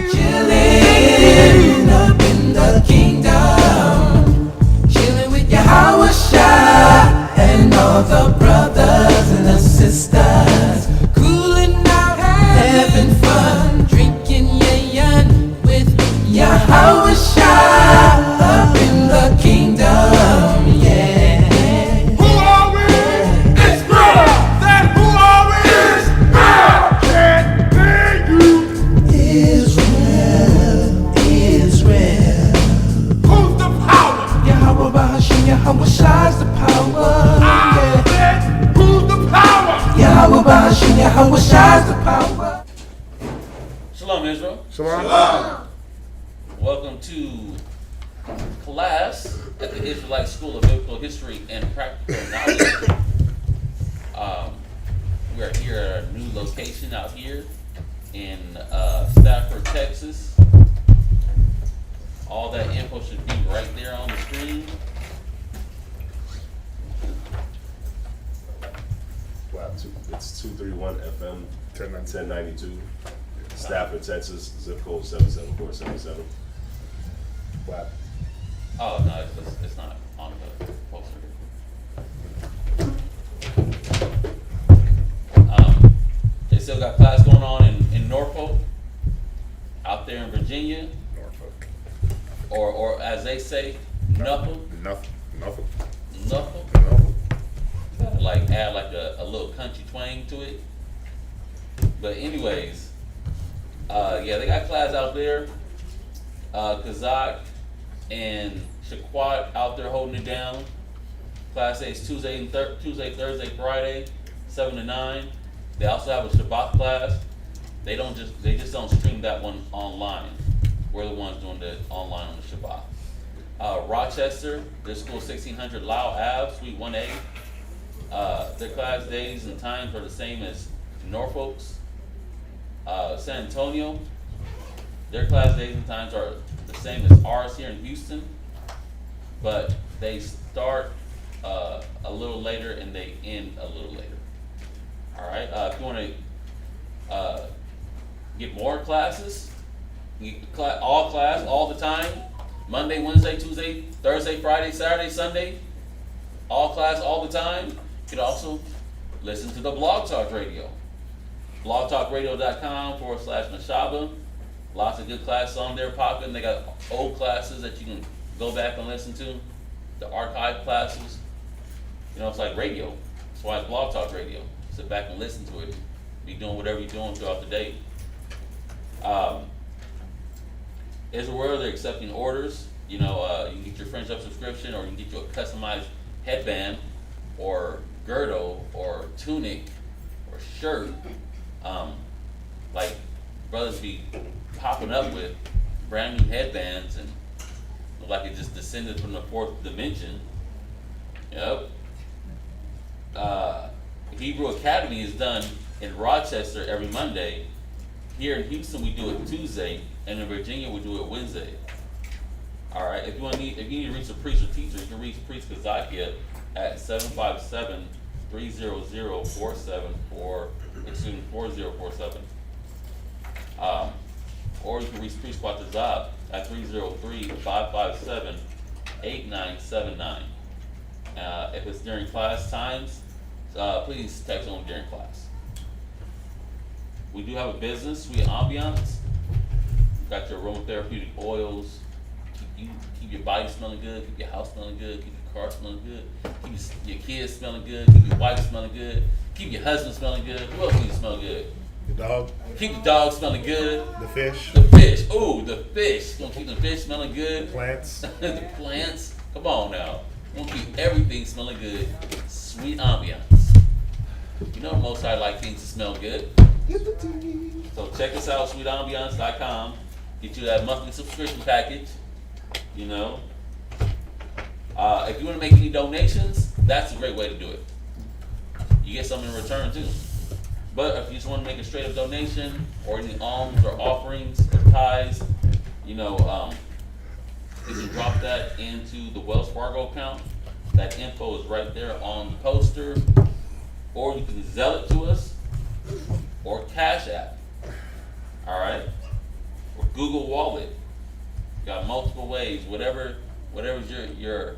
Chilling up in the kingdom, chilling with Yahweh Shai and all the brothers and the sisters, cooling out, having fun, drinking yayan with Yahweh Shai up in the kingdom, yeah. Who are we? It's God. That who are we is God. Can't hear you. Israel. Who's the power? Yahweh Bahashim, Yahweh Shai's the power. I said, who's the power? Yahweh Bahashim, Yahweh Shai's the power. Shalom, Israel. Shalom. Welcome to class at the Israelite School of Biblical History and Practical Knowledge. We are here at our new location out here in Stafford, Texas. All that info should be right there on the screen. Wow, it's 231 FM 1092. Stafford, Texas, zip code 77477. Wow. Oh, no, it's not on the poster. They still got class going on in Norfolk, out there in Virginia, Norfolk. or as they say, Norfolk. Norfolk. Gotta like add like a little country twang to it. But anyways, yeah, they got class out there. Kazakh and Shaquat out there holding it down. Class A is Tuesday, Thursday, Friday, 7 to 9. They also have a Sabbath class. They just don't stream that one online. We're the ones doing the online on the Shabbat. Rochester, their school 1600 Lau Ave, Suite 1A. Their class days and times are the same as Norfolk's. San Antonio, their class days and times are the same as ours here in Houston, but they start a little later and they end a little later. All right. If you want to get more classes, all class all the time, Monday, Wednesday, Tuesday, Thursday, Friday, Saturday, Sunday, all class all the time. You could also listen to the Blog Talk Radio. blogtalkradio.com/Nashaba. Lots of good classes on there popping. They got old classes that you can go back and listen to. The archive classes. You know, it's like radio. That's why it's Blog Talk Radio. Sit back and listen to it. Be doing whatever you're doing throughout the day. Israel, they're accepting orders. You know, you can get your Friendship subscription, or you can get you a customized headband, or girdle, or tunic, or shirt. Like brothers be popping up with brand new headbands and look like it just descended from the fourth dimension. Yep. Hebrew Academy is done in Rochester every Monday. Here in Houston we do it Tuesday, and in Virginia we do it Wednesday. All right. If you need to reach a priest or teacher, you can reach Priest Kazakia at 757-300-474, 4047. Or you can reach Priest Quatazab at 303-557-8979. If it's during class times, please text only during class. We do have a business, Sweet Ambiance. Got your aromatherapeutic oils. Keep your body smelling good, keep your house smelling good, keep your car smelling good, keep your kids smelling good, keep your wife smelling good, keep your husband smelling good. Who else needs to smell good? The dog. Keep the dog smelling good. The fish. The fish. Ooh, the fish. Gonna keep the fish smelling good. Plants. The plants. Come on now. Gonna keep everything smelling good. Sweet Ambiance. You know the Most High like things to smell good. So check us out, sweetambiance.com. Get you that monthly subscription package. You know. If you want to make any donations, that's a great way to do it. You get something in return too. But if you just want to make a straight up donation, or any alms or offerings or tithes, you know, you can drop that into the Wells Fargo account. That info is right there on the poster. Or you can Zelle it to us, or Cash App. All right? Or Google Wallet. Got multiple ways. Whatever's your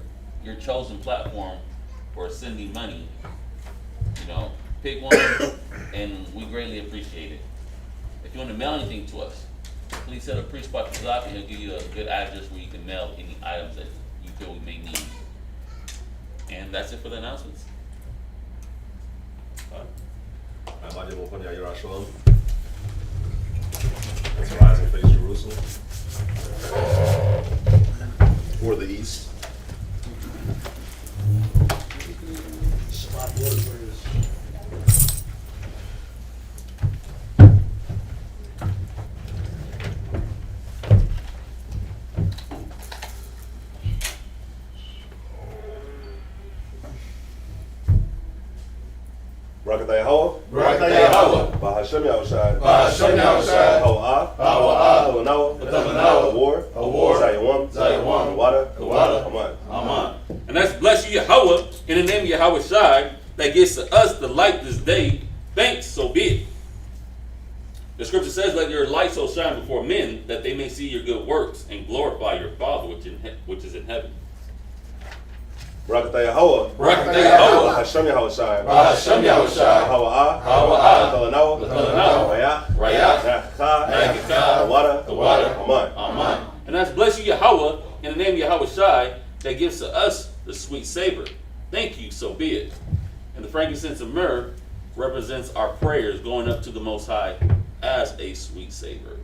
chosen platform for sending money. Pick one, and we greatly appreciate it. If you want to mail anything to us, please set a priest by Kazak, and he'll give you a good address where you can mail any items that you feel we may need. And that's it for the announcements. Let's rise and face Jerusalem. Or the east. Barakatah Yahweh. Barakatah Yahweh. Bahashem Yahushai. Bahashem Yahushai. Hawa'ah. Hawa'ah. Hawa'ah. Awar. Zayawam. Wada. Aman. Amen. And let's bless you, Yahweh, in the name of Yahweh Shai, that gives to us the light this day. Thanks, so be it. The scripture says, let your light so shine before men, that they may see your good works and glorify your Father which is in heaven. Barakatah Yahweh. Barakatah Yahweh. Bahashem Yahushai. Bahashem Yahushai. Hawa'ah. Hawa'ah. Rayah. Rakakah. Wada. Aman. Amen. And let's bless you, Yahweh, in the name of Yahweh Shai, that gives to us the sweet savor. Thank you, so be it. And the frankincense and myrrh represents our prayers going up to the Most High as a sweet savor.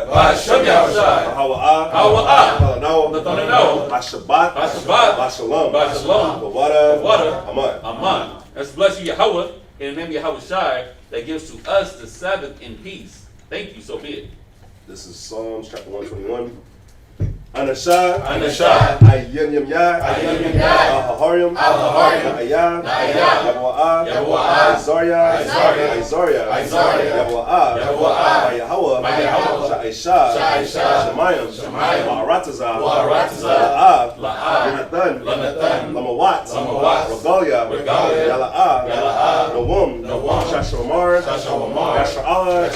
Bahashem Yahushai. Hawa'ah. Shalom. Wada. Amen. Let's bless you, Yahweh, in the name of Yahweh Shai, that gives to us the Sabbath in peace. Thank you, so be it. This is Psalms chapter 121. Anashai. Ayyam Yah. Al-Haharim. Na'ayah. Yahuwa'ah. Isaiah. Yahuwa'ah. Yahweh. Sha'isha. Shemayim. Ma'aratazah. La'ab. Lanathan. Lamawat. Regalia. Yala'ah. Nawum. Shashomar. Yashra'ala.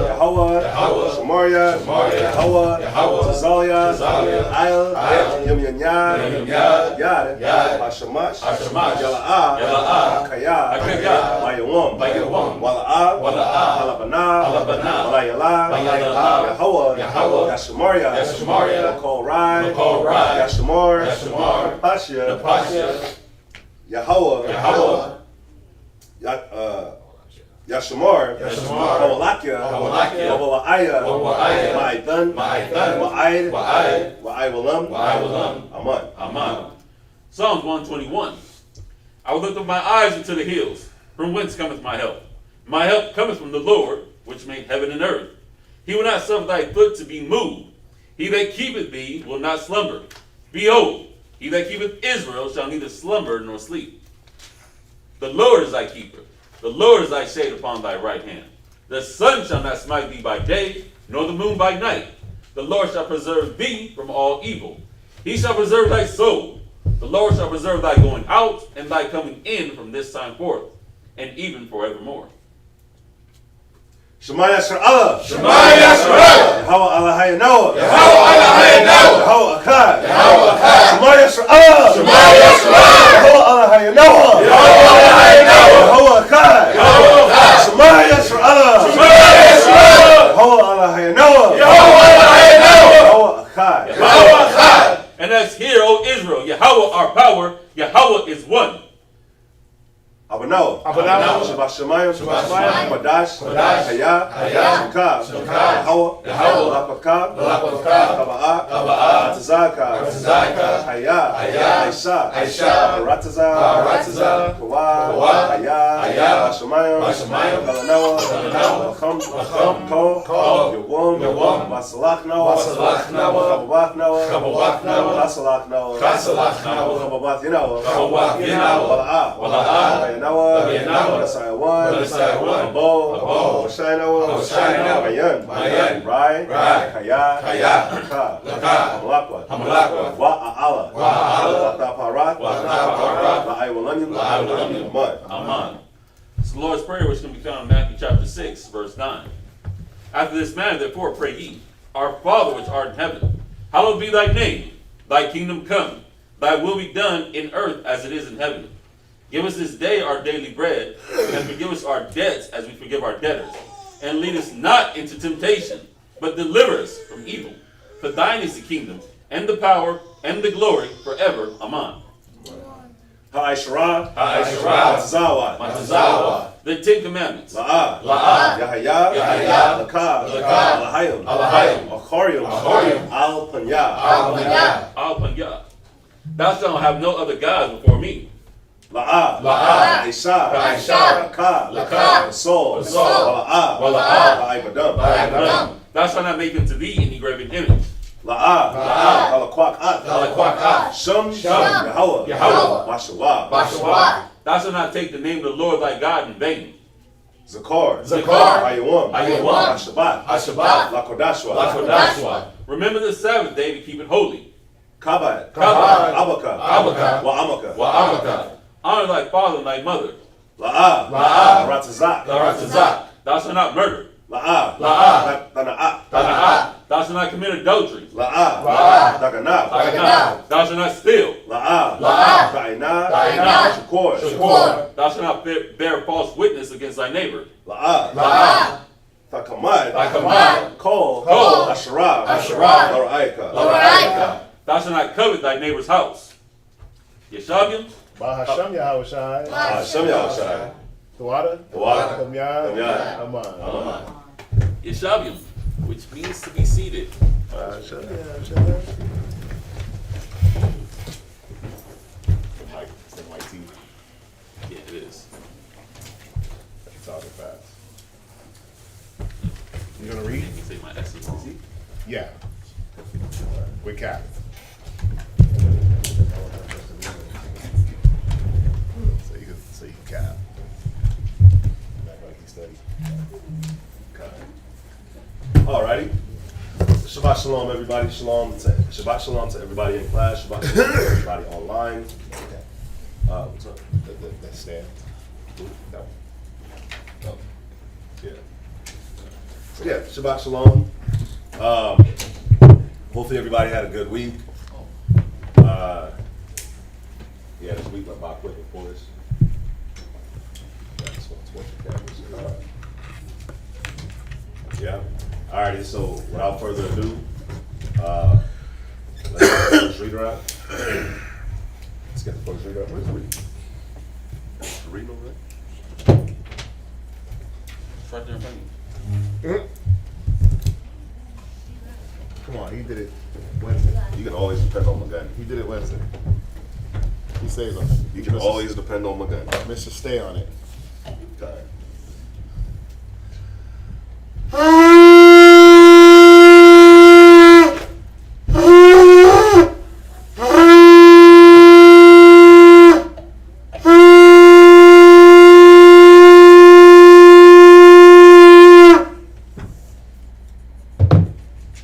Yahweh. Samaria. Yahweh. Tazalia. Ayel, Yom Yad, Hashamash, Yala'ah, Akayah, Mayawam, Wala'ah, Halabana, Yahweh, Yashamaria, Korah, Yashamar, Pasha, Yahweh, Yashamar, Hawalakia, Hawa'aya, Ma'aidan, Wa'aiwalam, Aman. Psalms 121. I will lift up my eyes into the hills. From whence cometh my help? My help cometh from the Lord, which made heaven and earth. He will not suffer thy foot to be moved. He that keepeth thee will not slumber. Behold, he that keepeth Israel shall neither slumber nor sleep. The Lord is thy keeper. The Lord is thy shade upon thy right hand. The sun shall not smite thee by day, nor the moon by night. The Lord shall preserve thee from all evil. He shall preserve thy soul. The Lord shall preserve thy going out and thy coming in from this time forth, and even forevermore. Shema Yashra'Allah. Yahweh Allah Hayanoah. Yahweh Akkad. Akkad. Shema Yashra'Allah. Allah Hayanoah. Yahweh Akkad. Shema Yashra'Allah. Allah Hayanoah. Yahweh Akkad. And as hear, O Israel, Yahweh our power, Yahweh is one. Abanawa. Shabbat Shemayim. Kodash. Haya. Shemka. Yahweh. Lapaka. Kaba'at. Ratazaka. Haya. Aisha. Rataza. Kawa. Haya. Shemayim. Kalanawa. Lacham. Ko. Yawam. Masalach Nawa. Chababat Nawa. Chasalach Nawa. Chababat Yinawa. Wala'a. Nawa, Nasai one, Abo, Hoshai Mayan, Rai, Kaya, Laka, Hamalakwa, Wa'ala, Lataparat, La'aiwalanyan, Aman. It's the Lord's Prayer, which can be found in Matthew chapter 6, verse 9. After this manner, therefore, pray ye, Our Father which art in heaven, hallowed be thy name, thy kingdom come, thy will be done in earth as it is in heaven. Give us this day our daily bread, and forgive us our debts as we forgive our debtors. And lead us not into temptation, but deliver us from evil. For thine is the kingdom, and the power, and the glory, forever. Amen. Ha'aishara, Matazawa. The Ten Commandments. La'a, Yahaya, Laka, Alahayim, Achorium, Al Panya. Thou shalt have no other gods before me. La'a, Aisha, Laka, Sol, Wala'a, La'ibadam. Thou shalt not make unto thee any graven image. La'a, Alakwak'at, Shum, Yahweh, Mashawah. Thou shalt not take the name of the Lord thy God in vain. Zakar, Ayawam, Shabbat, Lakodashwa, Remember the Sabbath day to keep it holy. Kabat, Abaka, Wa'amaka. Honor thy father and thy mother. La'a, Ratazak, Thou shalt not murder. La'a, Thou shalt not commit adultery. La'a, Daganab, Thou shalt not steal. La'a, Da'ina, Shakor, Thou shalt not bear false witness against thy neighbor. La'a, Takamad, Kol, Asherah, Lora'ika. Thou shalt not covet thy neighbor's house. Yeshavim. Bahasham Yahushai. Tawada. Kamyad. Aman. Yeshavim, which means to be seated. Bahasham Yahushai. White teeth. Yeah, it is. It's all the fast. You gonna read? You say my S is wrong. Yeah. With Cap. So you can Cap. Back like he studied. Alrighty. Shabbat Shalom, everybody. Shabbat Shalom to everybody in class. Shabbat Shalom to everybody online. What's up? That stand. No. Oh. Yeah. So yeah, Shabbat Shalom. Hopefully everybody had a good week. Yeah, this week went by quick, of course. Yeah, so it's what the cameras. Yeah. Alrighty, so without further ado, let's get the first reader out. Let's get the first reader out. Where's the reader? Is the reader over there? It's right there in front of you. Come on, he did it Wednesday. You can always depend on my gun. He did it Wednesday. He says You can always depend on my gun. Mr. Stay on it. Okay.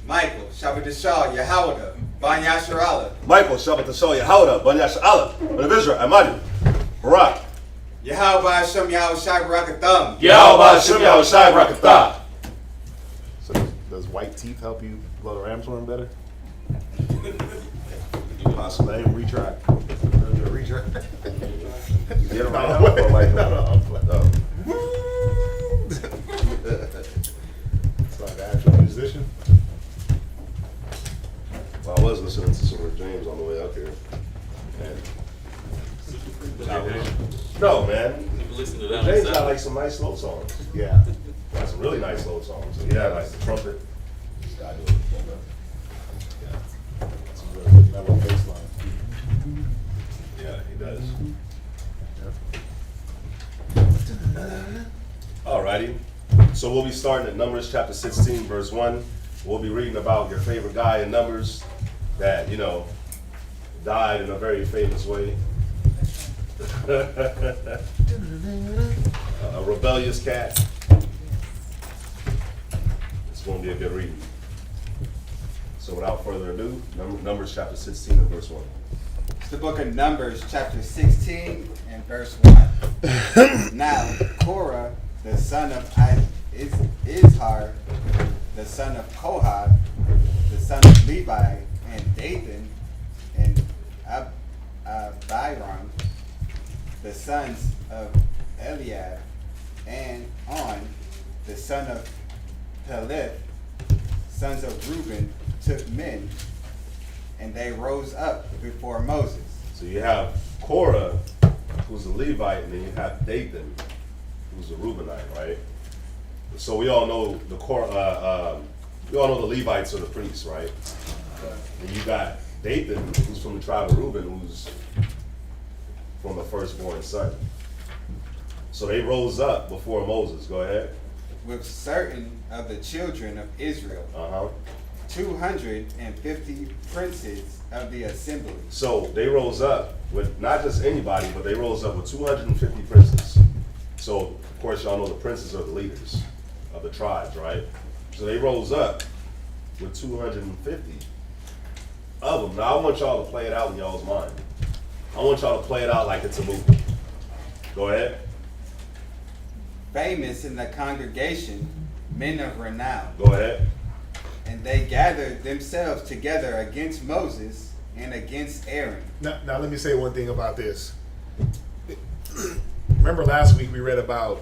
Michael, Shabbat Yahawada, Banya Sharala, Michael, Shabbat Tasol, Yehuda, Banyash Allah, Ben of Israel, Amadi, Barak. Yahawah Hashem Yahushai Barakatham. Yahweh Shem Yahushai Barakatah. So does white teeth help you blow the ram's horn better? Possibly. Let him retry. Retry. You get it right now, or like, oh. It's like an actual musician. Well, I was listening to some Rick James on the way up here. And no, man. people listen to that. James on got Sabbath. like some nice slow songs. Yeah. Got some really nice slow songs. So yeah, like the trumpet. This guy doing it. Yeah. Some really good mellow bass line. Yeah, he does. Alrighty. So we'll be starting at Numbers chapter 16, verse 1. We'll be reading about your favorite guy in Numbers that, you know, died in a very famous way. A rebellious cat. It's going to be a good reading. So without further ado, Numbers chapter 16 and verse 1. It's the book of Numbers, chapter 16 and verse 1. Now, Korah, the son of Izhar, the son of Kohath, the son of Levi, and Dathan, and Abiram, the sons of Eliab, and On, the son of Peleth, sons of Reuben, took men, and they rose up before Moses. So you have Korah, who's a Levite, and then you have Dathan, who's a Reubenite, right? So we all know the the Levites are the priests, right? And you got Dathan, who's from the tribe of Reuben, who's from the firstborn son. So they rose up before Moses. Go ahead. With certain of the children of Israel, 250 princes of the assembly. So they rose up with not just anybody, but they rose up with 250 princes. So of course y'all know the princes are the leaders of the tribes, right? So they rose up with 250 of them. Now I want y'all to play it out in y'all's mind. I want y'all to play it out like it's a movie. Go ahead. Famous in the congregation, men of renown. Go ahead. And they gathered themselves together against Moses and against Aaron. Now let me say one thing about this. Remember last week we read about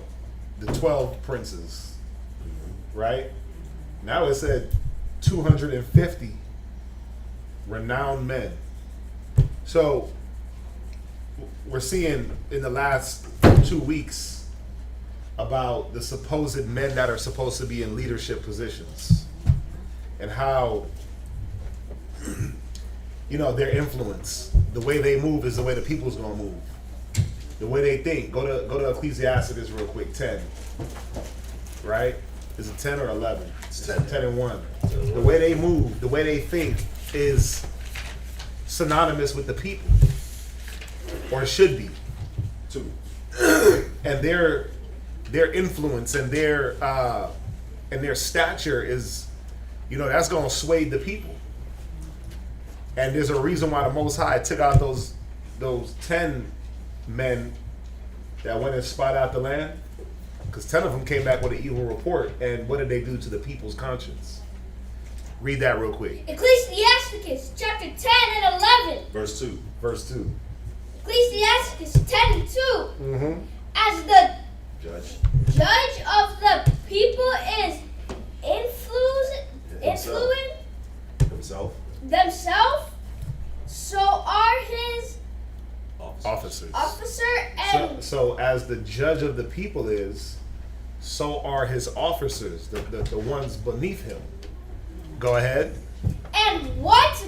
the 12 princes, right? Now it said 250 renowned men. So we're seeing in the last 2 weeks about the supposed men that are supposed to be in leadership positions and how, you know, their influence, the way they move is the way the people's gonna move. The way they think. Go to Ecclesiasticus real quick, 10. Right? Is it 10 or 11? It's 10. 10 and 1. The way they move, the way they think is synonymous with the people. Or it should be. 2. And their influence and their stature is, you know, that's gonna sway the people. And there's a reason why the Most High took out those 10 men that went and spied out the land, because 10 of them came back with an evil report. And what did they do to the people's conscience? Read that real quick. Ecclesiasticus chapter 10 and 11. Verse 2. Verse 2. Ecclesiasticus 10 and 2. Mm-hmm. As the Judge. judge of the people is influencing Himself. themselves, so are his Officers. officer and So as the judge of the people is, so are his officers, the ones beneath him. Go ahead. and what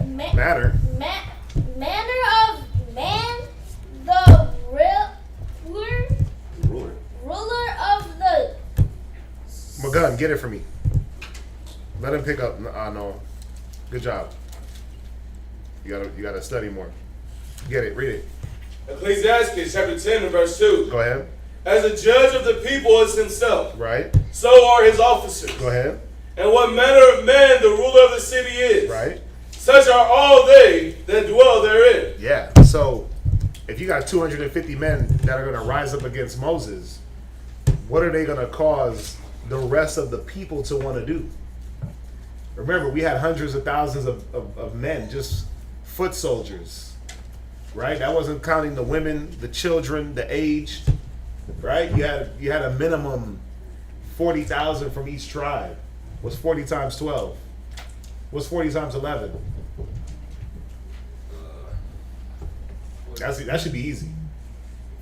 Matter. manner of man the ruler of the McGunn, get it for me. Let him pick up. No. Good job. You gotta study more. Get it. Read it. Ecclesiastes chapter 10 and verse 2. Go ahead. As a judge of the people is himself, Right. so are his officers. Go ahead. And what manner of man the ruler of the city is. Right. Such are all they that dwell therein. Yeah. So if you got 250 men that are gonna rise up against Moses, what are they gonna cause the rest of the people to want to do? Remember, we had hundreds of thousands of men, just foot soldiers, right? That wasn't counting the women, the children, the aged, right? You had a minimum 40,000 from each tribe. What's 40 times 12? What's 40 times 11? That should be easy.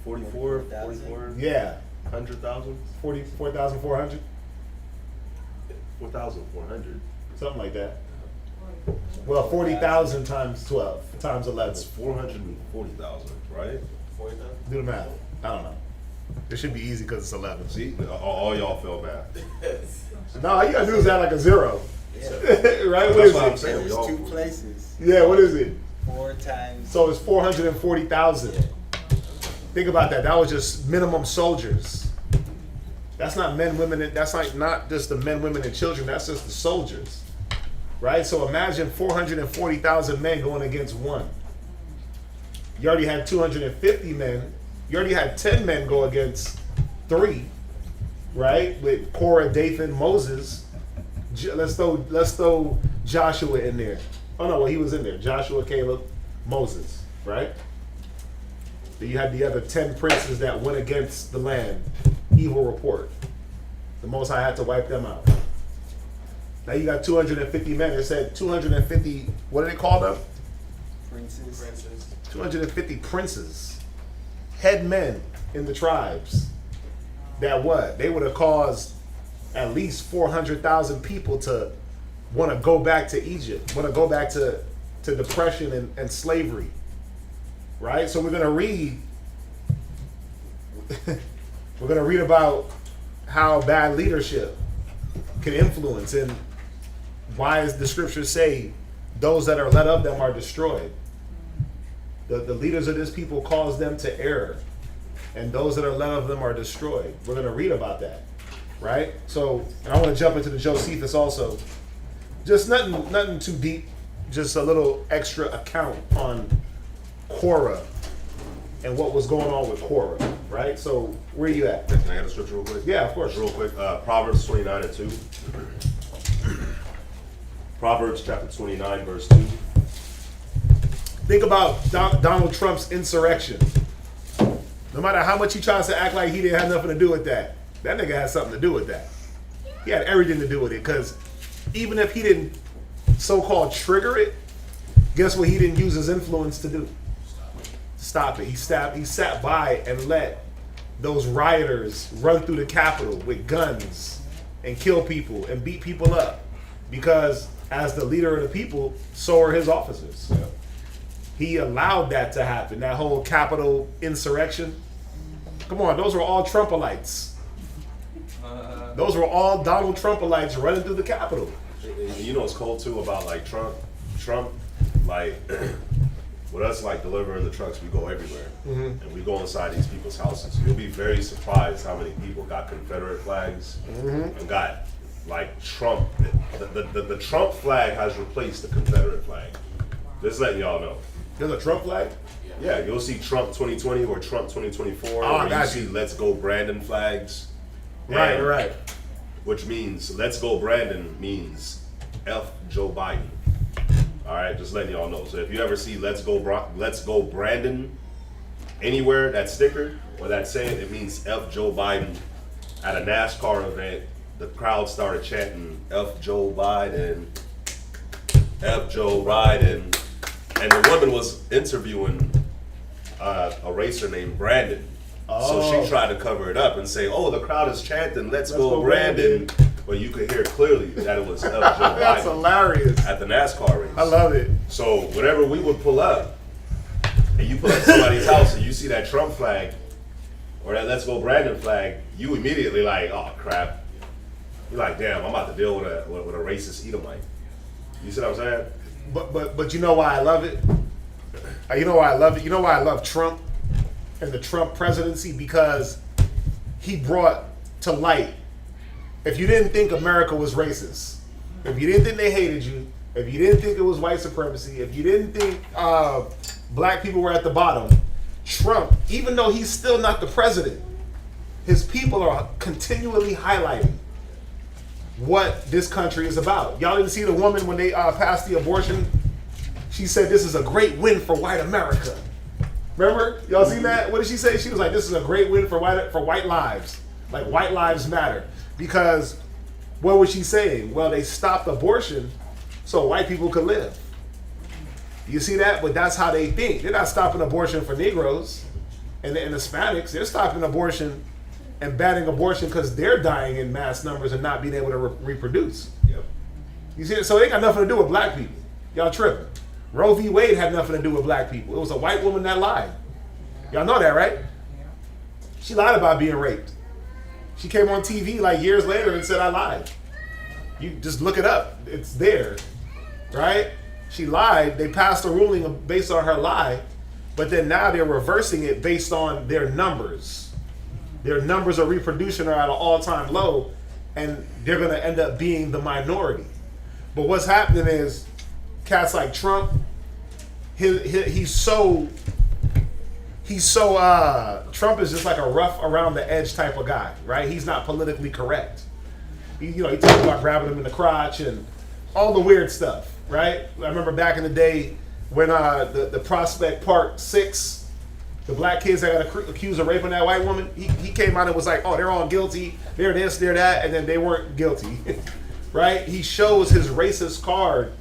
4,000? Yeah, 100,000? 44,400, 4,400. something like that. Well, 40,000 times 12 times 11. That's 440,000, right? Do the math. I don't know. It should be easy because it's 11. See, all y'all fail math. No, all you gotta do is add like a zero. Yeah. Right? What That's is what I'm it? saying. There's 2 places. Yeah, what is it? 4 times. So it's 440,000. Think about that. That was just minimum soldiers. That's not men, women, and that's like not just the men, women, and children. That's just the soldiers, right? So imagine 440,000 men going against one. You already had 250 men. You already had 10 men go against 3, right? With Korah, Dathan, Moses. Let's throw Joshua in there. Oh no, well he was in there. Joshua, Caleb, Moses, right? Then you had the other 10 princes that went against the land. Evil report. The Most High had to wipe them out. Now you got 250 men. It said 250, what do they call them? Princes. 250 princes. Head men in the tribes. That what? They would have caused at least 400,000 people to want to go back to Egypt, want to go back to depression and slavery. Right? So we're going to read about how bad leadership can influence and why does the scriptures say those that are led of them are destroyed. The leaders of this people cause them to err, and those that are led of them are destroyed. We're going to read about that, right? So, and I want to jump into the Josephus also. Just nothing too deep, just a little extra account on Korah and what was going on with Korah, right? So, where are you at? Can I get a scripture real quick? Yeah, of course. Real quick, Proverbs 29:2. Proverbs chapter 29, verse 2. Think about Donald Trump's insurrection. No matter how much he tries to act like he didn't have nothing to do with that, that nigga had something to do with that. He had everything to do with it, because even if he didn't so-called trigger it, guess what he didn't use his influence to do? Stop it. He sat by and let those rioters run through the Capitol with guns and kill people and beat people up, because as the leader of the people, so are his officers. Yeah. He allowed that to happen, that whole Capitol insurrection. Come on, those were all Trumpalites. Those were all Donald Trumpalites running through the Capitol. And you know what's cool too about like Trump, like with us like delivering the trucks, we go everywhere. And we go inside these people's houses. You'll be very surprised how many people got Confederate flags and got like Trump. The Trump flag has replaced the Confederate flag. Just letting y'all know. There's a Trump flag? Yeah, you'll see Trump 2020 or Trump 2024. Oh, I or got see you. Let's Go Brandon flags. Right, And- right. Which means Let's Go Brandon means F Joe Biden. All right, just letting y'all know. So if you ever see Let's Go Brandon anywhere, that sticker or that saying, it means F Joe Biden. At a NASCAR event, the crowd started chanting F Joe Biden, F Joe Biden. And the woman was interviewing a racer named Brandon. So she tried to cover it up and say, oh, the crowd is chanting, let's go Brandon. But you could hear clearly that it was F. Joe Biden. That's hilarious. At the NASCAR race. I love it. So whenever we would pull up, and you pull up to somebody's house and you see that Trump flag, or that Let's Go Brandon flag, you immediately like, oh crap. You're like, damn, I'm about to deal with a racist Edomite. You see what I'm saying? But you know why I love it? You know why I love it? You know why I love Trump and the Trump presidency? Because he brought to light, if you didn't think America was racist, if you didn't think they hated you, if you didn't think it was white supremacy, if you didn't think black people were at the bottom, Trump, even though he's still not the president, his people are continually highlighting what this country is about. Y'all didn't see the woman when they passed the abortion? She said this is a great win for white America. Remember? Y'all seen that? What did she say? She was like, this is a great win for white lives. Like, white lives matter. Because what was she saying? Well, they stopped abortion so white people could live. You see that? But that's how they think. They're not stopping abortion for Negroes. And the Hispanics, they're stopping abortion and banning abortion because they're dying in mass numbers and not being able to reproduce. Yep. You see, so it ain't got nothing to do with black people. Y'all tripping. Roe v. Wade had nothing to do with black people. It was a white woman that lied. Y'all know that, right? She lied about being raped. She came on TV like years later and said, I lied. You just look it up. It's there, right? She lied. They passed a ruling based on her lie, but then now they're reversing it based on their numbers. Their numbers of reproduction are at an all-time low, and they're going to end up being the minority. But what's happening is cats like Trump, he's so Trump is just like a rough around the edge type of guy, right? He's not politically correct. He talks about grabbing him in the crotch and all the weird stuff, right? I remember back in the day when the Prospect Park 6, the black kids that got accused of raping that white woman, he came out and was like, oh, they're all guilty, they're this, they're that, and then they weren't guilty, right? He shows his racist card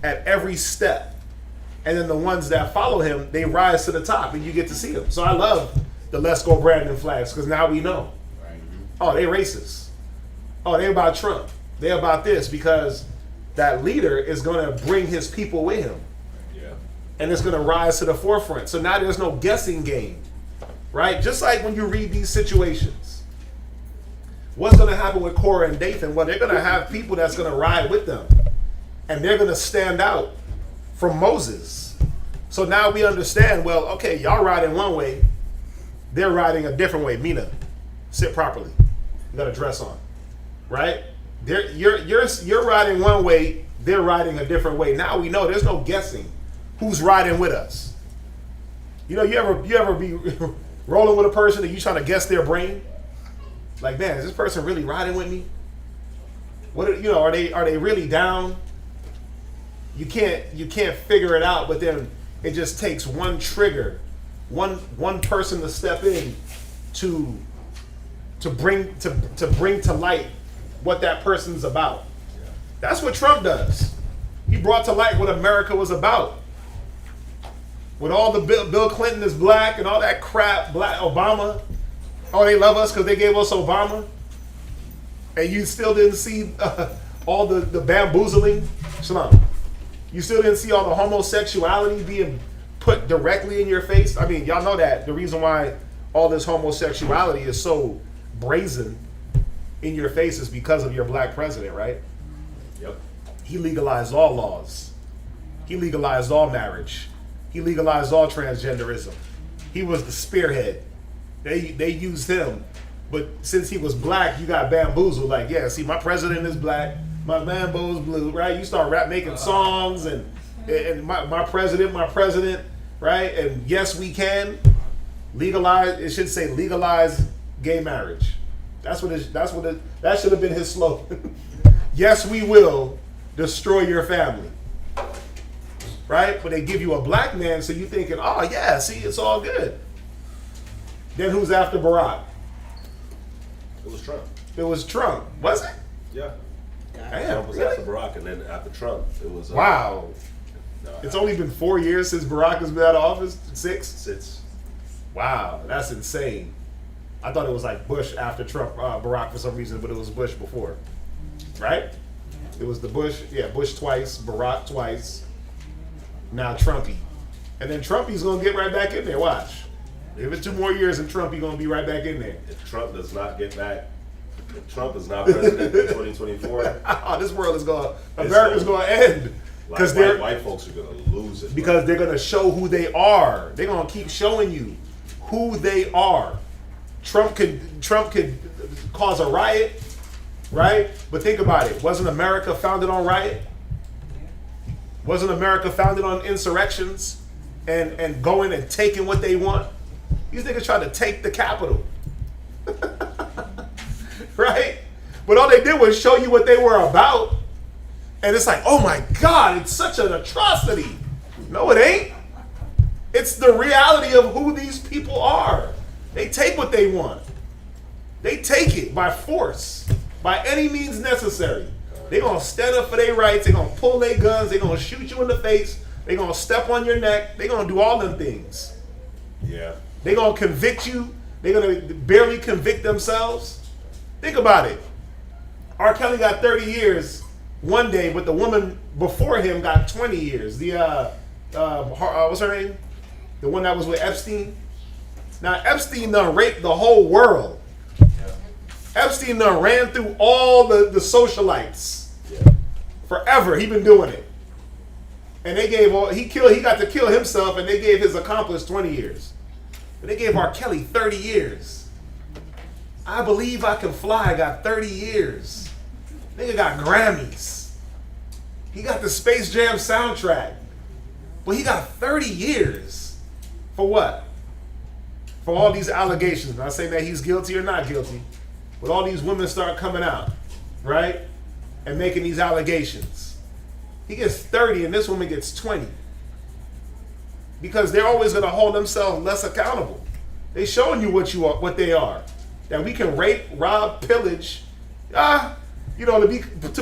at every step. And then the ones that follow him, they rise to the top, and you get to see them. So I love the Let's Go Brandon flags, because now we know. Oh, they racist. Oh, they about Trump. They about this, because that leader is going to bring his people with him. Yeah. And it's going to rise to the forefront. So now there's no guessing game, right? Just like when you read these situations. What's going to happen with Korah and Dathan? Well, they're going to have people that's going to ride with them. And they're going to stand out from Moses. So now we understand, well, okay, y'all riding one way, they're riding a different way. Mina, sit properly. You got a dress on, right? You're riding one way, they're riding a different way. Now we know there's no guessing who's riding with us. You ever be rolling with a person and you trying to guess their brain? Like, man, is this person really riding with me? What are they really down? You can't figure it out, but then it just takes one trigger, one person to step in to bring to light what that person's about. That's what Trump does. He brought to light what America was about. With all the Bill Clinton is black and all that crap, black Obama. Oh, they love us because they gave us Obama. And you still didn't see all the bamboozling. Shalom. You still didn't see all the homosexuality being put directly in your face. I mean, y'all know that the reason why all this homosexuality is so brazen in your face is because of your black president, right? Yep. He legalized all laws. He legalized all marriage. He legalized all transgenderism. He was the spearhead. They used him. But since he was black, you got bamboozled. Like, yeah, see, my president is black. My Lambo's blue, right? You start making songs and my president, right? And yes, we can legalize. It should say legalize gay marriage. That should have been his slogan. Yes, we will destroy your family, right? But they give you a black man, so you thinking, oh yeah, see, it's all good. Then who's after Barack? It was Trump. It was Trump, was it? Yeah. Damn, Trump was really? after Barack, and then after Trump, it was... Wow. It's only been 4 years since Barack has been out of office? 6? 6. Wow, that's insane. I thought it was like Bush after Trump, Barack for some reason, but it was Bush before. Right? It was the Bush twice, Barack twice, now Trumpy. And then Trumpy's going to get right back in there, watch. Give it 2 more years and Trumpy going to be right back in there. If Trump does not get back, if Trump is not president in 2024, this world is America's going to end. Because white folks are going to lose it. Because they're going to show who they are. They're going to keep showing you who they are. Trump could cause a riot, right? But think about it. Wasn't America founded on riot? Wasn't America founded on insurrections and going and taking what they want? These niggas tried to take the Capitol. Right? But all they did was show you what they were about. And it's like, oh my God, it's such an atrocity. No, it ain't. It's the reality of who these people are. They take what they want. They take it by force, by any means necessary. They're going to stand up for their rights. They're going to pull their guns. They're going to shoot you in the face. They're going to step on your neck. They're going to do all them things. Yeah. They're going to convict you. They're going to barely convict themselves. Think about it. R. Kelly got 30 years one day, but the woman before him got 20 years. What's her name? The one that was with Epstein. Now, Epstein done raped the whole world. Yeah. Epstein done ran through all the socialites. Yeah. Forever, he been doing it. And they gave he got to kill himself, and they gave his accomplice 20 years. But they gave R. Kelly 30 years. I Believe I Can Fly got 30 years. Nigga got Grammys. He got the Space Jam soundtrack. But he got 30 years. For what? For all these allegations. Not saying that he's guilty or not guilty. But all these women start coming out, right? And making these allegations. He gets 30 and this woman gets 20. Because they're always going to hold themselves less accountable. They showing you what they are. That we can rape, rob, pillage. To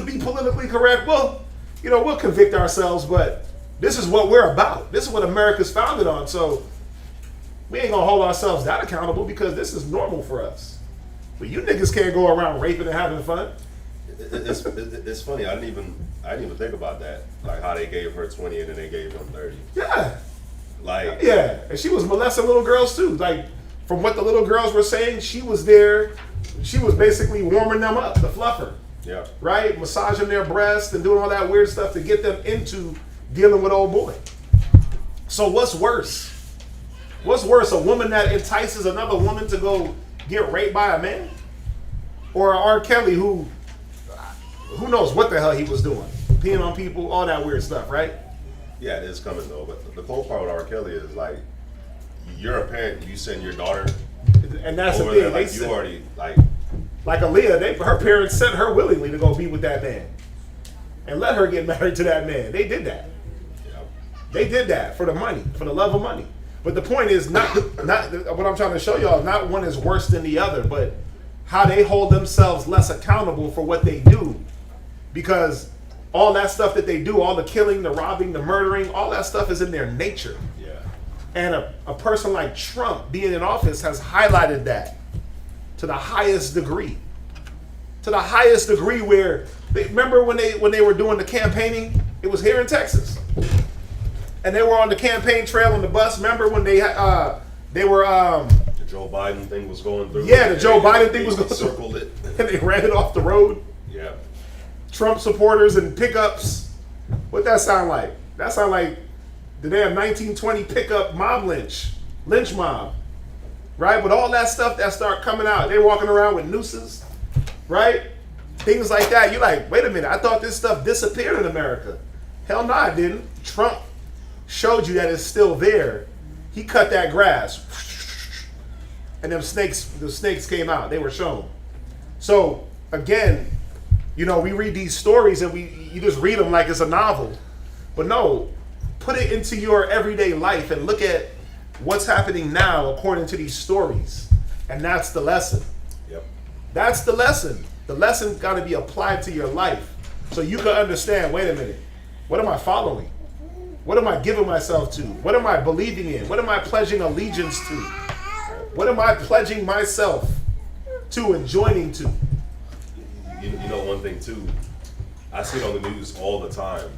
be politically correct, well, we'll convict ourselves, but this is what we're about. This is what America's founded on. So we ain't gonna hold ourselves that accountable because this is normal for us. But you niggas can't go around raping and having fun. It's funny. I didn't even think about that. Like how they gave her 20 and then they gave him 30. Yeah. Like Yeah, and she was molesting little girls too. Like from what the little girls were saying, she was there. She was basically warming them up, the fluffer. Yeah. Right? Massaging their breasts and doing all that weird stuff to get them into dealing with old boy. So what's worse? What's worse, a woman that entices another woman to go get raped by a man? Or R. Kelly who knows what the hell he was doing? Peeing on people, all that weird stuff, right? Yeah, it is coming though. But the cool part with R. Kelly is like, you're a parent, you send your daughter And that's over the thing. there, like They you said- already Like Aaliyah, her parents sent her willingly to go be with that man. And let her get married to that man. They did that. They did that for the money, for the love of money. But the point is not what I'm trying to show y'all, not one is worse than the other, but how they hold themselves less accountable for what they do. Because all that stuff that they do, all the killing, the robbing, the murdering, all that stuff is in their nature. Yeah. And a person like Trump being in office has highlighted that to the highest degree. To the highest degree where, remember when they were doing the campaigning? It was here in Texas. And they were on the campaign trail on the bus. Remember when they were The Joe Biden thing was going through. Yeah, the Joe Biden thing was going through. Circled it. And they ran it off the road. Yeah. Trump supporters and pickups. What that sound like? That sound like the damn 1920 pickup mob lynch mob. Right? With all that stuff that start coming out. They walking around with nooses. Right? Things like that. You're like, wait a minute, I thought this stuff disappeared in America. Hell no, it didn't. Trump showed you that it's still there. He cut that grass. And the snakes came out. They were shown. So, again, we read these stories and you just read them like it's a novel. But no, put it into your everyday life and look at what's happening now according to these stories. And that's the lesson. Yep. That's the lesson. The lesson's got to be applied to your life so you can understand, wait a minute, what am I following? What am I giving myself to? What am I believing in? What am I pledging allegiance to? What am I pledging myself to and joining to? You know one thing too, I see it on the news all the time,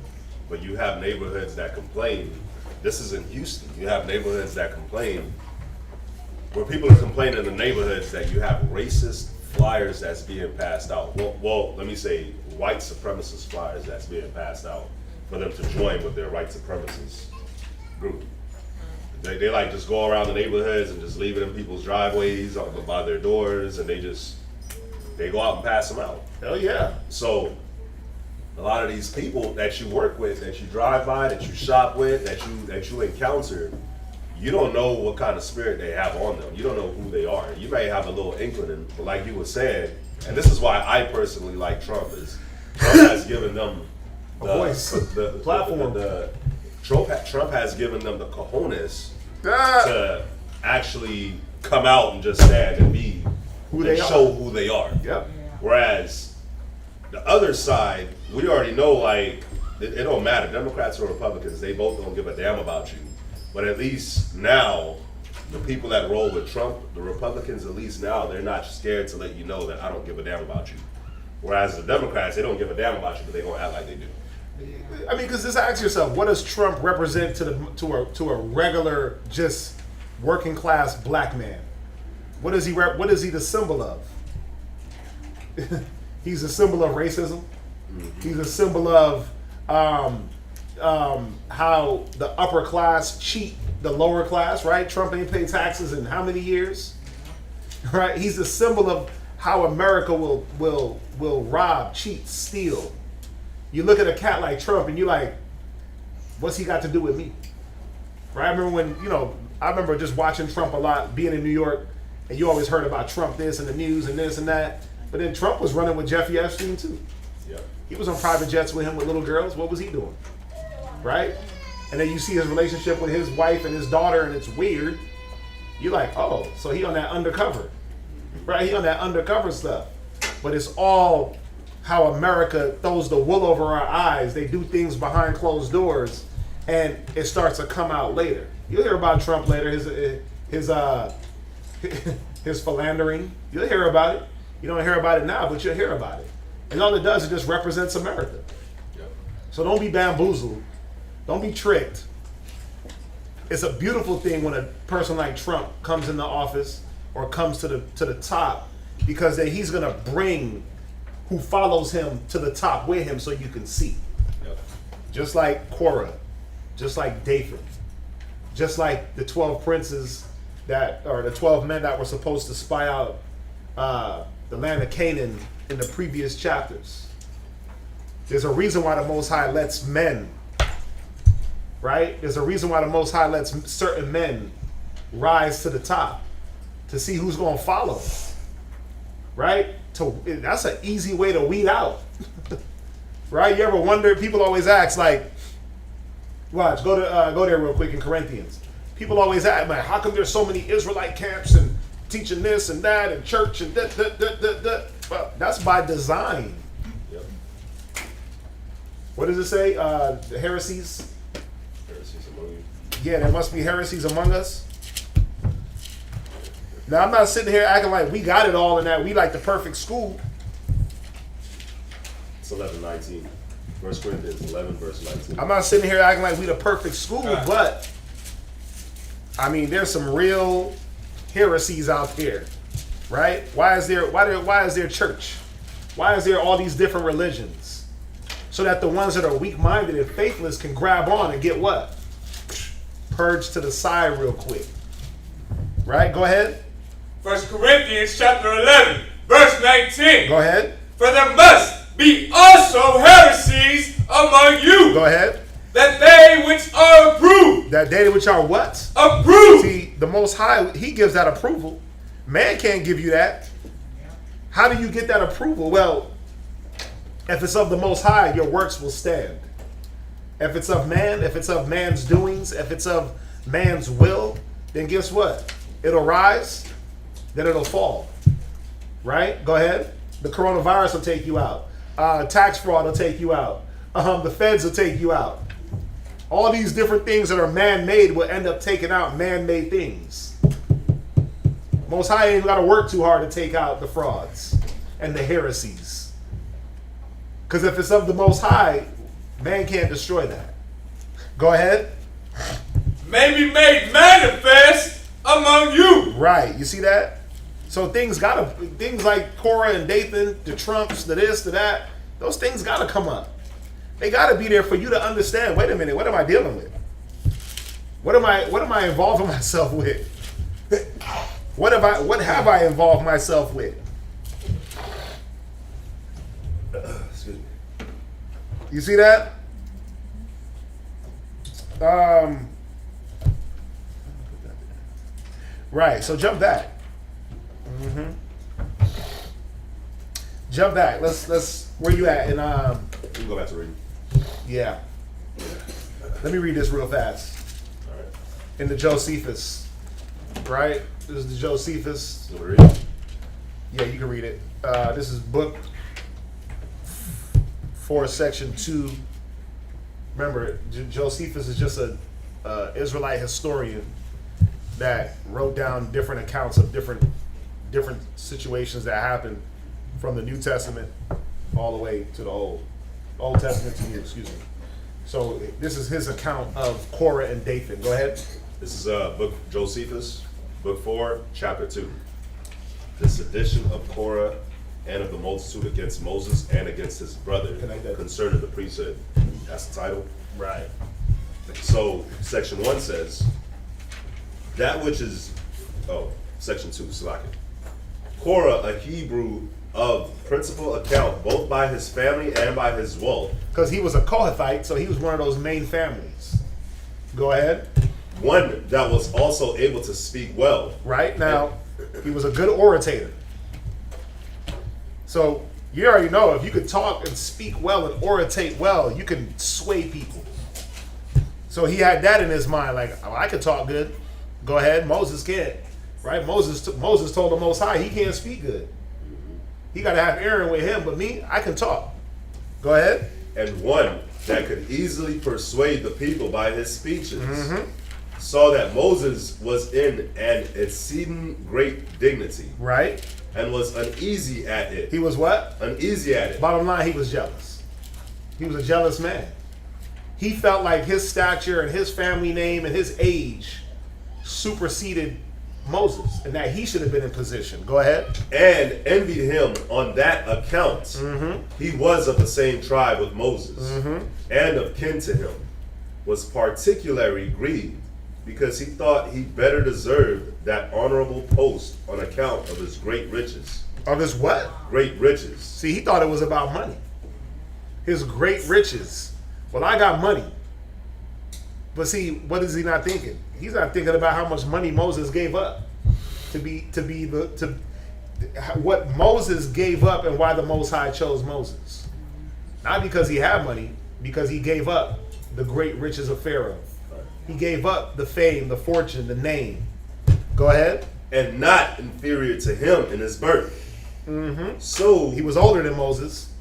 but you have neighborhoods that complain. This is in Houston. You have neighborhoods that complain where people are complaining in the neighborhoods that you have racist flyers that's being passed out. Well, let me say white supremacist flyers that's being passed out for them to join with their white supremacist group. They like just go around the neighborhoods and just leave it in people's driveways, by their doors, and they go out and pass them out. Hell yeah. So a lot of these people that you work with, that you drive by, that you shop with, that you encounter, you don't know what kind of spirit they have on them. You don't know who they are. You may have a little inkling, but like you were saying, and this is why I personally like Trump, is Trump has given them A voice, the platform. Trump has given them the cojones Ah, to actually come out and just stand and be show who they are. Yep. Whereas the other side, we already know, like, it don't matter. Democrats or Republicans, they both don't give a damn about you. But at least now, the people that roll with Trump, the Republicans at least now, they're not scared to let you know that I don't give a damn about you. Whereas the Democrats, they don't give a damn about you, but they're gonna act like they do. I mean, because just ask yourself, what does Trump represent to a regular, just working class black man? What is he the symbol of? He's a symbol of racism. He's a symbol of how the upper class cheat the lower class, right? Trump ain't paid taxes in how many years? Right? He's a symbol of how America will rob, cheat, steal. You look at a cat like Trump and you're like, what's he got to do with me? Right? I remember when, I remember just watching Trump a lot, being in New York, and you always heard about Trump this and the news and this and that. But then Trump was running with Jeffrey Epstein too. Yeah. He was on private jets with him with little girls. What was he doing? Right? And then you see his relationship with his wife and his daughter, and it's weird. You're like, oh, so he on that undercover. Right? He on that undercover stuff. But it's all how America throws the wool over our eyes. They do things behind closed doors, and it starts to come out later. You'll hear about Trump later, his philandering. You'll hear about it. You don't hear about it now, but you'll hear about it. And all it does, it just represents America. Yep. So don't be bamboozled. Don't be tricked. It's a beautiful thing when a person like Trump comes in the office or comes to the top, because then he's going to bring who follows him to the top with him so you can see. Yep. Just like Korah, just like Dathan, just like the 12 princes the 12 men that were supposed to spy out the land of Canaan in the previous chapters. There's a reason why the Most High lets men, right? There's a reason why the Most High lets certain men rise to the top to see who's going to follow, right? That's an easy way to weed out, right? You ever wonder? People always ask, like, watch, go there real quick in Corinthians. People always ask, man, how come there's so many Israelite camps and teaching this and that and church and that? Well, that's by design. Yep. What does it say? The heresies? Heresies among you. Yeah, there must be heresies among us. Now, I'm not sitting here acting like we got it all and that we like the perfect school. It's 11:19. 1 Corinthians 11, verse 19. I'm not sitting here acting like we the perfect school, but I mean, there's some real heresies out there, right? Why is there church? Why is there all these different religions? So that the ones that are weak-minded and faithless can grab on and get what? Purged to the side real quick. Right? Go ahead. 1 Corinthians chapter 11, verse 19. Go ahead. For there must be also heresies among you. Go ahead. That they which are approved. That they which are what? Approved. See, the Most High, He gives that approval. Man can't give you that. How do you get that approval? Well, if it's of the Most High, your works will stand. If it's of man, if it's of man's doings, if it's of man's will, then guess what? It'll rise, then it'll fall. Right? Go ahead. The coronavirus will take you out. Tax fraud will take you out. The feds will take you out. All these different things that are man-made will end up taking out man-made things. Most High ain't got to work too hard to take out the frauds and the heresies. Because if it's of the Most High, man can't destroy that. Go ahead. May be made manifest among you. Right. You see that? So things like Korah and Dathan, the Trumps, the this, the that, those things gotta come up. They gotta be there for you to understand. Wait a minute, what am I dealing with? What am I involving myself with? What have I involved myself with? Excuse me. You see that? Right. So jump back. Jump back. Let's. Where you at? And You can go back to reading. yeah. Let me read this real fast. All right. In the Josephus, right? This is the Josephus. You want to read it? Yeah, you can read it. This is book 4, section 2. Remember, Josephus is just a Israelite historian that wrote down different accounts of different situations that happened from the New Testament all the way to the Old Testament to New, excuse me. So this is his account of Korah and Dathan. Go ahead. This is book Josephus, book 4, chapter 2. The sedition of Korah and of the multitude against Moses and against his brother concerning the priesthood. That's the title. Right. So section 1 says, that which is, section 2, Slacken. Korah, a Hebrew of principal account, both by his family and by his wealth. Because he was a Kohathite, so he was one of those main families. Go ahead. One that was also able to speak well. Right? Now, he was a good orator. So you already know if you could talk and speak well and oratate well, you can sway people. So he had that in his mind, like, oh, I could talk good. Go ahead. Moses can't. Right? Moses told the Most High he can't speak good. He got to have Aaron with him, but me, I can talk. Go ahead. And one that could easily persuade the people by his speeches. Saw that Moses was in an exceeding great dignity. Right. And was uneasy at it. He was what? Uneasy at it. Bottom line, he was jealous. He was a jealous man. He felt like his stature and his family name and his age superseded Moses, and that he should have been in position. Go ahead. And envied him on that account. He was of the same tribe with Moses, and of kin to him, was particularly grieved, because he thought he better deserved that honorable post on account of his great riches. Of his what? Great riches. See, he thought it was about money. His great riches. Well, I got money. But see, what is he not thinking? He's not thinking about how much money Moses gave up what Moses gave up and why the Most High chose Moses. Not because he had money, because he gave up the great riches of Pharaoh. He gave up the fame, the fortune, the name. Go ahead. And not inferior to him in his birth. So he was older than Moses.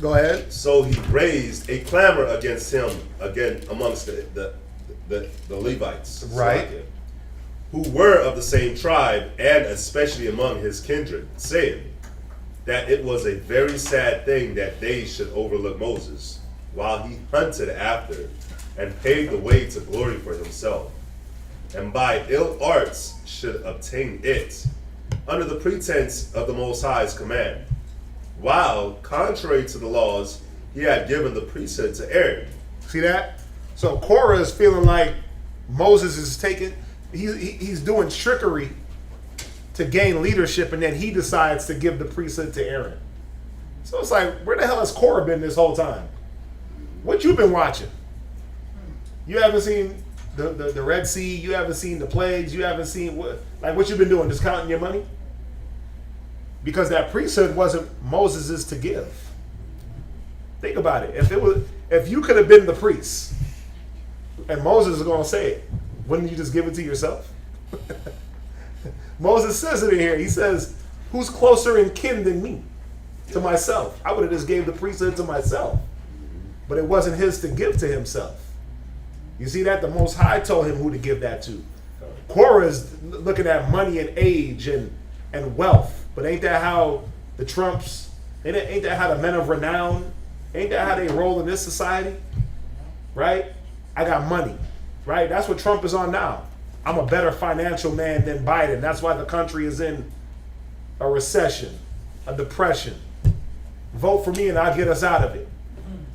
Go ahead. So he raised a clamor against him again amongst the Levites, right, who were of the same tribe, and especially among his kindred, saying that it was a very sad thing that they should overlook Moses, while he hunted after and paved the way to glory for himself, and by ill arts should obtain it, under the pretense of the Most High's command, while, contrary to the laws, he had given the priesthood to Aaron. See that? So Korah is feeling like Moses is taking, he's doing trickery to gain leadership, and then he decides to give the priesthood to Aaron. So it's like, where the hell has Korah been this whole time? What you been watching? You haven't seen the Red Sea, you haven't seen the plagues, you haven't seen what you been doing, just counting your money? Because that priesthood wasn't Moses's to give. Think about it. If you could have been the priest, and Moses is going to say it, wouldn't you just give it to yourself? Moses says it in here. He says, who's closer in kin than me? To myself. I would have just gave the priesthood to myself. But it wasn't his to give to himself. You see that? The Most High told him who to give that to. Korah is looking at money and age and wealth. But ain't that how the Trumps, ain't that how the men of renown, ain't that how they roll in this society? Right? I got money. Right? That's what Trump is on now. I'm a better financial man than Biden. That's why the country is in a recession, a depression. Vote for me and I'll get us out of it.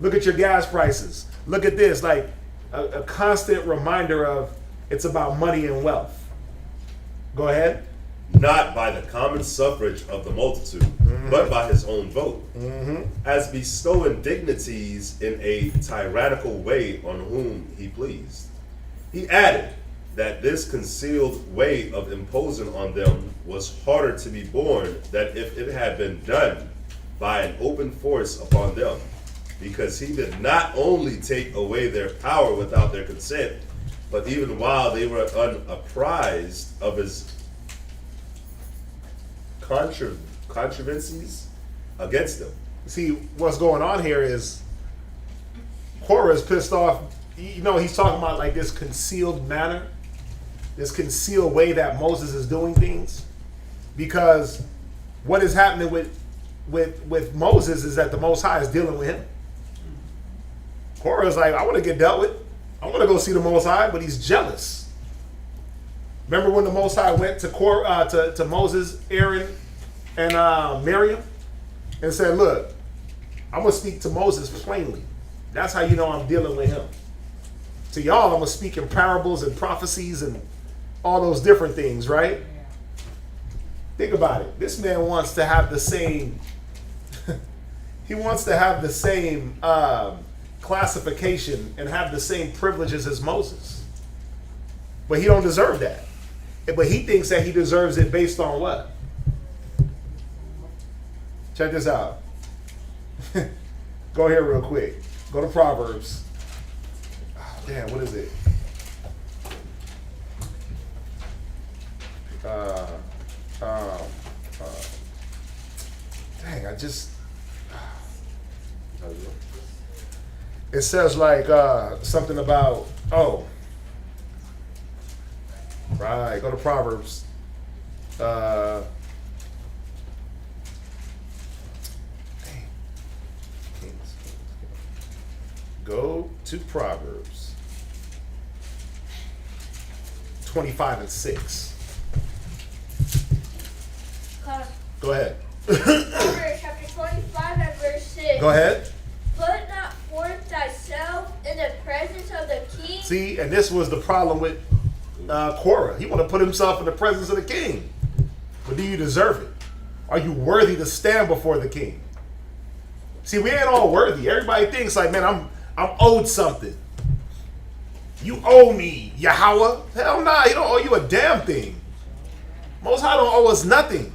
Look at your gas prices. Look at this, like a constant reminder of it's about money and wealth. Go ahead. Not by the common suffrage of the multitude, but by his own vote, as bestowing dignities in a tyrannical way on whom he pleased. He added that this concealed way of imposing on them was harder to be borne than if it had been done by an open force upon them, because he did not only take away their power without their consent, but even while they were unapprised of his controversies against them. See, what's going on here is Korah is pissed off. You know, he's talking about like this concealed manner. this concealed way that Moses is doing things, because what is happening with Moses is that the Most High is dealing with him. Korah is like, I want to get dealt with. I want to go see the Most High, but he's jealous. Remember when the Most High went to to Moses, Aaron, and Miriam, and said, look, I'm going to speak to Moses plainly. That's how you know I'm dealing with him. To y'all, I'm going to speak in parables and prophecies and all those different things, right? Think about it. This man wants to have the same, he wants to have the same classification and have the same privileges as Moses. But he don't deserve that. But he thinks that he deserves it based on what? Check this out. Go here real quick. Go to Proverbs. Oh, damn, what is it? Dang, I just... It says like something about, oh. Right, go to Proverbs. Go to Proverbs 25 and 6. Go ahead. Proverbs chapter 25 and verse 6. Go ahead. Put not forth thyself in the presence of the king. See, and this was the problem with Korah. He want to put himself in the presence of the king. But do you deserve it? Are you worthy to stand before the king? See, we ain't all worthy. Everybody thinks like, man, I'm owed something. You owe me, Yahweh. Hell nah, he don't owe you a damn thing. Most High don't owe us nothing.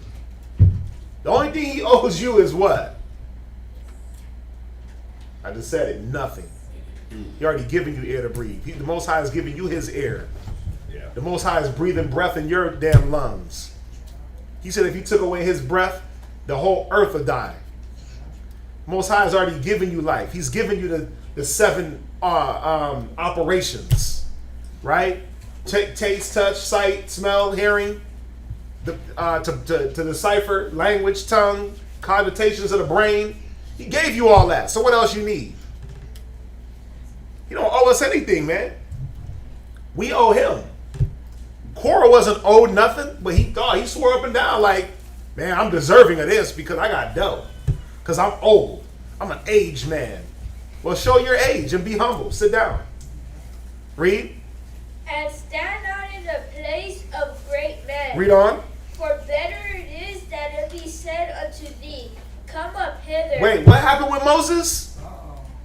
The only thing he owes you is what? I just said it, nothing. He already given you air to breathe. The Most High is giving you his air. Yeah. The Most High is breathing breath in your damn lungs. He said if he took away his breath, the whole earth would die. Most High has already given you life. He's given you the 7 operations, right? Taste, touch, sight, smell, hearing, to decipher language, tongue, connotations of the brain. He gave you all that. So what else you need? He don't owe us anything, man. We owe him. Korah wasn't owed nothing, but he swore up and down like, man, I'm deserving of this because I got dough. Because I'm old. I'm an aged man. Well, show your age and be humble. Sit down. Read. And stand not in the place of great men. Read on. For better it is that it be said unto thee, come up hither. Wait, what happened with Moses?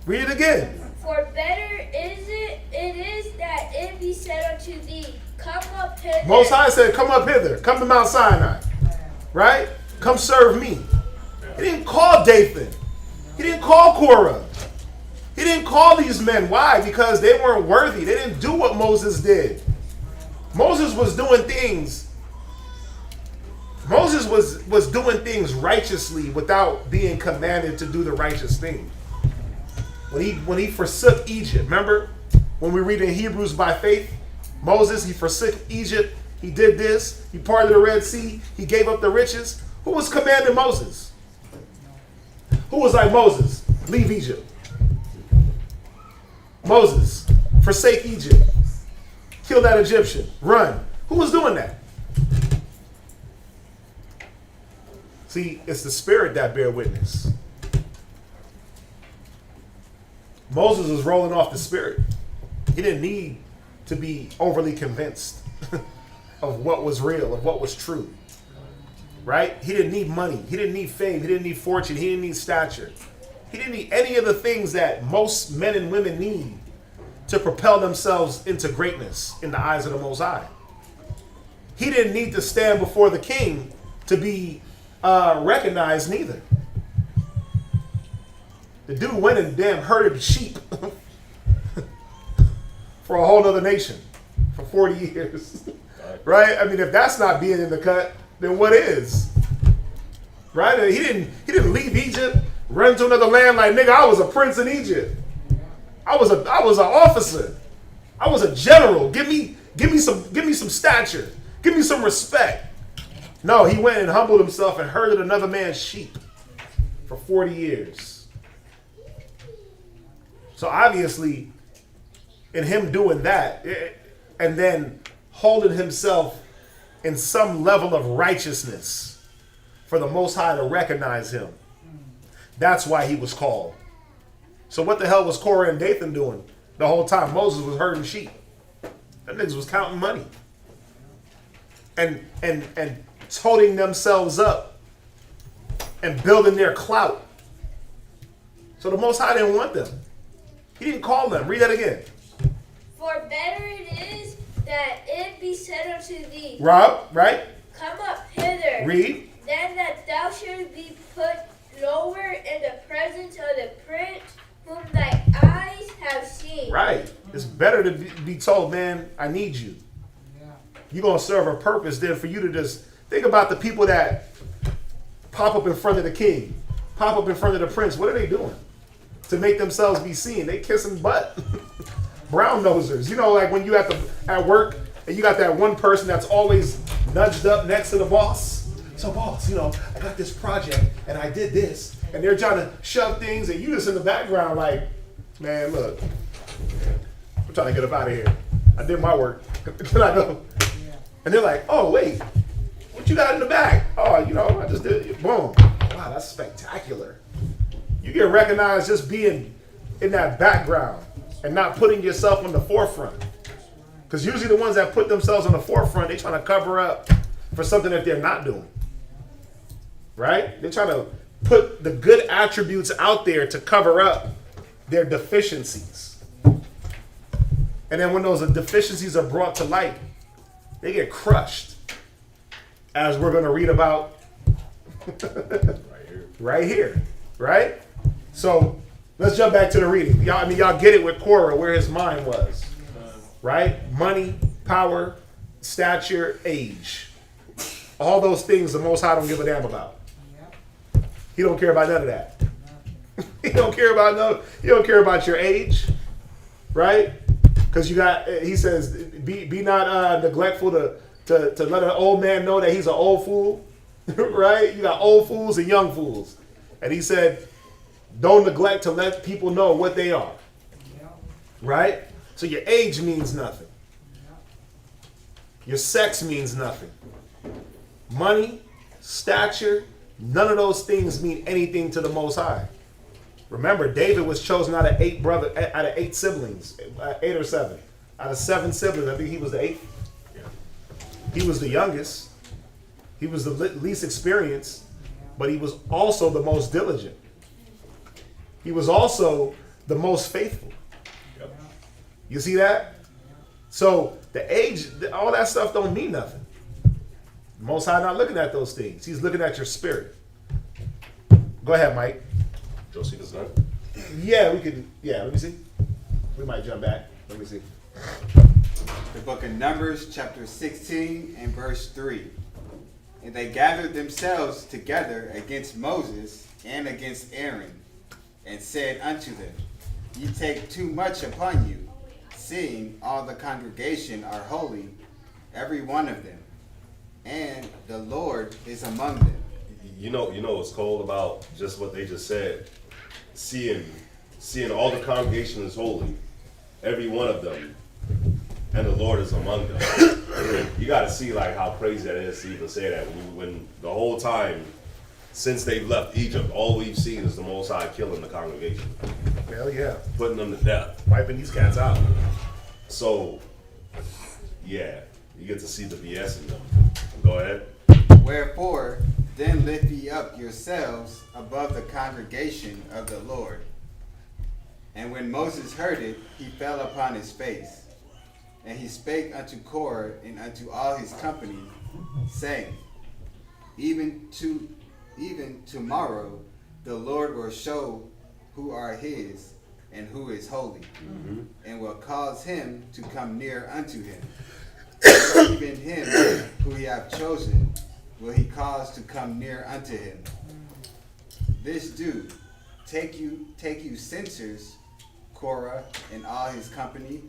Read it again. For better it is that it be said unto thee, come up hither. Most High said, come up hither. Come to Mount Sinai. Right? Come serve me. He didn't call Dathan. He didn't call Korah. He didn't call these men. Why? Because they weren't worthy. They didn't do what Moses did. Moses was doing things. Moses was doing things righteously without being commanded to do the righteous thing. When he forsook Egypt, remember? When we read in Hebrews by faith, Moses, he forsook Egypt. He did this. He parted the Red Sea. He gave up the riches. Who was commanding Moses? Who was like, Moses, leave Egypt? Moses, forsake Egypt. Kill that Egyptian. Run. Who was doing that? See, it's the Spirit that bear witness. Moses was rolling off the Spirit. He didn't need to be overly convinced of what was real, of what was true. Right? He didn't need money. He didn't need fame. He didn't need fortune. He didn't need stature. He didn't need any of the things that most men and women need to propel themselves into greatness in the eyes of the Most High. He didn't need to stand before the king to be recognized neither. The dude went and damn herded sheep for a whole other nation for 40 years. Right? I mean, if that's not being in the cut, then what is? Right? He didn't leave Egypt, run to another land like, nigga, I was a prince in Egypt. I was an officer. I was a general. Give me Give me some stature. Give me some respect. No, he went and humbled himself and herded another man's sheep for 40 years. So obviously, in him doing that, and then holding himself in some level of righteousness for the Most High to recognize him, that's why he was called. So what the hell was Korah and Dathan doing the whole time Moses was herding sheep? Them niggas was counting money. And toting themselves up and building their clout. So the Most High didn't want them. He didn't call them. Read that again. For better it is that it be said unto thee, Rob, right? Come up hither. Read. Than that thou shouldst be put lower in the presence of the prince whom thy eyes have seen. Right. It's better to be told, man, I need you. You're going to serve a purpose than for you to just think about the people that pop up in front of the king, pop up in front of the prince. What are they doing to make themselves be seen? They kissing butt. Brown nosers. You know, like when you at work and you got that one person that's always nudged up next to the boss. So boss, you know, I got this project and I did this. And they're trying to shove things and you just in the background like, man, look, I'm trying to get up out of here. I did my work. Then I go. And they're like, oh, wait, what you got in the back? Oh, you know, I just did it. Boom. Wow, that's spectacular. You get recognized just being in that background and not putting yourself on the forefront. Because usually the ones that put themselves on the forefront, they're trying to cover up for something that they're not doing. Right? They're trying to put the good attributes out there to cover up their deficiencies. And then when those deficiencies are brought to light, they get crushed, as we're going to read about right here, right? So let's jump back to the reading. Y'all get it with Korah, where his mind was, right? Money, power, stature, age. All those things the Most High don't give a damn about. He don't care about none of that. He don't care about your age, right? Because he says, be not neglectful to let an old man know that he's an old fool, right? You got old fools and young fools. And he said, don't neglect to let people know what they are, right? So your age means nothing. Your sex means nothing. Money, stature, none of those things mean anything to the Most High. Remember, David was chosen out of 8 siblings, 8 or 7. Out of 7 siblings, I think he was the 8th. He was the youngest. He was the least experienced, but he was also the most diligent. He was also the most faithful. You see that? So the age, all that stuff don't mean nothing. The Most High not looking at those things. He's looking at your spirit. Go ahead, Mike. Josephus done? Yeah, we could. Yeah, let me see. We might jump back. Let me see. The book of Numbers, chapter 16 and verse 3. And they gathered themselves together against Moses and against Aaron, and said unto them, Ye take too much upon you, seeing all the congregation are holy, every one of them, and the Lord is among them. You know what's cold about just what they just said? Seeing all the congregation is holy, every one of them, and the Lord is among them. You got to see like how crazy that is to even say that when the whole time since they've left Egypt, all we've seen is the Most High killing the congregation. Hell yeah. Putting them to death. Wiping these cats out. So, yeah, you get to see the BS in them. Go ahead. Wherefore, then lift ye up yourselves above the congregation of the Lord. And when Moses heard it, he fell upon his face. And he spake unto Korah and unto all his company, saying, Even tomorrow the Lord will show who are his and who is holy, and will cause him to come near unto him. Even him who he hath chosen will he cause to come near unto him. This do, take you censers, Korah and all his company,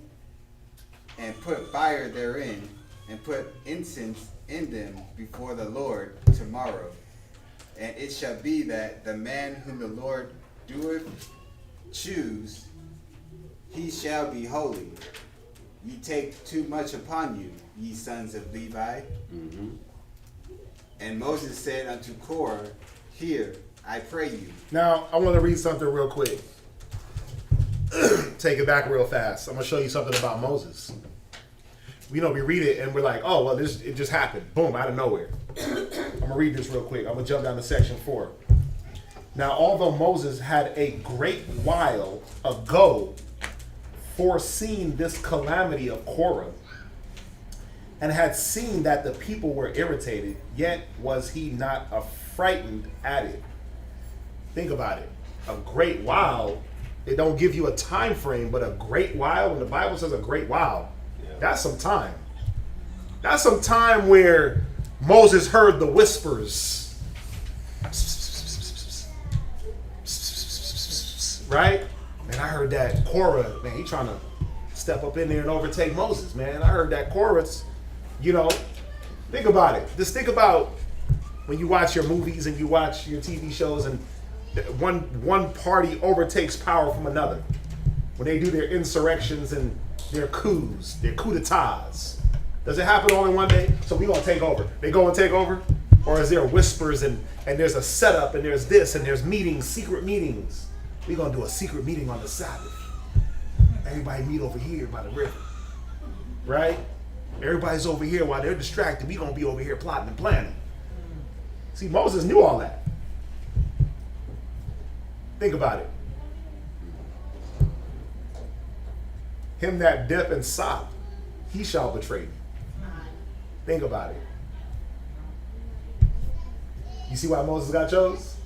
and put fire therein, and put incense in them before the Lord tomorrow. And it shall be that the man whom the Lord doeth choose, he shall be holy. Ye take too much upon you, ye sons of Levi. And Moses said unto Korah, Hear, I pray you. Now, I want to read something real quick. Take it back real fast. I'm going to show you something about Moses. We read it and we're like, oh, well, it just happened. Boom, out of nowhere. I'm going to read this real quick. I'm going to jump down to section 4. Now, although Moses had a great while ago foreseen this calamity of Korah, and had seen that the people were irritated, yet was he not affrighted at it. Think about it. A great while, it don't give you a time frame, but a great while, when the Bible says a great while, that's some time. That's some time where Moses heard the whispers. Right? Man, I heard that Korah, man, he trying to step up in there and overtake Moses, man. I heard that Korah's, think about it. Just think about when you watch your movies and you watch your TV shows and one party overtakes power from another. When they do their insurrections and their coups, their coup d'etats. Does it happen all in one day? So we gonna take over. They go and take over? Or is there whispers and there's a setup and there's this and there's meetings, secret meetings? We gonna do a secret meeting on the Sabbath. Everybody meet over here by the river. Right? Everybody's over here while they're distracted. We gonna be over here plotting and planning. See, Moses knew all that. Think about it. Him that dip and sop, he shall betray me. Think about it. You see why Moses got chose?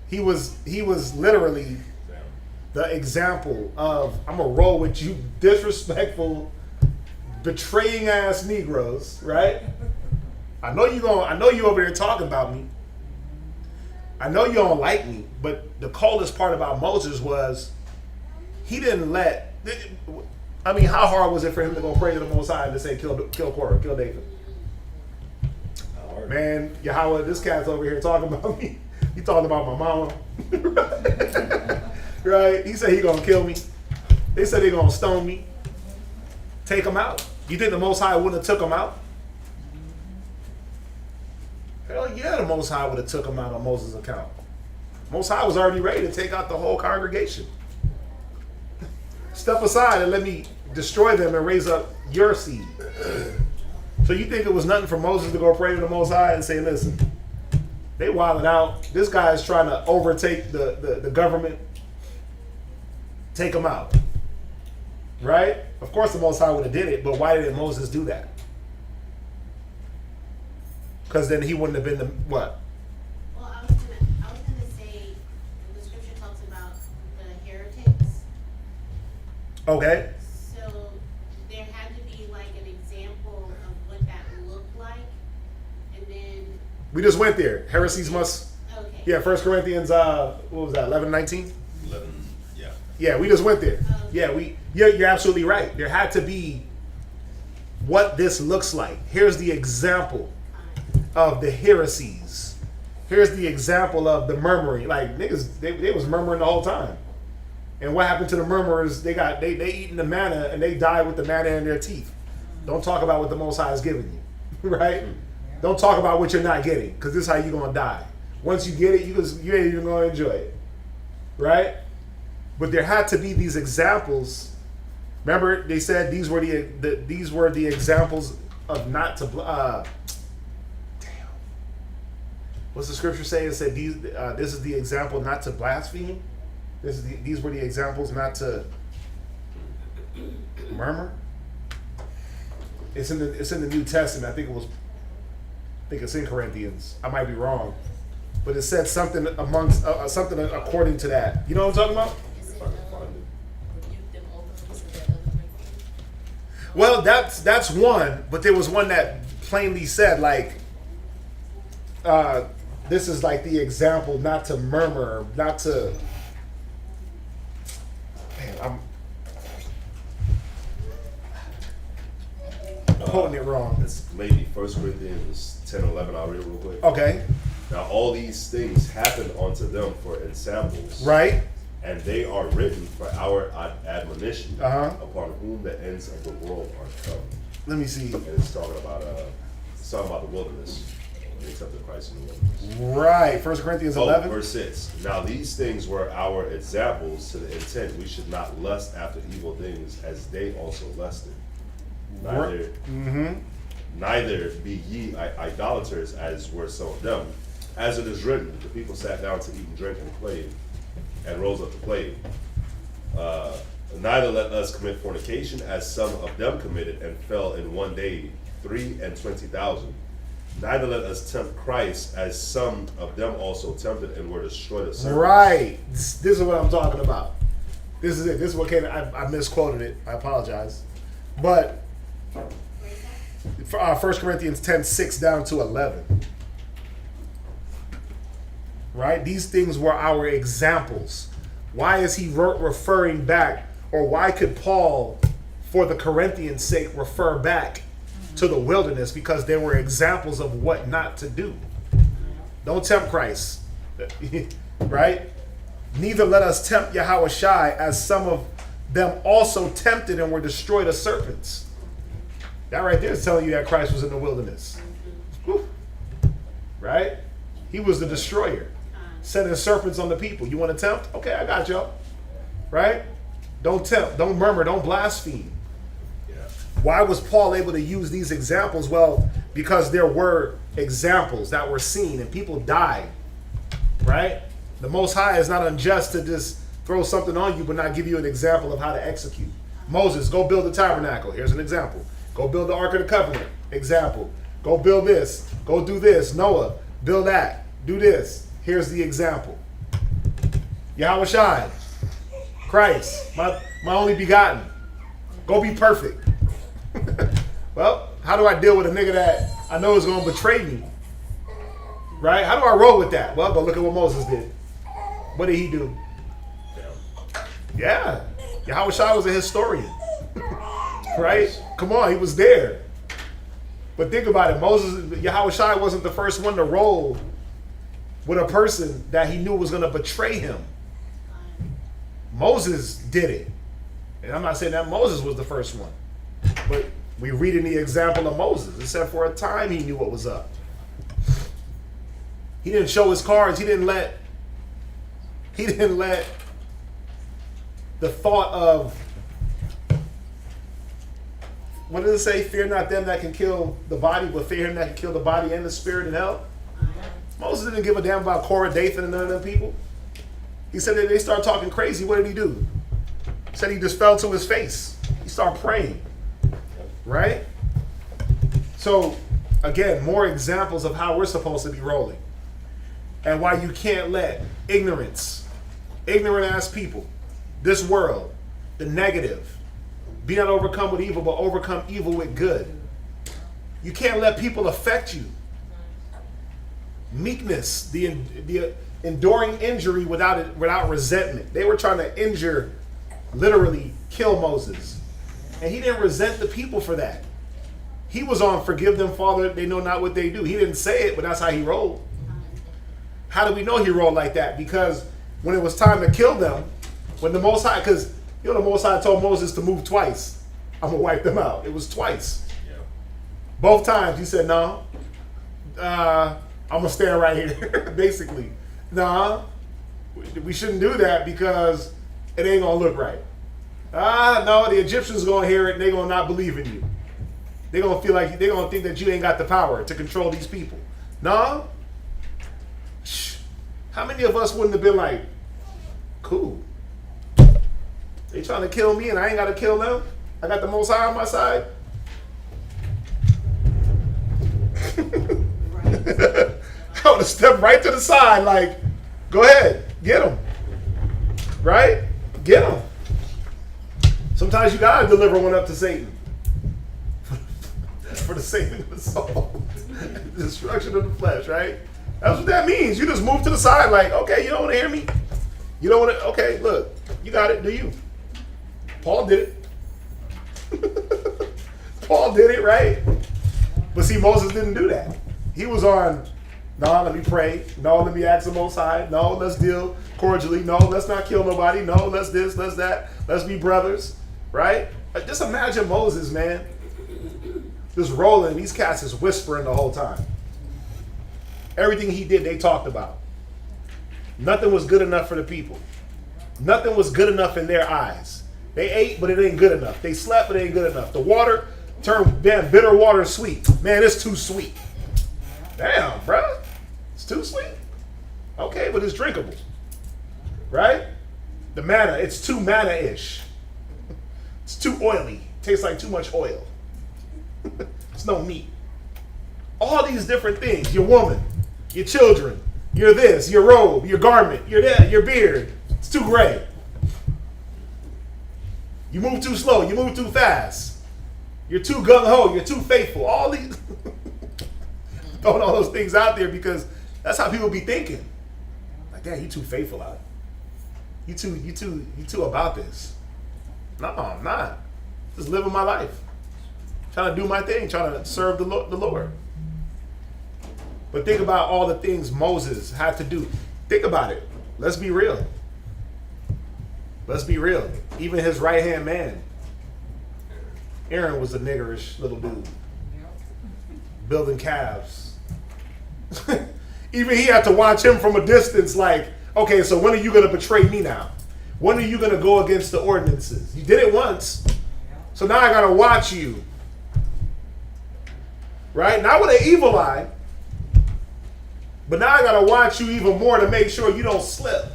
He was literally the example of, I'm gonna roll with you disrespectful, betraying ass Negroes, right? I know you over there talking about me. I know you don't like me, but the coldest part about Moses was he didn't let. I mean, how hard was it for him to go pray to the Most High and to say, kill Korah, kill David? Man, Yahweh, this cat's over here talking about me. He talking about my mama. Right? He said he gonna kill me. They said they gonna stone me. Take him out. You think the Most High wouldn't have took him out? Hell yeah, the Most High would have took him out on Moses' account. Most High was already ready to take out the whole congregation. Step aside and let me destroy them and raise up your seed. So you think it was nothing for Moses to go pray to the Most High and say, listen, they wilding out. This guy is trying to overtake the government. Take him out. Right? Of course the Most High would have did it, but why didn't Moses do that? Because then he wouldn't have been the what? Well, I was gonna say the scripture talks about the heretics. Okay. So there had to be like an example of what that looked like, and then We just went there. Heresies must. okay. Yeah, 1 Corinthians. What was that? 11:19. 11, yeah. Yeah, we just went there. Yeah, you're absolutely right. There had to be what this looks like. Here's the example of the heresies. Here's the example of the murmuring. Like niggas, they was murmuring the whole time. And what happened to the murmurers? They eating the manna and they died with the manna in their teeth. Don't talk about what the Most High is giving you, right? Don't talk about what you're not getting, because this is how you're gonna die. Once you get it, you ain't even gonna enjoy it, right? But there had to be these examples. Remember, they said these were the examples of not to. Damn. What's the scripture say? It said this is the example not to blaspheme. These were the examples not to murmur. It's in the New Testament. I think it's in Corinthians. I might be wrong, but it said something amongst something according to that. You know what I'm talking about? Is it rebuke them openly so that others may fear? Well, that's one, but there was one that plainly said like, this is like the example not to murmur, not to. Man, quoting it wrong. It's maybe 1 Corinthians 10 or 11. I'll read it real quick. Okay. Now all these things happen unto them for examples, Right. and they are written for our admonition, Uh-huh. upon whom the ends of the world are come. Let me see. And it's talking about the wilderness. They accepted Christ in the wilderness. Right. 1 Corinthians 11. Verse 6. Now these things were our examples, to the intent we should not lust after evil things as they also lusted. Neither be ye idolaters as were some of them. As it is written, the people sat down to eat and drink and played, and rose up to play. Neither let us commit fornication, as some of them committed, and fell in one day 23,000. Neither let us tempt Christ, as some of them also tempted and were destroyed of serpents. Right. This is what I'm talking about. This is it. This is what came. I misquoted it. I apologize. But 1 Corinthians 10:6 down to 11. Right? These things were our examples. Why is he referring back, or why could Paul, for the Corinthians' sake, refer back to the wilderness? Because there were examples of what not to do. Don't tempt Christ. Right? Neither let us tempt Yahushua, as some of them also tempted and were destroyed of serpents. That right there is telling you that Christ was in the wilderness. Whew. Right? He was the destroyer, sending serpents on the people. You want to tempt? Okay, I got y'all. Right? Don't tempt. Don't murmur. Don't blaspheme. Yeah. Why was Paul able to use these examples? Well, because there were examples that were seen and people died. Right? The Most High is not unjust to just throw something on you but not give you an example of how to execute. Moses, go build the tabernacle. Here's an example. Go build the Ark of the Covenant. Example. Go build this. Go do this. Noah, build that. Do this. Here's the example. Yahushua, Christ, my only begotten. Go be perfect. Well, how do I deal with a nigga that I know is going to betray me? Right? How do I roll with that? Well, go look at what Moses did. What did he do? Yeah. Yahushua was a historian. Right? Come on, he was there. But think about it. Yahushua wasn't the first one to roll with a person that he knew was going to betray him. Moses did it. And I'm not saying that Moses was the first one. But we read in the example of Moses. It said for a time he knew what was up. He didn't show his cards. He didn't let the thought of, what does it say? Fear not them that can kill the body, but fear him that can kill the body and the spirit in hell. Moses didn't give a damn about Korah, Dathan, and none of them people. He said that they start talking crazy. What did he do? He said he just fell to his face. He started praying. Right? So, again, more examples of how we're supposed to be rolling. And why you can't let ignorant ass people, this world, the negative, be not overcome with evil, but overcome evil with good. You can't let people affect you. Meekness, the enduring injury without resentment. They were trying to injure, literally kill Moses. And he didn't resent the people for that. He was on forgive them, Father, they know not what they do. He didn't say it, but that's how he rolled. How do we know he rolled like that? Because when it was time to kill them, when the Most High, because the Most High told Moses to move twice. I'm going to wipe them out. It was twice. Yeah. Both times he said, no, I'm going to stand right here, basically. No, we shouldn't do that because it ain't going to look right. No, the Egyptians going to hear it and they're going to not believe in you. They're going to feel like, they're going to think that you ain't got the power to control these people. No. How many of us wouldn't have been like, cool. They trying to kill me and I ain't got to kill them? I got the Most High on my side? I would have stepped right to the side like, go ahead, get them. Right? Get them. Sometimes you got to deliver one up to Satan. For the saving of the soul. The destruction of the flesh, right? That's what that means. You just move to the side like, okay, you don't want to hear me? You don't want to, okay, look, you got it, do you? Paul did it. Paul did it, right? But see, Moses didn't do that. He was on, no, let me pray. No, let me ask the Most High. No, let's deal cordially. No, let's not kill nobody. No, let's this, let's that. Let's be brothers, right? Just imagine Moses, man. Just rolling. These cats is whispering the whole time. Everything he did, they talked about. Nothing was good enough for the people. Nothing was good enough in their eyes. They ate, but it ain't good enough. They slept, but it ain't good enough. The water turned, man, bitter water sweet. Man, it's too sweet. Damn, bruh. It's too sweet? Okay, but it's drinkable. Right? The manna, it's too manna-ish. It's too oily. Tastes like too much oil. It's no meat. All these different things. Your woman, your children, your this, your robe, your garment, your that, your beard. It's too gray. You move too slow. You move too fast. You're too gung-ho. You're too faithful. All these... Throwing all those things out there because that's how people be thinking. Like, damn, you too faithful out. You too about this. No, I'm not. Just living my life. Trying to do my thing. Trying to serve the Lord. But think about all the things Moses had to do. Think about it. Let's be real. Let's be real. Even his right-hand man, Aaron, was a niggerish little dude. Building calves. Even he had to watch him from a distance like, okay, so when are you going to betray me now? When are you going to go against the ordinances? You did it once. So now I got to watch you. Right? Not with an evil eye. But now I got to watch you even more to make sure you don't slip.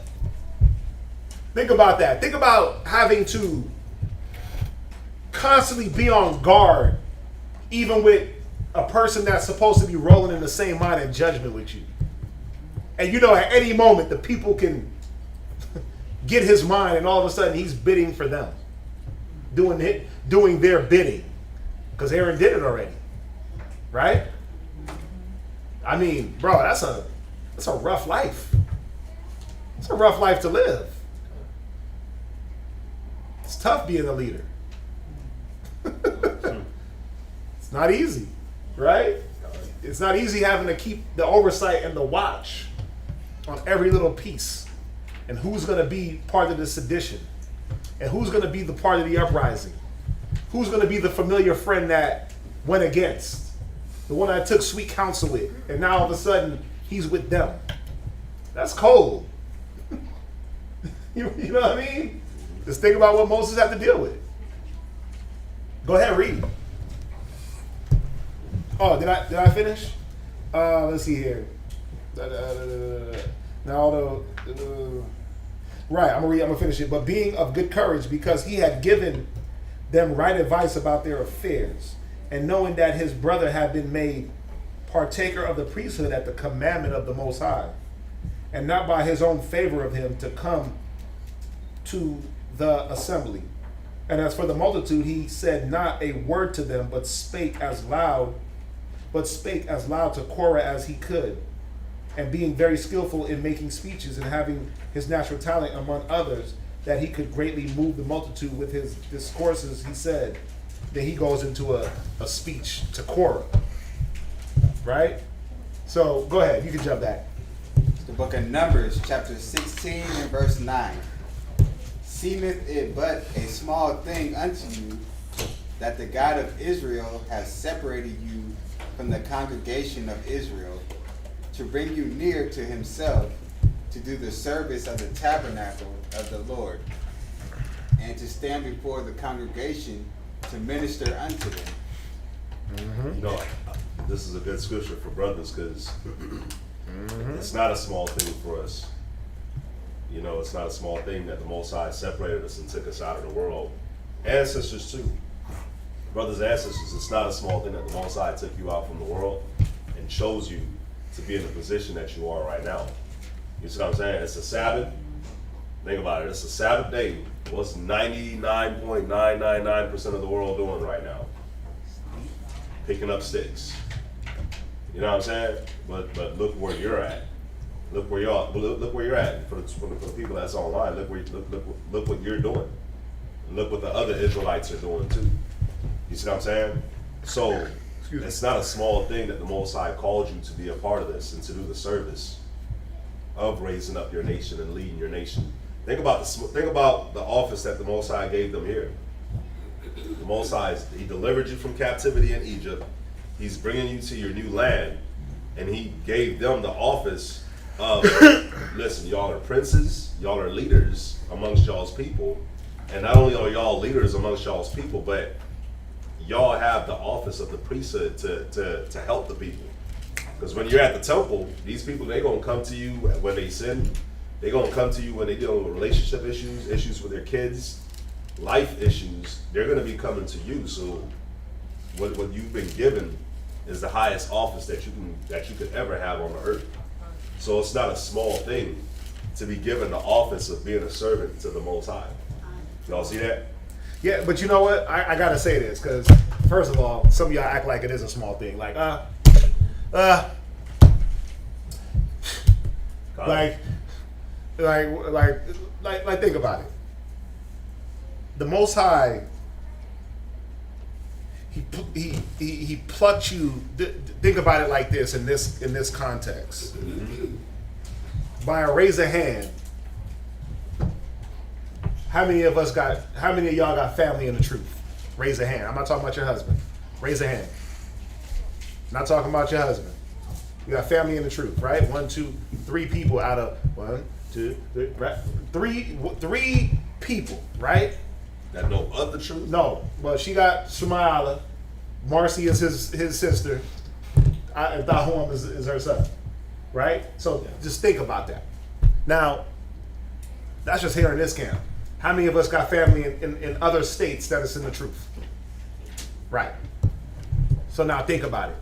Think about that. Think about having to constantly be on guard, even with a person that's supposed to be rolling in the same mind and judgment with you. And you know, at any moment, the people can get his mind, and all of a sudden, he's bidding for them, doing their bidding, because Aaron did it already, right? I mean, bro, that's a rough life. It's a rough life to live. It's tough being a leader. It's not easy, right? It's not easy having to keep the oversight and the watch on every little piece, and who's going to be part of the sedition, and who's going to be the part of the uprising, who's going to be the familiar friend that went against, the one that took sweet counsel with, and now all of a sudden he's with them. That's cold. You know what I mean? Just think about what Moses had to deal with. Go ahead, read. Oh, did I finish? Let's see here. Now, right, I'm gonna finish it. But being of good courage, because he had given them right advice about their affairs, and knowing that his brother had been made partaker of the priesthood at the commandment of the Most High, and not by his own favor of him to come to the assembly. And as for the multitude, he said not a word to them, but spake as loud to Korah as he could. And being very skillful in making speeches and having his natural talent among others, that he could greatly move the multitude with his discourses, he said. Then he goes into a speech to Korah. Right? So go ahead, you can jump back. The book of Numbers, chapter 16 and verse 9. Seemeth it but a small thing unto you, that the God of Israel has separated you from the congregation of Israel, to bring you near to himself, to do the service of the tabernacle of the Lord, and to stand before the congregation to minister unto them. You know, this is a good scripture for brothers, because it's not a small thing for us. You know, it's not a small thing that the Most High separated us and took us out of the world. Ancestors too. Brothers and sisters, it's not a small thing that the Most High took you out from the world and chose you to be in the position that you are right now. You see what I'm saying? It's a Sabbath. Think about it. It's a Sabbath day. What's 99.999% of the world doing right now? Picking up sticks. You know what I'm saying? But look where you're at. Look where y'all. Look where you're at. For the people that's online, look what you're doing. Look what the other Israelites are doing too. You see what I'm saying? So Excuse me. it's not a small thing that the Most High called you to be a part of this and to do the service of raising up your nation and leading your nation. Think about the office that the Most High gave them here. The Most High, He delivered you from captivity in Egypt. He's bringing you to your new land, and He gave them the office of, listen, y'all are princes, y'all are leaders amongst y'all's people, and not only are y'all leaders amongst y'all's people, but y'all have the office of the priesthood to help the people. Because when you're at the temple, these people, they're going to come to you when they sin. They're going to come to you when they deal with relationship issues with their kids, life issues. They're going to be coming to you. So what you've been given is the highest office that you could ever have on the earth. So it's not a small thing to be given the office of being a servant to the Most High. Y'all see that? Yeah, but you know what? I gotta say this, because first of all, some of y'all act like it is a small thing. Like, think about it. The Most High, he plucked you. Think about it like this in this context. By a raise of hand, how many of y'all got family in the truth? Raise a hand. I'm not talking about your husband. Raise a hand. Not talking about your husband. You got family in the truth, right? 1, 2, 3 people out of 1, 2, 3, right? Three people, right? That know of the truth? No. Well, she got Shemayala. Marcy is his sister. And Dahom is her son. Right? So just think about that. Now, that's just here in this camp. How many of us got family in other states that is in the truth? Right. So now think about it.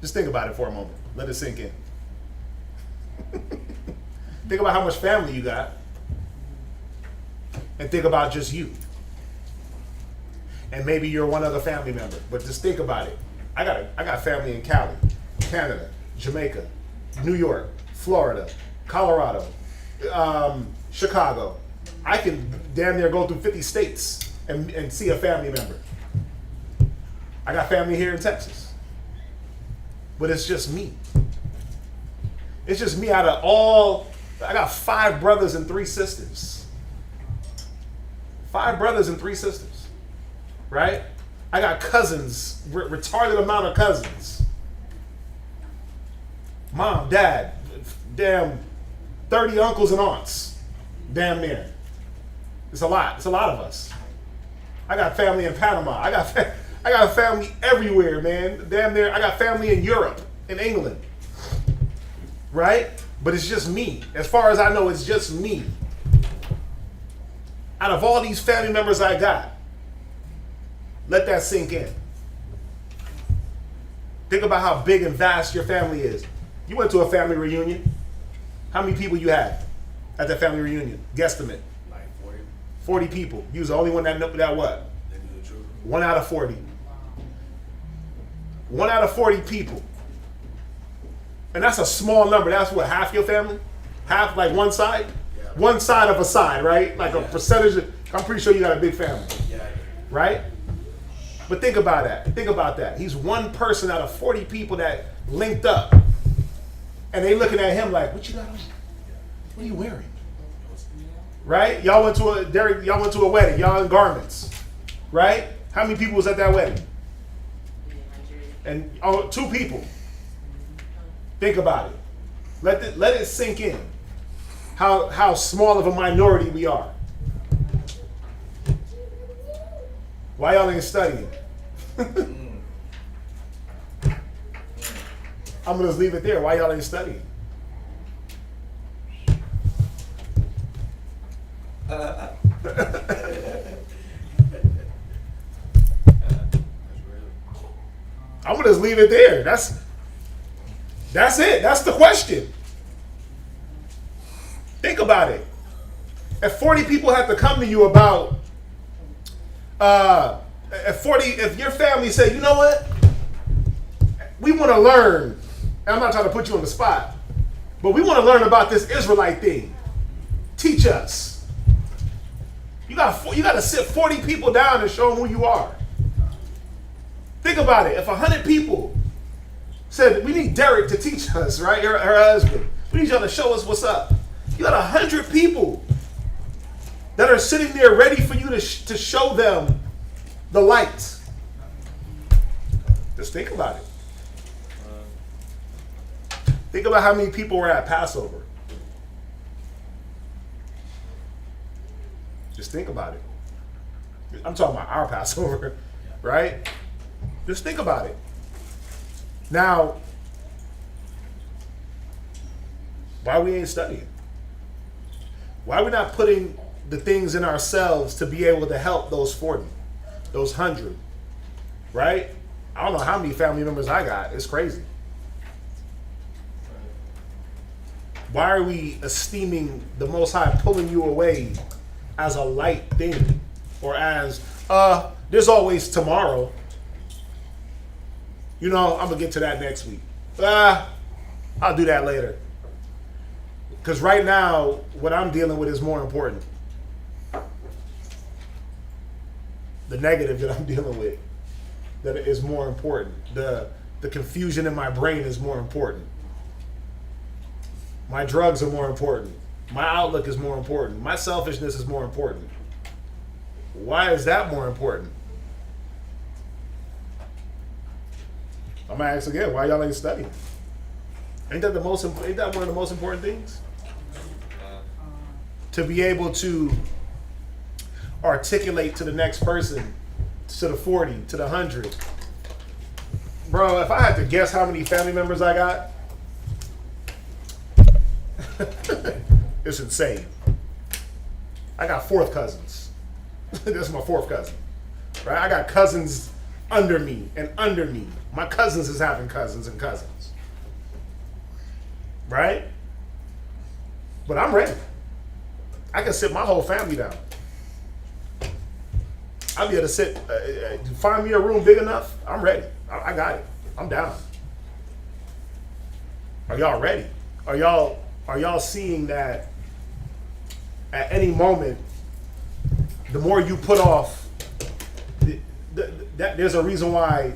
Just think about it for a moment. Let it sink in. Think about how much family you got. And think about just you. And maybe you're one other family member. But just think about it. I got family in Cali, Canada, Jamaica, New York, Florida, Colorado, Chicago. I can damn near go through 50 states and see a family member. I got family here in Texas. But it's just me. It's just me out of all. I got 5 brothers and 3 sisters. 5 brothers and 3 sisters. Right? I got cousins, retarded amount of cousins. Mom, dad, damn 30 uncles and aunts. Damn near. It's a lot. It's a lot of us. I got family in Panama. I got family everywhere, man. Damn near. I got family in Europe, in England. Right? But it's just me. As far as I know, it's just me. Out of all these family members I got, let that sink in. Think about how big and vast your family is. You went to a family reunion. How many people you had at that family reunion? Guesstimate. Like 40. 40 people. You was the only one that what? They knew the truth. 1 out of 40. 1 out of 40 people. And that's a small number. That's what, half your family? Half, like one side? Yeah. One side of a side, right? Like a percentage. I'm pretty sure you got a big family. Yeah. Right? But think about that. Think about that. He's one person out of 40 people that linked up. And they looking at him like, what you got on? What are you wearing? Right? Y'all went to a wedding. Y'all in garments. Right? How many people was at that wedding? And 2 people. Think about it. Let it sink in. How small of a minority we are. Why y'all ain't studying? I'm gonna just leave it there. Why y'all ain't studying? I'm gonna just leave it there. That's it. That's the question. Think about it. If 40 people have to come to you about if your family say, you know what, we want to learn, and I'm not trying to put you on the spot, but we want to learn about this Israelite thing. Teach us. You got to sit 40 people down and show them who you are. Think about it. If 100 people said, we need Derek to teach us, right? Her husband. We need y'all to show us what's up. You got 100 people that are sitting there ready for you to show them the light. Just think about it. Think about how many people were at Passover. Just think about it. I'm talking about our Passover, right? Just think about it. Now, why we ain't studying? Why we not putting the things in ourselves to be able to help those 40, those 100, right? I don't know how many family members I got. It's crazy. Why are we esteeming the Most High pulling you away as a light thing? Or as, there's always tomorrow. You know, I'm going to get to that next week. I'll do that later. Because right now, what I'm dealing with is more important. The negative that I'm dealing with, that is more important. The confusion in my brain is more important. My drugs are more important. My outlook is more important. My selfishness is more important. Why is that more important? I'm gonna ask again, why y'all ain't studying? Ain't that one of the most important things? To be able to articulate to the next person, to the 40, to the 100. Bro, if I had to guess how many family members I got, it's insane. I got fourth cousins. This is my fourth cousin. Right? I got cousins under me and under me. My cousins is having cousins and cousins. Right? But I'm ready. I can sit my whole family down. I'll be able to sit, find me a room big enough, I'm ready. I got it. I'm down. Are y'all ready? Are y'all seeing that at any moment, the more you put off, there's a reason why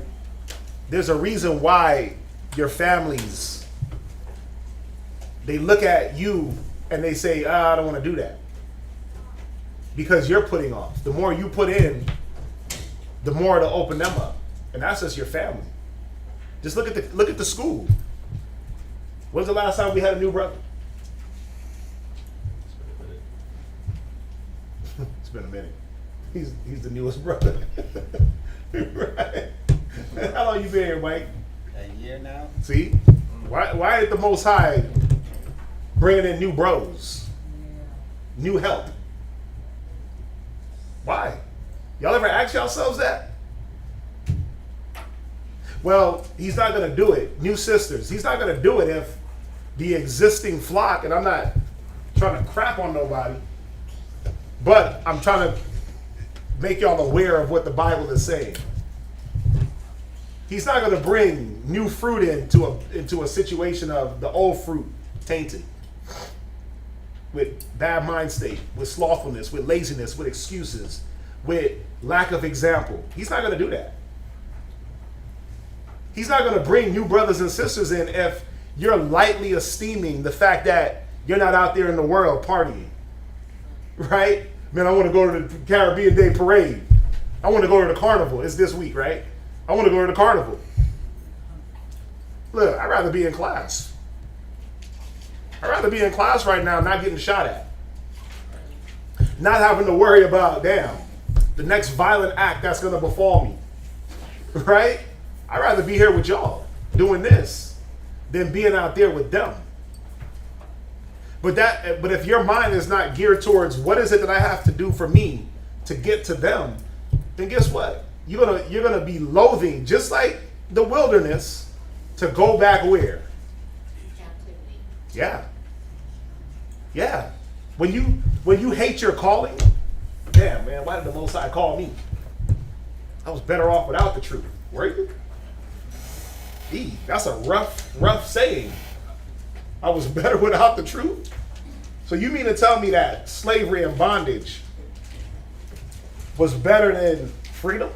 your families, they look at you and they say, I don't want to do that. Because you're putting off. The more you put in, the more it'll open them up. And that's just your family. Just look at the school. When's the last time we had a new brother? It's been a minute. He's the newest brother. Right? How long you been here, Mike? A year now. See? Why ain't the Most High bringing in new bros? New help? Why? Y'all ever ask yourselves that? Well, he's not going to do it. New sisters, he's not going to do it if the existing flock, and I'm not trying to crap on nobody, but I'm trying to make y'all aware of what the Bible is saying. He's not going to bring new fruit into a situation of the old fruit tainted. With bad mind state, with slothfulness, with laziness, with excuses, with lack of example. He's not going to do that. He's not going to bring new brothers and sisters in if you're lightly esteeming the fact that you're not out there in the world partying. Right? Man, I want to go to the Caribbean Day Parade. I want to go to the carnival. It's this week, right? I want to go to the carnival. Look, I'd rather be in class. I'd rather be in class right now, not getting shot at. Not having to worry about, damn, the next violent act that's going to befall me. Right? I'd rather be here with y'all doing this than being out there with them. But if your mind is not geared towards what is it that I have to do for me to get to them, then guess what? You're gonna be loathing, just like the wilderness, to go back where? Captivity. Yeah. Yeah. When you hate your calling, damn man, why did the Most High call me? I was better off without the truth. Were you? That's a rough saying. I was better without the truth. So you mean to tell me that slavery and bondage was better than freedom?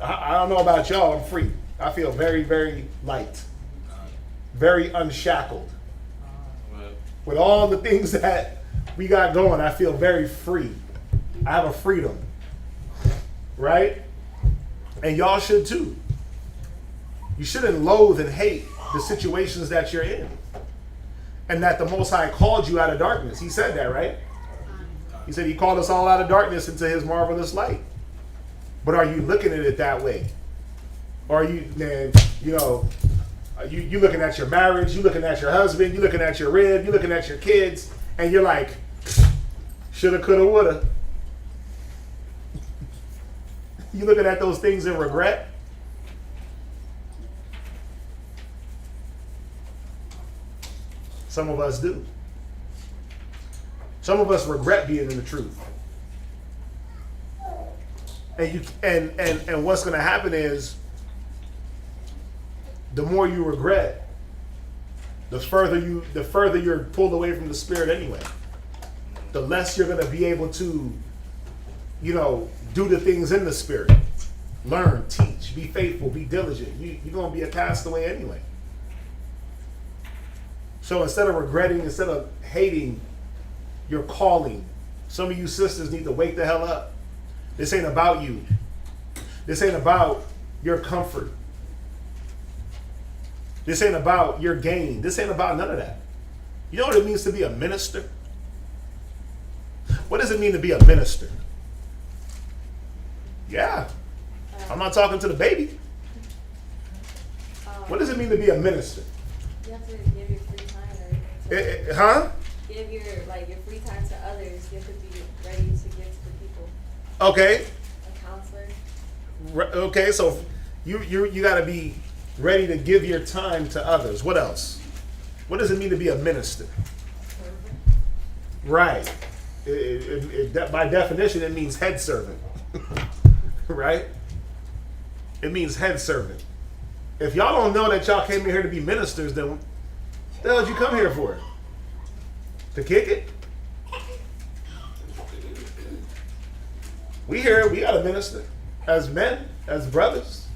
I don't know about y'all. I'm free. I feel very, very light, very unshackled. With all the things that we got going, I feel very free. I have a freedom, right? And y'all should too. You shouldn't loathe and hate the situations that you're in, and that the Most High called you out of darkness. He said that, right? He said he called us all out of darkness into his marvelous light. But are you looking at it that way? Or are you, man, you know, you looking at your marriage, you looking at your husband, you looking at your rib, you looking at your kids, and you're like, shoulda, coulda, woulda. You looking at those things in regret? Some of us do. Some of us regret being in the truth. And what's going to happen is, the more you regret, the further you're pulled away from the Spirit anyway. The less you're going to be able to, you know, do the things in the Spirit. Learn, teach, be faithful, be diligent. You're going to be a castaway anyway. So instead of regretting, instead of hating your calling, some of you sisters need to wake the hell up. This ain't about you. This ain't about your comfort. This ain't about your gain. This ain't about none of that. You know what it means to be a minister? What does it mean to be a minister? Yeah. I'm not talking to the baby. What does it mean to be a minister? You have to give your free time, right? Give your free time to others. You have to be ready to give to the people. Okay. A counselor. Okay, so you got to be ready to give your time to others. What else? What does it mean to be a minister? Right. By definition, it means head servant. Right? It means head servant. If y'all don't know that y'all came here to be ministers, then what the hell did you come here for? To kick it? We got a minister. As men, as brothers.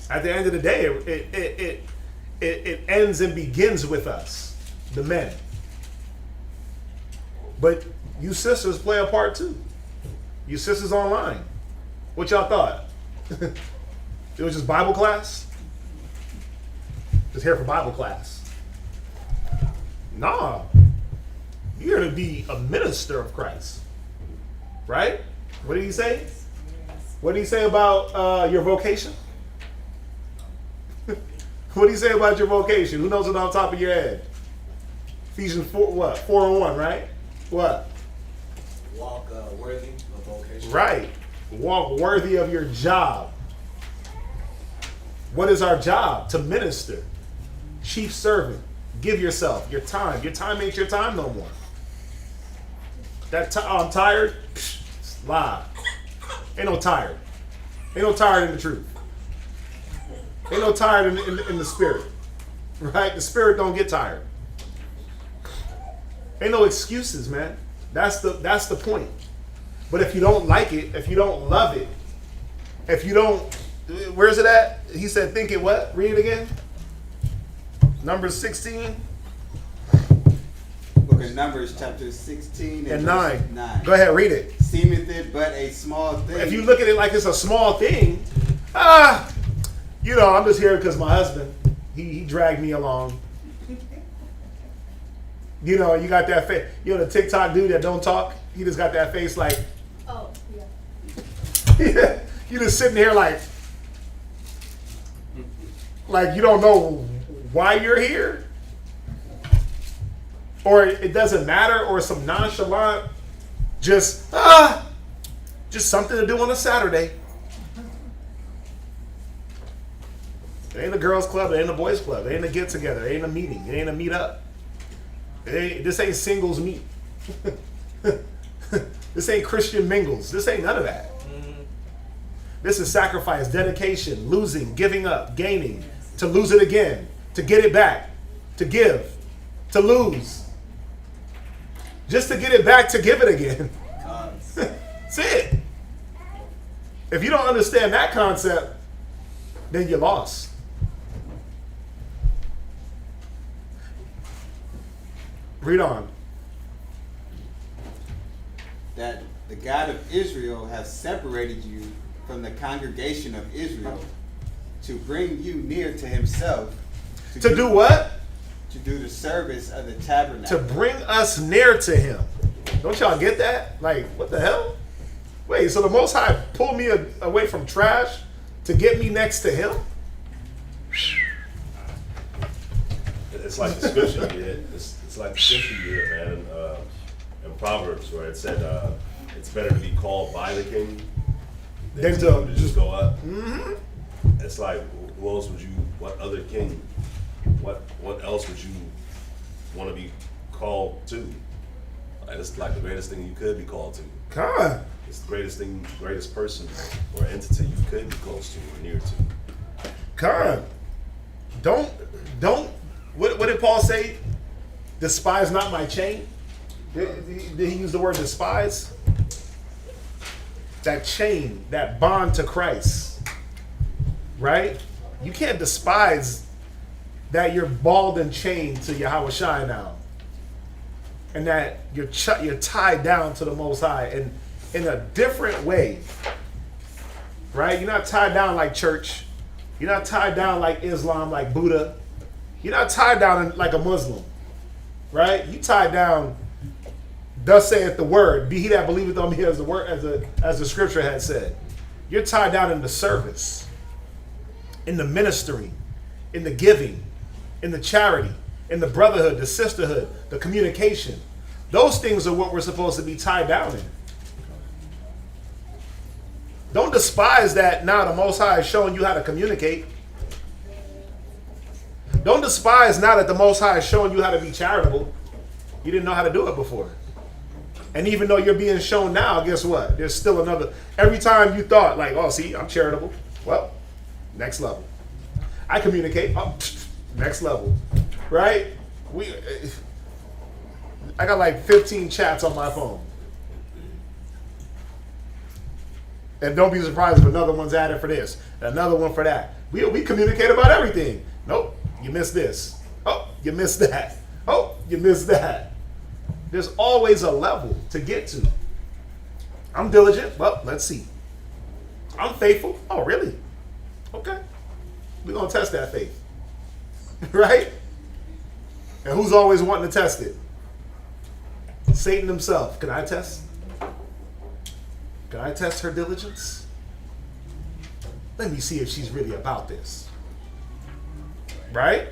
At the end of the day, it ends and begins with us, the men. But you sisters play a part too. You sisters online. What y'all thought? It was just Bible class? Just here for Bible class. Nah. You're here to be a minister of Christ. Right? What did he say? What did he say about your vocation? What did he say about your vocation? Who knows it on top of your head? Ephesians 4, what? 4:1, right? What? Walk worthy of vocation. Right. Walk worthy of your job. What is our job? To minister. Chief servant. Give yourself your time. Your time ain't your time no more. I'm tired. Psh, lie. Ain't no tired. Ain't no tired in the truth. Ain't no tired in the spirit. Right? The spirit don't get tired. Ain't no excuses, man. That's the point. But if you don't like it, if you don't love it, if you don't, where's it at? He said, think it what? Read it again. Numbers 16. Book of Numbers, chapter 16 and verse 9. Go ahead, read it. Seemeth it but a small thing. If you look at it like it's a small thing, you know, I'm just here because my husband, he dragged me along. You know, you got that face. You know, the TikTok dude that don't talk, he just got that face like. Oh, yeah. You just sitting here like you don't know why you're here, or it doesn't matter, or some nonchalant, just something to do on a Saturday. It ain't a girls' club. It ain't a boys' club. It ain't a get together. It ain't a meeting. It ain't a meet up. This ain't singles meet. This ain't Christian mingles. This ain't none of that. This is sacrifice, dedication, losing, giving up, gaining, to lose it again, to get it back, to give, to lose. Just to get it back, to give it again. That's it. If you don't understand that concept, then you're lost. Read on. That the God of Israel has separated you from the congregation of Israel to bring you near to himself. To do what? To do the service of the tabernacle. To bring us near to him. Don't y'all get that? Like, what the hell? Wait, so the Most High pulled me away from trash to get me next to him? It's like the scripture you did. It's like the scripture you did, man, in Proverbs, where it said it's better to be called by the king than to just go up. Mm-hmm. It's like, who else would you? What other king? What else would you want to be called to? Like, it's like the greatest thing you could be called to. God. It's the greatest person or entity you could be close to or near to. God. Don't. What did Paul say? Despise not my chain. Did he use the word despise? That chain, that bond to Christ, right? You can't despise that you're balled and chained to Yahweh Shai now, and that you're tied down to the Most High, and in a different way, right? You're not tied down like church. You're not tied down like Islam, like Buddha. You're not tied down like a Muslim, right? You tied down. Thus saith the word, be he that believeth on me as the word, as the scripture had said. You're tied down in the service, in the ministry, in the giving, in the charity, in the brotherhood, the sisterhood, the communication. Those things are what we're supposed to be tied down in. Don't despise that now the Most High is showing you how to communicate. Don't despise now that the Most High is showing you how to be charitable. You didn't know how to do it before. And even though you're being shown now, guess what? There's still another. Every time you thought, like, oh, see, I'm charitable. Well, next level. I communicate. Oh, next level. Right? I got like 15 chats on my phone. And don't be surprised if another one's added for this, another one for that. We communicate about everything. Nope, you missed this. Oh, you missed that. Oh, you missed that. There's always a level to get to. I'm diligent. Well, let's see. I'm faithful. Oh, really? Okay. We're going to test that faith. Right? And who's always wanting to test it? Satan himself. Can I test? Can I test her diligence? Let me see if she's really about this. Right?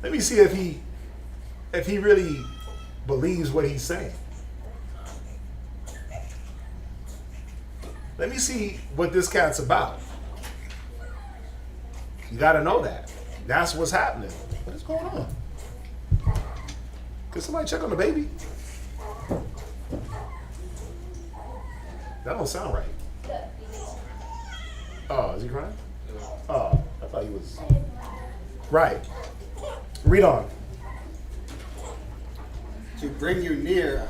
Let me see if he really believes what he's saying. Let me see what this cat's about. You got to know that. That's what's happening. What is going on? Can somebody check on the baby? That don't sound right. Oh, is he crying? Oh, I thought he was. Right. Read on. To bring you near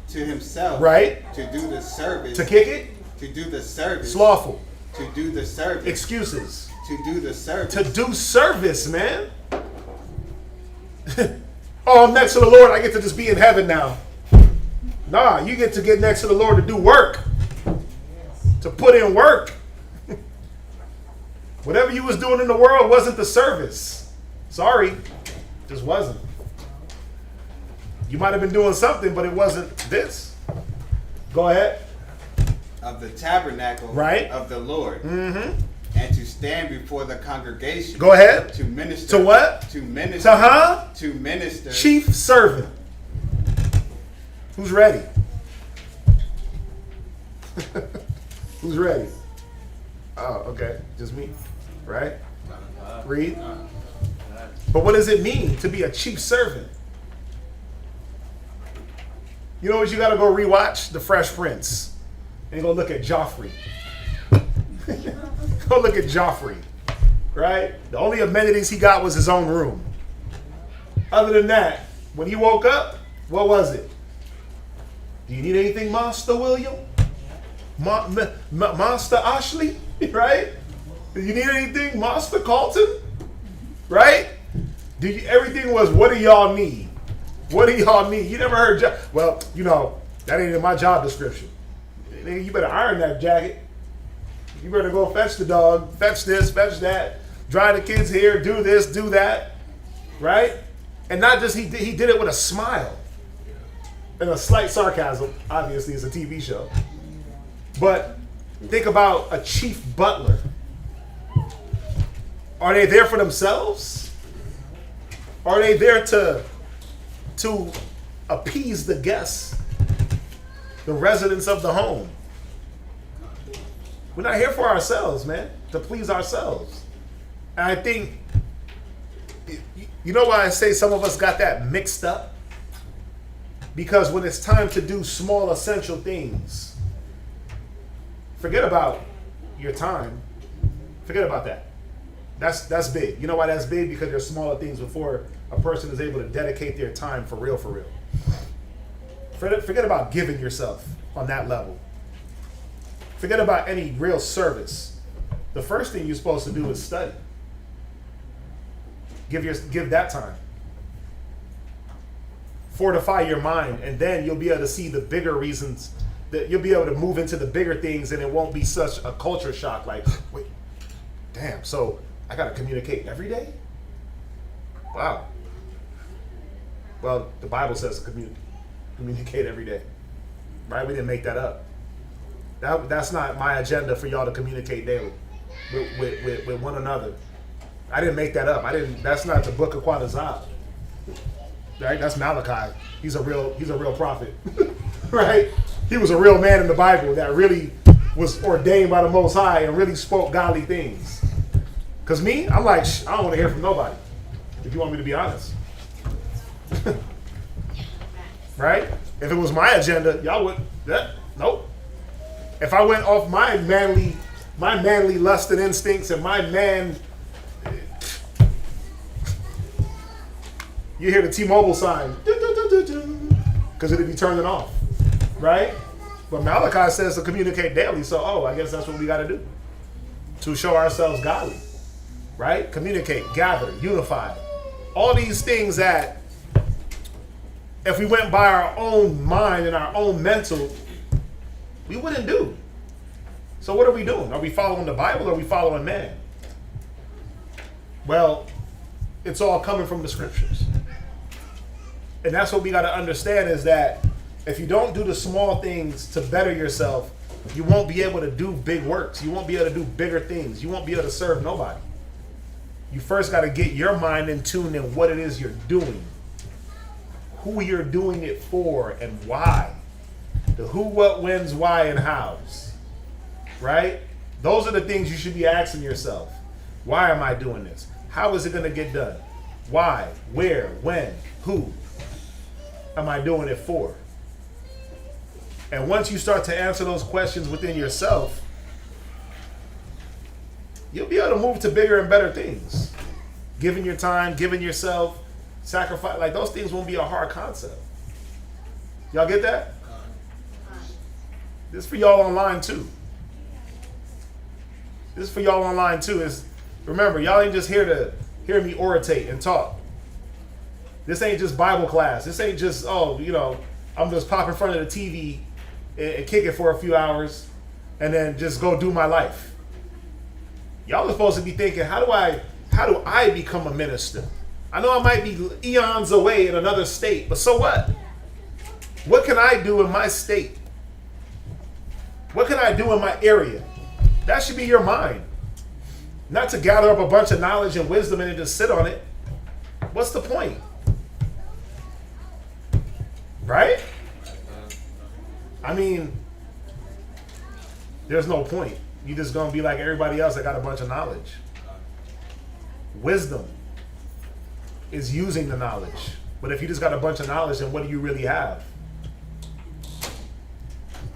to himself. Right. To do the service. To kick it. To do the service. Slothful. To do the service. Excuses. To do the service. To do service, man. Oh, I'm next to the Lord. I get to just be in heaven now. Nah, you get to get next to the Lord to do work. To put in work. Whatever you was doing in the world wasn't the service. Sorry. Just wasn't. You might have been doing something, but it wasn't this. Go ahead. Of the tabernacle right. of the Lord. Mm-hmm. And to stand before the congregation. Go ahead. To minister. To what? To minister. To To minister. Chief servant. Who's ready? Who's ready? Oh, okay. Just me. Right? Read. But what does it mean to be a chief servant? You know what? You got to go rewatch The Fresh Prince and go look at Joffrey. Go look at Joffrey. Right? The only amenities he got was his own room. Other than that, when he woke up, what was it? Do you need anything, Master William? Monster Ashley, right? Do you need anything? Monster Carlton, right? Everything was, what do y'all need? What do y'all need? You never heard, well, that ain't in my job description. You better iron that jacket. You better go fetch the dog, fetch this, fetch that, dry the kids' hair, do this, do that, right? And not just he did it with a smile and a slight sarcasm. Obviously, it's a TV show. But think about a chief butler. Are they there for themselves? Are they there to appease the guests, the residents of the home? We're not here for ourselves, man, to please ourselves. And I think, you know why I say some of us got that mixed up? Because when it's time to do small essential things, forget about your time. Forget about that. That's big. You know why that's big? Because there's smaller things before a person is able to dedicate their time for real, for real. Forget about giving yourself on that level. Forget about any real service. The first thing you're supposed to do is study. Give that time. Fortify your mind, and then you'll be able to see the bigger reasons, that you'll be able to move into the bigger things, and it won't be such a culture shock like, wait, damn, so I got to communicate every day? Wow. Well, the Bible says communicate every day, right? We didn't make that up. That's not my agenda for y'all to communicate daily with one another. I didn't make that up. That's not the book of Quanazab. Right? That's Malachi. He's a real prophet. Right? He was a real man in the Bible that really was ordained by the Most High and really spoke godly things. Because me, I'm like, I don't want to hear from nobody, if you want me to be honest. Right? If it was my agenda, y'all would, nope. If I went off my manly lust and instincts and you hear the T-Mobile sign, because it'd be turning off, right? But Malachi says to communicate daily, so I guess that's what we got to do to show ourselves godly, right? Communicate, gather, unify, all these things that if we went by our own mind and our own mental, we wouldn't do. So what are we doing? Are we following the Bible or are we following man? Well, it's all coming from the scriptures. And that's what we got to understand, is that if you don't do the small things to better yourself, you won't be able to do big works. You won't be able to do bigger things. You won't be able to serve nobody. You first got to get your mind in tune in what it is you're doing, who you're doing it for, and why. The who, what, whens, why, and hows. Right? Those are the things you should be asking yourself. Why am I doing this? How is it going to get done? Why? Where? When? Who am I doing it for? And once you start to answer those questions within yourself, you'll be able to move to bigger and better things. Giving your time, giving yourself, sacrifice, like those things won't be a hard concept. Y'all get that? This is for y'all online too. This is for y'all online too. Remember, y'all ain't just here to hear me oratate and talk. This ain't just Bible class. This ain't just, I'm just pop in front of the TV and kick it for a few hours and then just go do my life. Y'all are supposed to be thinking, how do I become a minister? I know I might be eons away in another state, but so what? What can I do in my state? What can I do in my area? That should be your mind. Not to gather up a bunch of knowledge and wisdom and then just sit on it. What's the point? Right? I mean, there's no point. You're just going to be like everybody else that got a bunch of knowledge. Wisdom is using the knowledge. But if you just got a bunch of knowledge, then what do you really have?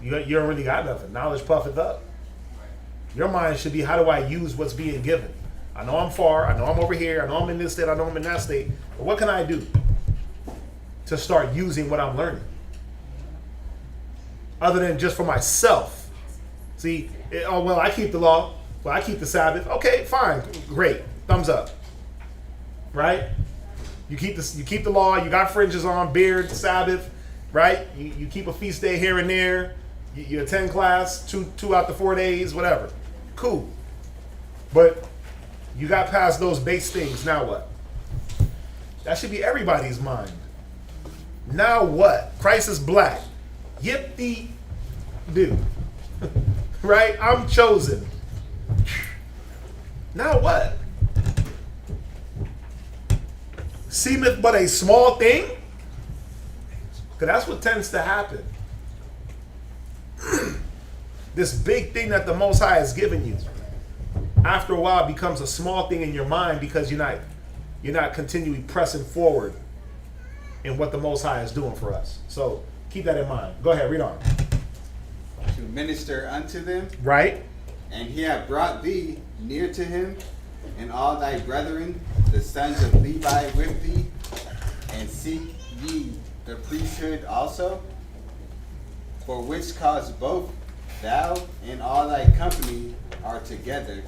You don't really got nothing. Knowledge puffeth up. Your mind should be, how do I use what's being given? I know I'm far. I know I'm over here. I know I'm in this state. I know I'm in that state. But what can I do to start using what I'm learning? Other than just for myself. See, oh, well, I keep the law. Well, I keep the Sabbath. Okay, fine. Great. Thumbs up. Right? You keep the law. You got fringes on, beard, Sabbath. Right? You keep a feast day here and there. You attend class 2 out the 4 days, whatever. Cool. But you got past those base things. Now what? That should be everybody's mind. Now what? Christ is black. Yip-de-do. Right? I'm chosen. Now what? Seemeth but a small thing? Because that's what tends to happen. This big thing that the Most High has given you, after a while becomes a small thing in your mind because you're not continually pressing forward in what the Most High is doing for us. So keep that in mind. Go ahead, read on. To minister unto them. Right. And he hath brought thee near to him, and all thy brethren, the sons of Levi, with thee, and seek ye the priesthood also, for which cause both thou and all thy company are together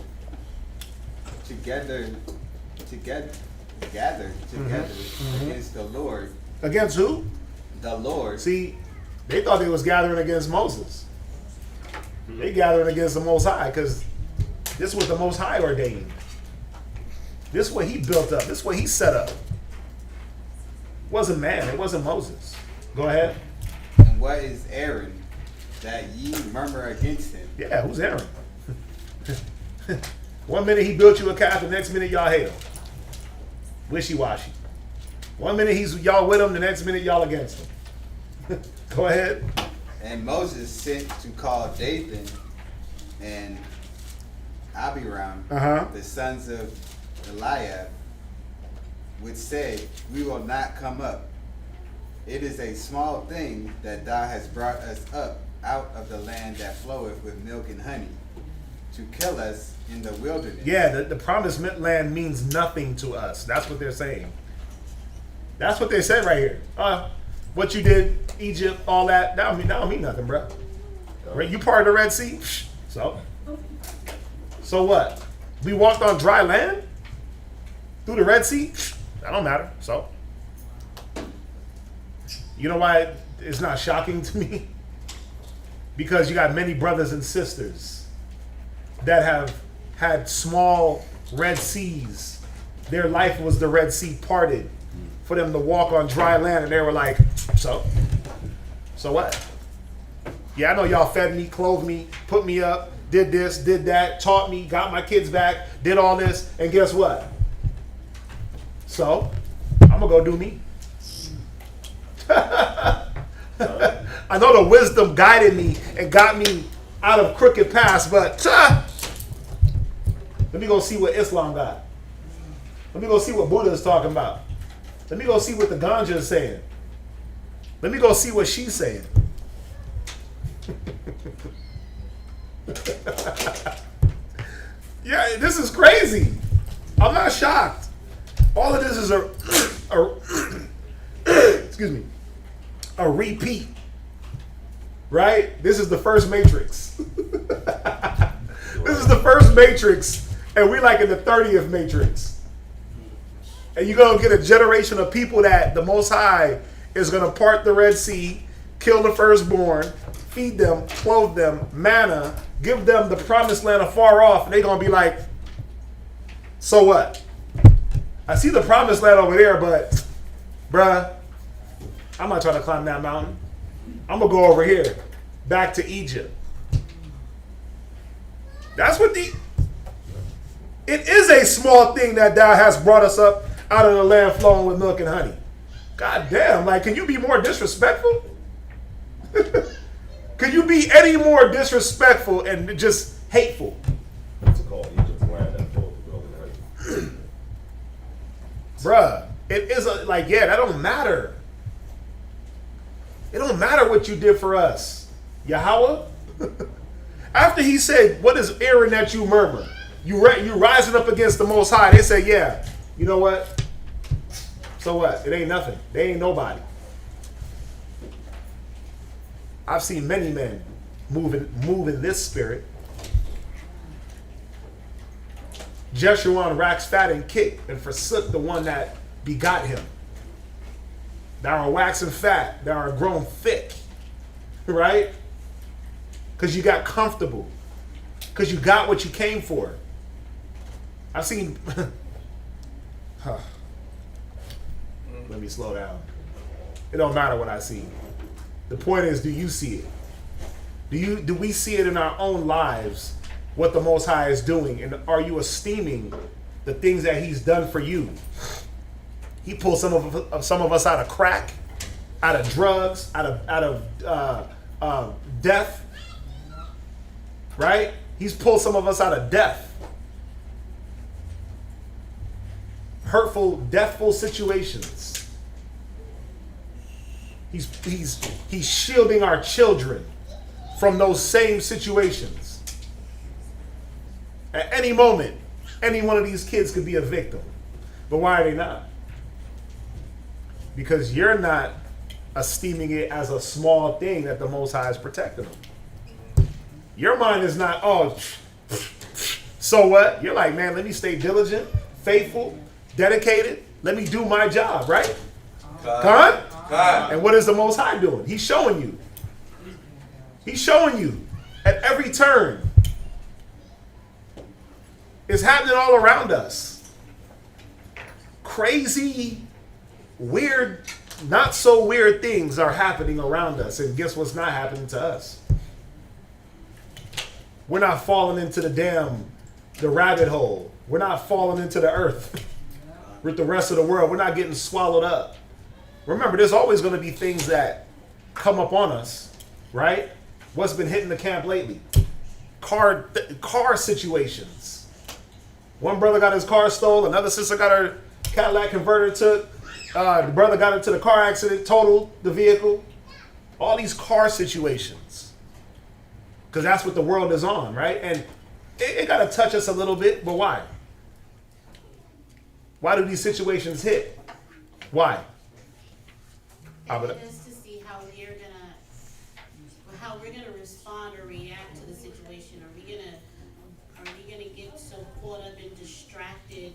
against the Lord. Against who? The Lord. See, they thought they was gathering against Moses. They gathering against the Most High because this is what the Most High ordained. This is what he built up. This is what he set up. It wasn't man. It wasn't Moses. Go ahead. And what is Aaron that ye murmur against him? Yeah, who's Aaron? 1 minute he built you a calf, the next minute y'all hate him. Wishy-washy. 1 minute y'all with him, the next minute y'all against him. Go ahead. And Moses sent to call Dathan and Abiram, the sons of Eliab, which said, we will not come up. It is a small thing that thou hast brought us up out of the land that floweth with milk and honey, to kill us in the wilderness. Yeah, the promised land means nothing to us. That's what they're saying. That's what they said right here. What you did, Egypt, all that don't mean nothing, bro. You part of the Red Sea? So what? We walked on dry land? Through the Red Sea? That don't matter. So you know why it's not shocking to me? Because you got many brothers and sisters that have had small Red Seas. Their life was the Red Sea parted for them to walk on dry land, and they were like, so what? Yeah, I know y'all fed me, clothed me, put me up, did this, did that, taught me, got my kids back, did all this, and guess what? So, I'm gonna go do me. I know the wisdom guided me and got me out of crooked paths, but let me go see what Islam got. Let me go see what Buddha is talking about. Let me go see what the ganja is saying. Let me go see what she's saying. Yeah, this is crazy. I'm not shocked. All of this is excuse me, a repeat. Right? This is the first Matrix. This is the first Matrix, and we're like in the 30th Matrix. And you're going to get a generation of people that the Most High is going to part the Red Sea, kill the firstborn, feed them, clothe them, manna, give them the promised land afar off, and they're going to be like, so what? I see the promised land over there, but, bruh, I'm not trying to climb that mountain. I'm going to go over here, back to Egypt. That's what it is a small thing that thou hast brought us up out of the land flowing with milk and honey. God damn, like, can you be more disrespectful? Can you be any more disrespectful and just hateful? What's it called? Egypt's land that flowed with milk and honey. Bruh, it is that don't matter. It don't matter what you did for us, Yahweh. After he said, what is Aaron that you murmur? You rising up against the Most High. They say, yeah, you know what? So what? It ain't nothing. They ain't nobody. I've seen many men move in this spirit. Jeshurun waxed fat and kicked and forsook the one that begot him. Thou art waxing fat, thou art grown thick, right? Because you got comfortable, because you got what you came for. I've seen. Let me slow down. It don't matter what I see. The point is, do you see it? Do we see it in our own lives? What the Most High is doing, and are you esteeming the things that He's done for you? He pulled some of us out of crack, out of drugs, out of death, right? He's pulled some of us out of death, hurtful, deathful situations. He's shielding our children from those same situations. At any moment, any one of these kids could be a victim. But why are they not? Because you're not esteeming it as a small thing that the Most High is protecting them. Your mind is not, oh, so what? You're like, man, let me stay diligent, faithful, dedicated. Let me do my job, right? God? And what is the Most High doing? He's showing you. He's showing you at every turn. It's happening all around us. Crazy, weird, not so weird things are happening around us. And guess what's not happening to us? We're not falling into the rabbit hole. We're not falling into the earth with the rest of the world. We're not getting swallowed up. Remember, there's always going to be things that come up on us, right? What's been hitting the camp lately? Car situations. One brother got his car stolen. Another sister got her Cadillac converter took. The brother got into the car accident, totaled the vehicle. All these car situations. Because that's what the world is on, right? And it got to touch us a little bit, but why? Why do these situations hit? Why? Just to see how we're gonna respond or react to the situation. Are we gonna get so caught up and distracted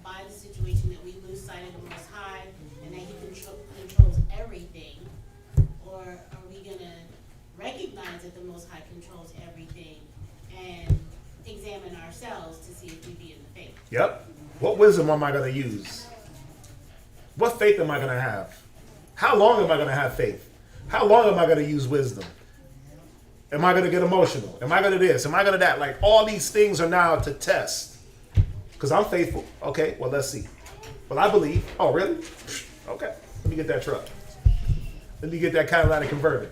by the situation that we lose sight of the Most High and that He controls everything, or are we gonna recognize that the Most High controls everything and examine ourselves to see if we be in the faith? Yep. What wisdom am I going to use? What faith am I going to have? How long am I going to have faith? How long am I going to use wisdom? Am I going to get emotional? Am I going to this? Am I going to that? Like, all these things are now to test. Because I'm faithful. Okay, well, let's see. Well, I believe. Oh, really? Okay, let me get that truck. Let me get that Cadillac converter.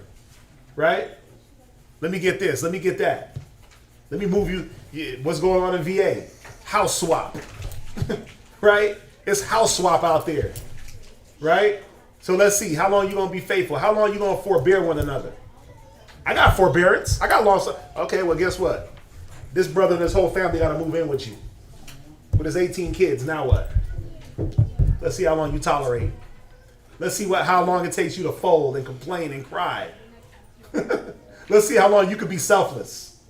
Right? Let me get this. Let me get that. Let me move you. Yeah, what's going on in VA? House swap. Right? It's house swap out there. Right? So let's see. How long you going to be faithful? How long you going to forbear one another? I got forbearance. I got lost. Okay, well, guess what? This brother and his whole family got to move in with you. With his 18 kids. Now what? Let's see how long you tolerate. Let's see how long it takes you to fold and complain and cry. Let's see how long you could be selfless.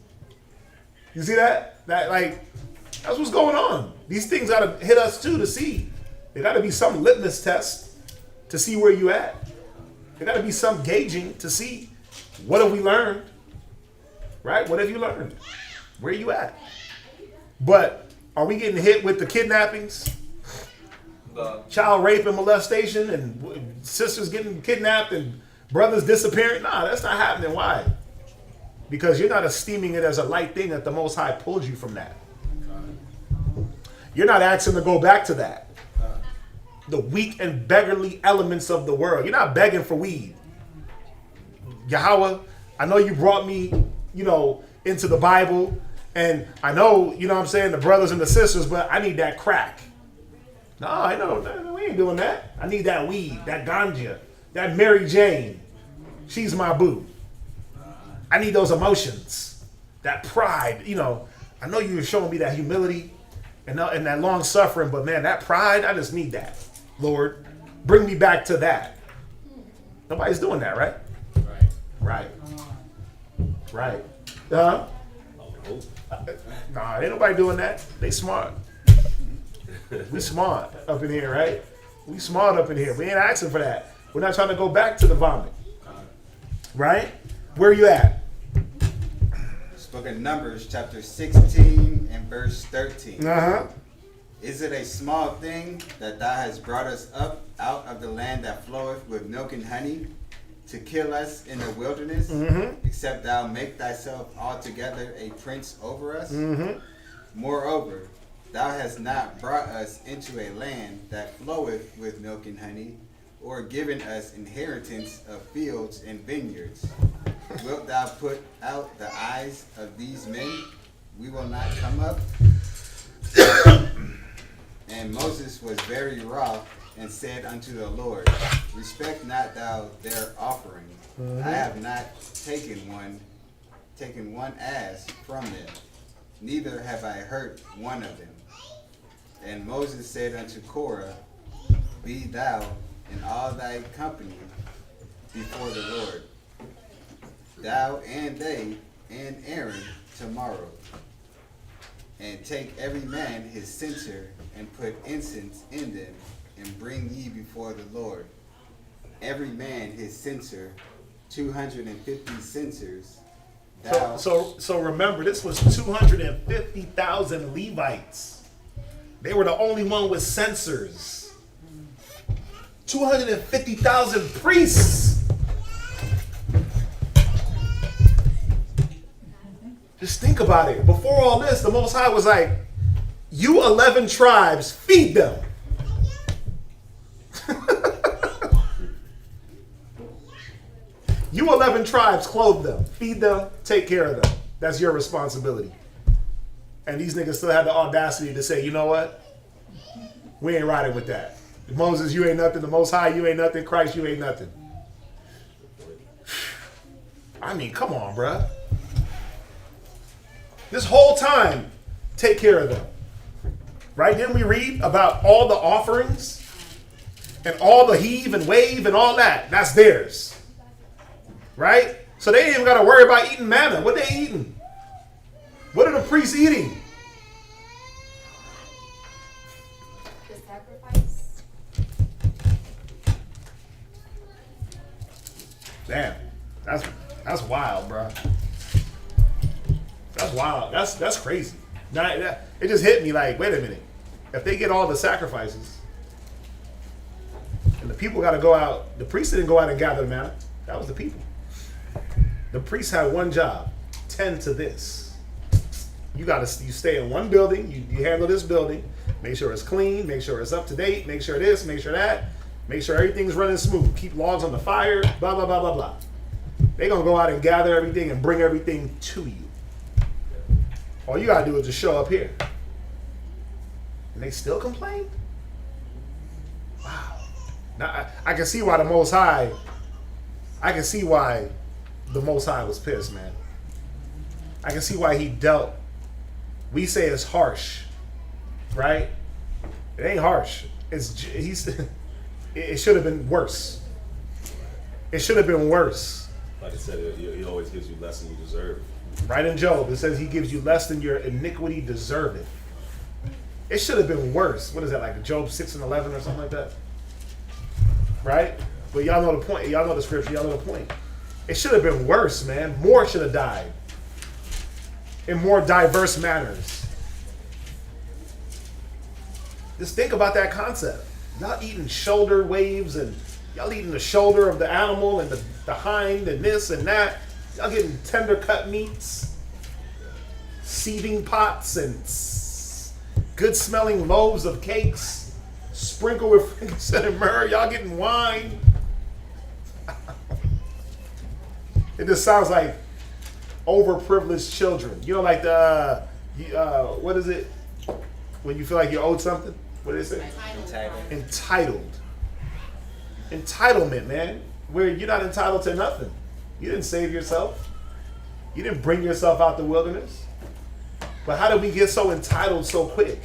You see that? That's what's going on. These things got to hit us too to see. There got to be some litmus test to see where you at. There got to be some gauging to see what have we learned. Right? What have you learned? Where you at? But are we getting hit with the kidnappings? Child rape and molestation and sisters getting kidnapped and brothers disappearing? Nah, that's not happening. Why? Because you're not esteeming it as a light thing that the Most High pulled you from that. You're not asking to go back to that. The weak and beggarly elements of the world. You're not begging for weed. Yahweh, I know you brought me, into the Bible. And I know, what I'm saying, the brothers and the sisters, but I need that crack. No, I know. No, we ain't doing that. I need that weed, that ganja, that Mary Jane. She's my boo. I need those emotions, that pride. I know you were showing me that humility and that long suffering, but man, that pride, I just need that. Lord, bring me back to that. Nobody's doing that, right? Right. Right. Huh? Nah, ain't nobody doing that. They smart. We smart up in here, right? We smart up in here. We ain't asking for that. We're not trying to go back to the vomit. Right? Where you at? Book of Numbers, chapter 16 and verse 13. Uh-huh. Is it a small thing that thou hast brought us up out of the land that floweth with milk and honey, to kill us in the wilderness, except thou make thyself altogether a prince over us? Moreover, thou hast not brought us into a land that floweth with milk and honey, or given us inheritance of fields and vineyards. Wilt thou put out the eyes of these men? We will not come up. And Moses was very wroth, and said unto the Lord, respect not thou their offering. I have not taken one ass from them, neither have I hurt one of them. And Moses said unto Korah, be thou and all thy company before the Lord, thou and they and Aaron tomorrow, and take every man his censer, and put incense in them, and bring ye before the Lord every man his censer, 250 censers. So remember, this was 250,000 Levites. They were the only one with censers. 250,000 priests. Just think about it. Before all this, the Most High was like, you 11 tribes, feed them. You 11 tribes, clothe them, feed them, take care of them. That's your responsibility. And these niggas still had the audacity to say, you know what? We ain't riding with that. Moses, you ain't nothing. The Most High, you ain't nothing. Christ, you ain't nothing. I mean, come on, bruh. This whole time, take care of them. Right? Didn't we read about all the offerings? And all the heave and wave and all that? That's theirs. Right? So they ain't even got to worry about eating manna. What they eating? What are the priests eating? The sacrifice. Damn. That's wild, bro. That's wild. That's crazy. Now, it just hit me like, wait a minute. If they get all the sacrifices, and the people got to go out, the priests didn't go out and gather the manna. That was the people. The priests had one job: tend to this. You stay in one building. You handle this building. Make sure it's clean. Make sure it's up to date. Make sure this. Make sure that. Make sure everything's running smooth. Keep logs on the fire. Blah blah blah blah blah. They're gonna go out and gather everything and bring everything to you. All you gotta do is just show up here. And they still complain? Wow. Now I can see why the Most High. I can see why the Most High was pissed, man. I can see why he dealt. We say it's harsh, right? It ain't harsh. It should have been worse. It should have been worse. Like I said, he always gives you less than you deserve. Right in Job, it says he gives you less than your iniquity deserveth. It should have been worse. What is that, like Job 6:11 or something like that? Right? But y'all know the point. Y'all know the scripture. Y'all know the point. It should have been worse, man. More should have died. In more diverse manners. Just think about that concept. Y'all eating shoulder waves and y'all eating the shoulder of the animal and the hind and this and that. Y'all getting tender cut meats, seething pots, and good smelling loaves of cakes, sprinkled with frankincense and myrrh. Y'all getting wine. It just sounds like overprivileged children. You know, like what is it? When you feel like you're owed something? What do they say? Entitled. Entitlement, man. Where you're not entitled to nothing. You didn't save yourself. You didn't bring yourself out the wilderness. But how did we get so entitled so quick?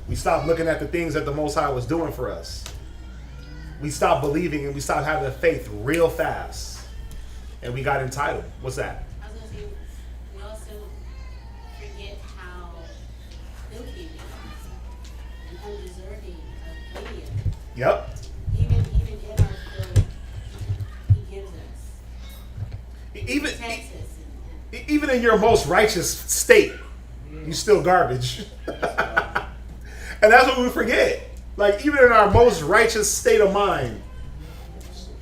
We stopped looking at the things that the Most High was doing for us. We stopped believing and we stopped having faith real fast. and we got entitled. What's that? I was gonna say, we also forget how filthy we are and undeserving of any of it. Yep. Even in our filth, he gives us. He Even protects us and even in your most righteous state, you still garbage. And that's what we forget. Like, even in our most righteous state of mind,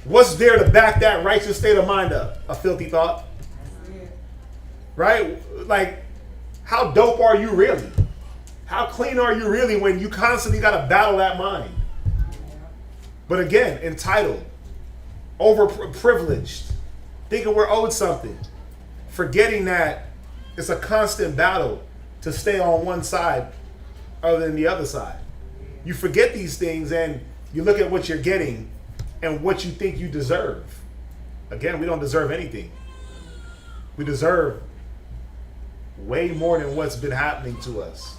what's there to back that righteous state of mind up? A filthy thought. Right? Like, how dope are you really? How clean are you really when you constantly got to battle that mind? But again, entitled, overprivileged, thinking we're owed something, forgetting that it's a constant battle to stay on one side other than the other side. You forget these things and you look at what you're getting and what you think you deserve. Again, we don't deserve anything. We deserve way more than what's been happening to us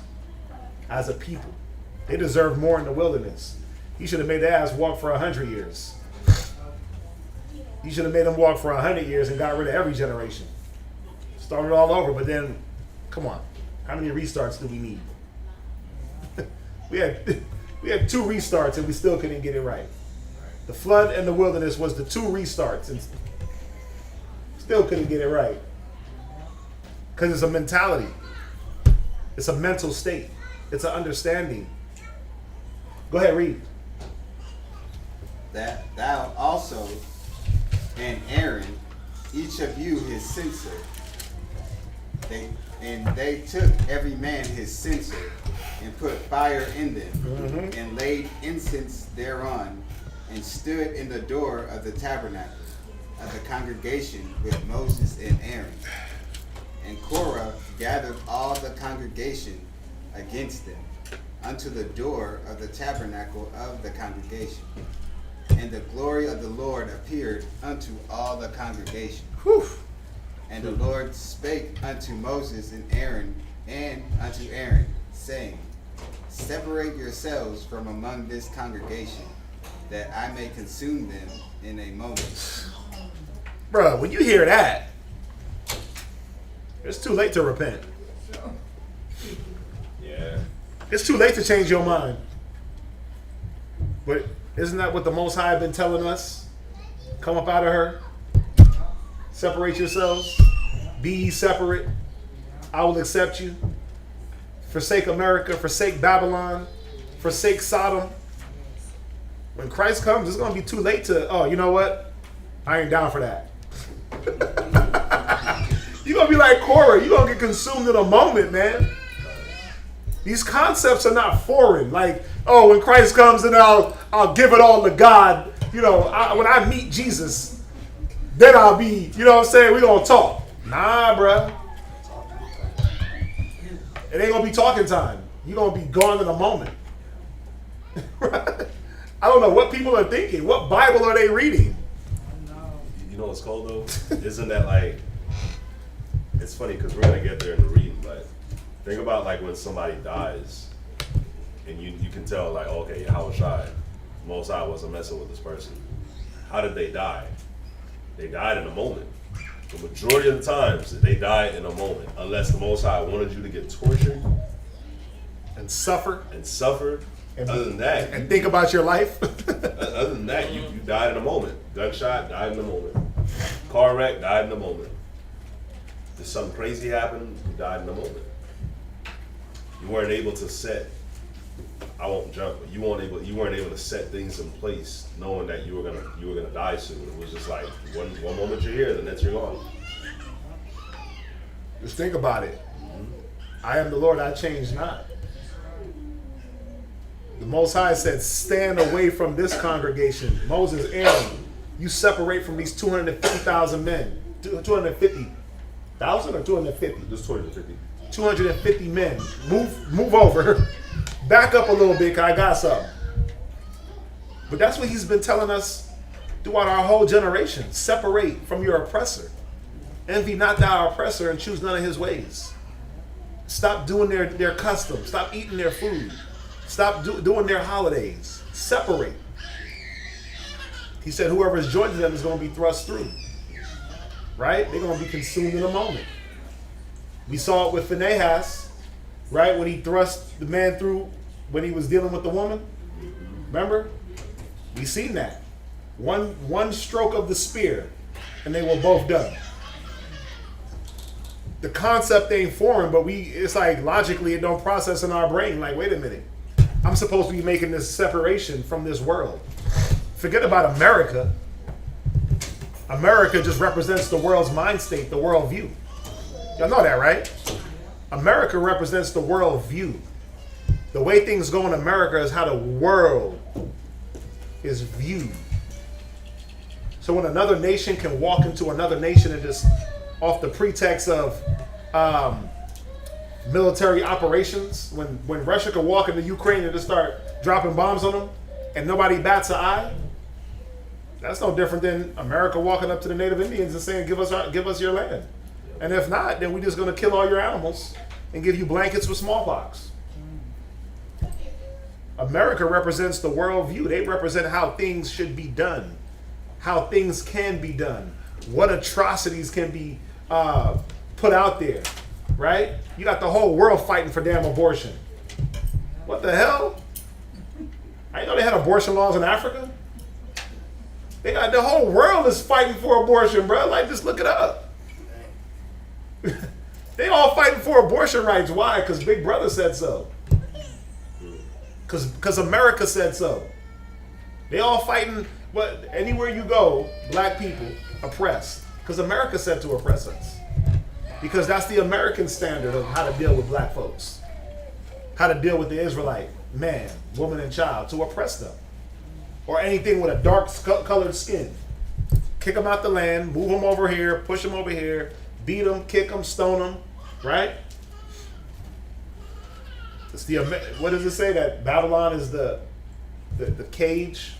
as a people. They deserve more in the wilderness. He should have made their ass walk for 100 years. He should have made them walk for 100 years and got rid of every generation. Started all over, but then, come on. How many restarts do we need? We had 2 restarts and we still couldn't get it right. The flood and the wilderness was the 2 restarts and still couldn't get it right. Because it's a mentality. It's a mental state. It's an understanding. Go ahead, read. That thou also and Aaron, each of you his censer, they took every man his censer and put fire in them, and laid incense thereon, and stood in the door of the tabernacle of the congregation with Moses and Aaron. And Korah gathered all the congregation against them unto the door of the tabernacle of the congregation. And the glory of the Lord appeared unto all the congregation. Whew. And the Lord spake unto Moses and unto Aaron, saying, Separate yourselves from among this congregation, that I may consume them in a moment. Bruh, when you hear that, it's too late to repent. Yeah. It's too late to change your mind. But isn't that what the Most High been telling us? Come up out of her. Separate yourselves. Be ye separate. I will accept you. Forsake America. Forsake Babylon. Forsake Sodom. When Christ comes, it's going to be too late to, oh, you know what? I ain't down for that. You're going to be like Korah. You're going to get consumed in a moment, man. These concepts are not foreign. Like, oh, when Christ comes, then I'll give it all to God. You know, when I meet Jesus, then I'll be, you know what I'm saying? We're going to talk. Nah, bruh. It ain't going to be talking time. You're going to be gone in a moment. I don't know what people are thinking. What Bible are they reading? You know what's cold though? Isn't that like, it's funny because we're going to get there in the reading, but think about like when somebody dies and you can tell like, okay, how was I? Most High wasn't messing with this person. How did they die? They died in a moment. The majority of the times they died in a moment, unless the Most High wanted you to get tortured and suffer. And other than that, and think about your life. Other than that, you died in a moment. Gunshot, died in a moment. Car wreck, died in a moment. Did something crazy happen? You died in a moment. You weren't able to set. I won't jump, but you weren't able to set things in place, knowing that you were gonna die soon. It was just like one moment you're here, the next you're gone. Just think about it. I am the Lord, I change not. The Most High said, stand away from this congregation. Moses, Aaron, you separate from these 250,000 men. 250,000 or 250? Just 250. 250 men. Move over. Back up a little bit, because I got something. But that's what he's been telling us throughout our whole generation. Separate from your oppressor. Envy not thy oppressor and choose none of his ways. Stop doing their customs. Stop eating their food. Stop doing their holidays. Separate. He said whoever is joined to them is going to be thrust through. right? They're going to be consumed in a moment. We saw it with Phinehas, right? When he thrust the man through when he was dealing with the woman. Remember? We seen that. One stroke of the spear, and they were both done. The concept ain't foreign, but it's like logically it don't process in our brain. Like, wait a minute. I'm supposed to be making this separation from this world. Forget about America. America just represents the world's mind state, the world view. Y'all know that, right? America represents the world view. The way things go in America is how the world is viewed. So when another nation can walk into another nation and just off the pretext of military operations, when Russia could walk into Ukraine and just start dropping bombs on them and nobody bats an eye, that's no different than America walking up to the Native Indians and saying, give us your land. And if not, then we're just going to kill all your animals and give you blankets with smallpox. America represents the world view. They represent how things should be done, how things can be done, what atrocities can be put out there, right? You got the whole world fighting for damn abortion. What the hell? I didn't know they had abortion laws in Africa. They got the whole world is fighting for abortion, bro. Like, just look it up. They all fighting for abortion rights. Why? Because Big Brother said so. Because America said so. They all fighting. What? Anywhere you go, black people oppressed. Because America said to oppress us. Because that's the American standard of how to deal with black folks. How to deal with the Israelite man, woman, and child, to oppress them. Or anything with a dark colored skin. Kick them out the land, move them over here, push them over here, beat them, kick them, stone them, right? It's what does it say? That Babylon is the cage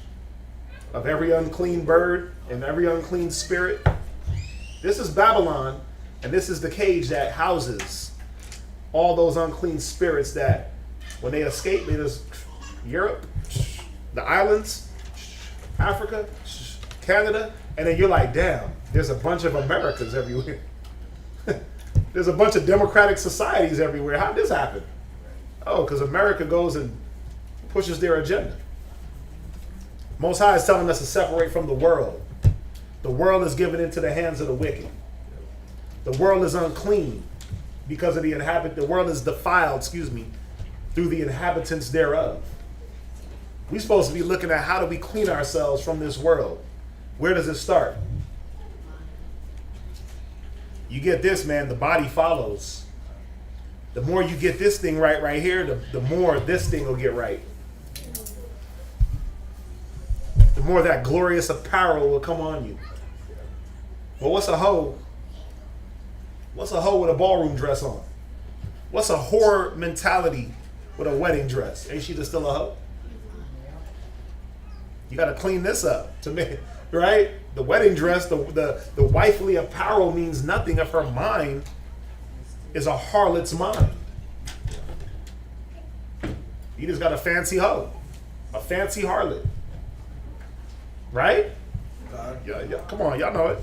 of every unclean bird and every unclean spirit. This is Babylon, and this is the cage that houses all those unclean spirits that when they escape, they just Europe, the islands, Africa, Canada, and then you're like, damn, there's a bunch of Americas everywhere. There's a bunch of democratic societies everywhere. How did this happen? Oh, because America goes and pushes their agenda. Most High is telling us to separate from the world. The world is given into the hands of the wicked. The world is unclean because of the the world is defiled, through the inhabitants thereof. We're supposed to be looking at how do we clean ourselves from this world. Where does it start? You get this, man, the body follows. The more you get this thing right here, the more this thing will get right. The more that glorious apparel will come on you. But what's a hoe? What's a hoe with a ballroom dress on? What's a whore mentality with a wedding dress? Ain't she just still a hoe? You got to clean this up to me, right? The wedding dress, the wifely apparel means nothing if her mind is a harlot's mind. You just got a fancy hoe, a fancy harlot, right? Yeah, come on, y'all know it.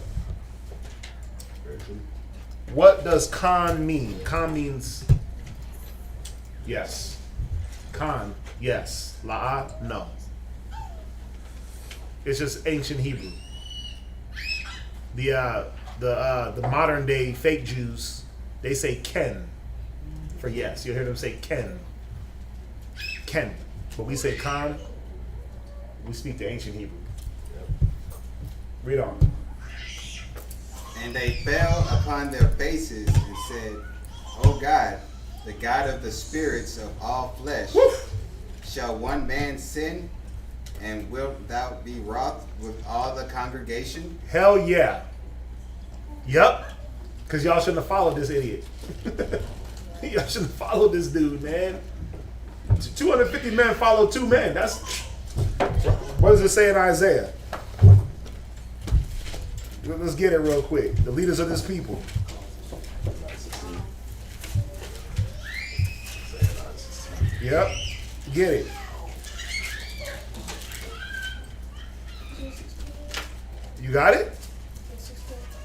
What does con mean? Con means yes. Con, yes. La'ah, no. It's just ancient Hebrew. The modern day fake Jews, they say ken for yes. You'll hear them say ken. Ken. But we say con, we speak the ancient Hebrew. Read on. And they fell upon their faces and said, O God, the God of the spirits of all flesh, shall one man sin, and wilt thou be wroth with all the congregation? Hell yeah. Yup. Because y'all shouldn't have followed this idiot. Y'all shouldn't have followed this dude, man. 250 men follow 2 men. That's what does it say in Isaiah? Let's get it real quick. The leaders of this people. Yep. Get it. You got it?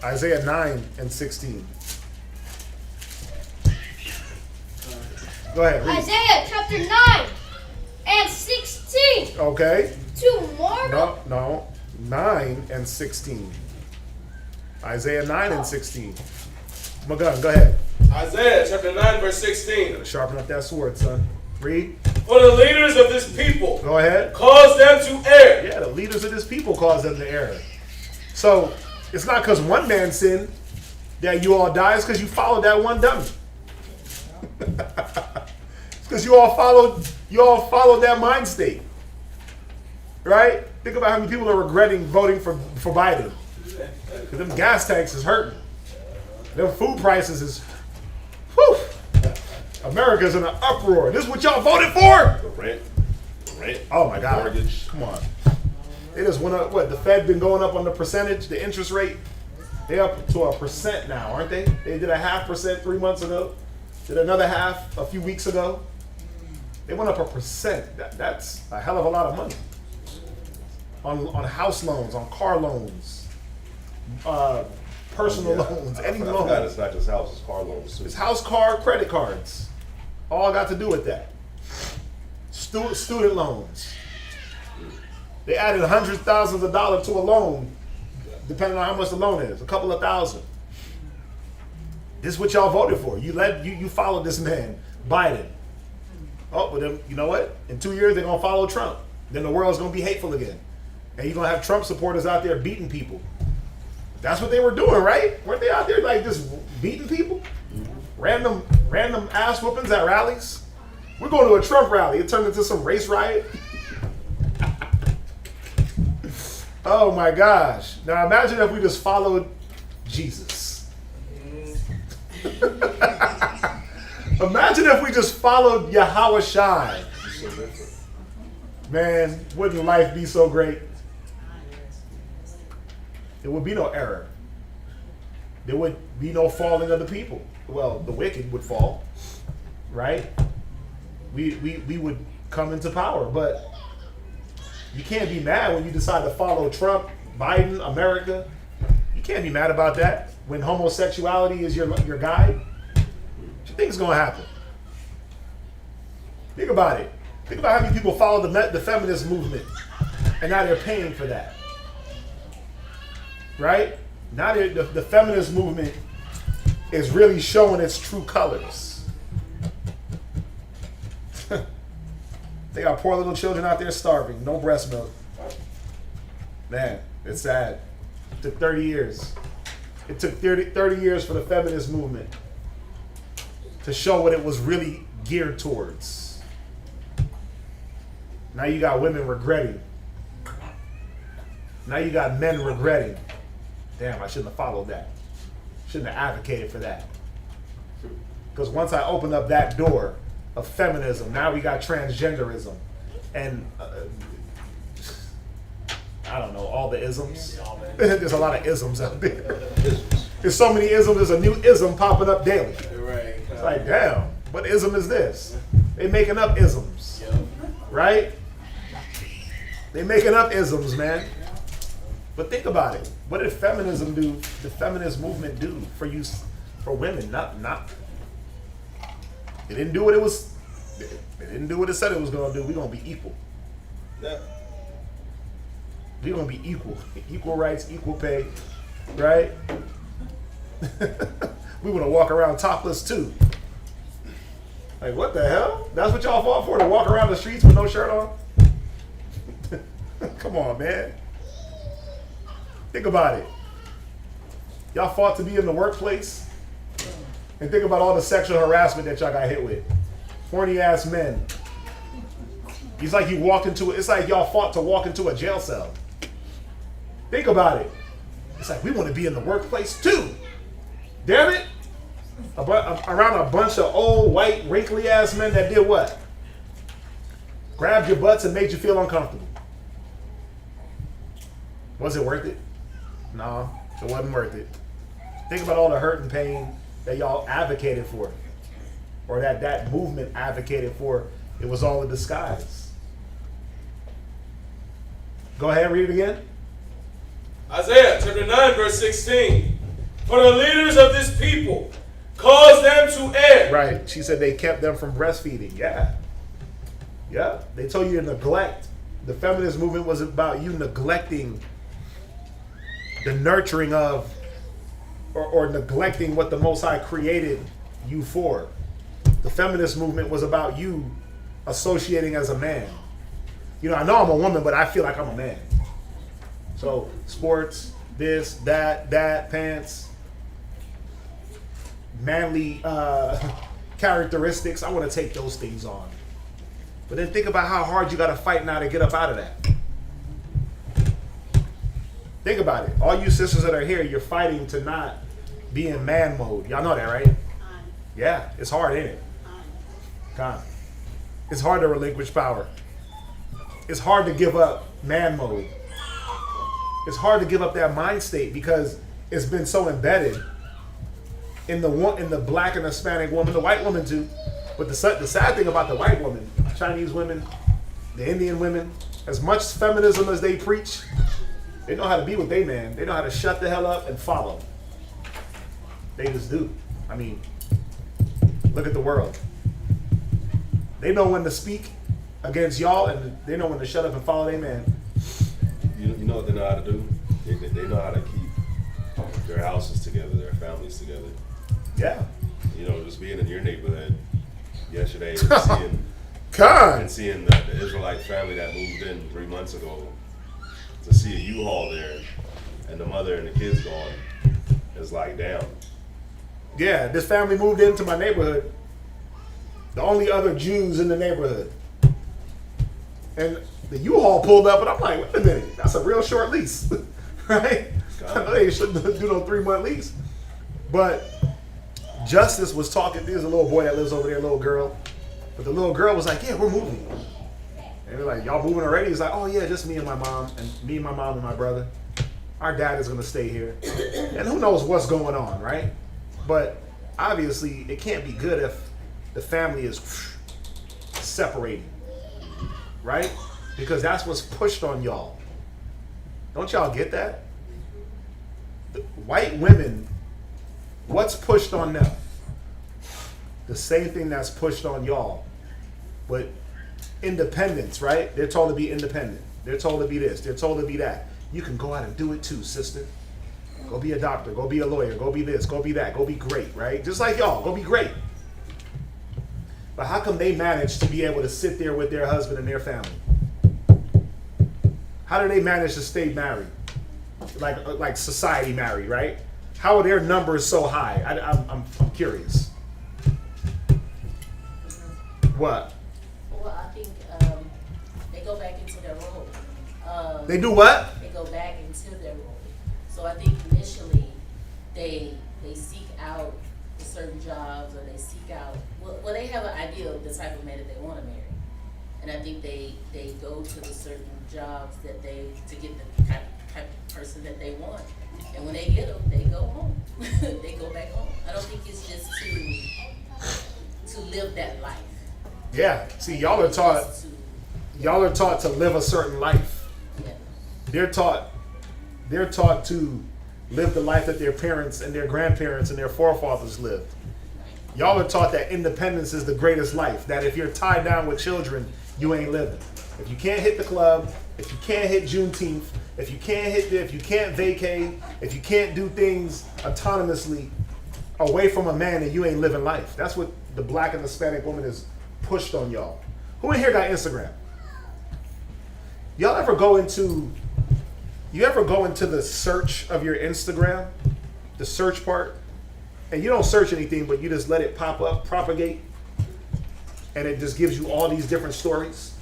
Isaiah 9 and 16. Go ahead, read. Isaiah chapter 9 and 16. Okay. Tomorrow. No. 9 and 16. Isaiah 9 and 16. McGunn, go ahead. Isaiah chapter 9, verse 16. Sharpen up that sword, son. Read. For the leaders of this people Go ahead. cause them to err. Yeah, the leaders of this people cause them to err. So it's not because one man sinned that you all die. It's because you followed that one dummy. It's because you all followed that mind state. Right? Think about how many people are regretting voting for Biden. Because them gas tanks is hurting. Them food prices is, whew. America's in an uproar. This is what y'all voted for? The rent. Oh my God. Mortgage. Come on. They just went up, what, the Fed been going up on the percentage, the interest rate? They up to 1% now, aren't they? They did a 0.5% 3 months ago. Did another half a few weeks ago. They went up 1%. That's a hell of a lot of money. On house loans, on car loans, personal loans, any I loan. forgot it's not just house, it's car loans too. It's house, car, credit cards. All got to do with that. Student loans. They added hundreds of thousands of dollars to a loan, depending on how much the loan is, a couple of thousand. This is what y'all voted for. You followed this man, Biden. Oh, but then, you know what? In 2 years, they're going to follow Trump. Then the world's going to be hateful again. And you're going to have Trump supporters out there beating people. That's what they were doing, right? Weren't they out there like just beating people? Random ass whoopings at rallies? We're going to a Trump rally. It turned into some race riot. Oh my gosh. Now imagine if we just followed Jesus. Imagine if we just followed Yahweh Shai. Man, wouldn't life be so great? There would be no error. There would be no falling of the people. Well, the wicked would fall, right? We would come into power, but you can't be mad when you decide to follow Trump, Biden, America. You can't be mad about that when homosexuality is your guide. What you think is going to happen? Think about it. Think about how many people follow the feminist movement, and now they're paying for that. Right? Now the feminist movement is really showing its true colors. They got poor little children out there starving, no breast milk. Man, it's sad. It took 30 years. It took 30 years for the feminist movement to show what it was really geared towards. Now you got women regretting. Now you got men regretting. Damn, I shouldn't have followed that. Shouldn't have advocated for that. Because once I opened up that door of feminism, now we got transgenderism. And I don't know, all the isms. There's a lot of isms out there. There's so many isms, there's a new ism popping up daily. Right. It's like, damn, what ism is this? They making up isms. Right? They making up isms, man. But think about it. What did feminism do? The feminist movement do for you, for women? Not. It didn't do what it was. It didn't do what it said it was going to do. We're going to be equal. Yeah. We're going to be equal. Equal rights, equal pay, right? We want to walk around topless too. Like, what the hell? That's what y'all fought for? To walk around the streets with no shirt on? Come on, man. Think about it. Y'all fought to be in the workplace? And think about all the sexual harassment that y'all got hit with. Horny ass men. It's like you walked into it's like y'all fought to walk into a jail cell. Think about it. It's like we want to be in the workplace too. Damn it. Around a bunch of old, white, wrinkly ass men that did what? Grabbed your butts and made you feel uncomfortable. Was it worth it? No, it wasn't worth it. Think about all the hurt and pain that y'all advocated for, or that movement advocated for. It was all a disguise. Go ahead, read it again. Isaiah chapter 9, verse 16. for the leaders of this people caused them to err. Right. She said they kept them from breastfeeding. Yeah. Yeah. They told you to neglect. The feminist movement was about you neglecting the nurturing of or neglecting what the Most High created you for. The feminist movement was about you associating as a man. You know, I know I'm a woman, but I feel like I'm a man. So sports, this, that, pants, manly characteristics, I want to take those things on. But then think about how hard you got to fight now to get up out of that. Think about it. All you sisters that are here, you're fighting to not be in man mode. Y'all know that, right? Yeah, it's hard, ain't it? God. It's hard to relinquish power. It's hard to give up man mode. It's hard to give up that mind state because it's been so embedded in the black and Hispanic woman, the white woman too. But the sad thing about the white woman, Chinese women, the Indian women, as much feminism as they preach, they know how to be with their man. They know how to shut the hell up and follow. They just do. I mean, look at the world. They know when to speak against y'all, and they know when to shut up and follow their man. You know what they know how to do? They know how to keep their houses together, their families together. Yeah. You know, just being in your neighborhood yesterday and seeing the Israelite family that moved in 3 months ago, to see a U-Haul there and the mother and the kids gone, is like, damn. Yeah, this family moved into my neighborhood. The only other Jews in the neighborhood. And the U-Haul pulled up, and I'm like, wait a minute, that's a real short lease, right? I know they shouldn't do no 3-month lease. But Justice was talking, there's a little boy that lives over there, a little girl. But the little girl was like, yeah, we're moving. And they're like, y'all moving already? He's like, oh yeah, just me and my mom, and my brother. Our dad is gonna stay here. And who knows what's going on, right? But obviously, it can't be good if the family is separating, right? Because that's what's pushed on y'all. Don't y'all get that? The white women, what's pushed on them? The same thing that's pushed on y'all. But independence, right? They're told to be independent. They're told to be this. They're told to be that. You can go out and do it too, sister. Go be a doctor. Go be a lawyer. Go be this. Go be that. Go be great, right? Just like y'all. Go be great. But how come they manage to be able to sit there with their husband and their family? How do they manage to stay married? Like society married, right? How are their numbers so high? I'm curious. What? Well, I think they go back into their role. They do what? They go back into their role. So I think initially they seek out certain jobs, or they seek out, well they have an idea of the type of man that they want to marry. And I think they go to the certain jobs that to get the type of person that they want. And when they get them, they go home. They go back home. I don't think it's just to live that life. Yeah. See, y'all are taught to live a certain life. Yeah. They're taught to live the life that their parents and their grandparents and their forefathers lived. Y'all are taught that independence is the greatest life. That if you're tied down with children, you ain't living. If you can't hit the club, if you can't hit Juneteenth, if you can't vacate, if you can't do things autonomously away from a man, then you ain't living life. That's what the black and Hispanic woman is pushed on y'all. Who in here got Instagram? You ever go into the search of your Instagram, the search part, and you don't search anything, but you just let it pop up, propagate, and it just gives you all these different stories?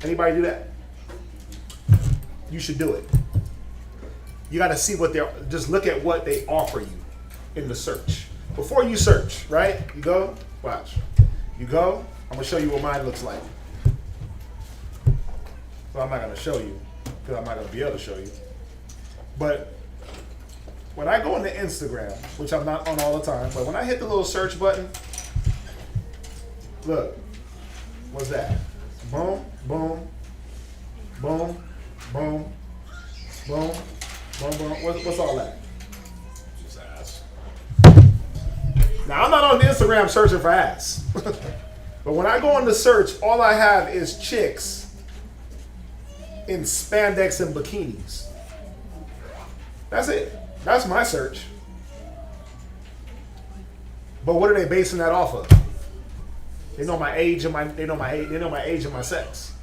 Anybody do that? You should do it. You got to see just look at what they offer you in the search. Before you search, right? You go, watch. You go, I'm going to show you what mine looks like. Well, I'm not going to show you, because I'm not going to be able to show you. But when I go into Instagram, which I'm not on all the time, but when I hit the little search button, look, what's that? Boom, boom, boom, boom, boom, boom, boom. What's all that? Now, I'm not on Instagram searching for ass. But when I go on the search, all I have is chicks in spandex and bikinis. That's it. That's my search. But what are they basing that off of? They know my age and my age and my sex.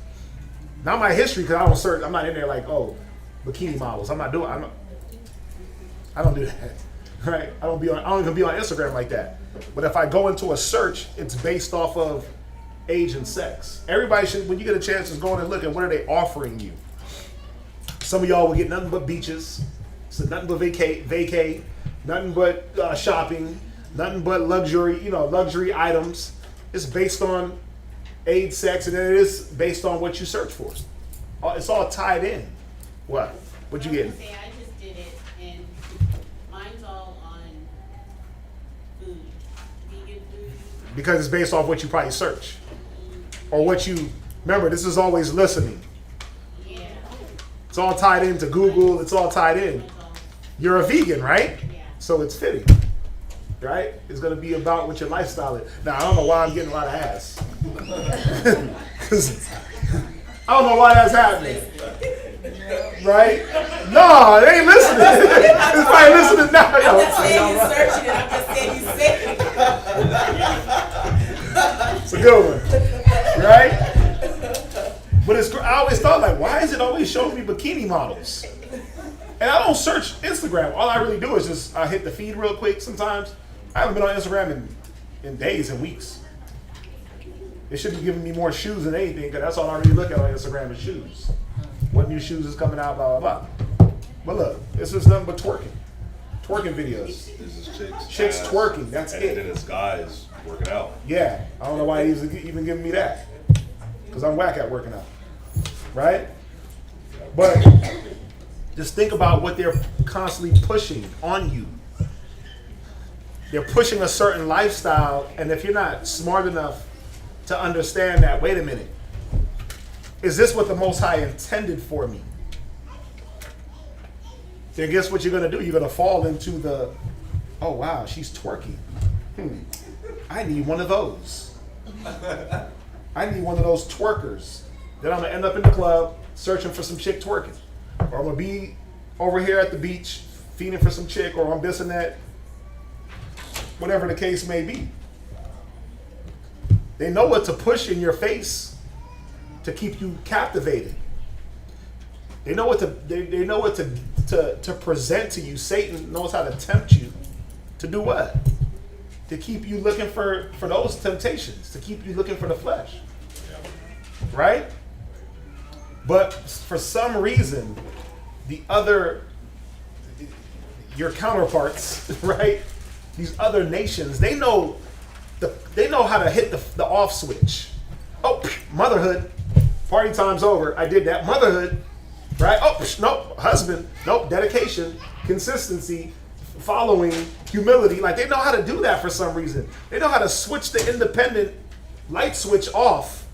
Not my history, because I don't search. I'm not in there like, oh, bikini models. I don't do that. Right? I don't even be on Instagram like that. But if I go into a search, it's based off of age and sex. Everybody should, when you get a chance, just go in and look at what are they offering you. Some of y'all will get nothing but beaches, so nothing but vacay, nothing but shopping, nothing but luxury items. It's based on age, sex, and then it is based on what you search for. It's all tied in. What? What you getting? I just did it, and mine's all on food, vegan food. Because it's based off what you probably search. Or what you, remember, this is always listening. Yeah. It's all tied into Google, it's all tied in. You're a vegan, right? Yeah. So it's fitting, right? It's gonna be about what your lifestyle is. Now, I don't know why I'm getting a lot of ass. 'Cause I don't know why that's happening. Right? No, they ain't listening. It's probably listening now. I'm not saying you're searching it, I'm just saying you saying it. It's a good one. Right? But I always thought, like, why is it always showing me bikini models? And I don't search Instagram. All I really do is just hit the feed real quick sometimes. I haven't been on Instagram in days and weeks. It should be giving me more shoes than anything, because that's all I really look at on Instagram is shoes. What new shoes is coming out, blah, blah, blah. But look, it's just nothing but twerking. Twerking videos. This is chicks. Chicks ass, twerking, that's and it. then it's guys working out. Yeah, I don't know why he's even giving me that. Because I'm whack at working out. Right? But just think about what they're constantly pushing on you. They're pushing a certain lifestyle, and if you're not smart enough to understand that, wait a minute, is this what the Most High intended for me? Then guess what you're going to do? You're going to fall into the, oh wow, she's twerking. I need one of those. I need one of those twerkers. Then I'm going to end up in the club searching for some chick twerking. Or I'm going to be over here at the beach feeding for some chick, or I'm this and that. Whatever the case may be. They know what to push in your face to keep you captivated. They know what to present to you. Satan knows how to tempt you to do what? To keep you looking for those temptations, to keep you looking for the flesh. Right? But for some reason, your counterparts, right? These other nations, they know how to hit the off switch. Oh, motherhood. Party time's over. I did that. Motherhood. Right? Oh, nope. Husband. Nope. Dedication. Consistency. Following. Humility. Like, they know how to do that for some reason. They know how to switch the independent light switch off.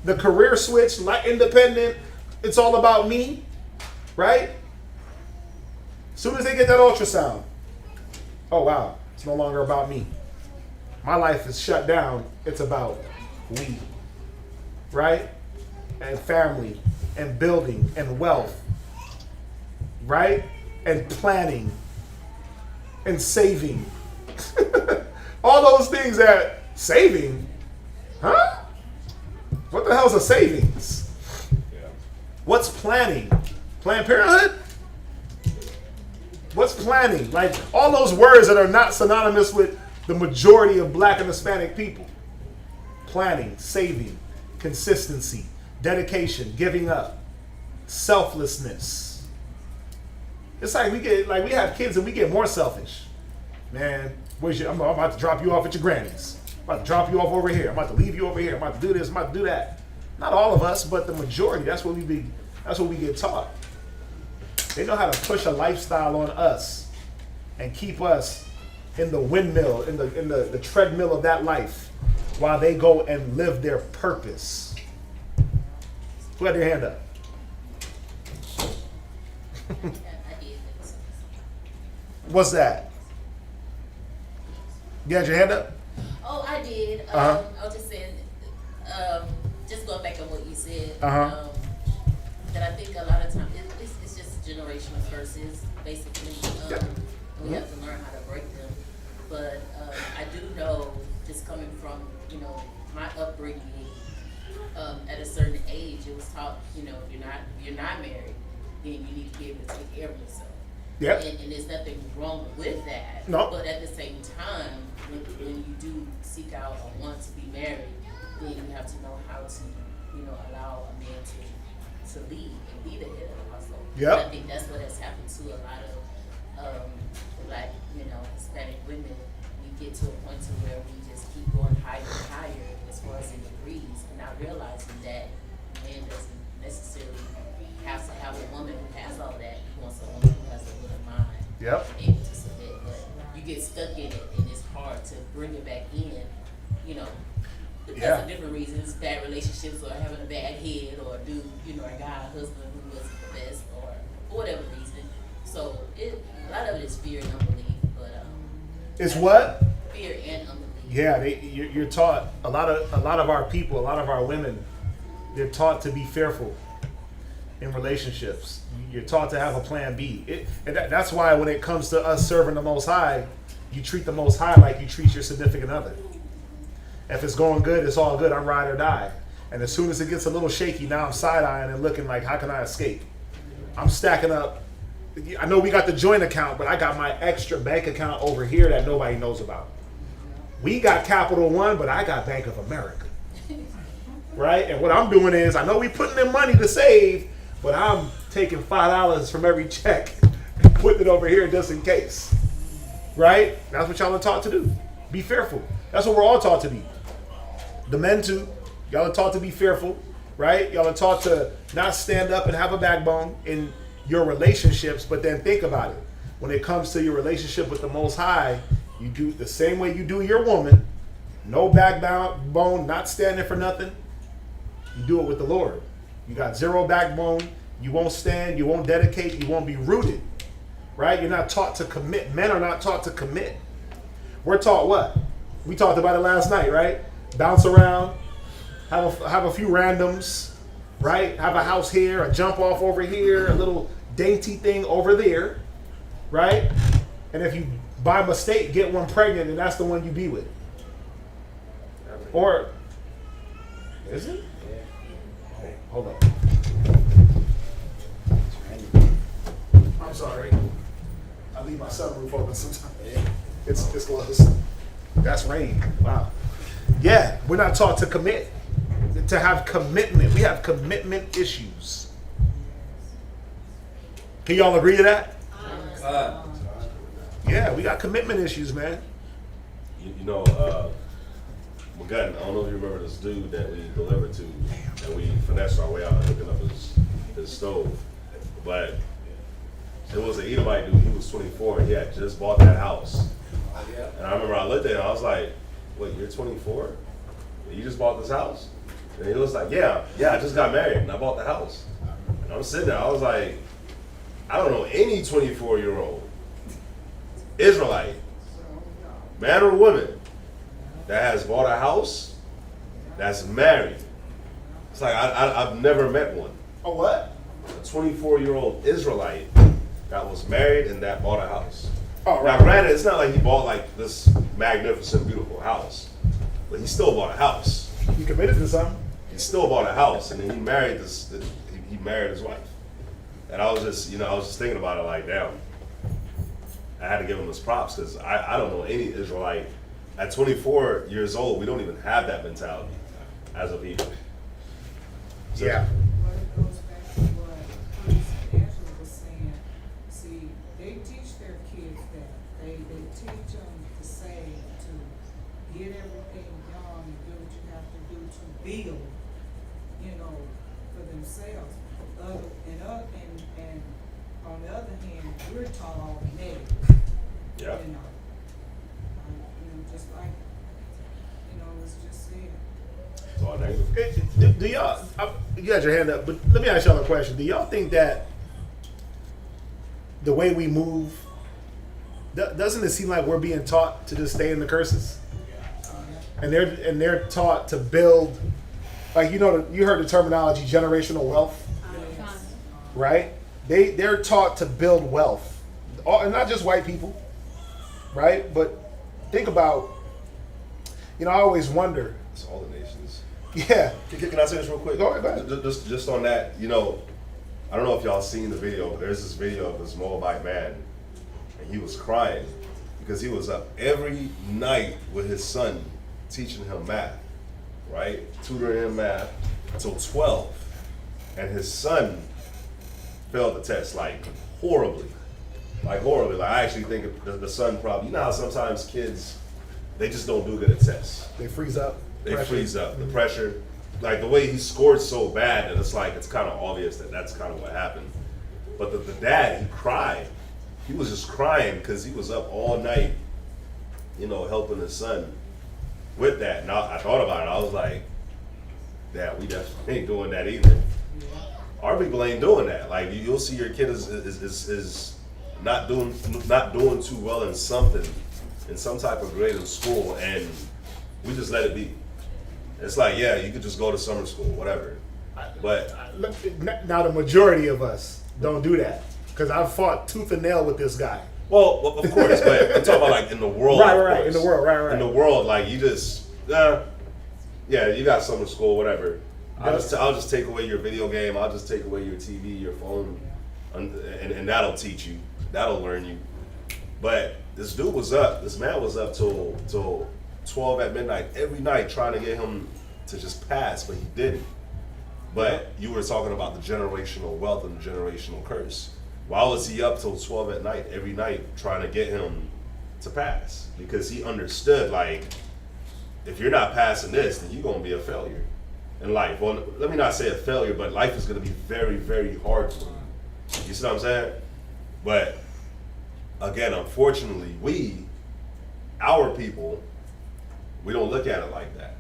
The career switch, light independent. It's all about me. Right? As soon as they get that ultrasound. Oh, wow. It's no longer about me. My life is shut down. It's about we. Right? And family, and building, and wealth. Right? And planning, and saving. All those things that, saving? Huh? What the hell's a savings? What's planning? Planned Parenthood? What's planning? Like, all those words that are not synonymous with the majority of Black and Hispanic people. Planning, saving, consistency, dedication, giving up, selflessness. It's like we have kids and we get more selfish. Man, I'm about to drop you off at your granny's. I'm about to drop you off over here. I'm about to leave you over here. I'm about to do this. I'm about to do that. Not all of us, but the majority. That's what we get taught. They know how to push a lifestyle on us and keep us in the windmill, in the treadmill of that life, while they go and live their purpose. Who had their hand up? What's that? You had your hand up? Oh, I did. Uh-huh. I was just saying, just going back on what you said, Uh-huh. that I think a lot of times it's just generational curses, basically. We have to learn how to break them. But I do know, just coming from, my upbringing, at a certain age, it was taught, if you're not married, then you need to be able to take care of yourself. Yep. And there's nothing wrong with that. No. But at the same time, when you do seek out or want to be married, then you have to know how to, allow a man to lead and be the head of the household. Yep. And I think that's what has happened to a lot of Black, Hispanic women. We get to a point to where we just keep going higher and higher as far as in degrees, and not realizing that man doesn't necessarily have to have a woman who has all that. He wants a woman who has a little mind. Yep. And able to submit, but you get stuck in it, and it's hard to bring it back in. Because of different reasons, bad relationships, or having a bad head, or I got a husband who wasn't the best, or for whatever reason. So a lot of it is fear and unbelief, but It's what? fear and unbelief. Yeah, you're taught, a lot of our people, a lot of our women, they're taught to be fearful in relationships. You're taught to have a plan B. That's why when it comes to us serving the Most High, you treat the Most High like you treat your significant other. If it's going good, it's all good. I'm ride or die. And as soon as it gets a little shaky, now I'm side-eyeing and looking like, how can I escape? I'm stacking up. I know we got the joint account, but I got my extra bank account over here that nobody knows about. We got Capital One, but I got Bank of America. Right? And what I'm doing is, I know we putting in money to save, but I'm taking $5 from every check and putting it over here just in case. Right? That's what y'all are taught to do. Be fearful. That's what we're all taught to be. The men too. Y'all are taught to be fearful. Right? Y'all are taught to not stand up and have a backbone in your relationships, but then think about it. When it comes to your relationship with the Most High, you do the same way you do your woman. No backbone, not standing for nothing. You do it with the Lord. You got zero backbone. You won't stand. You won't dedicate. You won't be rooted. Right? You're not taught to commit. Men are not taught to commit. We're taught what? We talked about it last night, right? Bounce around, have a few randoms, right? Have a house here, a jump off over here, a little dainty thing over there, right? And if you, by mistake, get one pregnant, and that's the one you be with. Or, is it? Oh, hold up. I'm sorry. I leave my sunroof open sometimes. It's close. That's rain. Wow. Yeah, we're not taught to commit, to have commitment. We have commitment issues. Can y'all agree to that? Yeah, we got commitment issues, man. McGutton, I don't know if you remember this dude that we delivered to, and we finessed our way out of hooking up his stove. But it was an Edomite dude. He was 24, and he had just bought that house. And I remember I looked at him, I was like, wait, you're 24? You just bought this house? And he was like, yeah, I just got married and I bought the house. And I'm sitting there, I was like, I don't know any 24-year-old Israelite, man or woman, that has bought a house, that's married. It's like, I've never met one. A what? A 24-year-old Israelite that was married and that bought a house. Oh, right. Now, granted, it's not like he bought like this magnificent, beautiful house, but he still bought a house. You committed to something. He still bought a house, and then he married he married his wife. And I was just, thinking about it like, damn, I had to give him his props, because I don't know any Israelite at 24 years old. We don't even have that mentality as a people. So, Yeah. But it goes back to what Priest Angela was saying. See, they teach their kids that. They teach them to save, to get everything done, and do what you have to do to build, for themselves. And on the other hand, we're taught all negative. Yeah. Just like, it was just said. It's all negative. Do y'all, you had your hand up, but let me ask y'all a question. Do y'all think that the way we move Doesn't it seem like we're being taught to just stay in the curses? And they're taught to build, like, you heard the terminology generational wealth, right? They're taught to build wealth, and not just white people, right? But think about, I always wonder. It's all the nations. Yeah. Can I say this real quick? Go ahead. Just on that, I don't know if y'all seen the video, but there's this video of this Moabite man, and he was crying because he was up every night with his son teaching him math, right? Tutoring him math until 12. And his son failed the test, like, horribly. Like, I actually think the son probably, how sometimes kids, they just don't do good at tests. They freeze up. They freeze up. The pressure. Like, the way he scored so bad that it's like, it's kind of obvious that that's kind of what happened. But the dad, he cried. He was just crying because he was up all night, helping his son with that. And I thought about it. I was like, Dad, we definitely ain't doing that either. Our people ain't doing that. Like, you'll see your kid is not doing too well in something, in some type of grade in school, and we just let it be. It's like, yeah, you could just go to summer school, whatever. But now the majority of us don't do that, because I've fought tooth and nail with this guy. Well, of course, but I'm talking about like in the world. Right, in the world, right. In the world, like you just, you got summer school, whatever. I'll just take away your video game. I'll just take away your TV, your phone, and that'll teach you. That'll learn you. But this man was up till 12 at midnight every night trying to get him to just pass, but he didn't. But you were talking about the generational wealth and the generational curse. Why was he up till 12 at night every night trying to get him to pass? Because he understood, like, if you're not passing this, then you're going to be a failure in life. Well, let me not say a failure, but life is going to be very, very hard for you. You see what I'm saying? But again, unfortunately, our people, we don't look at it like that.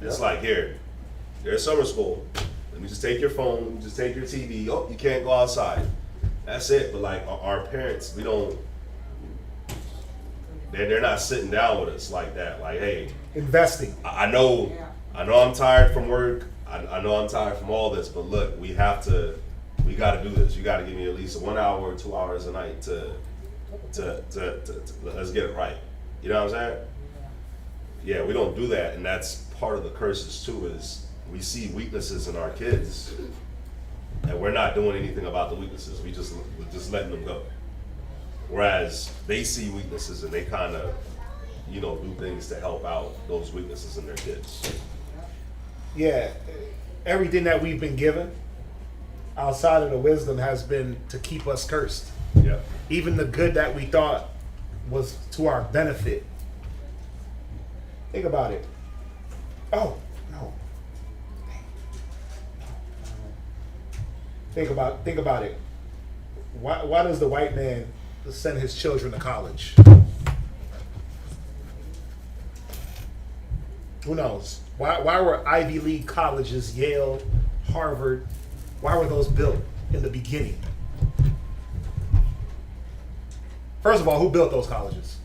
It's like, there's summer school. Let me just take your phone, just take your TV. Oh, you can't go outside. That's it. But like our parents, they're not sitting down with us like that. Like, hey, investing. I know I'm tired from work. I know I'm tired from all this, but look, we got to do this. You got to give me at least 1 hour or 2 hours a night to let's get it right. You know what I'm saying? Yeah, we don't do that, and that's part of the curses too, is we see weaknesses in our kids, and we're not doing anything about the weaknesses. We're just letting them go. Whereas they see weaknesses and they kind of, do things to help out those weaknesses in their kids. Yeah, everything that we've been given outside of the wisdom has been to keep us cursed. Yeah. Even the good that we thought was to our benefit. Think about it. Oh, no. Think about it. Why does the white man send his children to college? Who knows? Why were Ivy League colleges, Yale, Harvard, why were those built in the beginning? First of all, who built those colleges?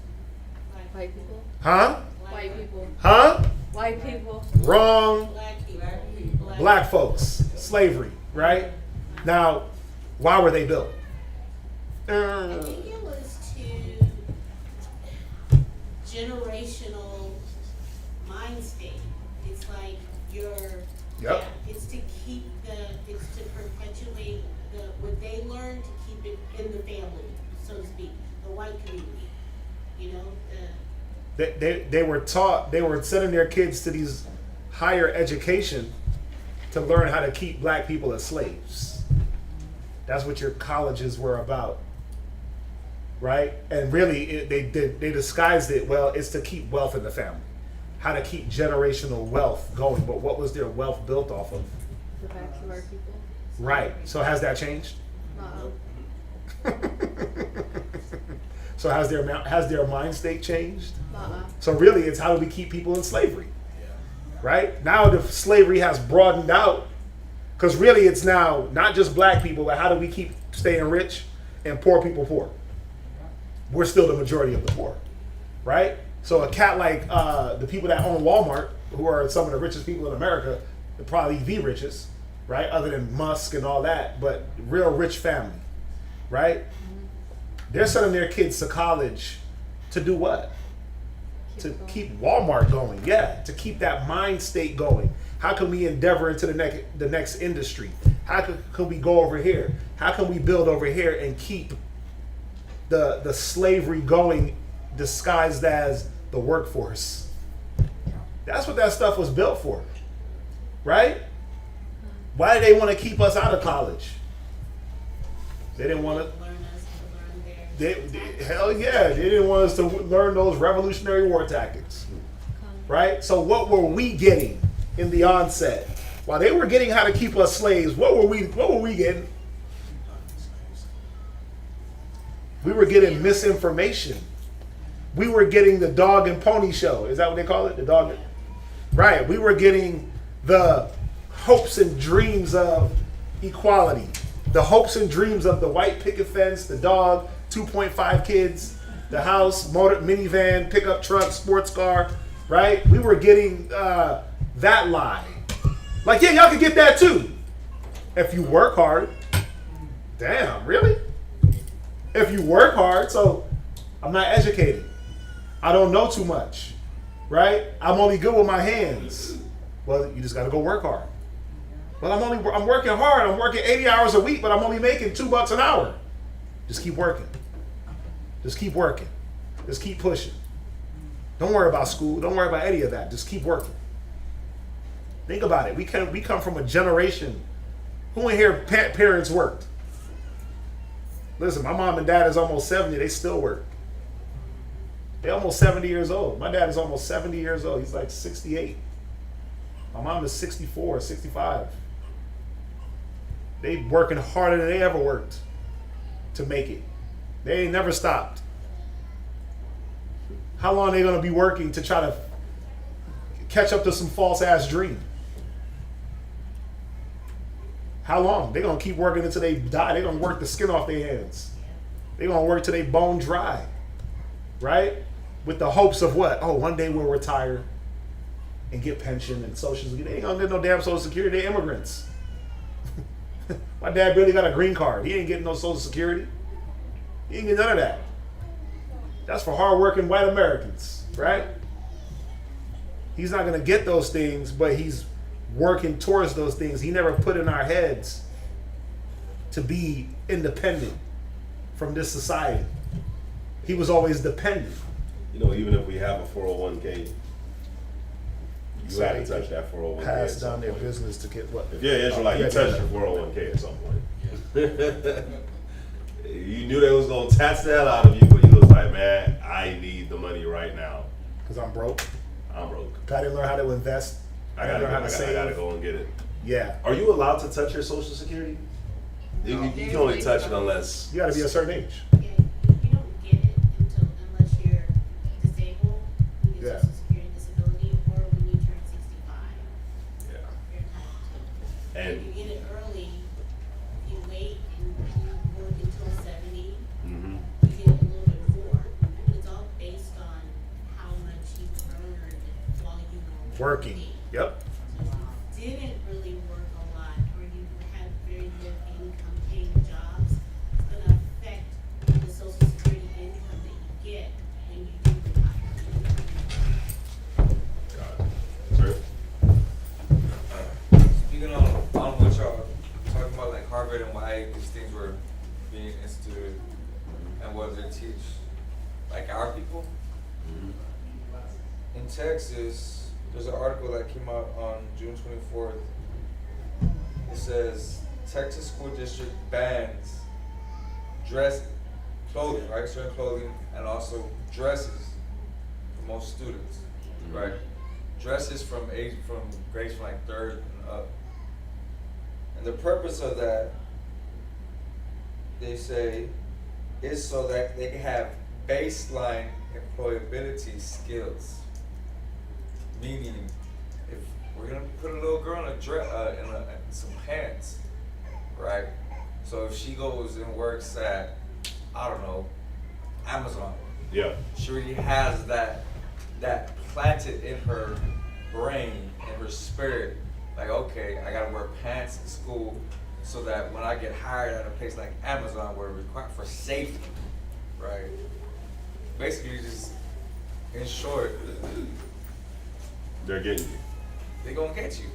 White people. Huh? White people. Huh? White people. Wrong. Black people. Black folks. Slavery, right? Now, why were they built? I think it was to generational mind state. It's like it's to keep it's to perpetuate what they learned, to keep it in the family, so to speak, the white community. They were taught, they were sending their kids to these higher education to learn how to keep black people as slaves. That's what your colleges were about, right? And really, they disguised it, well, it's to keep wealth in the family. How to keep generational wealth going. But what was their wealth built off of? The backyard people. Right. So has that changed? So has their mind state changed? So really, it's how do we keep people in slavery? Right? Now the slavery has broadened out, because really it's now not just black people, but how do we keep staying rich and poor people poor? we're still the majority of the poor, right? So a cat like the people that own Walmart, who are some of the richest people in America, they're probably the richest, right? Other than Musk and all that, but real rich family, right? They're sending their kids to college to do what? To keep Walmart going, yeah, to keep that mind state going. How can we endeavor into the next industry? How can we go over here? How can we build over here and keep the slavery going, disguised as the workforce? That's what that stuff was built for, right? Why did they want to keep us out of college? They didn't want to. Hell yeah, they didn't want us to learn those Revolutionary War tactics, right? So what were we getting in the onset? While they were getting how to keep us slaves, what were we getting? We were getting misinformation. We were getting the dog and pony show. Is that what they call it? The dog. Right. We were getting the hopes and dreams of equality. The hopes and dreams of the white picket fence, the dog, 2.5 kids, the house, motor, minivan, pickup truck, sports car, right? We were getting that lie. Like, yeah, y'all can get that too. If you work hard. Damn, really? If you work hard, so I'm not educated. I don't know too much, right? I'm only good with my hands. Well, you just got to go work hard. Well, I'm working hard. I'm working 80 hours a week, but I'm only making $2 an hour. Just keep working. Just keep working. Just keep pushing. Don't worry about school. Don't worry about any of that. Just keep working. Think about it. We come from a generation. Who in here parents worked? Listen, my mom and dad is almost 70. They still work. They're almost 70 years old. My dad is almost 70 years old. He's like 68. My mom is 64, 65. They working harder than they ever worked to make it. They ain't never stopped. How long are they going to be working to try to catch up to some false ass dream? How long? They're going to keep working until they die. They're going to work the skin off their hands. They're going to work till they bone dry. Right? With the hopes of what? Oh, one day we'll retire and get pension and social security. They ain't going to get no damn social security. They're immigrants. My dad barely got a green card. He ain't getting no social security. He ain't getting none of that. That's for hardworking white Americans, right? He's not going to get those things, but he's working towards those things. He never put in our heads to be independent from this society. He was always dependent. You know, even if we have a 401k, you have to touch that 401k. Pass down their business to get what? If you're an Israelite, you touch your 401k at some point. You knew they was going to tax the hell out of you, but you was like, man, I need the money right now. Because I'm broke. I'm broke. I didn't learn how to invest. I gotta learn how to save. I gotta go and get it. Yeah. Are you allowed to touch your social security? You can only touch it unless... You gotta be a certain age. Yeah, you don't get it unless you're disabled, you get Social Security disability, or when you turn 65. Yeah. You're entitled to it. And if you get it early, if you wait and you work until 70, you get it a little bit more. But it's all based on how much you've earned while you were Working. Yep. So if you didn't really work a lot, or you had very good income paying jobs, it's going to affect the Social Security income that you get when you do retire. Sir? Speaking on what y'all talking about, like Harvard and why these things were being instituted and what they teach, like our people. In Texas, there's an article that came out on June 24th. It says Texas school district bans clothing, right? Certain clothing, and also dresses for most students, right? Dresses from grades from like 3rd and up. And the purpose of that, they say, is so that they can have baseline employability skills. Meaning, if we're gonna put a little girl in in some pants, right? So if she goes and works at, I don't know, Amazon. Yeah. She already has that planted in her brain and her spirit. Like, okay, I gotta wear pants in school so that when I get hired at a place like Amazon where it requires for safety, right? Basically, just in short, They're getting you. they gonna get you.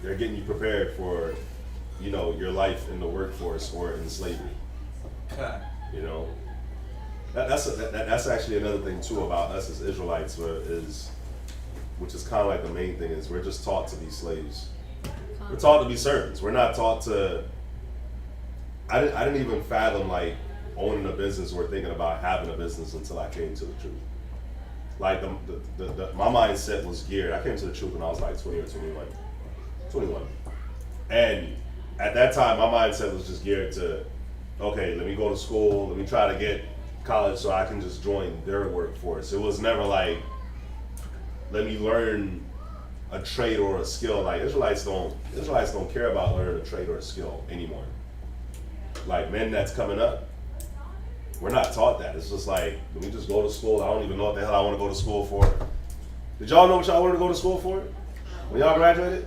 They're getting you prepared for, you know, your life in the workforce or in slavery. You know, that's actually another thing too about us as Israelites, which is kind of like the main thing is we're just taught to be slaves. We're taught to be servants. We're not taught to. I didn't even fathom like owning a business or thinking about having a business until I came to the truth. Like my mindset was geared. I came to the truth when I was like 20 or 21. And at that time, my mindset was just geared to, okay, let me go to school, let me try to get college so I can just join their workforce. It was never like, let me learn a trade or a skill. Like Israelites don't care about learning a trade or a skill anymore. Like men that's coming up, we're not taught that. It's just like, let me just go to school. I don't even know what the hell I want to go to school for. Did y'all know what y'all wanted to go to school for when y'all graduated?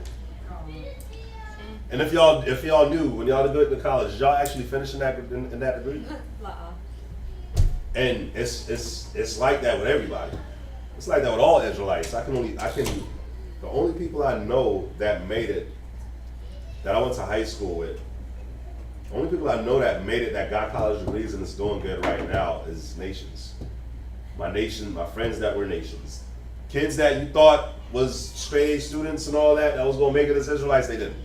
And if y'all knew when y'all did to college, did y'all actually finish in that degree? And it's like that with everybody. It's like that with all Israelites. The only people I know that made it, that I went to high school with, the only people I know that made it, that got college degrees and is doing good right now is nations. My friends that were nations. Kids that you thought was straight A students and all that was gonna make it as Israelites, they didn't.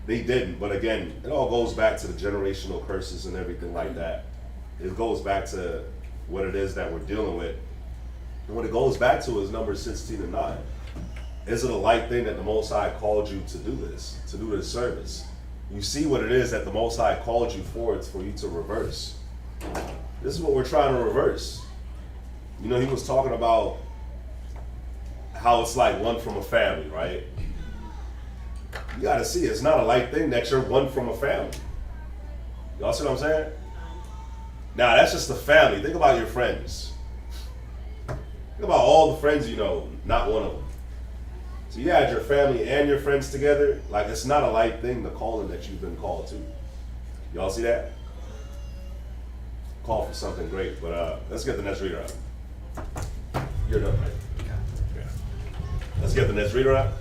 They didn't, but again, it all goes back to the generational curses and everything like that. It goes back to what it is that we're dealing with. And what it goes back to is Numbers 16 and 9. Is it a light thing that the Most High called you to do this service? You see what it is that the Most High called you for, it's for you to reverse. This is what we're trying to reverse. You know, he was talking about how it's like one from a family, right? You gotta see, it's not a light thing that you're one from a family. Y'all see what I'm saying? Now, that's just the family. Think about your friends. Think about all the friends you know, not one of them. So you had your family and your friends together. Like, it's not a light thing, the calling that you've been called to. Y'all see that? Call for something great. But let's get the next reader out. You're done, right? Yeah. Let's get the next reader out.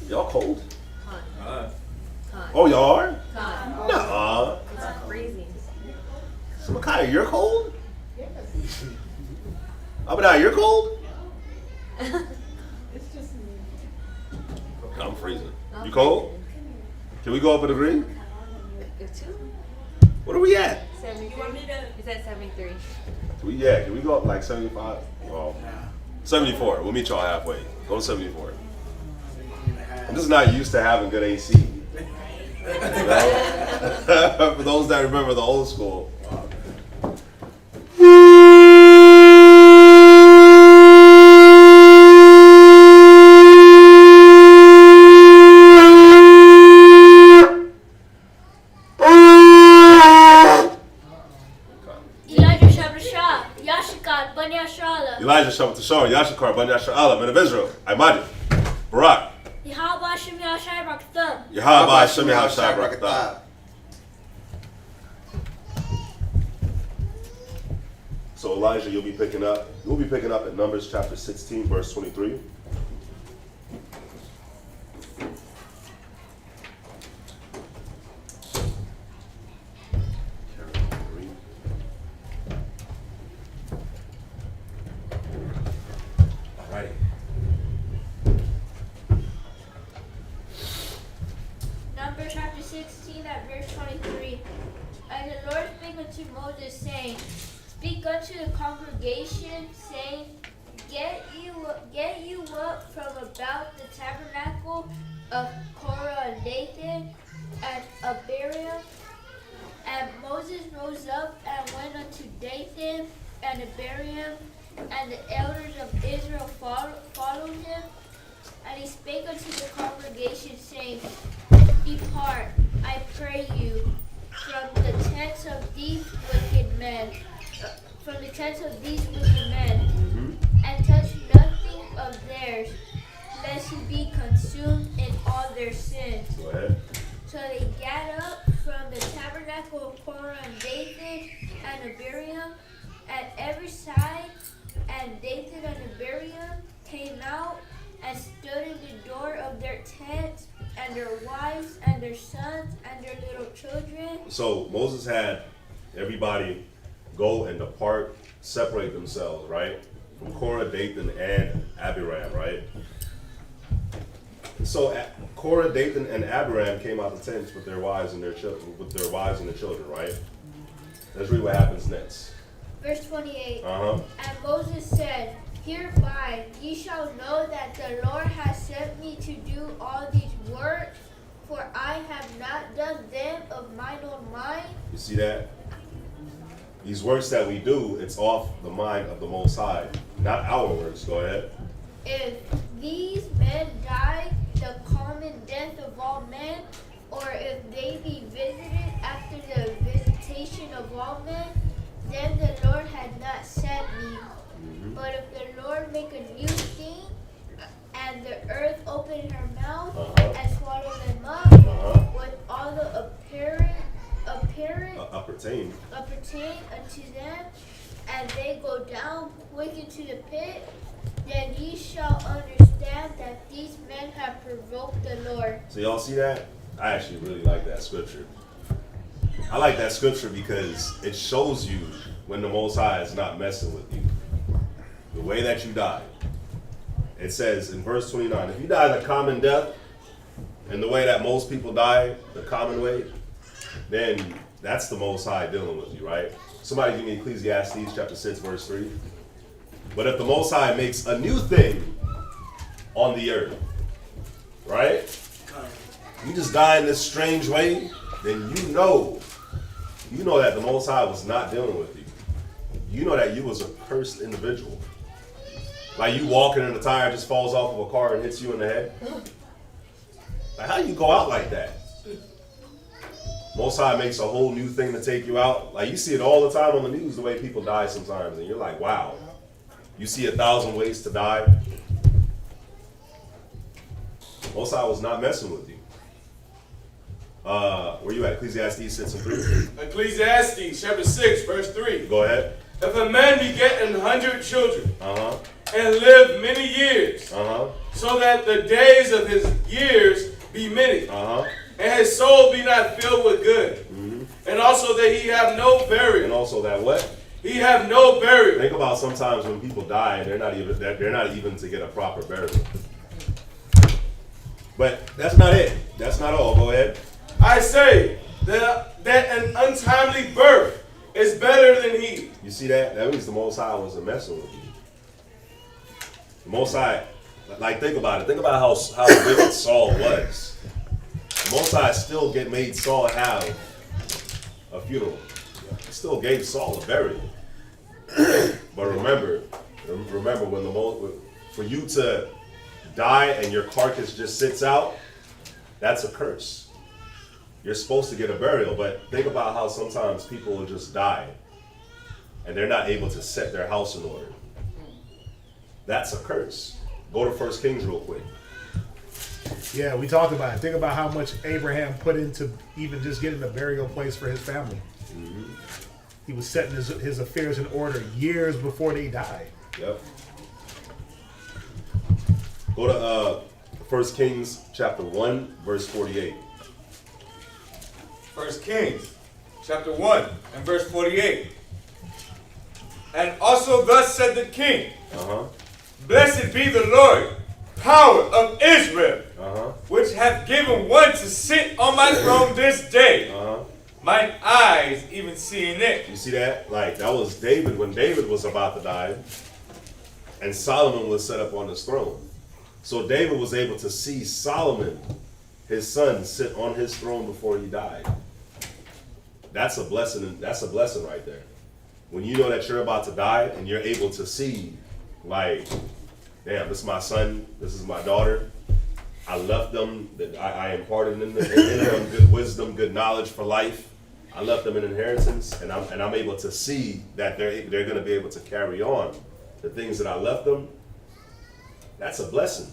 Y'all cold? Oh, y'all are? Nuh-uh. It's freezing. So, Micaiah, you're cold? Abadiah, you're cold? It's just me. I'm freezing. You cold? Can we go up a degree? What are we at? 73. It's at 73. Can we go up like 75? Well, 74. We'll meet y'all halfway. Go to 74. I'm just not used to having good AC. You know? For those that remember the old school. Elijah Shabbat Tashar, Yashakar, Ban Yashar men of Israel, Imagine, Barak. Yahweh Shem Yahshai Braktham. Yahweh Shem Yahshai Braktham. So Elijah, you'll be picking up at Numbers chapter 16, verse 23. Numbers chapter 16 at verse 23. And the Lord spake unto Moses, saying, Speak unto the congregation, saying, Get you up from about the tabernacle of Korah and Dathan and Abiram. And Moses rose up and went unto Dathan and Abiram, and the elders of Israel followed him. And he spake unto the congregation, saying, Depart, I pray you, from the tents of these wicked men, and touch nothing of theirs, lest he be consumed in all their sins. Go ahead. So they gat up from the tabernacle of Korah and Dathan and Abiram at every side, and Dathan and Abiram came out and stood in the door of their tents, and their wives and their sons and their little children. So Moses had everybody go and depart, separate themselves, right? From Korah, Dathan, and Abiram, right? So Korah, Dathan, and Abiram came out of the tents with their wives and their children, right? Let's read what happens next. Verse 28. Uh-huh. And Moses said, Hereby ye shall know that the Lord has sent me to do all these works, for I have not done them of mine own mind. You see that? These works that we do, it's off the mind of the Most High, not our works. Go ahead. If these men die the common death of all men, or if they be visited after the visitation of all men, then the Lord had not sent me. But if the Lord make a new thing, and the earth open her mouth and swallow them up with all the appertain unto them, and they go down quick into the pit, then ye shall understand that these men have provoked the Lord. So y'all see that? I actually really like that scripture. I like that scripture because it shows you when the Most High is not messing with you. The way that you die. It says in verse 29, if you die the common death, and the way that most people die, the common way, then that's the Most High dealing with you, right? Somebody give me Ecclesiastes chapter 6, verse 3. But if the Most High makes a new thing on the earth, right? You just die in this strange way, then you know that the Most High was not dealing with you. You know that you was a cursed individual. Like you walking and the tire just falls off of a car and hits you in the head. Like how you go out like that? Most High makes a whole new thing to take you out. Like you see it all the time on the news, the way people die sometimes, and you're like, wow. You see 1,000 ways to die. Most High was not messing with you. Where you at? Ecclesiastes 6 and 3. Ecclesiastes chapter 6, verse 3. Go ahead. If a man beget 100 children and live many years, so that the days of his years be many, and his soul be not filled with good, and also that he have no burial. And also that what? He have no burial. Think about sometimes when people die, they're not even to get a proper burial. But that's not it. That's not all. Go ahead. I say that an untimely birth is better than he. You see that? That means the Most High wasn't messing with you. The Most High, like think about it. Think about how wicked Saul was. The Most High still made Saul have a funeral. He still gave Saul a burial. But remember when for you to die and your carcass just sits out, that's a curse. You're supposed to get a burial, but think about how sometimes people will just die and they're not able to set their house in order. That's a curse. Go to 1 Kings real quick. Yeah, we talked about it. Think about how much Abraham put into even just getting a burial place for his family. He was setting his affairs in order years before they died. Yep. Go to 1 Kings chapter 1, verse 48. 1 Kings chapter 1 and verse 48. And also thus said the king, Blessed be the Lord, power of Israel, which hath given one to sit on my throne this day. Mine eyes even seeing it. You see that? Like that was David when David was about to die, and Solomon was set up on his throne. So David was able to see Solomon, his son, sit on his throne before he died. That's a blessing. That's a blessing right there. When you know that you're about to die and you're able to see, like, damn, this is my son, this is my daughter. I left them, that I imparted in them good wisdom, good knowledge for life. I left them an inheritance, and I'm able to see that they're going to be able to carry on the things that I left them. That's a blessing,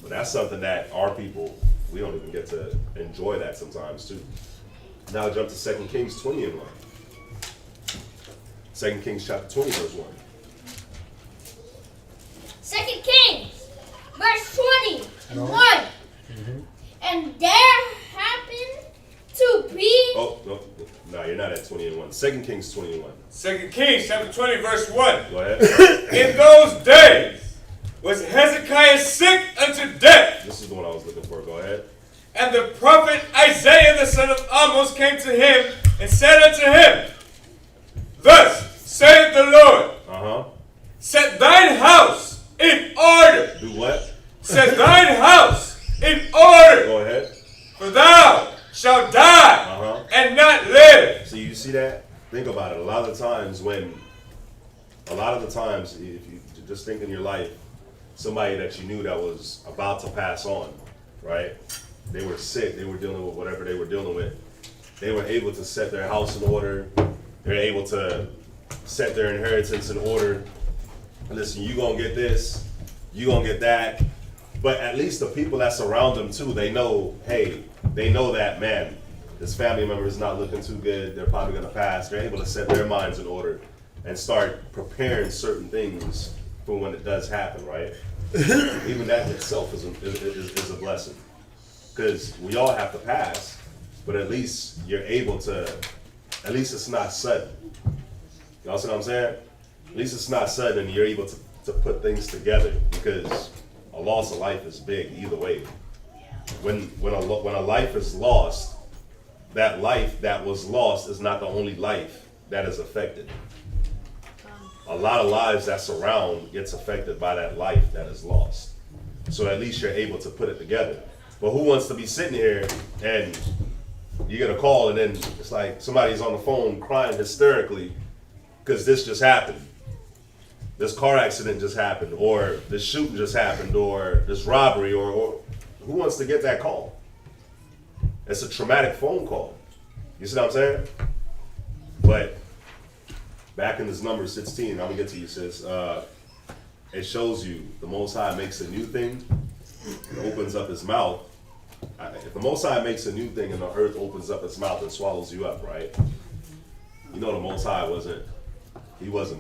but that's something that our people, we don't even get to enjoy that sometimes too. Now jump to 2 Kings 20 and 1. 2 Kings chapter 20 verse 1. 2 Kings, verse 21. And there happened to be... Oh, no, you're not at 20 and 1. 2 Kings 20 and 1. 2 Kings chapter 20 verse 1. Go ahead. In those days was Hezekiah sick unto death. This is the one I was looking for. Go ahead. And the prophet Isaiah the son of Amos came to him and said unto him, Thus saith the Lord, set thine house in order. Do what? Set thine house in order. Go ahead. For thou shalt die and not live. So you see that? Think about it. A lot of the times, if you just think in your life, somebody that you knew that was about to pass on, right? They were sick, they were dealing with whatever they were dealing with. They were able to set their house in order. They're able to set their inheritance in order. Listen, you gonna get this, you gonna get that. But at least the people that surround them too, they know, hey, they know that, man, this family member is not looking too good. They're probably gonna pass. They're able to set their minds in order and start preparing certain things for when it does happen, right? Even that in itself is a blessing. Because we all have to pass, but at least you're able to, at least it's not sudden. Y'all see what I'm saying? At least it's not sudden and you're able to put things together, because a loss of life is big either way. When a life is lost, that life that was lost is not the only life that is affected. A lot of lives that surround gets affected by that life that is lost. So at least you're able to put it together. But who wants to be sitting here and you get a call and then it's like somebody's on the phone crying hysterically because this just happened. This car accident just happened, or this shooting just happened, or this robbery, or who wants to get that call? It's a traumatic phone call. You see what I'm saying? But back in this number 16, I'm gonna get to you, sis. It shows you the Most High makes a new thing, and opens up his mouth. If the Most High makes a new thing and the earth opens up its mouth and swallows you up, right? You know the Most High wasn't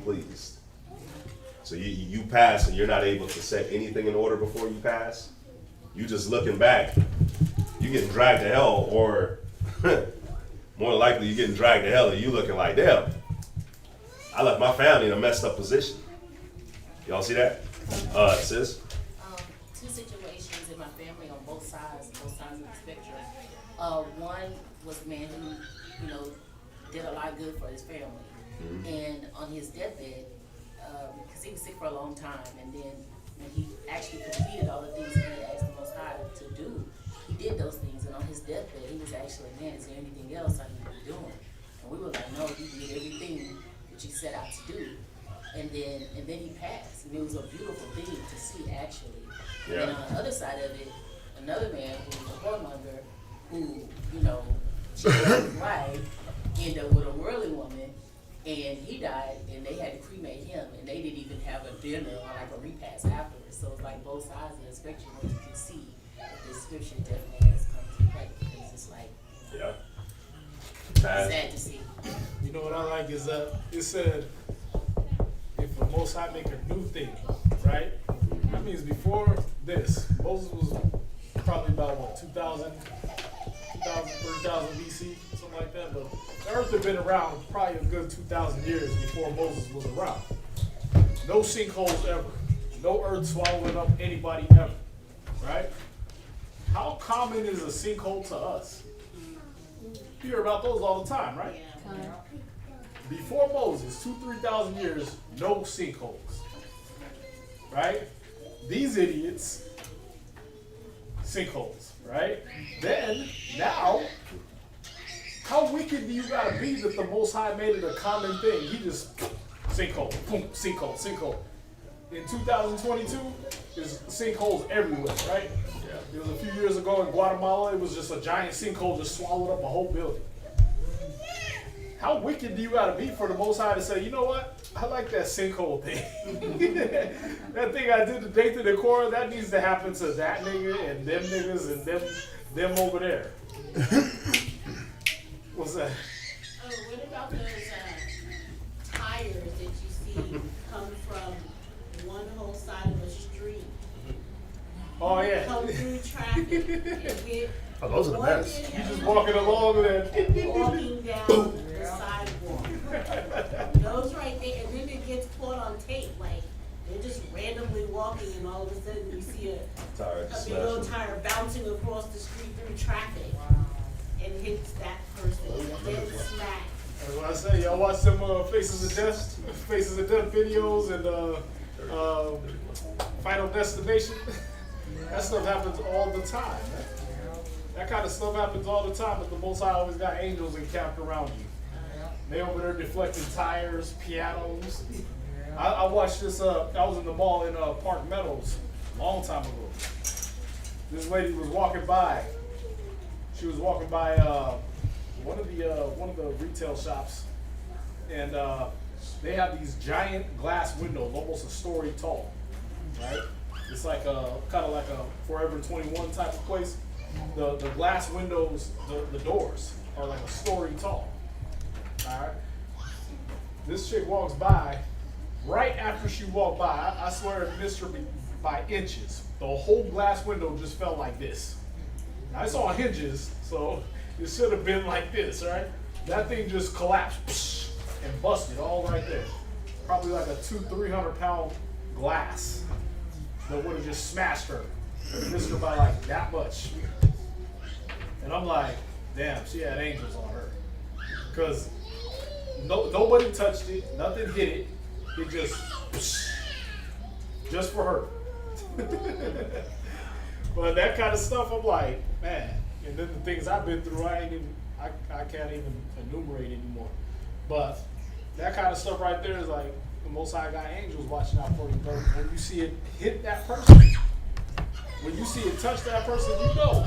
pleased. So you pass and you're not able to set anything in order before you pass. You just looking back, you getting dragged to hell, or more likely you getting dragged to hell and you looking like, damn, I left my family in a messed up position. Y'all see that? Sis? Two situations in my family on both sides of the spectrum. One was a man who, did a lot of good for his family. And on his deathbed, because he was sick for a long time, and then when he actually completed all the things that he asked the Most High to do, he did those things. And on his deathbed, he was actually, man, is there anything else I need to be doing? And we were like, no, you did everything that you set out to do. And then he passed, and it was a beautiful thing to see, actually. Yeah. And on the other side of it, another man who was a whoremonger, who, cheated on his wife, ended up with a worldly woman, and he died, and they had to cremate him, and they didn't even have a dinner or like a repast afterwards. So it's like both sides of the spectrum, where you can see that this scripture definitely has come to play, because it's like, sad to see. You know what I like is it said, if the Most High make a new thing, right? That means before this, Moses was probably about 2,000, 3,000 BC, something like that. But the earth had been around probably a good 2,000 years before Moses was around. No sinkholes ever. No earth swallowing up anybody ever, right? How common is a sinkhole to us? You hear about those all the time, right? Yeah. Before Moses, 2,000-3,000 years, no sinkholes, right? These idiots, sinkholes, right? Then, now, how wicked do you gotta be that the Most High made it a common thing? He just, sinkhole, boom, sinkhole, sinkhole. In 2022, there's sinkholes everywhere, right? Yeah. It was a few years ago in Guatemala, it was just a giant sinkhole just swallowed up a whole building. How wicked do you gotta be for the Most High to say, you know what? I like that sinkhole thing. That thing I did to Dathan and Korah, that needs to happen to that nigga and them niggas and them over there. What's that? Oh, what about those tires that you see come from one whole side of a street? Oh yeah. Come through traffic and hit. Oh, those are the one best. idiot You just walking along and walking down the sidewalk. Those right there, and then it gets caught on tape. Like they're just randomly walking, and all of a sudden you see a big little tire bouncing across the street through traffic, and hits that person dead smack. That's what I say. Y'all watch them Faces of Death videos and Final Destination. That stuff happens all the time. That kind of stuff happens all the time, but the Most High always got angels encamped around you. They over there deflecting tires, pianos. I watched this, I was in the mall in Park Meadows a long time ago. This lady was walking by. She was walking by one of the retail shops, and they have these giant glass windows, almost a story tall, right? It's like kind of like a Forever 21 type of place. The glass windows, the doors are like a story tall. All right. This chick walks by. Right after she walked by, I swear it missed her by inches. The whole glass window just fell like this. Now it's on hinges, so it should have been like this, right? That thing just collapsed and busted all right there. Probably like a 200-300 pound glass that would have just smashed her. Missed her by like that much. And I'm like, damn, she had angels on her. Because nobody touched it, nothing hit it. It just for her. But that kind of stuff, I'm like, man. And then the things I've been through, I can't even enumerate anymore. But that kind of stuff right there is like, the Most High got angels watching out for you, bro. When you see it hit that person, when you see it touch that person, you know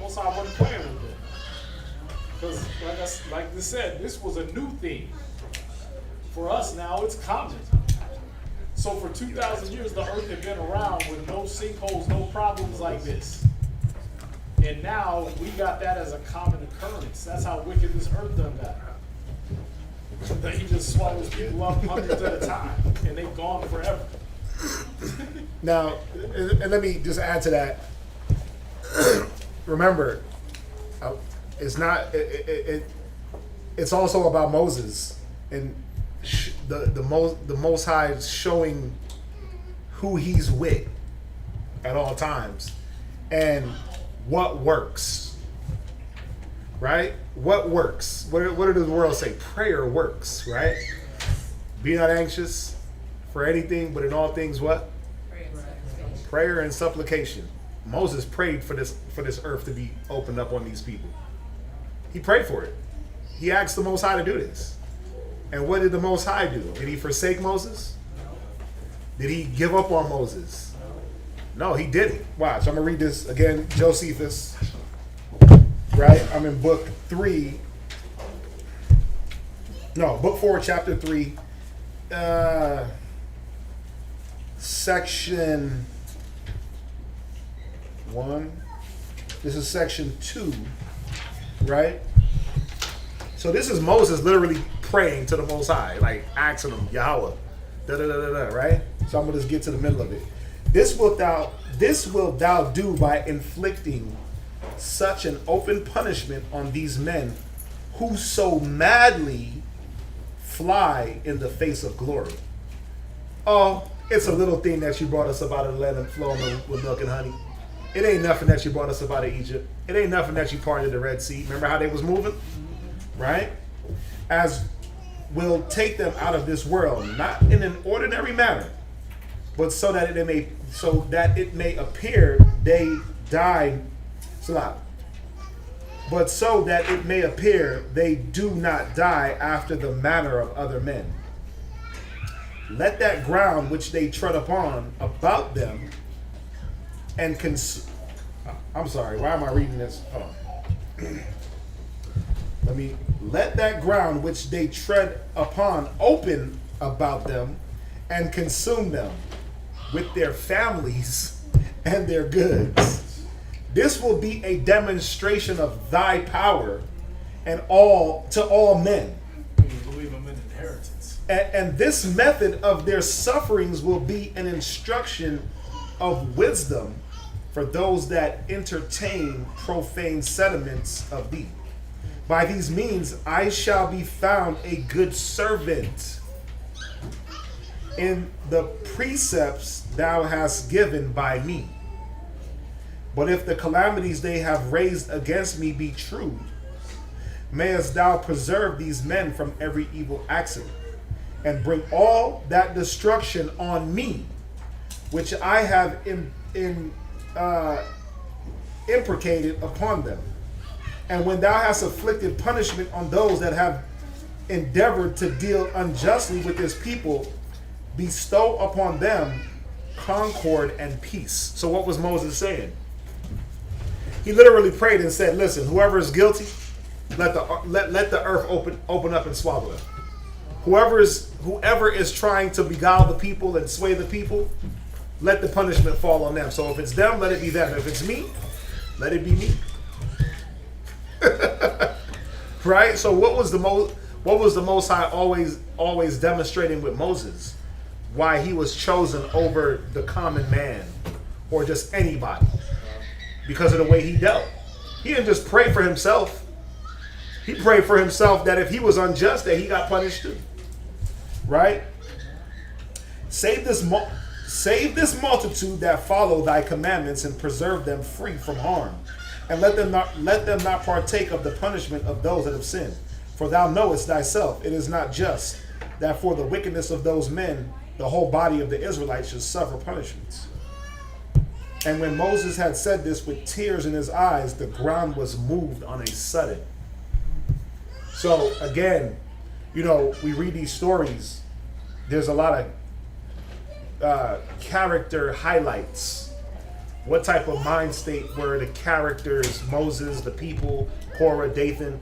Most High wasn't playing with it. Because like this said, this was a new thing. For us now, it's common. So for 2,000 years, the earth had been around with no sinkholes, no problems like this. And now we got that as a common occurrence. That's how wicked this earth done got. That he just swallows people up hundreds at a time, and they've gone forever. Now, and let me just add to that. Remember, it's not. It's also about Moses and the Most High showing who he's with at all times and what works. Right? What works? What does the world say? Prayer works, right? Be not anxious for anything, but in all things what? Prayer and supplication. Moses prayed for this earth to be opened up on these people. He prayed for it. He asked the Most High to do this. And what did the Most High do? Did he forsake Moses? Did he give up on Moses? No, he didn't. Watch, I'm going to read this again. Josephus. Right? I'm in book 3. No, book 4, chapter 3. Section 1. This is section 2. Right? So this is Moses literally praying to the Most High, like asking him, Yahweh, right? So I'm going to just get to the middle of it. This wilt thou do by inflicting such an open punishment on these men who so madly fly in the face of glory. Oh, it's a little thing that you brought us about and let them flow with milk and honey. It ain't nothing that you brought us about of Egypt. It ain't nothing that you parted the Red Sea. Remember how they was moving? Right? As will take them out of this world, not in an ordinary manner, but so that it may appear they died. But so that it may appear they do not die after the manner of other men. Let that ground which they tread upon about them and I'm sorry, why am I reading this? Oh. let that ground which they tread upon open about them and consume them with their families and their goods. This will be a demonstration of thy power and all to all men. And this method of their sufferings will be an instruction of wisdom for those that entertain profane sentiments of thee. By these means I shall be found a good servant in the precepts thou hast given by me. But if the calamities they have raised against me be true, mayest thou preserve these men from every evil accident, and bring all that destruction on me, which I have imprecated upon them. And when thou hast afflicted punishment on those that have endeavored to deal unjustly with this people, bestow upon them concord and peace. So what was Moses saying? He literally prayed and said, listen, whoever is guilty, let the earth open up and swallow them. Whoever is trying to beguile the people and sway the people, let the punishment fall on them. So if it's them, let it be them. If it's me, let it be me. Right? So what was the Most High always demonstrating with Moses? Why he was chosen over the common man or just anybody? Because of the way he dealt. He didn't just pray for himself. He prayed for himself that if he was unjust, that he got punished too. Right? Save this multitude that follow thy commandments and preserve them free from harm. And let them not partake of the punishment of those that have sinned. For thou knowest thyself, it is not just that for the wickedness of those men, the whole body of the Israelites should suffer punishments. And when Moses had said this with tears in his eyes, the ground was moved on a sudden. So again, we read these stories. There's a lot of character highlights. What type of mind state were the characters, Moses, the people, Korah, Dathan?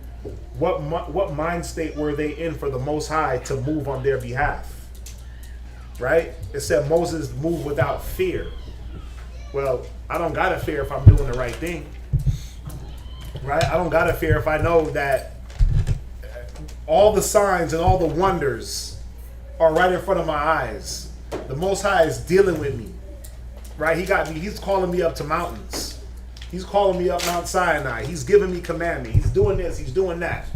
What mind state were they in for the Most High to move on their behalf? Right? It said Moses moved without fear. Well, I don't gotta fear if I'm doing the right thing. Right? I don't gotta fear if I know that all the signs and all the wonders are right in front of my eyes. The Most High is dealing with me. Right? He got me. He's calling me up to mountains. He's calling me up Mount Sinai. He's giving me commandment. He's doing this. He's doing that.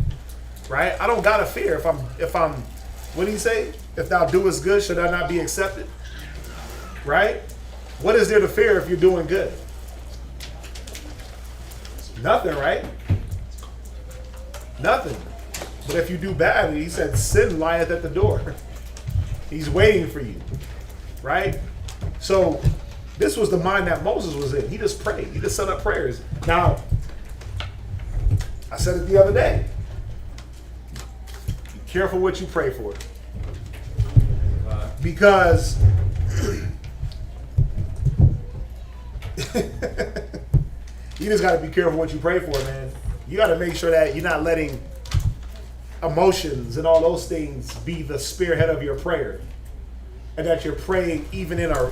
Right? I don't gotta fear if I'm. What did he say? If thou doest good, should I not be accepted? Right? What is there to fear if you're doing good? Nothing, right? Nothing. But if you do bad, he said, sin lieth at the door. He's waiting for you. Right? So this was the mind that Moses was in. He just prayed. He just set up prayers. Now, I said it the other day. Be careful what you pray for. Because you just got to be careful what you pray for, man. You got to make sure that you're not letting emotions and all those things be the spearhead of your prayer, and that you're praying even in a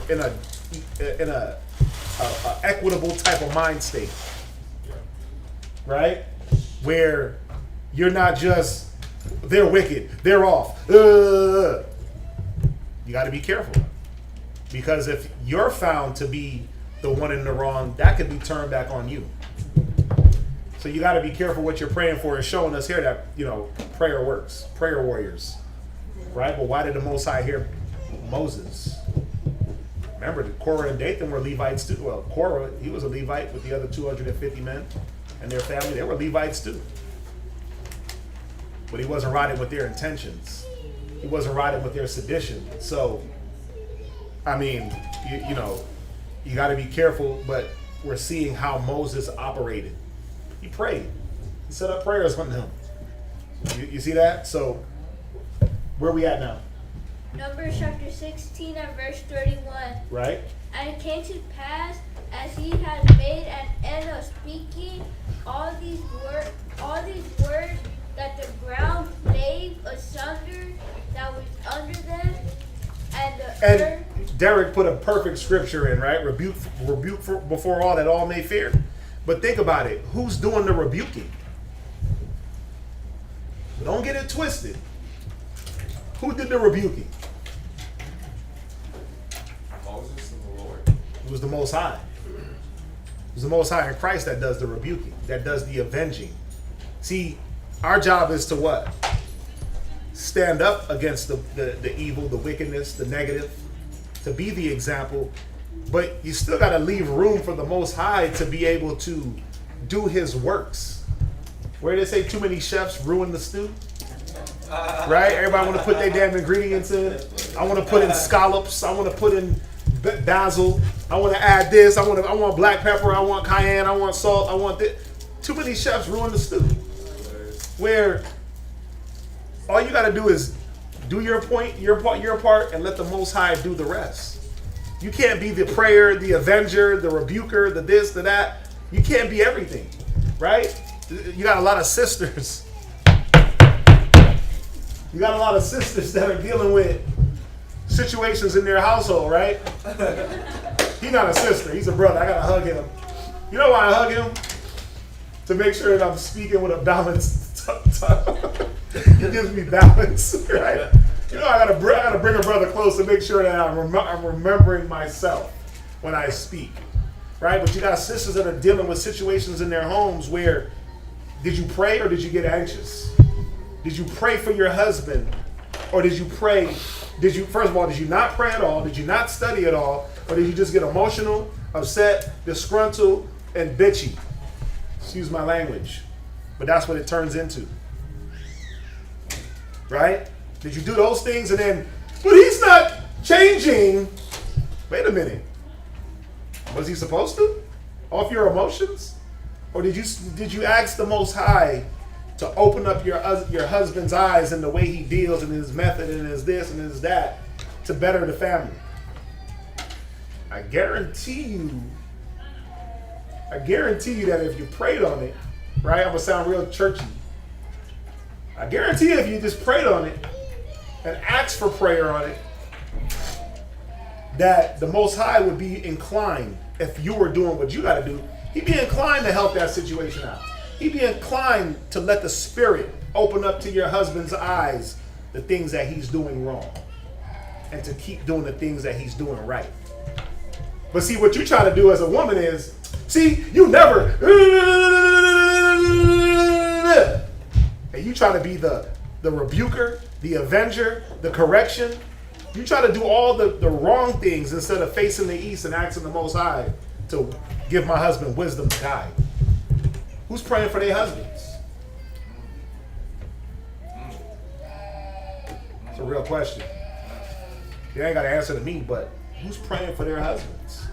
equitable type of mind state, right? Where you're not just they're wicked, they're off. You got to be careful, because if you're found to be the one in the wrong, that could be turned back on you. So you got to be careful what you're praying for. It's showing us here that, prayer works. Prayer warriors. Right? But why did the Most High hear Moses? Remember, Korah and Dathan were Levites too. Well, Korah, he was a Levite with the other 250 men and their family. They were Levites too. But he wasn't riding with their intentions. He wasn't riding with their sedition. So, I mean, you got to be careful, but we're seeing how Moses operated. He prayed. He set up prayers on them. You see that? So, where are we at now? Numbers chapter 16 and verse 31. Right? And it came to pass, as he had made an end of speaking all these words And Derek put a perfect scripture in, right? Rebuke before all that all may fear. But think about it. Who's doing the rebuking? Don't get it twisted. Who did the rebuking? Moses and the Lord. It was the Most High. It was the Most High in Christ that does the rebuking, that does the avenging. See, our job is to what? Stand up against the evil, the wickedness, the negative, to be the example. But you still got to leave room for the Most High to be able to do his works. Where they say too many chefs ruin the stew? Right? Everybody want to put their damn ingredients in. I want to put in scallops. I want to put in basil. I want to add this. I want black pepper. I want cayenne. I want salt. I want this. Too many chefs ruin the stew. Where all you got to do is do your part, and let the Most High do the rest. You can't be the prayer, the avenger, the rebuker, the this, the that. You can't be everything, right? You got a lot of sisters. You got a lot of sisters that are dealing with situations in their household, right? He's not a sister. He's a brother. I got to hug him. You know why I hug him? To make sure that I'm speaking with a balanced tongue. He gives me balance, right? You know, I gotta bring a brother close to make sure that I'm remembering myself when I speak, right? But you got sisters that are dealing with situations in their homes where, did you pray or did you get anxious? Did you pray for your husband, or did you pray? First of all, did you not pray at all? Did you not study at all, or did you just get emotional, upset, disgruntled, and bitchy? Excuse my language, but that's what it turns into, right? Did you do those things and then, but he's not changing? Wait a minute. Was he supposed to? Off your emotions? Or did you ask the Most High to open up your husband's eyes and the way he deals and his method and his this and his that to better the family? I guarantee you that if you prayed on it, right? I'm gonna sound real churchy. I guarantee you if you just prayed on it and asked for prayer on it, that the Most High would be inclined, if you were doing what you got to do, he'd be inclined to help that situation out. He'd be inclined to let the Spirit open up to your husband's eyes the things that he's doing wrong, and to keep doing the things that he's doing right. But see, what you try to do as a woman is, see, you never, and you try to be the rebuker, the avenger, the correction. You try to do all the wrong things instead of facing the east and asking the Most High to give my husband wisdom to guide. Who's praying for their husbands? It's a real question. You ain't got to answer to me, but who's praying for their husbands?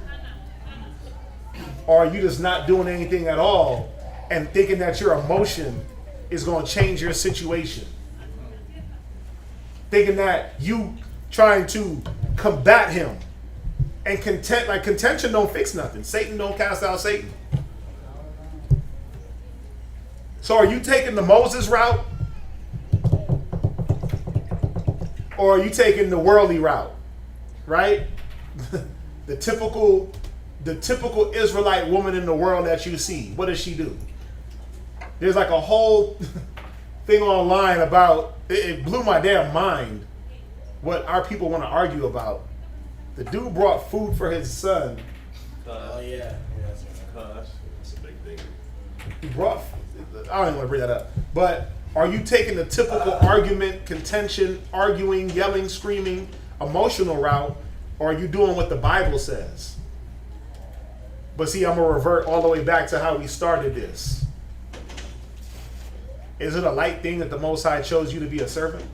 Or are you just not doing anything at all and thinking that your emotion is going to change your situation? Thinking that you trying to combat him, and contention don't fix nothing. Satan don't cast out Satan. So are you taking the Moses route, or are you taking the worldly route? Right? the typical Israelite woman in the world that you see. What does she do? There's like a whole thing online about, it blew my damn mind what our people want to argue about. The dude brought food for his son. Oh yeah, that's a big thing. He brought, I don't even want to bring that up. But are you taking the typical argument, contention, arguing, yelling, screaming, emotional route, or are you doing what the Bible says? But see, I'm going to revert all the way back to how we started this. Is it a light thing that the Most High chose you to be a servant?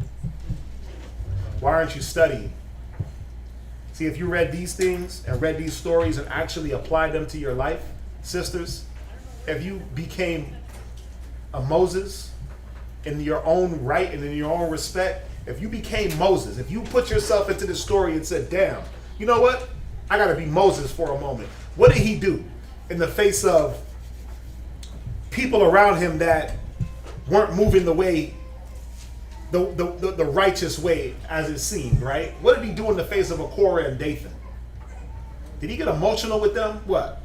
Why aren't you studying? See, if you read these things and read these stories and actually applied them to your life, sisters, if you became a Moses in your own right and in your own respect, if you became Moses, if you put yourself into the story and said, damn, you know what? I got to be Moses for a moment. What did he do in the face of people around him that weren't moving the way the righteous way as it seemed, right? What did he do in the face of a Korah and Dathan? Did he get emotional with them? What?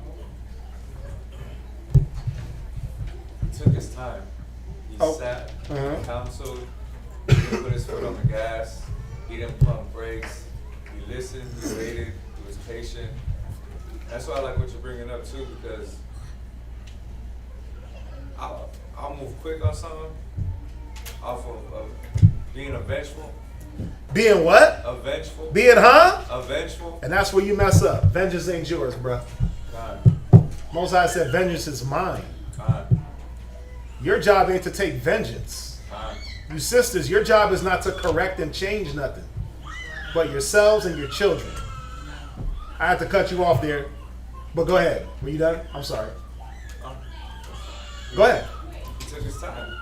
He took his time. He sat, counseled, he didn't put his foot on the gas, he didn't pump brakes, he listened, he waited, he was patient. That's why I like what you're bringing up too, because I'll move quick on something off of being vengeful. Being what? Vengeful. Being vengeful. And that's where you mess up. Vengeance ain't yours, bro. God. Most High said, vengeance is mine. God. Your job ain't to take vengeance. God. You sisters, your job is not to correct and change nothing, but yourselves and your children. I had to cut you off there, but go ahead. Were you done? I'm sorry. Go ahead. He took his time.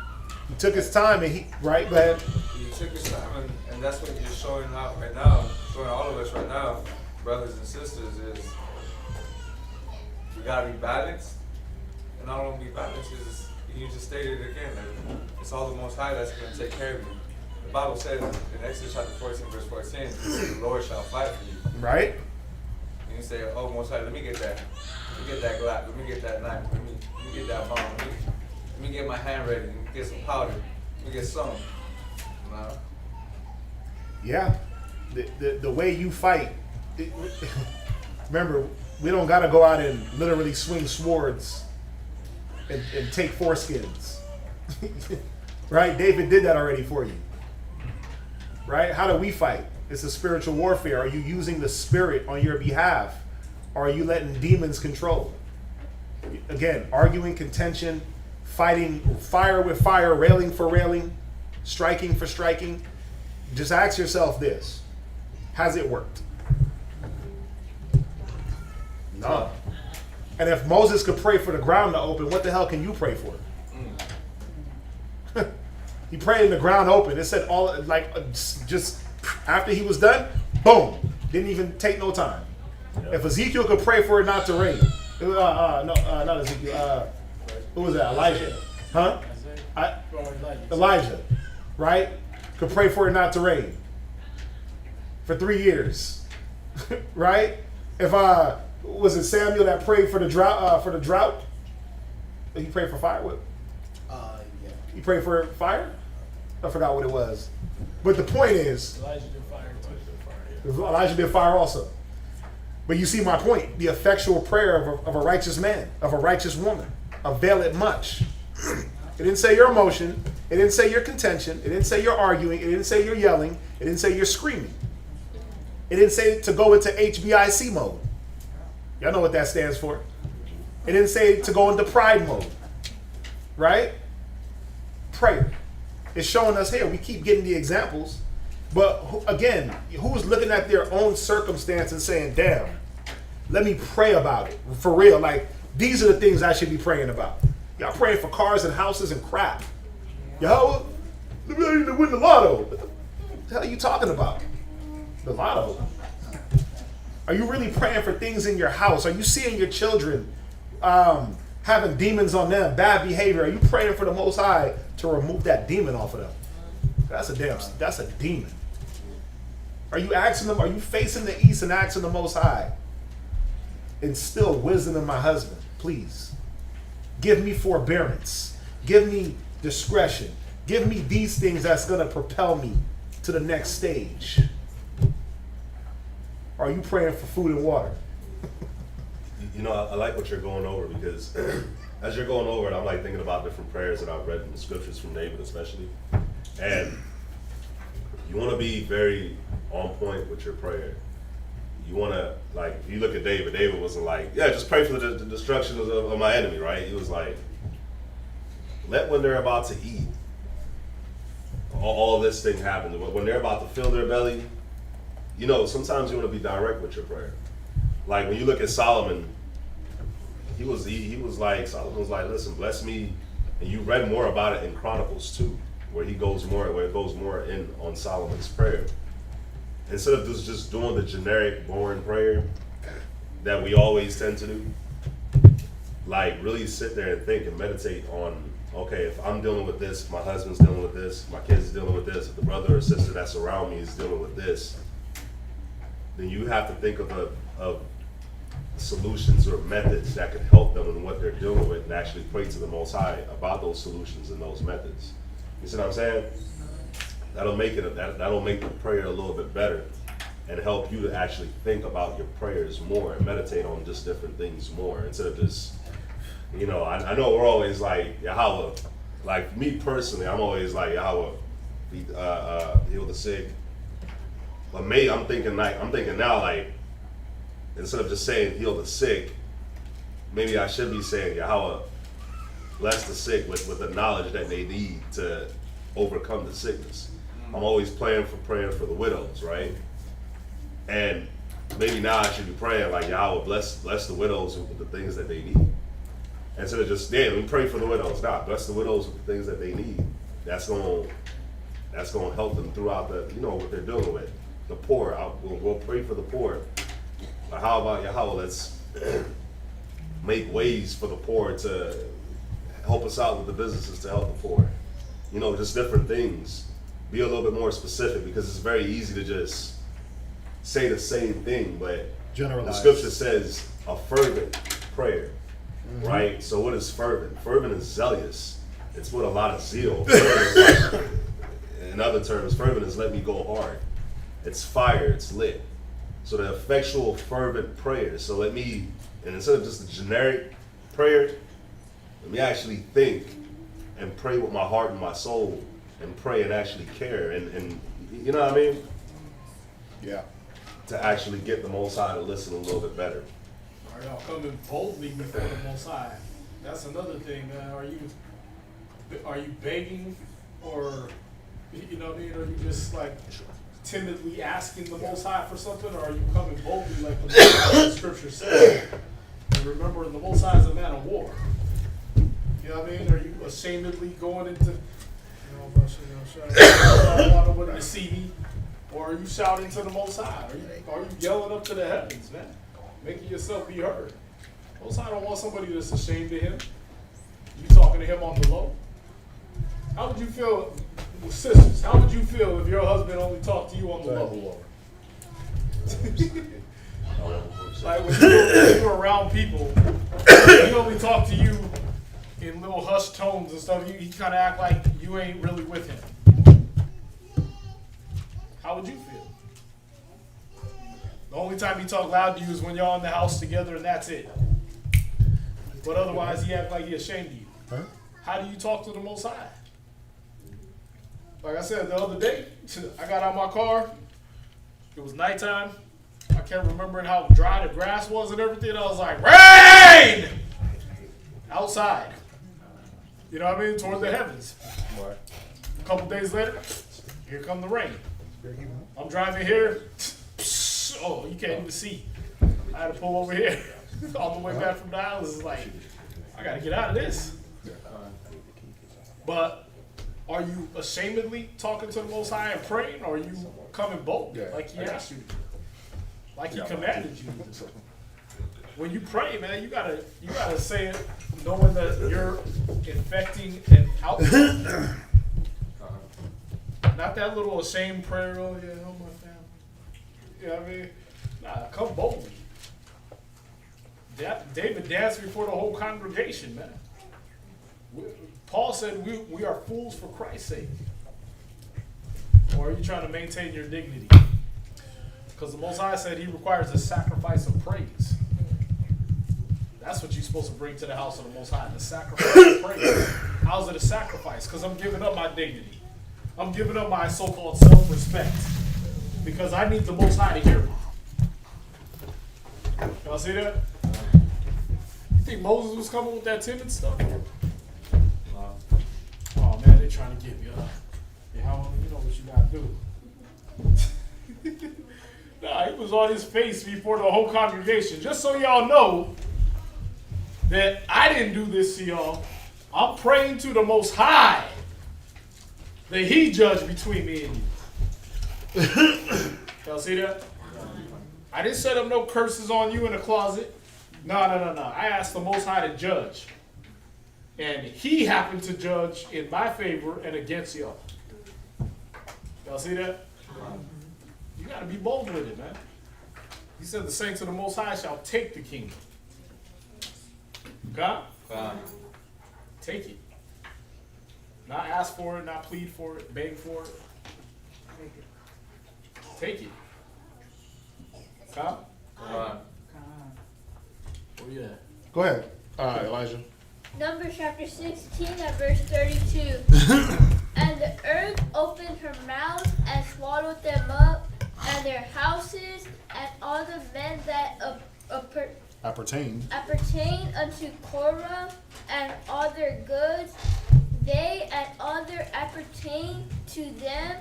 He took his time and right? Go ahead. He took his time, and that's what you're showing out right now, showing all of us right now, brothers and sisters, is we gotta be balanced. And not only be balanced, is you just stated it again, that it's all the Most High that's gonna take care of you. The Bible says in Exodus chapter 14, verse 14, the Lord shall fight for you. Right. And you say, oh, Most High, let me get that. Let me get that Glock. Let me get that knife. Let me get that bomb. Let me get my hand ready. Let me get some powder. Let me get some. Yeah. The way you fight. Remember, we don't got to go out and literally swing swords and take foreskins. Right? David did that already for you. Right? How do we fight? It's a spiritual warfare. Are you using the spirit on your behalf? Or are you letting demons control? Again, arguing, contention, fighting, fire with fire, railing for railing, striking for striking. Just ask yourself this. Has it worked? No. And if Moses could pray for the ground to open, what the hell can you pray for? He prayed in the ground open. It said just after he was done, boom. Didn't even take no time. Yeah. If Ezekiel could pray for it not to rain, not Ezekiel. Who was that? Elijah. Huh? Elijah. Right? Could pray for it not to rain. For 3 years. Right? If was it Samuel that prayed for the drought? He prayed for fire. What? Yeah. He prayed for fire? I forgot what it was. But the point is, Elijah did fire. Elijah did fire also. But you see my point. The effectual prayer of a righteous man, of a righteous woman, availeth much. It didn't say your emotion. It didn't say your contention. It didn't say you're arguing. It didn't say you're yelling. It didn't say you're screaming. It didn't say to go into HBIC mode. Y'all know what that stands for. It didn't say to go into pride mode. Right? Prayer. It's showing us here. We keep getting the examples. But again, who's looking at their own circumstance and saying, damn, let me pray about it. For real. Like, these are the things I should be praying about. Y'all praying for cars and houses and crap. Yo, let me need to win the lotto. What the hell are you talking about? The lotto. Are you really praying for things in your house? Are you seeing your children having demons on them, bad behavior? Are you praying for the Most High to remove that demon off of them? That's a demon. Are you asking them, are you facing the east and asking the Most High, instill wisdom in my husband, please. Give me forbearance. Give me discretion. Give me these things that's going to propel me to the next stage. Are you praying for food and water? You know, I like what you're going over, because as you're going over it, I'm like thinking about different prayers that I've read in the scriptures from David especially. And you want to be very on point with your prayer. You want to, like, if you look at David, David wasn't like, yeah, just pray for the destruction of my enemy, right? He was like, let when they're about to eat, all this thing happen. When they're about to fill their belly, you know, sometimes you want to be direct with your prayer. Like when you look at Solomon, Solomon was like, listen, bless me. And you read more about it in Chronicles too, where it goes more in on Solomon's prayer. Instead of just doing the generic, boring prayer that we always tend to do, like really sit there and think and meditate on, okay, if I'm dealing with this, my husband's dealing with this, my kids are dealing with this, if the brother or sister that's around me is dealing with this, then you have to think of solutions or methods that can help them in what they're dealing with, and actually pray to the Most High about those solutions and those methods. You see what I'm saying? That'll make the prayer a little bit better, and help you to actually think about your prayers more and meditate on just different things more, instead of just, I know we're always like, Yahweh, like me personally, I'm always like, Yahweh, heal the sick. But I'm thinking now, like, instead of just saying heal the sick, maybe I should be saying, Yahweh, bless the sick with the knowledge that they need to overcome the sickness. I'm always praying for the widows, right? And maybe now I should be praying like, Yahweh, bless the widows with the things that they need. Instead of just, we pray for the widows. Nah, bless the widows with the things that they need. That's gonna help them throughout what they're dealing with. The poor, we'll pray for the poor. But how about Yahweh? Let's make ways for the poor to help us out with the businesses to help the poor. Just different things. Be a little bit more specific, because it's very easy to just say the same thing, but the scripture says a fervent prayer, right? So what is fervent? Fervent is zealous. It's with a lot of zeal. Fervent is like, in other terms, fervent is let me go hard. It's fire, it's lit. So the effectual fervent prayer. So and instead of just a generic prayer, let me actually think and pray with my heart and my soul, and pray and actually care, and you know what I mean? Yeah. To actually get the Most High to listen a little bit better. Are y'all coming boldly before the Most High? That's another thing. Are you begging, or what I mean? Are you just like timidly asking the Most High for something, or are you coming boldly like the Scripture says? And remember, the Most High is a man of war. You know what I mean? Are you ashamedly going into, I don't want nobody to see me? Or are you shouting to the Most High? Are you yelling up to the heavens, man? Making yourself be heard. Most High don't want somebody that's ashamed of him. You talking to him on the low? How would you feel, sisters, how would you feel if your husband only talked to you on the low? Like when you're around people, he only talk to you in little hushed tones and stuff, he kind of act like you ain't really with him. How would you feel? The only time he talk loud to you is when y'all in the house together, and that's it. But otherwise, he act like he ashamed of you. Huh? How do you talk to the Most High? Like I said the other day, I got out my car. It was nighttime. I kept remembering how dry the grass was and everything. I was like, rain! Outside. You know what I mean? Toward the heavens. A couple days later, here come the rain. I'm driving here. Oh, you can't even see. I had to pull over here. On the way back from Dallas, it's like, I got to get out of this. But are you ashamedly talking to the Most High and praying, or are you coming bold like he asked you to? Like he commanded you to. When you pray, man, you gotta say it knowing that you're infecting an outcome. Not that little ashamed prayer, oh yeah, help my family. You know what I mean? Nah, come boldly. David danced before the whole congregation, man. Paul said we are fools for Christ's sake. Or are you trying to maintain your dignity? Because the Most High said he requires a sacrifice of praise. That's what you're supposed to bring to the house of the Most High, the sacrifice of praise. How's it a sacrifice? Because I'm giving up my dignity. I'm giving up my so-called self-respect. Because I need the Most High to hear me. Y'all see that? You think Moses was coming with that timid stuff? Oh man, they trying to get me up. Yeah, you know what you gotta do. Nah, he was on his face before the whole congregation. Just so y'all know that I didn't do this to y'all. I'm praying to the Most High that he judge between me and you. Y'all see that? I didn't set up no curses on you in the closet. No. I asked the Most High to judge. And he happened to judge in my favor and against y'all. Y'all see that? You got to be bold with it, man. He said the saints of the Most High shall take the kingdom. Okay? Take it. Not ask for it, not plead for it, beg for it. Take it. Okay? Where you at? Go ahead. Elijah. Numbers chapter 16 at verse 32. And the earth opened her mouth and swallowed them up, and their houses, and all the men that Appertain unto Korah, and all their goods, they and all their appertain to them,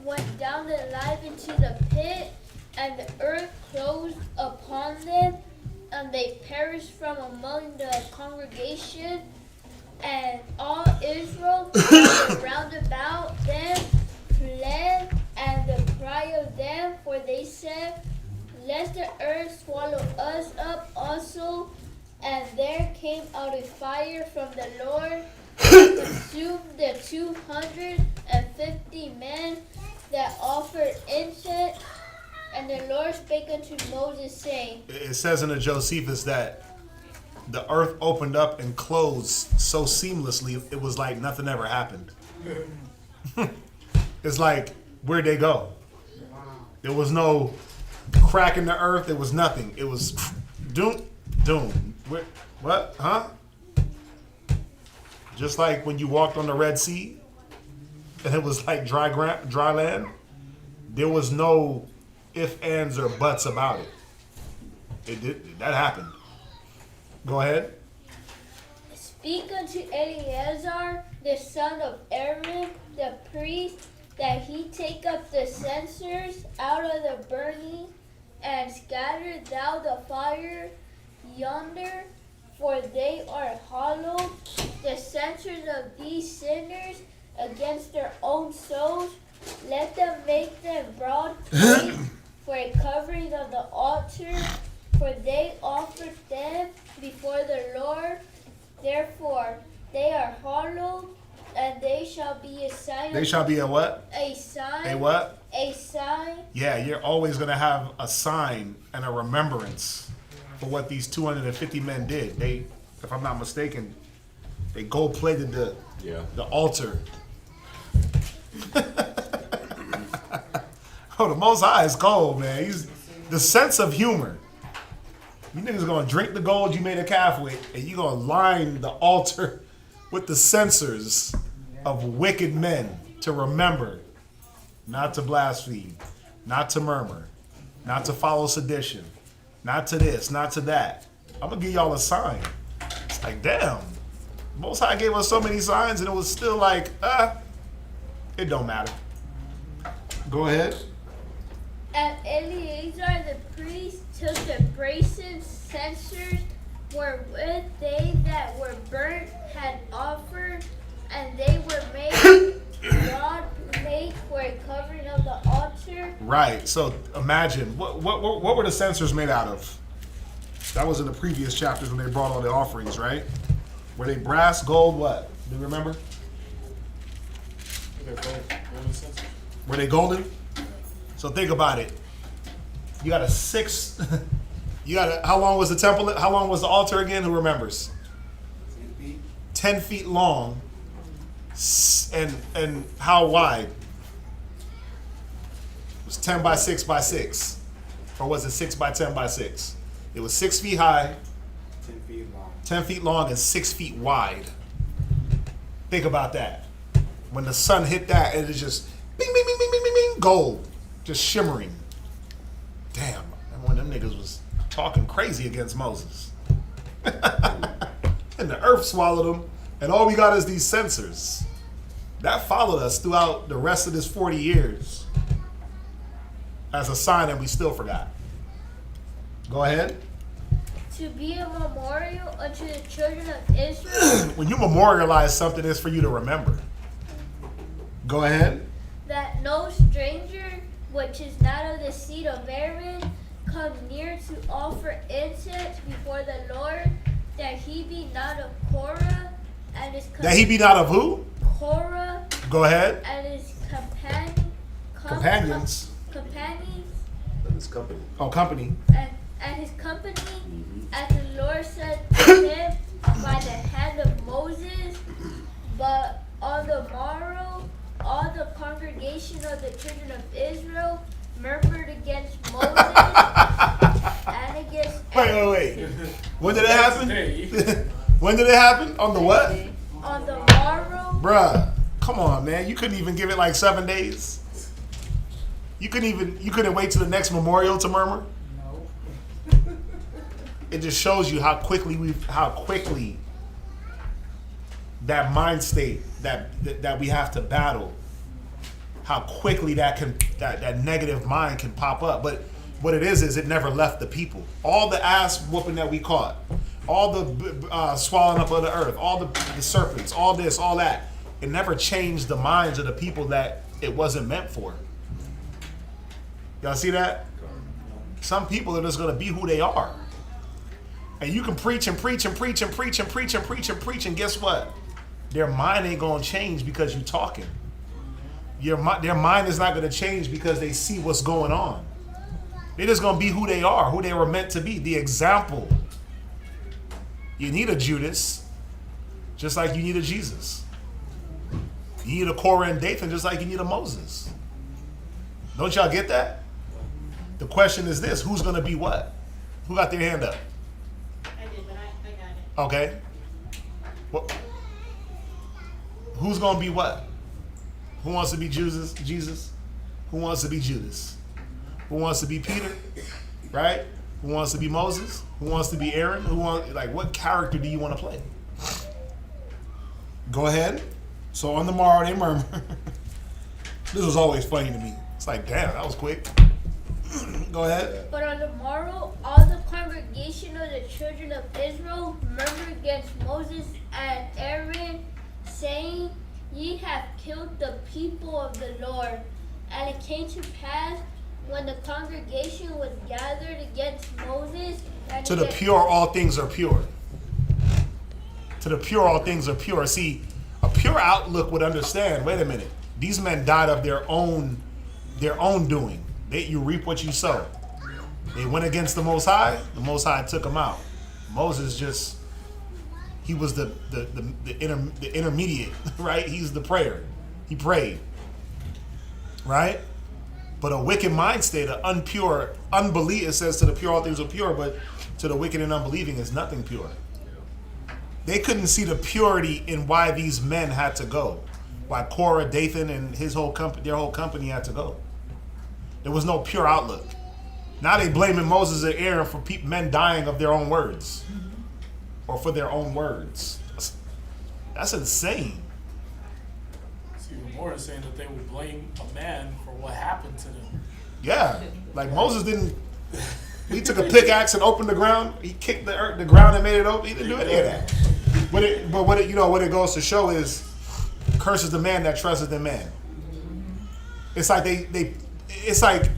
went down alive into the pit, and the earth closed upon them, and they perished from among the congregation, and all Israel round about them fled, and the cry of them, for they said, lest the earth swallow us up also. And there came out a fire from the Lord, and consumed the 250 men that offered incense. And the Lord spake unto Moses, saying, it says in the Josephus that the earth opened up and closed so seamlessly, it was like nothing ever happened. It's like, where'd they go? There was no crack in the earth. There was nothing. It was doom. What? Huh? Just like when you walked on the Red Sea and it was like dry land. There was no ifs, ands, or buts about it. That happened. Go ahead. Speak unto Eleazar, the son of Aaron, the priest, that he take up the censers out of the burning, and scatter thou the fire yonder, for they are hollow, the censers of these sinners against their own souls. Let them make them broad plates for a covering of the altar, for they offered them before the Lord. Therefore they are hollow, and they shall be a sign. They shall be a what? A sign. A what? A sign. Yeah, you're always going to have a sign and a remembrance for what these 250 men did. They, if I'm not mistaken, they gold-plated the altar. Oh, the Most High is cold, man. He's the sense of humor. You niggas gonna drink the gold you made a calf with, and you gonna line the altar with the censers of wicked men to remember not to blaspheme, not to murmur, not to follow sedition, not to this, not to that. I'm gonna give y'all a sign. It's like, damn, Most High gave us so many signs, and it was still like, it don't matter. Go ahead. And Eleazar the priest took the brazen censers wherewith they that were burnt had offered, and they were made broad plate for a covering of the altar. Right. So imagine what were the censers made out of? That was in the previous chapters when they brought all the offerings, right? Were they brass, gold, what? Do you remember? Were they golden? So think about it. You got a how long was the temple? How long was the altar again? Who remembers? 10 feet long. And how wide? It was 10 by 6 by 6. Or was it 6 by 10 by 6? It was 6 feet high. 10 feet long. 10 feet long and 6 feet wide. Think about that. When the sun hit that, it is just bing, bing, bing, bing, bing, bing, bing, gold. Just shimmering. Damn, and one of them niggas was talking crazy against Moses. And the earth swallowed him, and all we got is these censers. That followed us throughout the rest of this 40 years as a sign that we still forgot. Go ahead. To be a memorial unto the children of Israel. When you memorialize something, it's for you to remember. Go ahead. That no stranger, which is not of the seed of Aaron, come near to offer incense before the Lord, that he be not of Korah and his That he be not of who? Korah Go ahead. and his Companions. companions And his company. Oh, company. and his company, as the Lord said to him by the hand of Moses. But on the morrow, all the congregation of the children of Israel murmured against Moses and against Aaron. Wait. When did it happen? When did it happen? On the what? On the morrow, Bruh, come on, man. You couldn't even give it like 7 days. You couldn't wait till the next memorial to murmur. It just shows you how quickly that mind state that we have to battle, how quickly that negative mind can pop up. But what it is it never left the people. All the ass whooping that we caught, all the swallowing up of the earth, all the serpents, all this, all that, it never changed the minds of the people that it wasn't meant for. Y'all see that? Some people are just going to be who they are. And you can preach and preach and preach and preach and preach and preach and preach, and guess what? Their mind ain't going to change because you're talking. Their mind is not going to change because they see what's going on. They're just going to be who they are, who they were meant to be, the example. You need a Judas, just like you need a Jesus. You need a Korah and Dathan, just like you need a Moses. Don't y'all get that? The question is this: who's going to be what? Who got their hand up? I did, but I got it. Okay. What? Who's going to be what? Who wants to be Jesus? Who wants to be Judas? Who wants to be Peter? Right? Who wants to be Moses? Who wants to be Aaron? What character do you want to play? Go ahead. So on the morrow they murmur. This was always funny to me. It's like, damn, that was quick. Go ahead. But on the morrow, all the congregation of the children of Israel murmured against Moses and Aaron, saying, Ye have killed the people of the Lord. And it came to pass, when the congregation was gathered against Moses, and To the pure, all things are pure. To the pure, all things are pure. See, a pure outlook would understand, wait a minute, these men died of their own doing. You reap what you sow. They went against the Most High took them out. Moses he was the intermediate, right? He's the prayer. He prayed, right? But a wicked mind state, an unpure unbelief, it says to the pure all things are pure, but to the wicked and unbelieving is nothing pure. They couldn't see the purity in why these men had to go, why Korah, Dathan, and their whole company had to go. There was no pure outlook. Now they blaming Moses and Aaron for men dying of their own words, or for their own words. That's insane. It's even more insane that they would blame a man for what happened to them. Yeah, like Moses didn't. He took a pickaxe and opened the ground. He kicked the ground and made it open. He didn't do any of that. What it goes to show is, curses the man that trusteth in man. It's like it's like,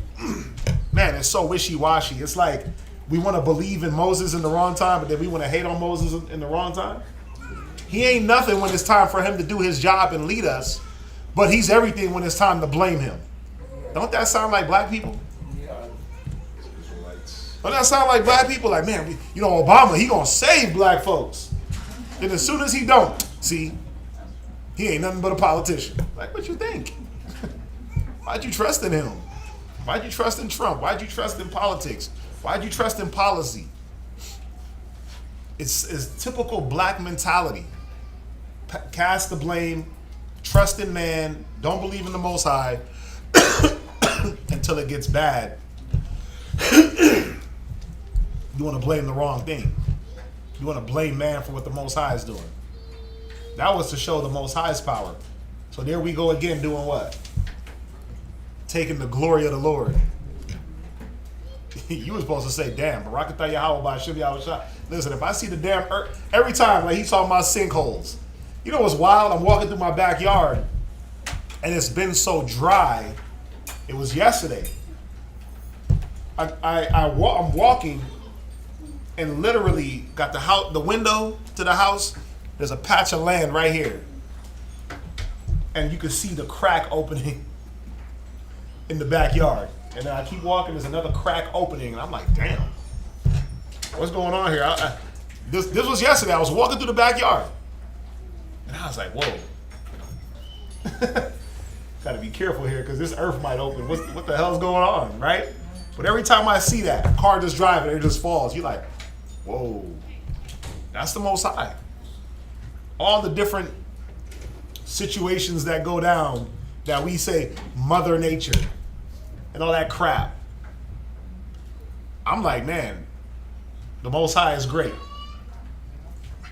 man, it's so wishy-washy. It's like we want to believe in Moses in the wrong time, but then we want to hate on Moses in the wrong time. He ain't nothing when it's time for him to do his job and lead us, but he's everything when it's time to blame him. Don't that sound like black people? Don't that sound like black people? Like, man, Obama, he gonna save black folks. And as soon as he don't, see, he ain't nothing but a politician. Like, what you think? Why'd you trust in him? Why'd you trust in Trump? Why'd you trust in politics? Why'd you trust in policy? It's typical black mentality. Cast the blame, trust in man, don't believe in the Most High until it gets bad. You want to blame the wrong thing. You want to blame man for what the Most High is doing. That was to show the Most High's power. So there we go again, doing what? Taking the glory of the Lord. You were supposed to say, damn, Barakatah Yahweh Shem Yahweh. Listen, if I see the damn earth, every time, like he's talking about sinkholes. You know what's wild? I'm walking through my backyard, and it's been so dry. It was yesterday. I'm walking, and literally got the window to the house. There's a patch of land right here, and you can see the crack opening in the backyard. And then I keep walking. There's another crack opening, and I'm like, damn, what's going on here? This was yesterday. I was walking through the backyard, and I was like, whoa. Got to be careful here because this earth might open. What the hell's going on, right? But every time I see that, a car just driving, it just falls. You're like, whoa, that's the Most High. All the different situations that go down that we say Mother Nature and all that crap. I'm like, man, the Most High is great.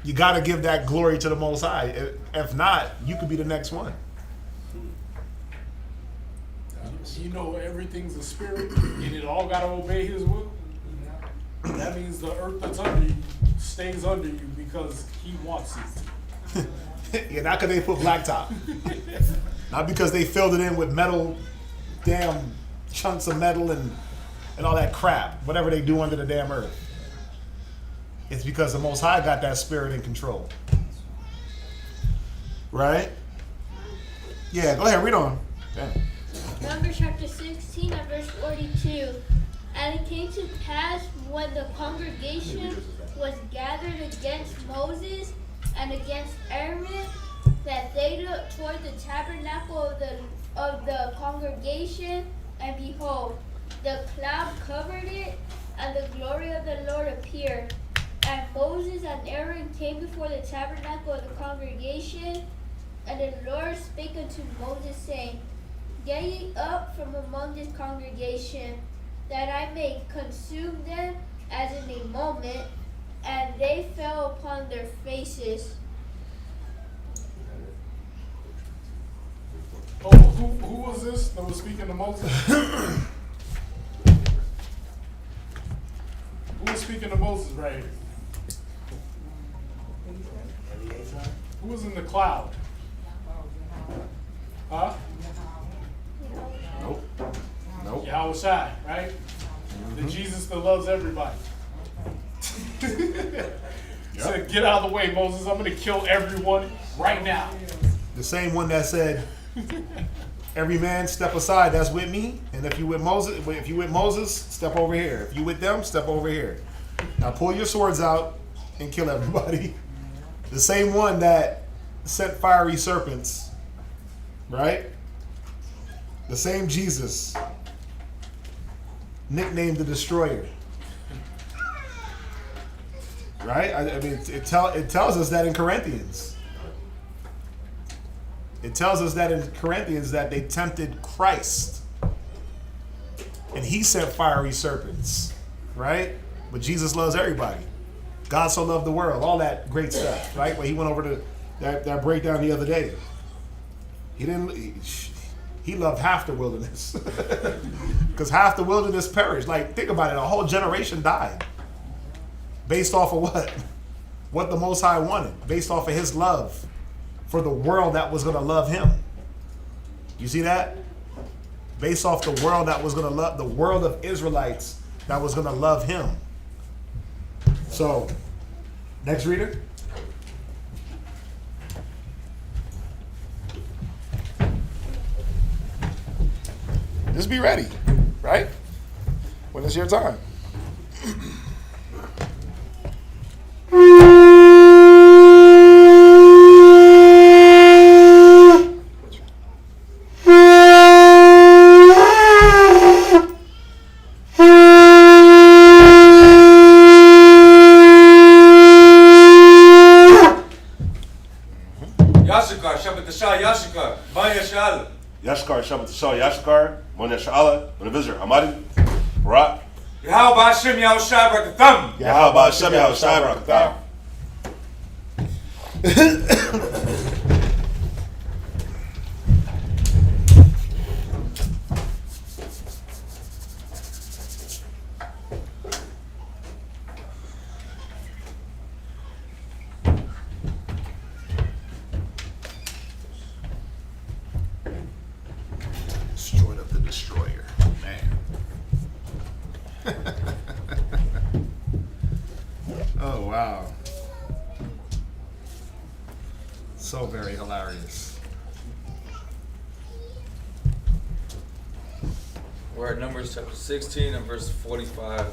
You got to give that glory to the Most High. If not, you could be the next one. You know everything's a spirit, and it all got to obey His will. That means the earth that's under you stays under you because He wants it. Yeah, not because they put blacktop. Not because they filled it in with metal, damn chunks of metal and all that crap, whatever they do under the damn earth. It's because the Most High got that spirit in control. Right? Yeah, go ahead, read on. Damn. Numbers chapter 16 and verse 42. And it came to pass when the congregation was gathered against Moses and against Aaron, that they looked toward the tabernacle of the congregation, and behold, the cloud covered it, and the glory of the Lord appeared. And Moses and Aaron came before the tabernacle of the congregation, and the Lord spake unto Moses, saying, Get ye up from among this congregation, that I may consume them as in a moment. And they fell upon their faces. Oh, who was this that was speaking to Moses? Who was speaking to Moses right here? Who was in the cloud? Huh? Nope. Yahweh Shai, right? The Jesus that loves everybody. Said, get out of the way, Moses. I'm going to kill everyone right now. The same one that said, every man step aside, that's with me. And if you with Moses, step over here. If you with them, step over here. Now pull your swords out and kill everybody. The same one that sent fiery serpents, right? The same Jesus, nicknamed the Destroyer. Right? I mean, it tells us that in Corinthians. It tells us that in Corinthians that they tempted Christ. And He sent fiery serpents. Right? But Jesus loves everybody. God so loved the world. All that great stuff. Right? When He went over to that breakdown the other day. He loved half the wilderness. Because half the wilderness perished. Like, think about it. A whole generation died. Based off of what? What the Most High wanted. Based off of His love for the world that was going to love Him. You see that? Based off the world that was going to love, the world of Israelites that was going to love Him. So, next reader. Just be ready, right? When it's your time. Yashikar, Shabbat Shah, Yashikar, Maya Shal. Yashkar, Shabbat Shah, Yashkar, Monia Sha'ala, Monavizer, Amadi, Barak. Yahweh Hashem, Yahweh Shai, Brakatham. Yahweh Hashem, Yahweh Shai, Brakatham. Destroyed up the Destroyer. Man. So very hilarious. We're at Numbers chapter 16 and verse 45.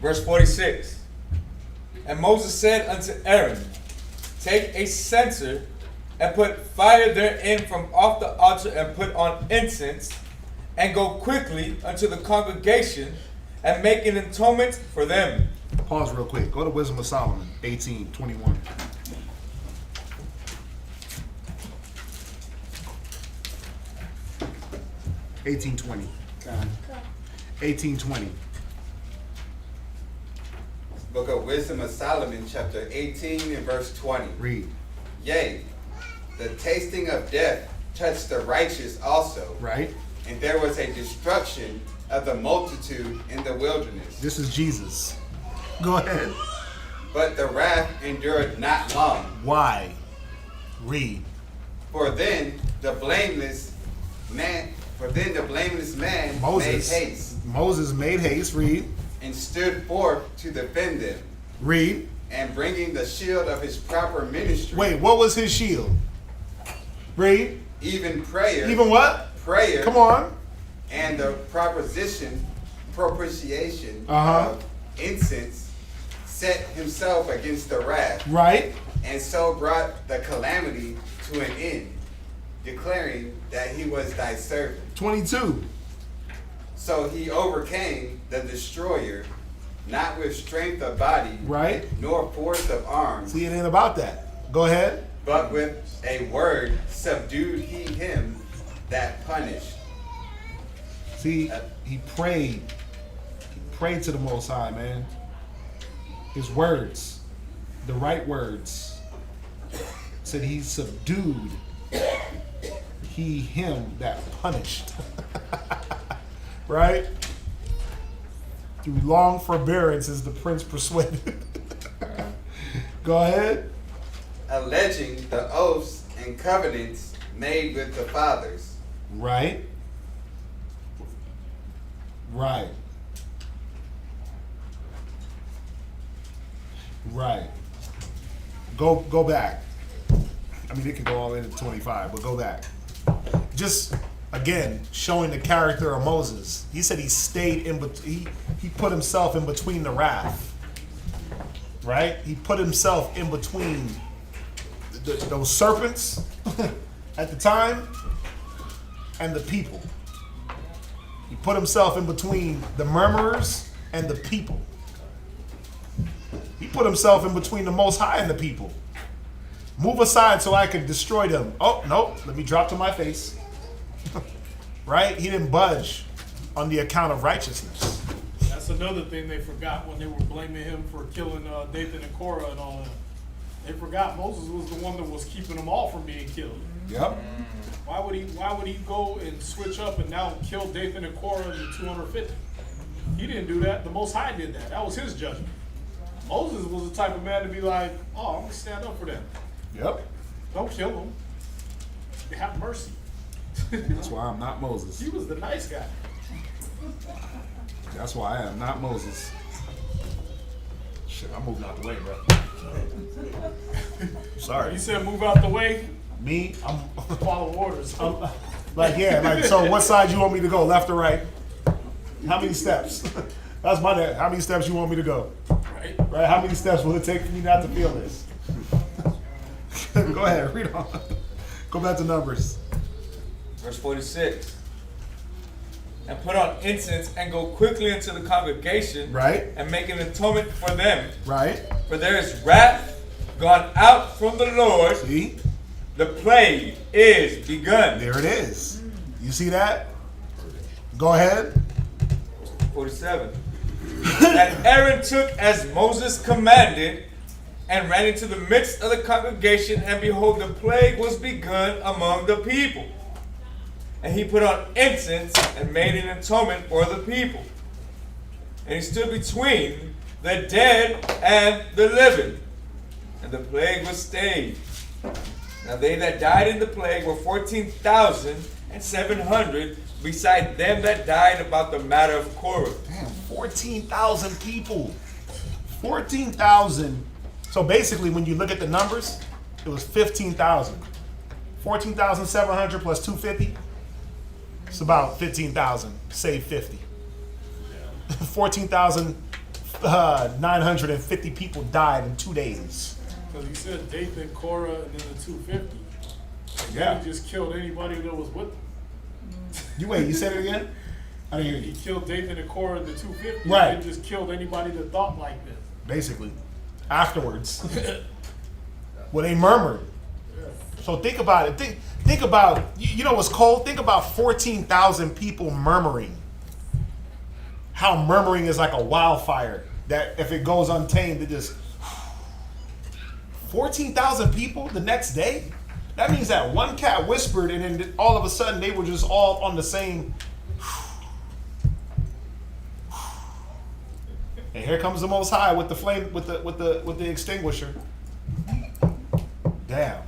Verse 46. And Moses said unto Aaron, take a censer and put fire therein from off the altar and put on incense and go quickly unto the congregation and make an atonement for them. Pause real quick. Go to Wisdom of Solomon, 18:21. $18.20. 18:20. Book of Wisdom of Solomon, chapter 18 and verse 20. Read. Yea, the tasting of death touched the righteous also. Right. And there was a destruction of the multitude in the wilderness. This is Jesus. Go ahead. But the wrath endured not long. Why? Read. For then the blameless man Moses. made haste. Moses made haste. Read. And stood forth to defend them. Read. And bringing the shield of his proper ministry. Wait, what was his shield? Read. Even prayer. Even what? Prayer. Come on. And the propitiation Uh-huh. of incense set himself against the wrath. Right. And so brought the calamity to an end, declaring that he was thy servant. 22. So he overcame the destroyer, not with strength of body, Right. nor force of arms, See, it ain't about that. Go ahead. but with a word subdued he him that punished. See, he prayed. He prayed to the Most High, man. His words, the right words, said he subdued him that punished. Right? Through long forbearance is the prince persuaded. Go ahead. Alleging the oaths and covenants made with the fathers. Right. Right. Right. Go back. I mean, it could go all the way to 25, but go back. Just again showing the character of Moses. He said he stayed in between. He put himself in between the wrath. Right. He put himself in between those serpents at the time and the people. He put himself in between the murmurers and the people. He put himself in between the Most High and the people. Move aside so I can destroy them. Oh, no, let me drop to my face. Right? He didn't budge on the account of righteousness. That's another thing they forgot when they were blaming him for killing Dathan and Korah and all that. They forgot Moses was the one that was keeping them all from being killed. Yep. Why would he go and switch up and now kill Dathan and Korah and the 250? He didn't do that. The Most High did that. That was his judgment. Moses was the type of man to be like, oh, I'm going to stand up for them. Yep. Don't kill them. They have mercy. That's why I'm not Moses. He was the nice guy. That's why I am not Moses. Shit, I'm moving out the way, bro. Sorry. He said move out the way. Me, I'm Follow orders. so what side you want me to go, left or right? How many steps? That's my dad. How many steps you want me to go? Right? How many steps will it take for me not to feel this? Go ahead, read on. Go back to Numbers. Verse 46. And put on incense and go quickly into the congregation. Right. And make an atonement for them. Right. For there is wrath gone out from the Lord. See? The plague is begun. There it is. You see that? Go ahead. 47. And Aaron took as Moses commanded and ran into the midst of the congregation, and behold, the plague was begun among the people. And he put on incense and made an atonement for the people. And he stood between the dead and the living. And the plague was stayed. Now they that died in the plague were 14,700, beside them that died about the matter of Korah. Damn, 14,000 people 14,000. So basically, when you look at the numbers, it was 15,000. 14,700 plus 250. It's about 15,000. Save 50. 14,950 people died in 2 days. Because he said Dathan, Korah, and then the 250. Yeah. He just killed anybody that was with him. You said it again? I didn't hear you. He killed Dathan and Korah in the 250. Right. And just killed anybody that thought like this. Basically. Afterwards. Well, they murmured. So think about it. Think about, you know what's cold? Think about 14,000 people murmuring. How murmuring is like a wildfire that if it goes untamed, it just 14,000 people the next day. That means that one cat whispered, and then all of a sudden they were just all on the same. And here comes the Most High with the flame, with the extinguisher. Damn.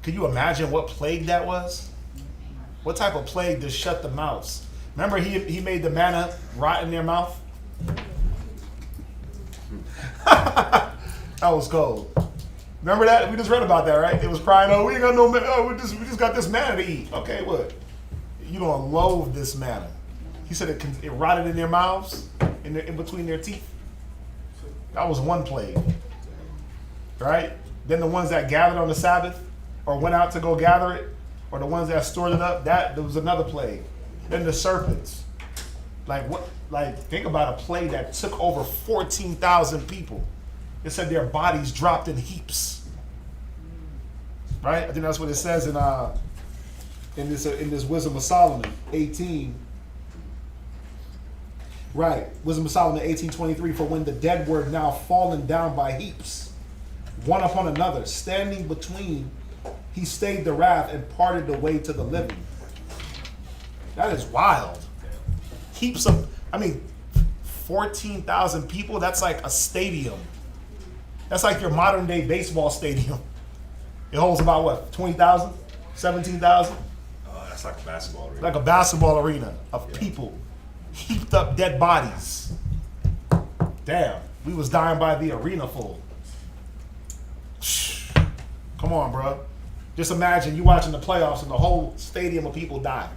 Can you imagine what plague that was? What type of plague just shut the mouths? Remember he made the manna rot in their mouth? That was cold. Remember that? We just read about that, right? It was crying, oh, we ain't got no manna. Oh, we just got this manna to eat. Okay, what? You don't loathe this manna. He said it rotted in their mouths, in between their teeth. That was one plague. Right? Then the ones that gathered on the Sabbath or went out to go gather it, or the ones that stored it up, there was another plague. Then the serpents. Think about a plague that took over 14,000 people. It said their bodies dropped in heaps. Right? I think that's what it says in this Wisdom of Solomon 18. Right. Wisdom of Solomon 18:23. For when the dead were now fallen down by heaps, one upon another, standing between, he stayed the wrath and parted the way to the living. That is wild. Heaps of, 14,000 people, that's like a stadium. That's like your modern day baseball stadium. It holds about what, 20,000? 17,000? That's like a basketball arena. Like a basketball arena of people. Heaped up dead bodies. Damn, we was dying by the arena full. Come on, bro. Just imagine you watching the playoffs and the whole stadium of people die.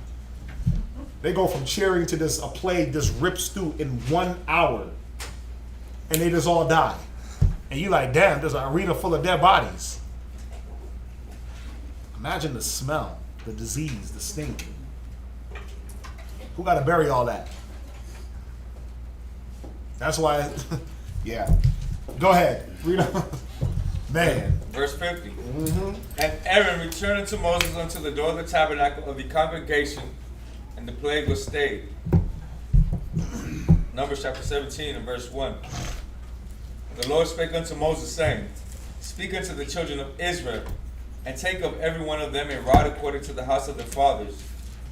They go from cheering to a plague just rips through in 1 hour. And they just all die. And you like, damn, there's an arena full of dead bodies. Imagine the smell, the disease, the stink. Who got to bury all that? That's why, yeah. Go ahead. Read on. Man. Verse 50. Mm-hmm. And Aaron returned unto Moses unto the door of the tabernacle of the congregation, and the plague was stayed. Numbers chapter 17 and verse 1. The Lord spake unto Moses, saying, Speak unto the children of Israel, and take of every one of them a rod according to the house of their fathers,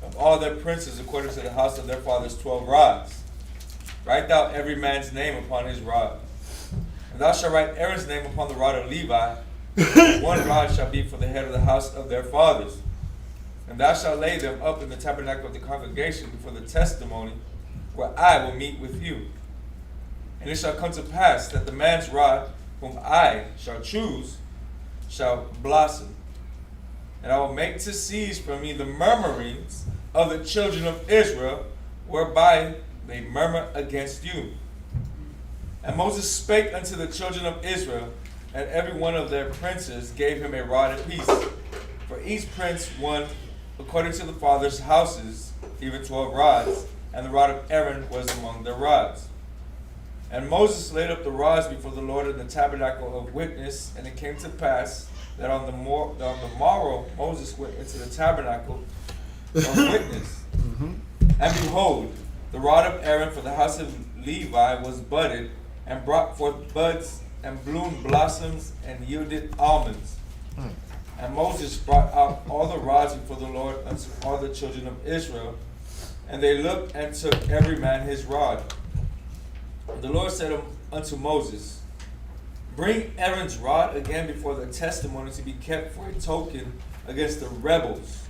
of all their princes according to the house of their fathers 12 rods. Write thou every man's name upon his rod. And thou shalt write Aaron's name upon the rod of Levi. 1 rod shall be for the head of the house of their fathers. And thou shalt lay them up in the tabernacle of the congregation before the testimony, where I will meet with you. And it shall come to pass that the man's rod, whom I shall choose, shall blossom. And I will make to cease from me the murmurings of the children of Israel, whereby they murmur against you. And Moses spake unto the children of Israel, and every one of their princes gave him a rod apiece. For each prince one according to the fathers' houses, even 12 rods, and the rod of Aaron was among their rods. And Moses laid up the rods before the Lord in the tabernacle of witness, and it came to pass that on the morrow Moses went into the tabernacle of witness. And behold, the rod of Aaron for the house of Levi was budded, and brought forth buds, and bloomed blossoms, and yielded almonds. And Moses brought out all the rods before the Lord unto all the children of Israel, and they looked and took every man his rod. And the Lord said unto Moses, Bring Aaron's rod again before the testimony to be kept for a token against the rebels,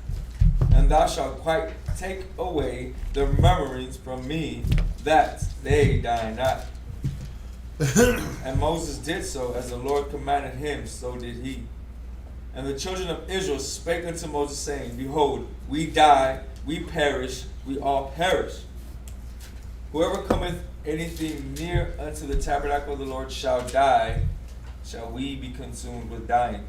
and thou shalt quite take away their murmurings from me, that they die not. And Moses did so, as the Lord commanded him, so did he. And the children of Israel spake unto Moses, saying, Behold, we die, we perish, we all perish. Whoever cometh anything near unto the tabernacle of the Lord shall die, shall we be consumed with dying.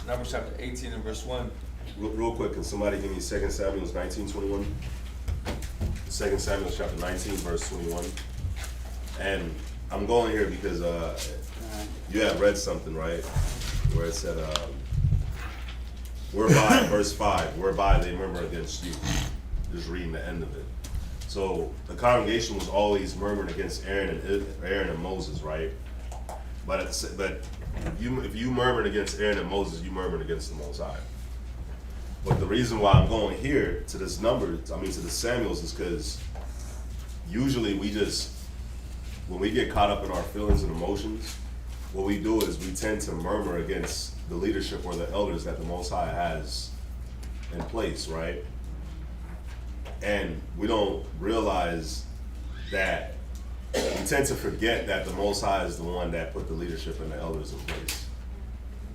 Numbers chapter 18 and verse 1. Real quick, can somebody give me 2 Samuel 19:21? 2 Samuel chapter 19, verse 21. And I'm going here because you had read something, right? Where it said, whereby, verse 5, whereby they murmur against you. Just reading the end of it. So the congregation was always murmuring against Aaron and Moses, right? But if you murmured against Aaron and Moses, you murmured against the Most High. But the reason why I'm going here to this number, to the Samuels, is because usually when we get caught up in our feelings and emotions, what we do is we tend to murmur against the leadership or the elders that the Most High has in place, right? And we don't realize that we tend to forget that the Most High is the one that put the leadership and the elders in place.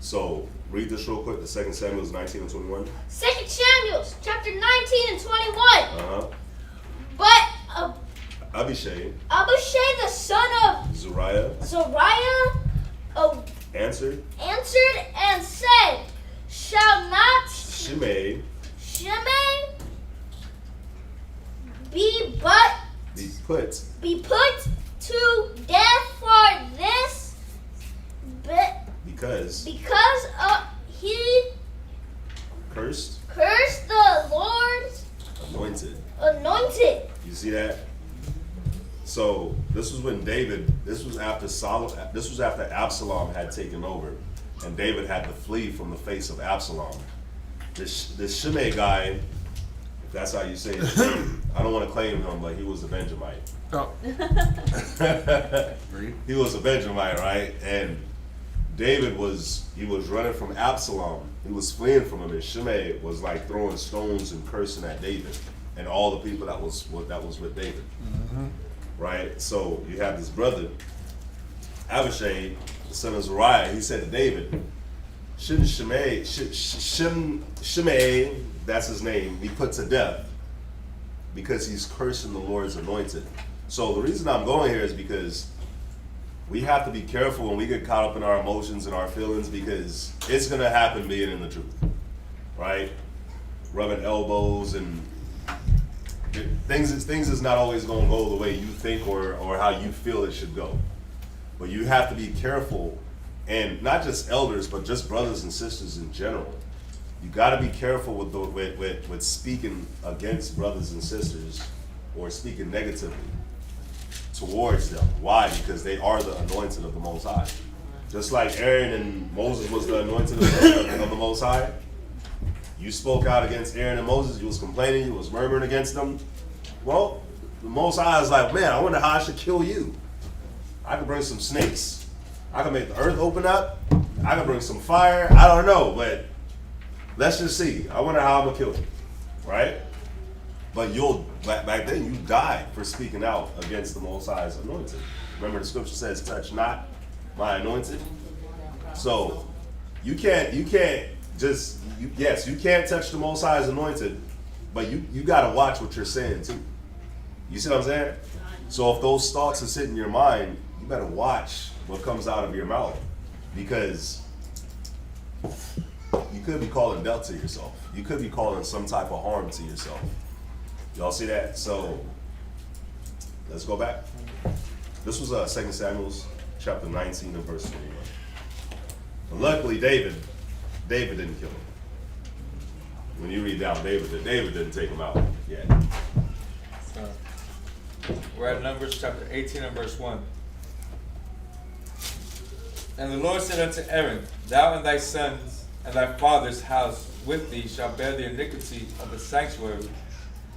So read this real quick, the 2 Samuel 19 and 21. 2 Samuel chapter 19 and 21. But Abishai, the son of Zariah answered and said, Shall not Shimei be put to death for this, because he cursed the Lord's anointed. You see that? So this was when this was after Absalom had taken over, and David had to flee from the face of Absalom. This Shimei guy, if that's how you say his name, I don't want to claim him, but he was a Benjamite. Oh. He was a Benjamite, right? And David was running from Absalom. He was fleeing from him, and Shimei was like throwing stones and cursing at David and all the people that was with David. Mm-hmm. Right? So you have this brother, Abishai, the son of Zariah. He said to David, shouldn't Shimei, that's his name, be put to death because he's cursing the Lord's anointed. So the reason I'm going here is because we have to be careful when we get caught up in our emotions and our feelings, because it's going to happen being in the truth, right? Rubbing elbows and things is not always going to go the way you think or how you feel it should go. But you have to be careful, and not just elders, but just brothers and sisters in general. You got to be careful with speaking against brothers and sisters or speaking negatively towards them. Why? Because they are the anointed of the Most High. Just like Aaron and Moses was the anointed of the Most High. You spoke out against Aaron and Moses. You was complaining. You was murmuring against them. Well, the Most High is like, man, I wonder how I should kill you. I could bring some snakes. I could make the earth open up. I could bring some fire. I don't know, but let's just see. I wonder how I'm gonna kill you, right? But back then you died for speaking out against the Most High's anointed. Remember the scripture says, "Touch not my anointed." So you can't touch the Most High's anointed, but you gotta watch what you're saying too. You see what I'm saying? So if those thoughts are sitting in your mind, you better watch what comes out of your mouth, because you could be calling death to yourself. You could be calling some type of harm to yourself. Y'all see that? So let's go back. This was 2 Samuel chapter 19 and verse 21. And luckily David didn't kill him. When you read down David didn't take him out yet. We're at Numbers chapter 18 and verse 1. And the Lord said unto Aaron, Thou and thy sons and thy father's house with thee shall bear the iniquity of the sanctuary,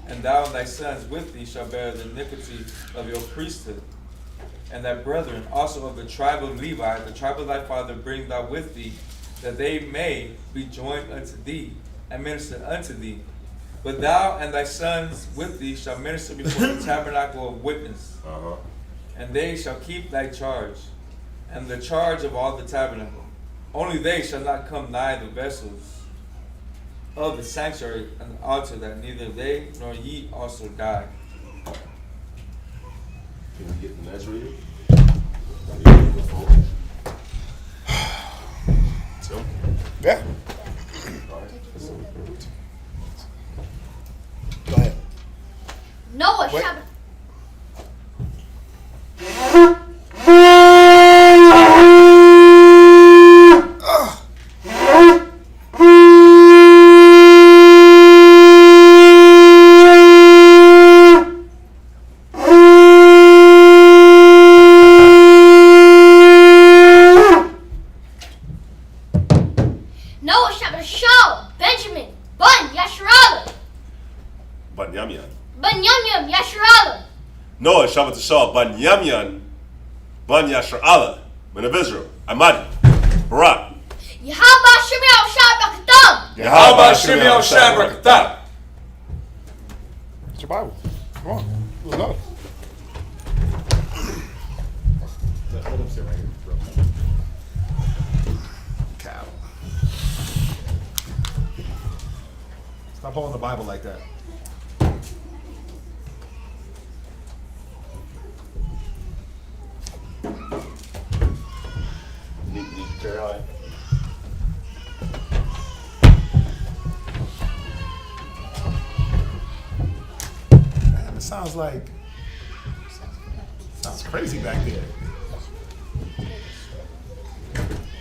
and thou and thy sons with thee shall bear the iniquity of your priesthood. And thy brethren also of the tribe of Levi, the tribe of thy father, bring thou with thee, that they may be joined unto thee, and minister unto thee. But thou and thy sons with thee shall minister before the tabernacle of witness. and they shall keep thy charge, and the charge of all the tabernacle. Only they shall not come nigh the vessels of the sanctuary and the altar, that neither they nor ye also die. Can we get the next reading? So, Yeah. Go ahead. Noah Wait. shall Noah shall show Benjamin, Bun Yasharala, Banyamyan. Banyamyam Yasharala, Noah Shabbat Shah Banyamyan Banyashar Allah, men of Israel, Amadi, Barak. Yahaba Shemiel Shabakatam, Yahweh Shemiel Shabrakatah. It's your Bible. Come on. Let's go. Let him sit right here. Cow. Stop holding the Bible like that. Need to carry on. Man, it sounds crazy back there.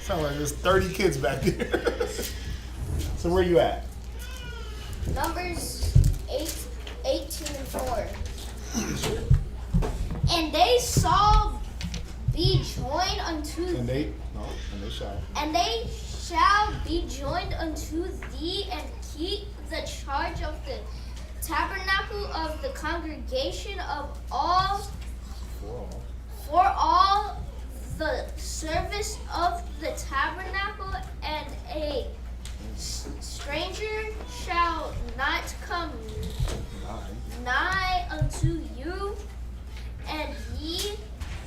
Sounds like there's 30 kids back there. So where you at? Numbers 18 and 4. And they shall be joined unto And they shall be joined unto thee, and keep the charge of the tabernacle of the congregation of all for all the service of the tabernacle, and a stranger shall not come nigh unto you, and ye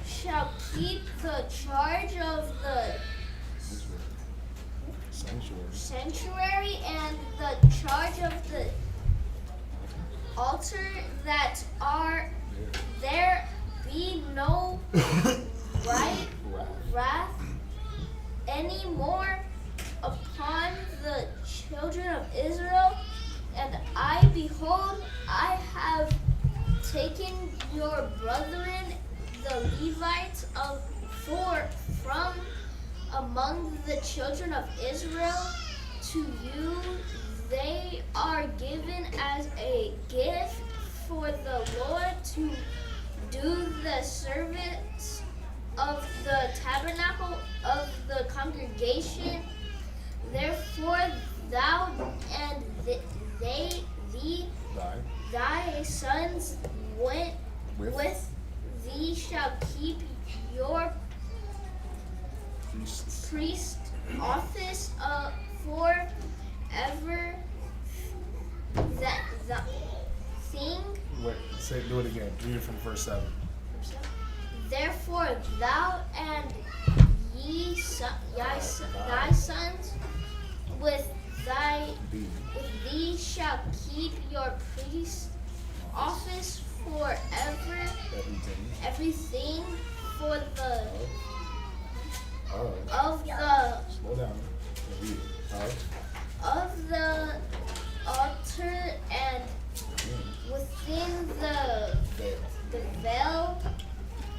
shall keep the charge of the sanctuary and the charge of the altar, that are there be no wrath any more upon the children of Israel. And I, behold, I have taken your brethren the Levites from among the children of Israel to you. They are given as a gift for the Lord to do the service of the tabernacle of the congregation. Therefore thou and thy sons with thee shall keep your priest office forever. That the thing. Wait, do it again. Read it from verse 7. Therefore thou and thy sons with thee shall keep your priest office forever. Everything for the of the slow down. Of the altar and within the veil,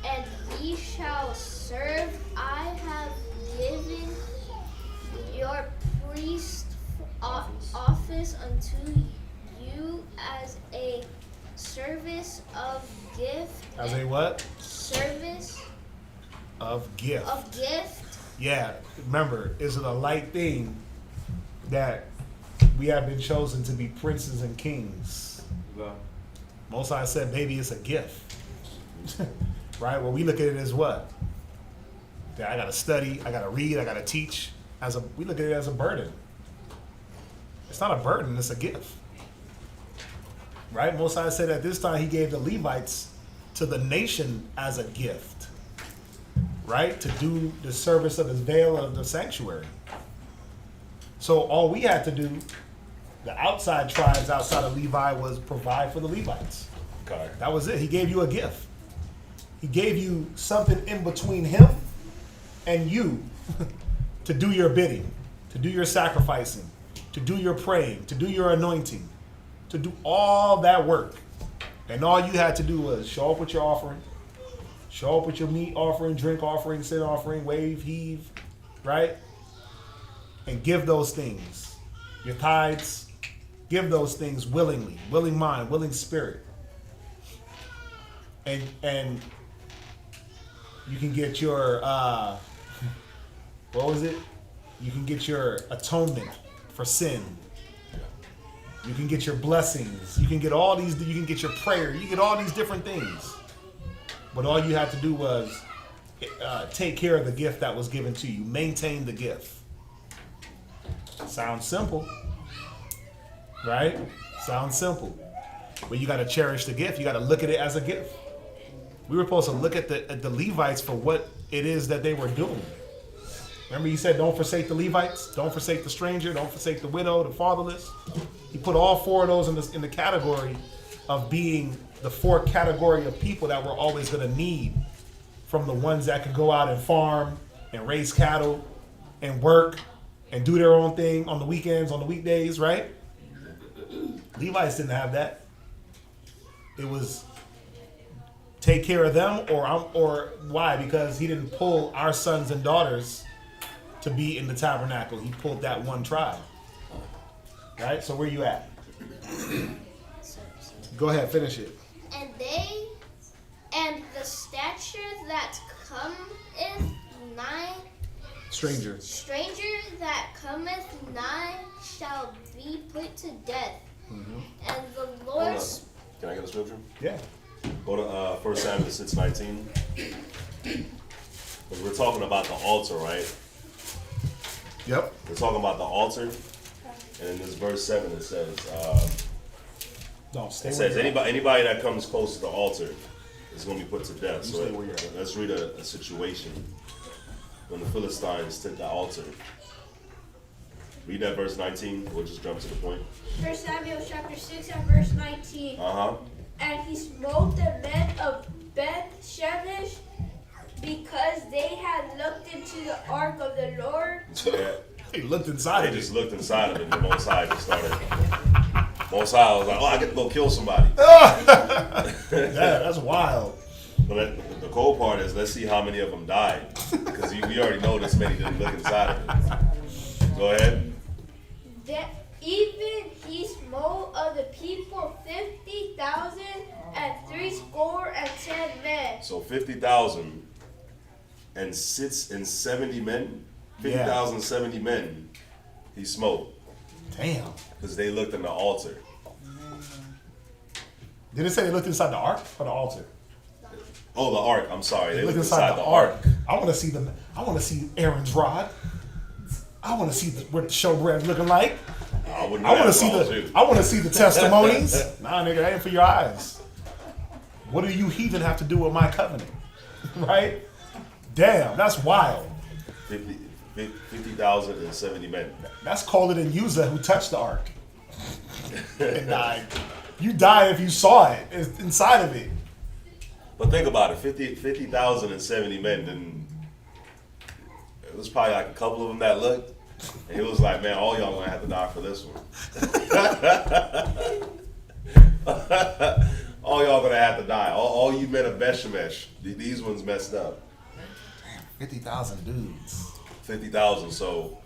and ye shall serve. I have given your priest office unto you as a service of gift. As a what? Service Of gift. of gift. Yeah, remember, is it a light thing that we have been chosen to be princes and kings? Most High said, baby, it's a gift. Right? Well, we look at it as what? That I gotta study, I gotta read, I gotta teach. We look at it as a burden. It's not a burden, it's a gift. Right? Most High said at this time he gave the Levites to the nation as a gift, right? To do the service of his veil of the sanctuary. So all we had to do, the outside tribes outside of Levi, was provide for the Levites. Okay. That was it. He gave you a gift. He gave you something in between him and you to do your bidding, to do your sacrificing, to do your praying, to do your anointing, to do all that work. And all you had to do was show up with your offering, show up with your meat offering, drink offering, sin offering, wave, heave, right? And give those things. Your tithes, give those things willingly, willing mind, willing spirit. And you can get your, what was it? You can get your atonement for sin. You can get your blessings. You can get all these, you can get your prayer. You get all these different things. But all you had to do was take care of the gift that was given to you. Maintain the gift. Sounds simple, right? Sounds simple. But you got to cherish the gift. You got to look at it as a gift. We were supposed to look at the Levites for what it is that they were doing. Remember he said, don't forsake the Levites, don't forsake the stranger, don't forsake the widow, the fatherless. He put all four of those in the category of being the four category of people that we're always going to need, from the ones that can go out and farm and raise cattle and work and do their own thing on the weekends, on the weekdays, right? Levites didn't have that. It was take care of them, or why? Because he didn't pull our sons and daughters to be in the tabernacle. He pulled that one tribe. Right? So where you at? Go ahead, finish it. And the stature that cometh nigh, Stranger that cometh nigh shall be put to death. Mm-hmm. And the Lord's... Can I get a scripture? Yeah. Go to 1 Samuel 6:19. Because we're talking about the altar, right? Yep. We're talking about the altar. And in this verse 7 it says, anybody that comes close to the altar is going to be put to death. So let's read a situation when the Philistines took the altar. Read that verse 19. We'll just jump to the point. 1 Samuel chapter 6 and verse 19. And he smote the men of Beth-Shemesh because they had looked into the ark of the Lord. Yeah. He looked inside. They just looked inside of it. The Most High just started. Most High was like, "Oh, I get to go kill somebody." Yeah, that's wild. But the cold part is, let's see how many of them died, because we already know this many didn't look inside of it. Go ahead. That even he smote of the people 50,000 and 70 men. So 50,000 and 70 men. 50,000, 70 men he smote. Damn. Because they looked in the altar. Did it say they looked inside the ark or the altar? Oh, the ark. I'm sorry. They looked inside the ark. I want to see them. I want to see Aaron's rod. I want to see what the showbread's looking like. I want to see I want to see the testimonies. Nah, nigga, that ain't for your eyes. What do you heathen have to do with my covenant? Right? Damn, that's wild. 50,000 and 70 men. That's Caleb and Uzzah who touched the ark and died. You die if you saw it. It's inside of it. But think about it. 50,000 and 70 men. Then it was probably like a couple of them that looked. And it was like, man, all y'all gonna have to die for this one. All y'all gonna have to die. All you men of Beth-Shemesh, these ones messed up. 50,000 dudes. 50,000. So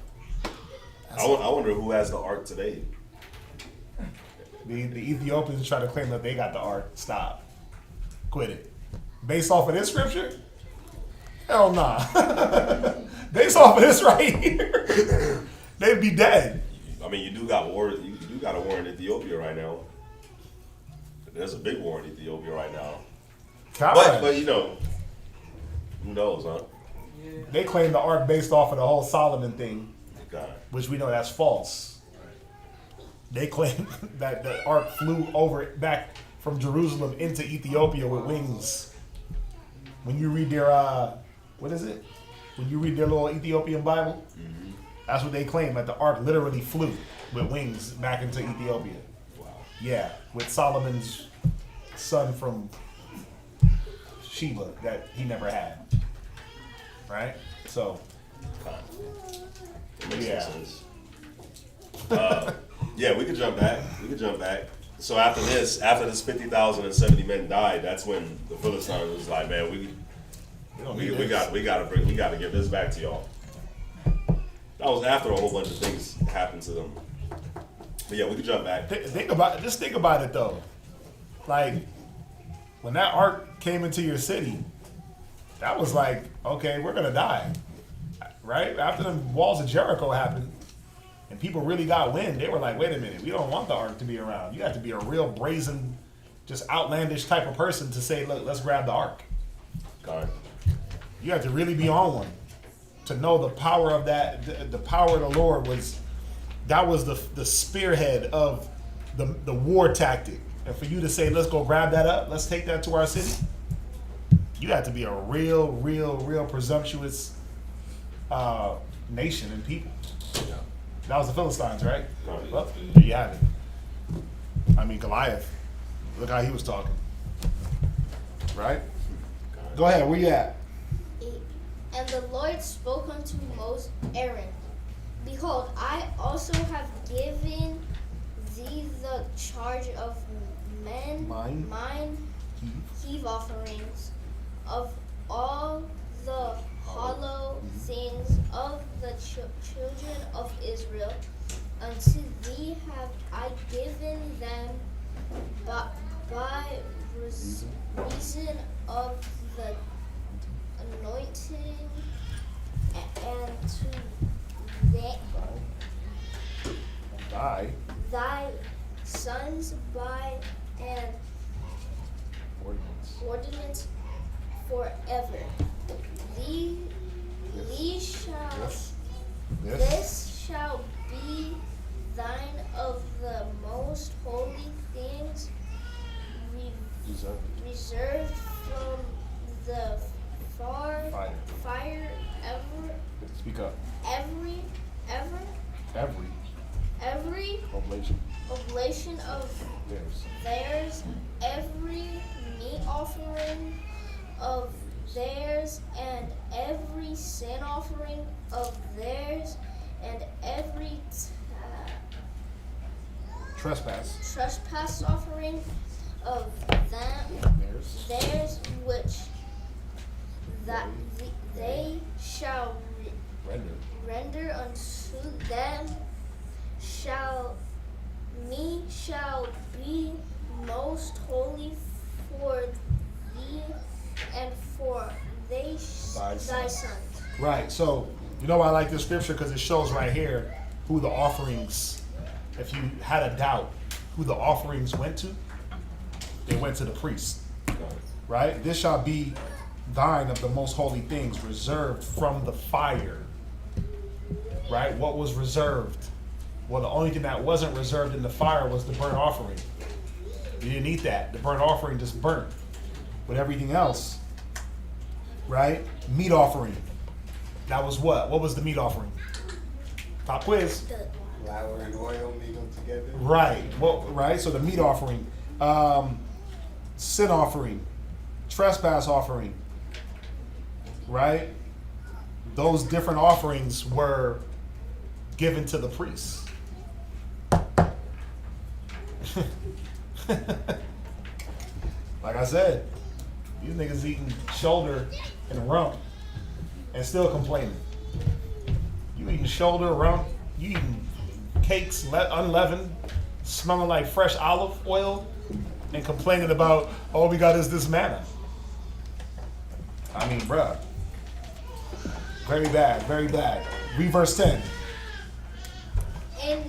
I wonder who has the ark today. The Ethiopians try to claim that they got the ark. Stop. Quit it. Based off of this scripture? Hell nah. Based off of this right here, they'd be dead. I mean, you do got war. You do got a war in Ethiopia right now. There's a big war in Ethiopia right now. But you know, who knows, huh? They claim the ark based off of the whole Solomon thing, which we know that's false. They claim that the ark flew back from Jerusalem into Ethiopia with wings. When you read their, what is it? When you read their little Ethiopian Bible, that's what they claim, that the ark literally flew with wings back into Ethiopia. Wow. Yeah, with Solomon's son from Sheba that he never had. Right? So, yeah. Yeah, we could jump back. So after this 50,070 men died, that's when the Philistines was like, man, we got to give this back to y'all. That was after a whole bunch of things happened to them. But yeah, we could jump back. Think about it though. Like when that ark came into your city, that was like, okay, we're gonna die, right? After the walls of Jericho happened, and people really got wind, they were like, wait a minute, we don't want the ark to be around. You have to be a real brazen, just outlandish type of person to say, look, let's grab the ark. God. You have to really be on one to know the power of that. The power of the Lord was the spearhead of the war tactic. And for you to say, let's go grab that up, let's take that to our city, you have to be a real presumptuous nation and people. Yeah. That was the Philistines, right? Right. Well, there you have it. I mean, Goliath. Look how he was talking. Right? Go ahead, where you at? 8. And the Lord spoke unto Aaron, Behold, I also have given thee the charge of mine heave offerings of all the hollow things of the children of Israel. Unto thee have I given them by reason of the anointing, and to thy sons by an ordinance forever. This shall be thine of the most holy things, reserved from the fire ever. Speak up. Every oblation of theirs, every meat offering of theirs, and every sin offering of theirs, and every trespass offering of them, theirs which they shall render unto them, shall be most holy for thee and for thy sons. Right. So you know why I like this scripture, because it shows right here who the offerings. If you had a doubt who the offerings went to, they went to the priest. Right. This shall be thine of the most holy things, reserved from the fire. Right. What was reserved? Well, the only thing that wasn't reserved in the fire was the burnt offering. You didn't eat that. The burnt offering just burnt. But everything else, right? Meat offering. That was what? What was the meat offering? Pop quiz. Flour and oil mingled together. Right. Well, right. So the meat offering, sin offering, trespass offering, right? Those different offerings were given to the priests. Like I said, these niggas eating shoulder and rump and still complaining. You eating shoulder, rump, you eating cakes unleavened, smelling like fresh olive oil, and complaining about, all we got is this manna. I mean, bruh. Very bad, very bad. Read verse 10. In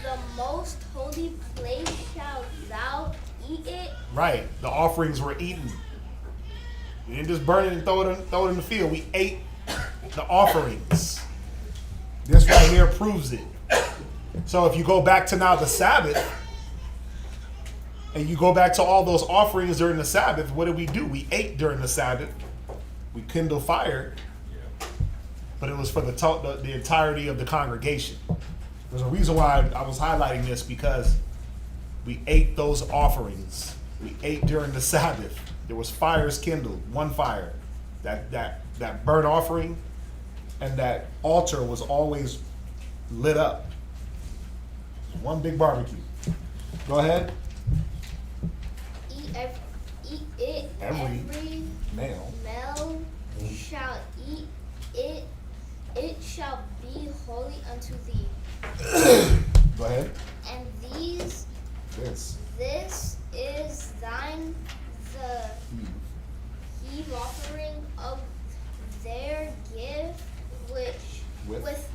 the most holy place shalt thou eat it. Right. The offerings were eaten. We didn't just burn it and throw it in the field. We ate the offerings. This right here proves it. So if you go back to now the Sabbath, And you go back to all those offerings during the Sabbath. What did we do? We ate during the Sabbath. We kindled fire. But it was for the entirety of the congregation. There's a reason why I was highlighting this, because we ate those offerings. We ate during the Sabbath. There was fires kindled, one fire. That burnt offering and that altar was always lit up. One big barbecue. Go ahead. Eat it. Every male shall eat it. It shall be holy unto thee. Go ahead. And This is thine, the heave offering of their gift, which with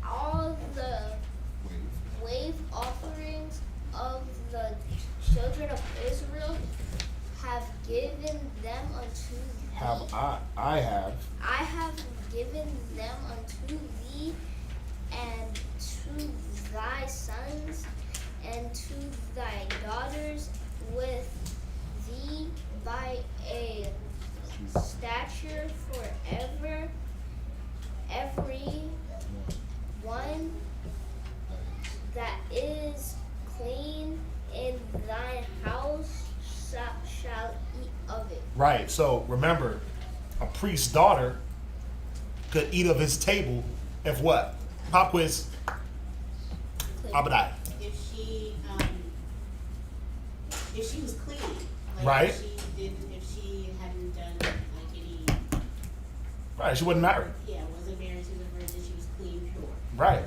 all the wave offerings of the children of Israel have given them unto thee. I have given them unto thee, and to thy sons, and to thy daughters with thee by a stature forever. Every one that is clean in thine house shall eat of it. Right. So remember, a priest's daughter could eat of his table if what? Pop quiz. Abadai. If she was clean, like Right. if she hadn't done like any. Right. She wasn't married. Yeah, wasn't married to the virgin. She was clean, pure. Right.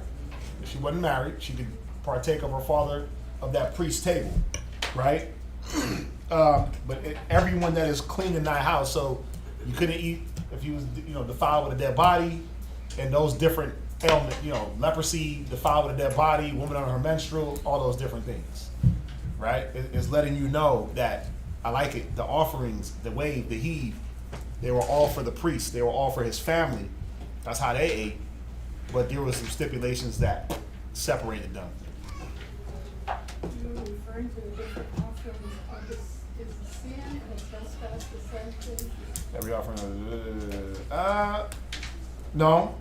If she wasn't married, she could partake of her father of that priest's table. Right. But everyone that is clean in thy house, so you couldn't eat if you was defiled with a dead body, and those different ailments, leprosy, defiled with a dead body, woman on her menstrual, all those different things. Right? It's letting you know that, I like it, the offerings, the wave, the heave, they were all for the priest. They were all for his family. That's how they ate. But there were some stipulations that separated them. You're referring to the different offerings of this, is the sin and the trespass the same thing? Every offering, no,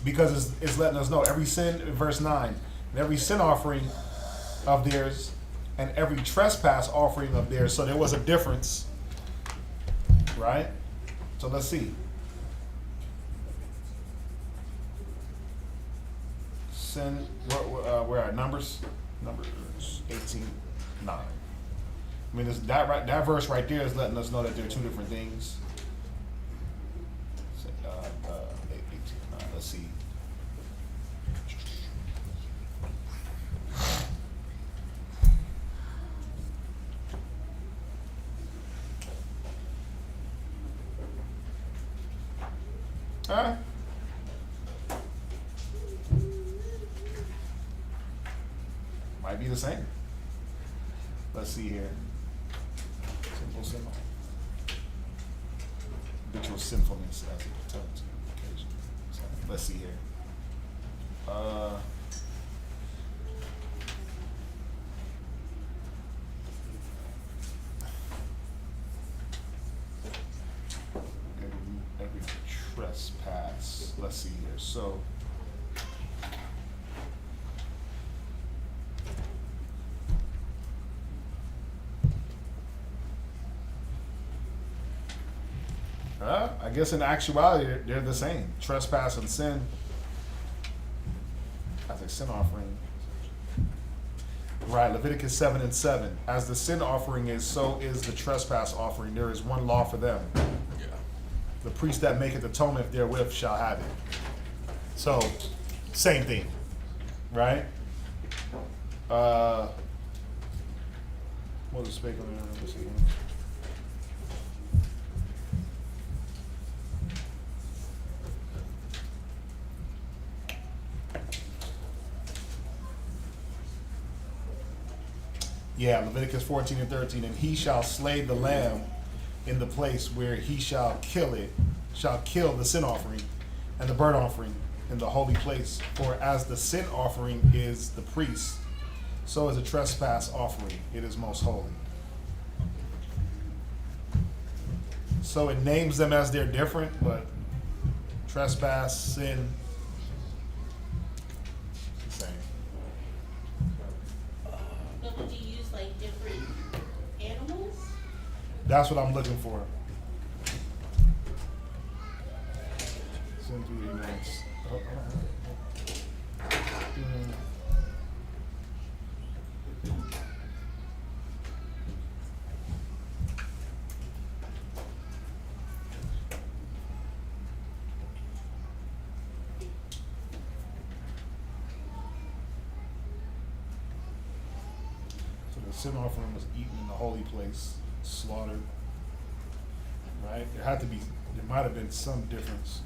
because it's letting us know every sin, verse 9, and every sin offering of theirs and every trespass offering of theirs. So there was a difference, right? So let's see. Sin, where are Numbers 18:9. I mean, that verse right there is letting us know that there are two different things. 18:9. Let's see. Might be the same. Let's see here. Simple. Habitual sinfulness as it pertains to the occasion. So, let's see here. Every trespass. Let's see here. So. I guess in actuality, they're the same. Trespass and sin. As a sin offering. Right, Leviticus 7:7. As the sin offering is, so is the trespass offering. There is one law for them. Yeah. The priest that maketh atonement therewith shall have it. So, same thing. Right? What was speaking on? Let's see here. Yeah, Leviticus 14:13, and he shall slay the lamb in the place where he shall kill it, shall kill the sin offering and the burnt offering in the holy place. For as the sin offering is the priest, So is a trespass offering. It is most holy. So it names them as they're different, but trespass, sin, the same. But would you use like different animals? That's what I'm looking for. Sin through ignorance. So the sin offering was eaten in the holy place, slaughtered. Right? There might have been some difference.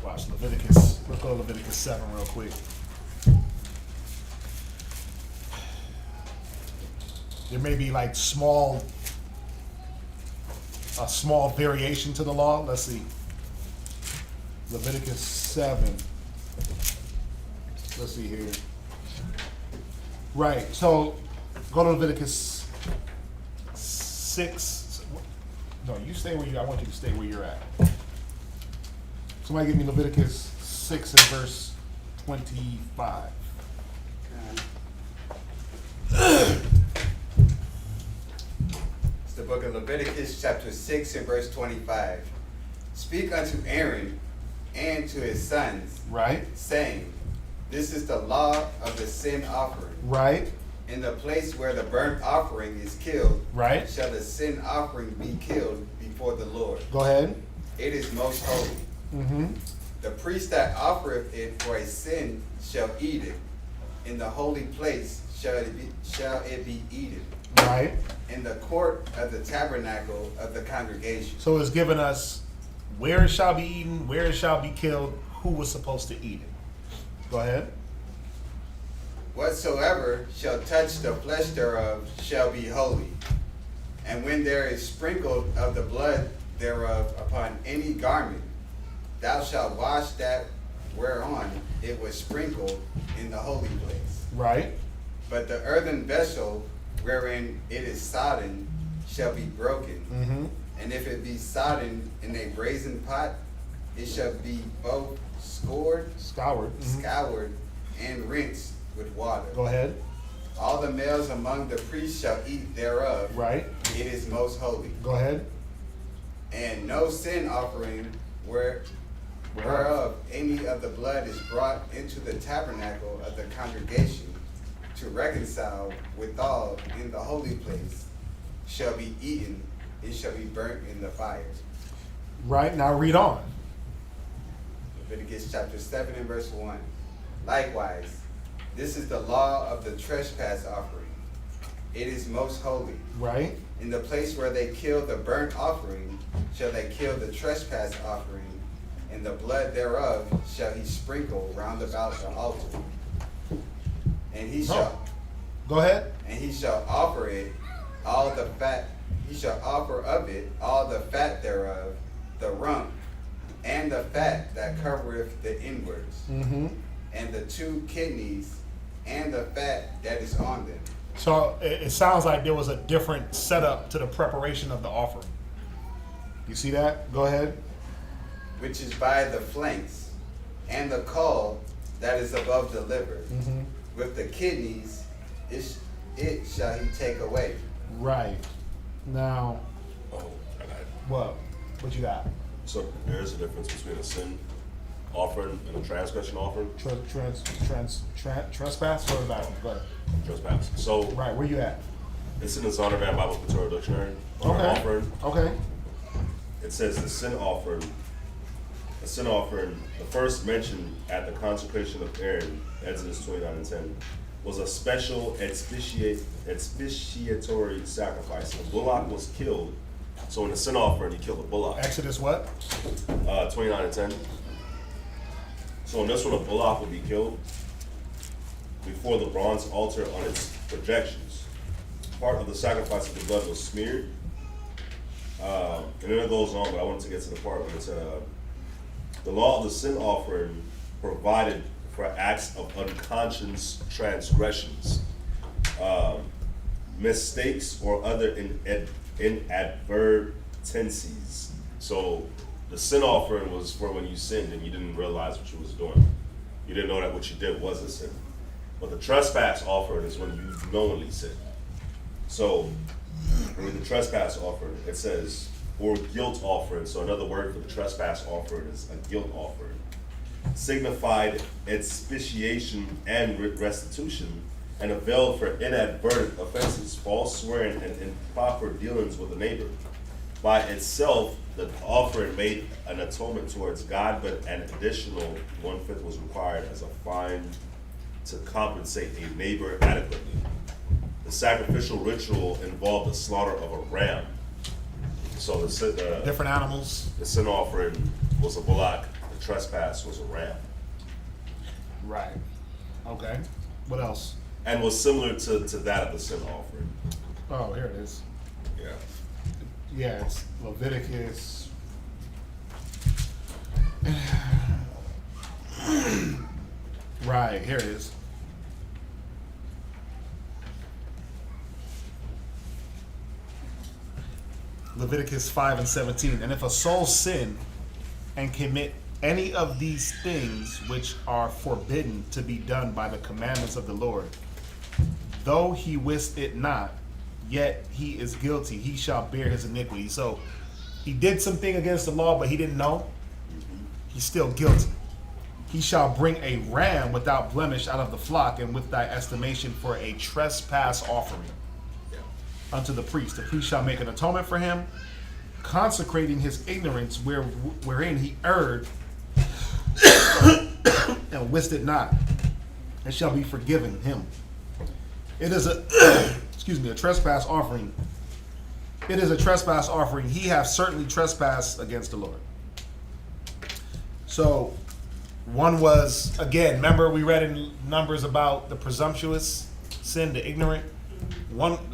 Watch Leviticus. Let's go to Leviticus 7 real quick. There may be like a small variation to the law. Let's see. Leviticus 7. Let's see here. Right. So go to Leviticus 6. No, you stay where you. I want you to stay where you're at. Somebody give me Leviticus 6 and verse 25. It's the book of Leviticus, chapter 6 and verse 25. Speak unto Aaron and to his sons, Right. saying, this is the law of the sin offering. Right. In the place where the burnt offering is killed, Right. shall the sin offering be killed before the Lord. Go ahead. It is most holy. Mm-hmm. The priest that offereth it for a sin shall eat it. In the holy place shall it be eaten. Right. In the court of the tabernacle of the congregation. So it's given us where it shall be eaten, where it shall be killed, who was supposed to eat it. Go ahead. Whatsoever shall touch the flesh thereof shall be holy. And when there is sprinkled of the blood thereof upon any garment, thou shalt wash that whereon it was sprinkled in the holy place. Right. But the earthen vessel wherein it is sodden shall be broken. Mm-hmm. And if it be sodden in a brazen pot, it shall be both scoured, and rinsed with water. Go ahead. All the males among the priests shall eat thereof. Right. It is most holy. Go ahead. And no sin offering whereof any of the blood is brought into the tabernacle of the congregation to reconcile withal in the holy place shall be eaten. It shall be burnt in the fire. Right. Now read on. Leviticus chapter 7 and verse 1. Likewise, this is the law of the trespass offering. It is most holy. Right. In the place where they kill the burnt offering, shall they kill the trespass offering, and the blood thereof shall he sprinkle round about the altar. And he shall Go ahead. And he shall offer it all the fat. He shall offer of it all the fat thereof, the rump, and the fat that covereth the inwards, Mm-hmm. and the 2 kidneys, and the fat that is on them. So it sounds like there was a different setup to the preparation of the offering. You see that? Go ahead. Which is by the flanks, and the caul that is above the liver. Mm-hmm. With the kidneys, it shall he take away. Right. Now, Oh, I got it. what? What you got? So there is a difference between a sin offering and a transgression offering. Trespass? Or that? Go ahead. Trespass. So Right. Where you at? it's in the Zondervan Bible Cultural Dictionary. On an offering, Okay. it says the sin offering, the first mentioned at the consecration of Aaron, Exodus 29:10, was a special expiatory sacrifice. A bullock was killed. So in the sin offering, you kill the bullock. Exodus what? 29:10. So in this one, a bullock would be killed. before the bronze altar on its projections. Part of the sacrifice of the blood was smeared. And then it goes on, but I wanted to get to the part where it said, the law of the sin offering provided for acts of unconscious transgressions, mistakes, or other inadvertencies. So the sin offering was for when you sinned and you didn't realize what you was doing. You didn't know that what you did was a sin. But the trespass offering is when you knowingly sin. So with the trespass offering, it says, or guilt offering. So another word for the trespass offering is a guilt offering. Signified expiation and restitution, and availed for inadvertent offenses, false swearing, and improper dealings with a neighbor. By itself, the offering made an atonement towards God, but an additional 1/5 was required as a fine to compensate a neighbor adequately. The sacrificial ritual involved the slaughter of a ram. So the Different animals. The sin offering was a bullock. The trespass was a ram. Right. Okay. What else? And was similar to that of the sin offering. Oh, here it is. Yeah. Yeah, it's Leviticus. Right, here it is. Leviticus 5:17. And if a soul sin and commit any of these things which are forbidden to be done by the commandments of the Lord, though he wist it not, yet he is guilty, he shall bear his iniquity. So he did something against the law, but he didn't know. He's still guilty. He shall bring a ram without blemish out of the flock, and with thy estimation for a trespass offering unto the priest. The priest shall make an atonement for him, consecrating his ignorance wherein he erred and wist it not, and shall be forgiven him. It is a a trespass offering. It is a trespass offering. He hath certainly trespassed against the Lord. So one was, again, remember we read in Numbers about the presumptuous sin, the ignorant.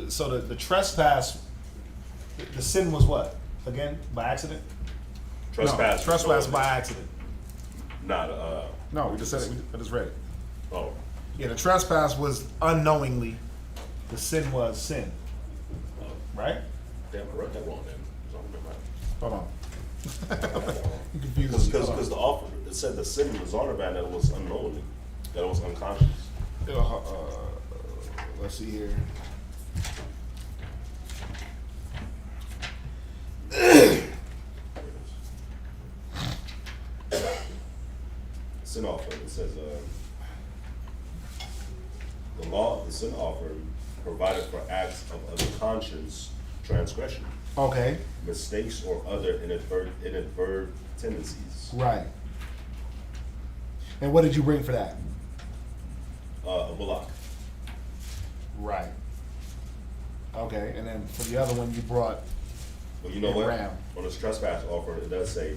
So the trespass, the sin was what? Again, by accident? Trespass. No, trespass by accident. Not No, we just said it. I just read it. Oh. Yeah, the trespass was unknowingly. The sin was sin. Right? Damn, I wrote that wrong then. Hold on. You confused me. Because the offer, it said the sin was on man, that it was unknowingly, that it was unconscious. Let's see here. Sin offering, it says, the law of the sin offering provided for acts of unconscious transgression. Okay. Mistakes or other inadvertent tendencies. Right. And what did you bring for that? A bullock. Right. Okay, and then for the other one you brought Well, you know what? ram. On this trespass offering, it does say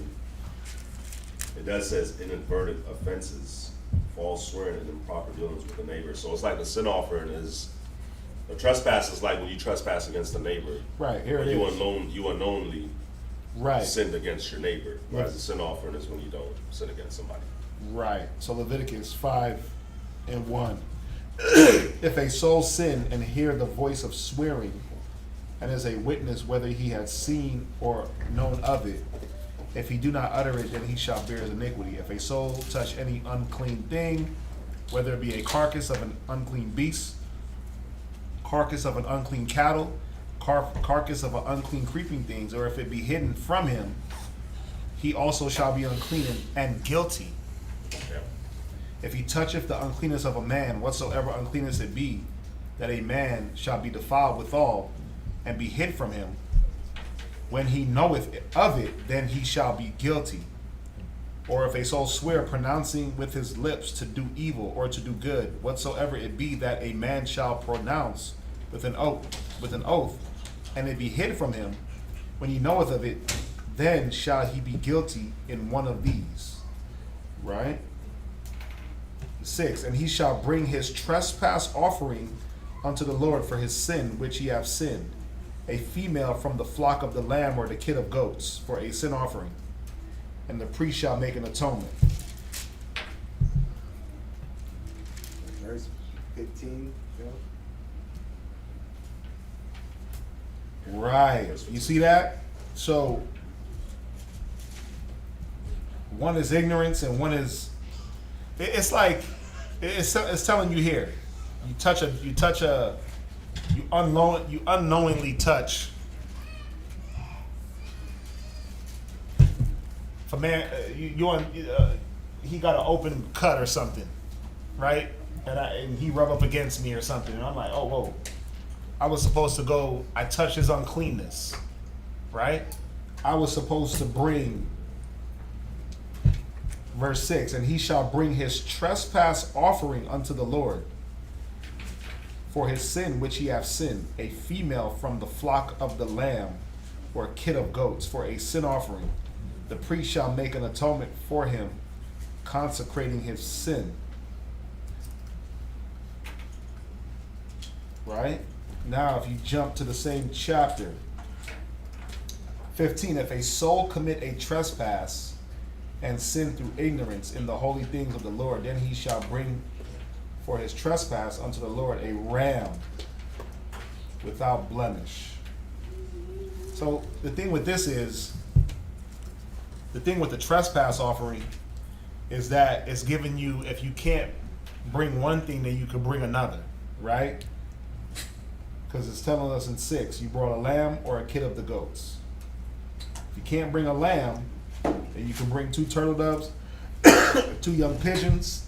inadvertent offenses, false swearing, and improper dealings with the neighbor. So it's like the sin offering is, the trespass is like when you trespass against a neighbor. Right, here it you is. You unknowingly Right. sinned against your neighbor. Whereas Right. the sin offering is when you don't sin against somebody. Right. So Leviticus 5:1. If a soul sin and hear the voice of swearing, and is a witness whether he had seen or known of it, if he do not utter it, then he shall bear his iniquity. If a soul touch any unclean thing, whether it be a carcass of an unclean beast, carcass of an unclean cattle, carcass of an unclean creeping things, or if it be hidden from him, he also shall be unclean and guilty. Yeah. If he toucheth the uncleanness of a man, whatsoever uncleanness it be, that a man shall be defiled withal, and be hid from him, when he knoweth of it, then he shall be guilty. Or if a soul swear, pronouncing with his lips to do evil or to do good, whatsoever it be that a man shall pronounce with an oath, and it be hid from him, when he knoweth of it, then shall he be guilty in one of these. Right? 6, and he shall bring his trespass offering unto the Lord for his sin which he hath sinned, a female from the flock of the lamb or the kid of goats for a sin offering, and the priest shall make an atonement. Verse 15, Phil. Right. You see that? So one is ignorance and one is it's like it's telling you here. You unknowingly touch. If a man he got an open cut or something, right? And he rub up against me or something, and I'm like, oh whoa. I was supposed to go, I touched his uncleanness, right? I was supposed to bring, verse 6, and he shall bring his trespass offering unto the Lord for his sin which he hath sinned, a female from the flock of the lamb or a kid of goats for a sin offering. The priest shall make an atonement for him, consecrating his sin. Right? Now, if you jump to the same chapter, 15, if a soul commit a trespass and sin through ignorance in the holy things of the Lord, then he shall bring for his trespass unto the Lord a ram without blemish. So the thing with this is, the thing with the trespass offering is that it's giving you, if you can't bring one thing, then you can bring another, right? Because it's telling us in 6, you brought a lamb or a kid of the goats. If you can't bring a lamb, then you can bring 2 turtle doves, 2 young pigeons,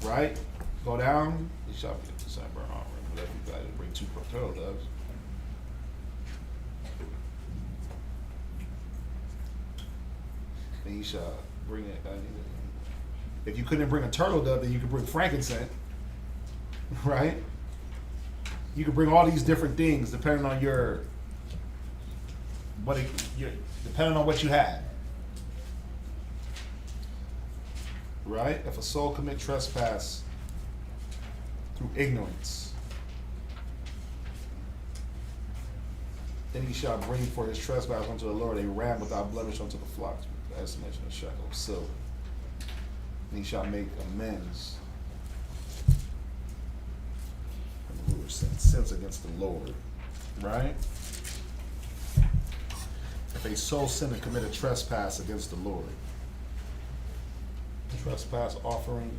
right? Go down, you shall be the same burnt offering. Whatever you got to bring 2 turtle doves. Then you shall bring it. If you couldn't bring a turtle dove, then you could bring frankincense, right? You could bring all these different things depending on depending on what you had. Right? If a soul commit trespass through ignorance, then he shall bring for his trespass unto the Lord a ram without blemish unto the flocks, with the estimation of shekel of silver. And he shall make amends. Who sins against the Lord, right? If a soul sin and commit a trespass against the Lord, trespass offering.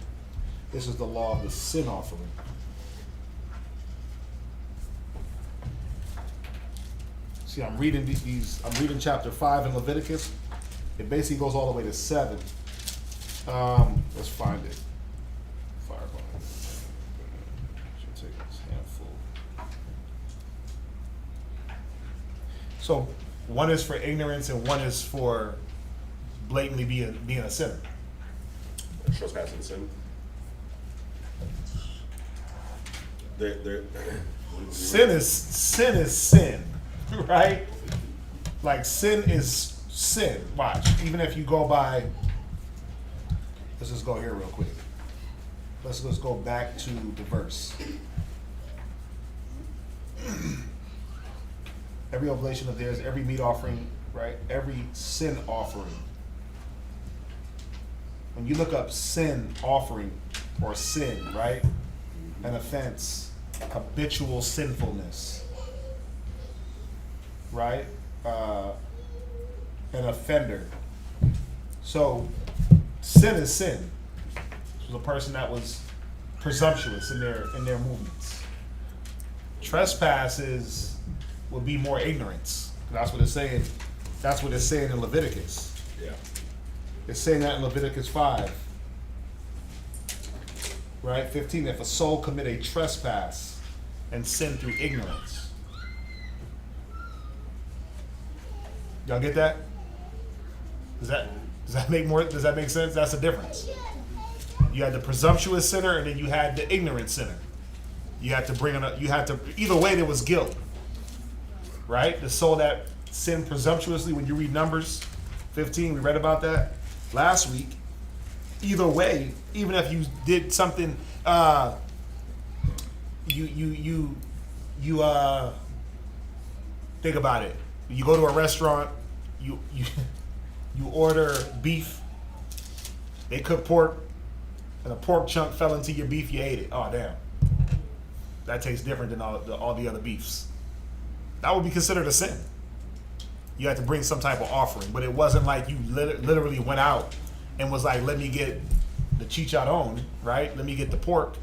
This is the law of the sin offering. See, I'm reading these. I'm reading chapter 5 in Leviticus. It basically goes all the way to 7. Let's find it. Fireball. Should take this handful. So one is for ignorance and one is for blatantly being a sinner. Trespassing sin. Sin is sin, right? Like sin is sin. Watch. Even if you go by, let's just go here real quick. Let's just go back to the verse. Every oblation of theirs, every meat offering, right? Every sin offering. When you look up sin offering or sin, right? An offense, habitual sinfulness, right? An offender. So sin is sin. This was a person that was presumptuous in their movements. Trespass would be more ignorance. That's what it's saying. That's what it's saying in Leviticus. Yeah. It's saying that in Leviticus 5. Right? 15. If a soul commit a trespass and sin through ignorance. Y'all get that? Does that make sense? That's the difference. You had the presumptuous sinner and then you had the ignorant sinner. You had to either way there was guilt. Right? The soul that sinned presumptuously, when you read Numbers 15, we read about that last week. either way, even if you did something, you think about it. You go to a restaurant, you order beef. They cook pork, and a pork chunk fell into your beef. You ate it. Oh damn, that tastes different than all the other beefs. That would be considered a sin. You had to bring some type of offering, but it wasn't like you literally went out and was like, let me get the chicharron, right? Let me get the pork.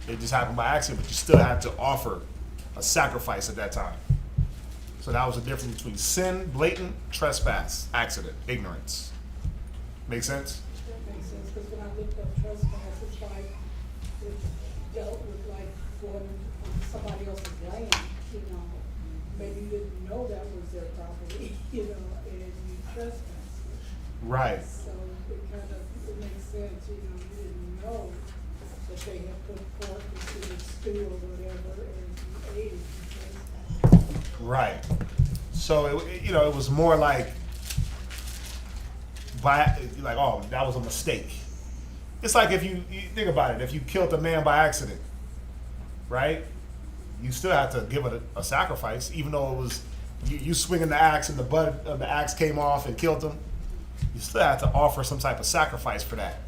It just happened by accident, but you still had to offer a sacrifice at that time. So that was the difference between sin, blatant, trespass, accident, ignorance. Make sense? That makes sense, because when I looked up trespass, it's like, it dealt with like going on somebody else's land, you know. Maybe you didn't know that was their property, you know, and you trespassed. Right. So it kind of, it makes sense, you know, you didn't know that they had put pork into the stew or whatever, and you ate it, you trespassed. Right. So it was more like, oh, that was a mistake. It's like if you think about it, if you killed a man by accident, right? You still have to give it a sacrifice, even though it was you swinging the axe and the butt of the axe came off and killed him. You still have to offer some type of sacrifice for that,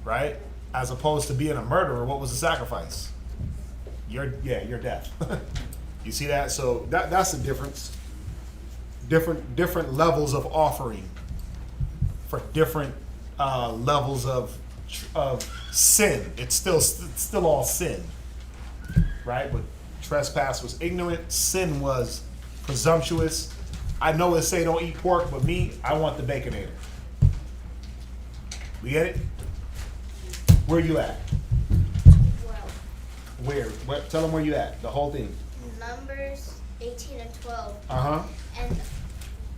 right? As opposed to being a murderer, what was the sacrifice? Your death. You see that? So that's the difference. Different levels of offering for different levels of sin. It's still all sin, right? But trespass was ignorant. Sin was presumptuous. I know it say don't eat pork, but me, I want the baconator. We get it? Where you at? Where? Tell them where you at. The whole thing. Numbers 18 and 12. Uh-huh. And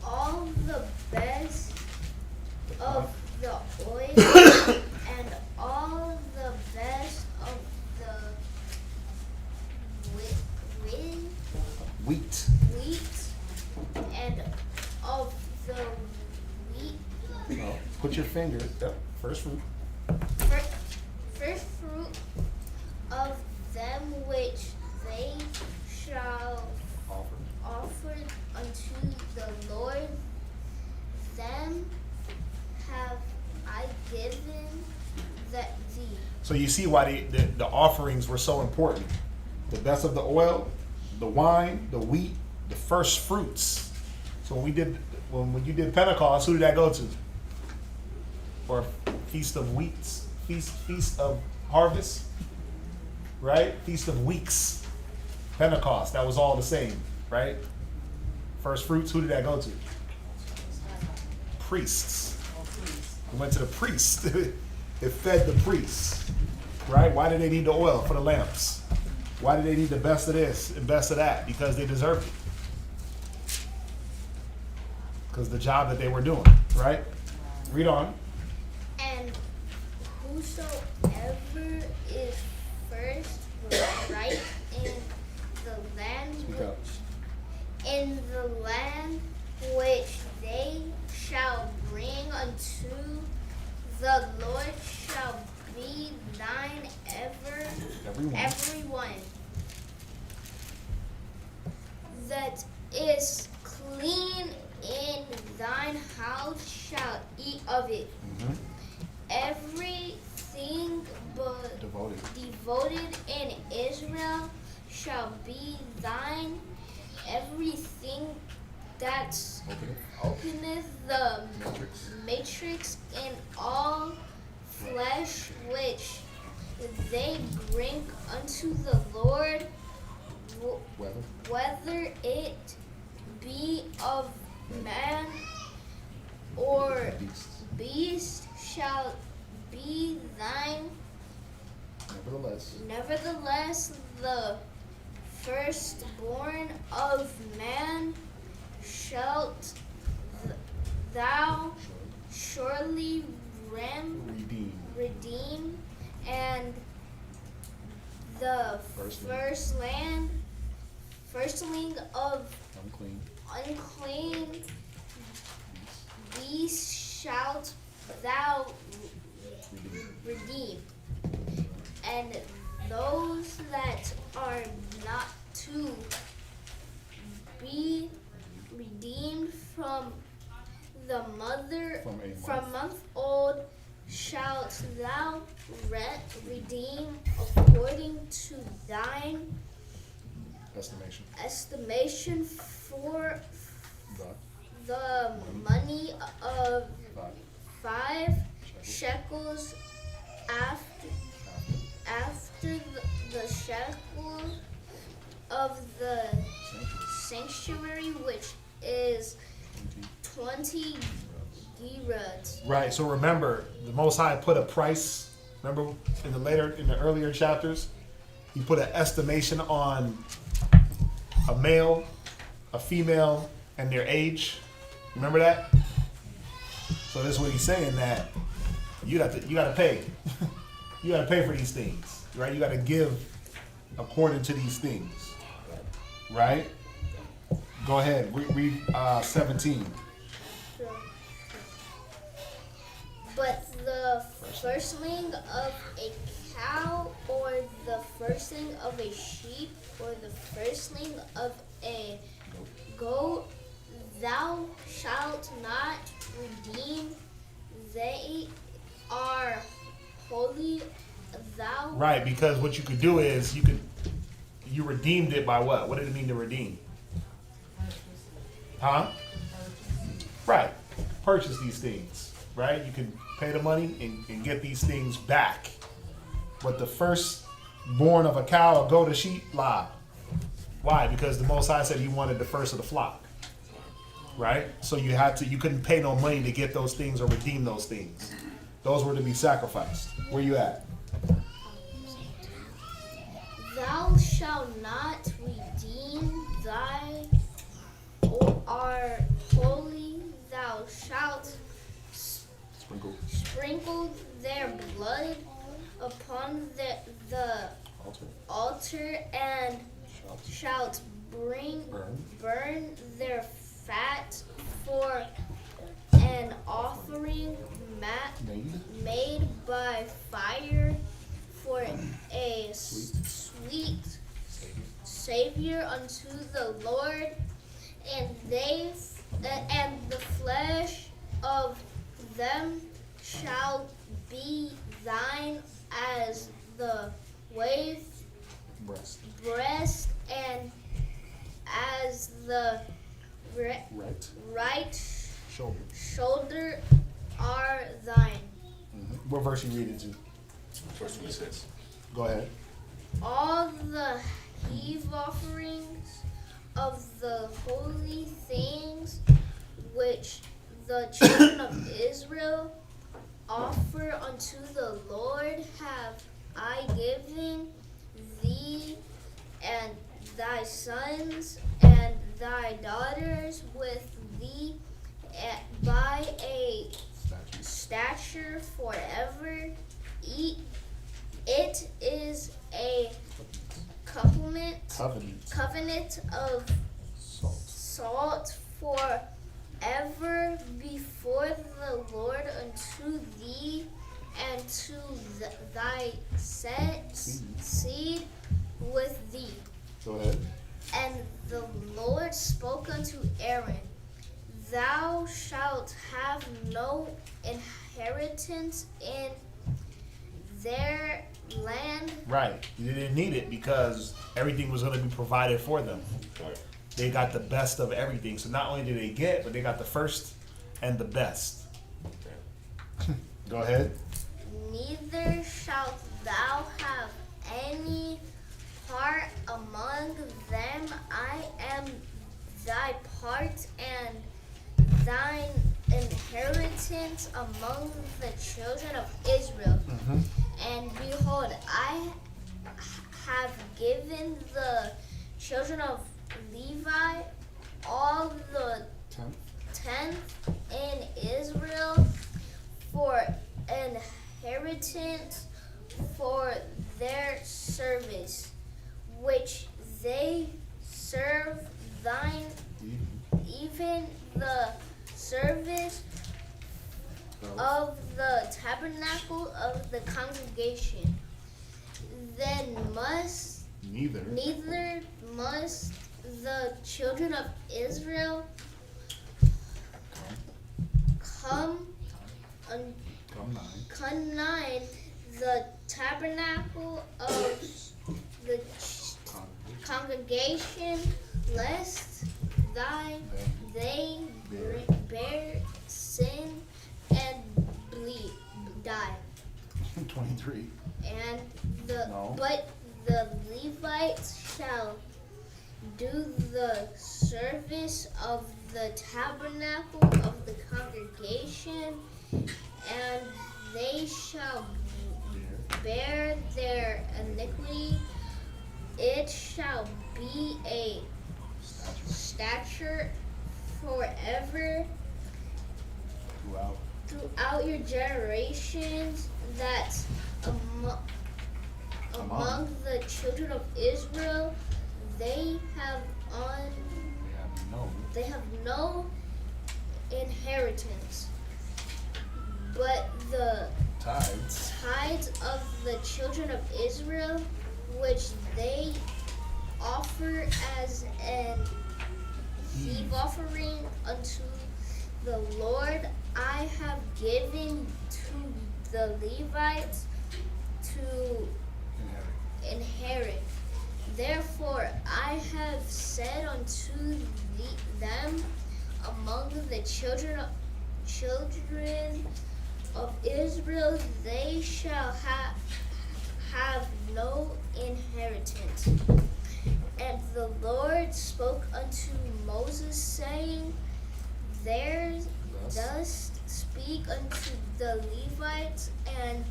all the best of the oil and all the best of the Wheat. And of the wheat. Oh, put your finger. Yep. First fruit. First fruit of them which they shall offer unto the Lord, them have I given that thee. So you see why the offerings were so important. The best of the oil, the wine, the wheat, the first fruits. So when you did Pentecost, who did that go to? Or Feast of Weeks, Feast of Harvest, right? Feast of Weeks, Pentecost. That was all the same, right? First fruits. Who did that go to? Priests. It went to the priest. It fed the priests, right? Why did they need the oil? For the lamps. Why did they need the best of this and best of that? Because they deserved it. Because the job that they were doing, right? Read on. And whosoever is first right in the land which they shall bring unto the Lord shall be thine everyone that is clean in thine house shall eat of it. Mm-hmm. Everything but devoted in Israel shall be thine. Everything that openeth the matrix in all flesh which they bring unto the Lord, whether it be of man or beast, shall be thine. Nevertheless, the firstborn of man shalt thou surely redeem, and the firstling of unclean beast shalt thou redeem, and those that are not to be redeemed from the mother from month old shalt thou redeem according to thine estimation for the money of 5 shekels after the shekel of the sanctuary, which is 20 gerahs. Right. So remember, the Most High put a price. Remember in the earlier chapters, he put an estimation on a male, a female, and their age. Remember that? So this is what he's saying, that you got to pay. You got to pay for these things, right? You got to give according to these things, right? Go ahead. Read 17. But the firstling of a cow, or the firstling of a sheep, or the firstling of a goat, thou shalt not redeem. They are holy. Thou Right, because what you could do is you redeemed it by what? What did it mean to redeem? Huh? Right. Purchase these things, right? You can pay the money and get these things back. But the firstborn of a cow, a goat, a sheep, lie. Why? Because the Most High said he wanted the first of the flock. Right? So you couldn't pay no money to get those things or redeem those things. Those were to be sacrificed. Where you at? Thou shalt not redeem thy are holy. Thou shalt sprinkle their blood upon the altar, and shalt burn their fat for an offering made by fire, for a sweet Savior unto the Lord, and the flesh of them shall be thine as the breast, and as the right shoulder are thine. What verse you reading to? Verse 26. Go ahead. All the heave offerings of the holy things which the children of Israel offer unto the Lord have I given thee, and thy sons and thy daughters with thee by a stature forever. It is a covenant of salt forever before the Lord unto thee and to thy seed with thee. Go ahead. And the Lord spoke unto Aaron, thou shalt have no inheritance in their land. Right. You didn't need it because everything was going to be provided for them. They got the best of everything. So not only did they get, but they got the first and the best. Go ahead. Neither shalt thou have any part among them. I am thy part and thine inheritance among the children of Israel. And behold, I have given the children of Levi all the tenth in Israel for an inheritance for their service, which they serve thine, even the service of the tabernacle of the congregation. Then neither must the children of Israel come nigh the tabernacle of the congregation, lest they bear sin and die. 23. But the Levites shall do the service of the tabernacle of the congregation, and they shall bear their iniquity. It shall be a statute forever throughout your generations, that among the children of Israel they have no inheritance, but the tithes of the children of Israel, which they offer as an heave offering unto the Lord, I have given to the Levites to inherit. Therefore I have said unto them, among the children of Israel they shall have no inheritance. And the Lord spoke unto Moses, saying, Thus speak unto the Levites, and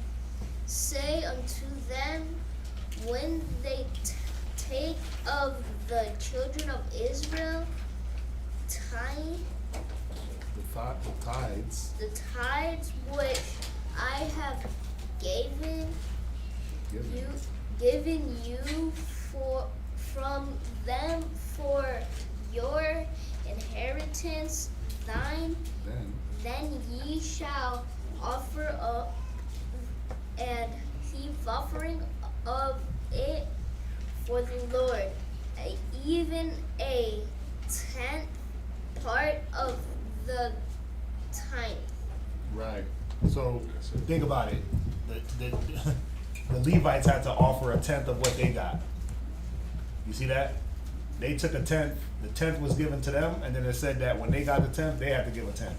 say unto them, when they take of the children of Israel the tithes which I have given you from them for your inheritance, then ye shall offer up and heave offering of it for the Lord, even a 10th part of the tithe. Right. So think about it. The Levites had to offer a 10th of what they got. You see that? They took a 10th. The 10th was given to them, and then it said that when they got the 10th, they had to give a 10th.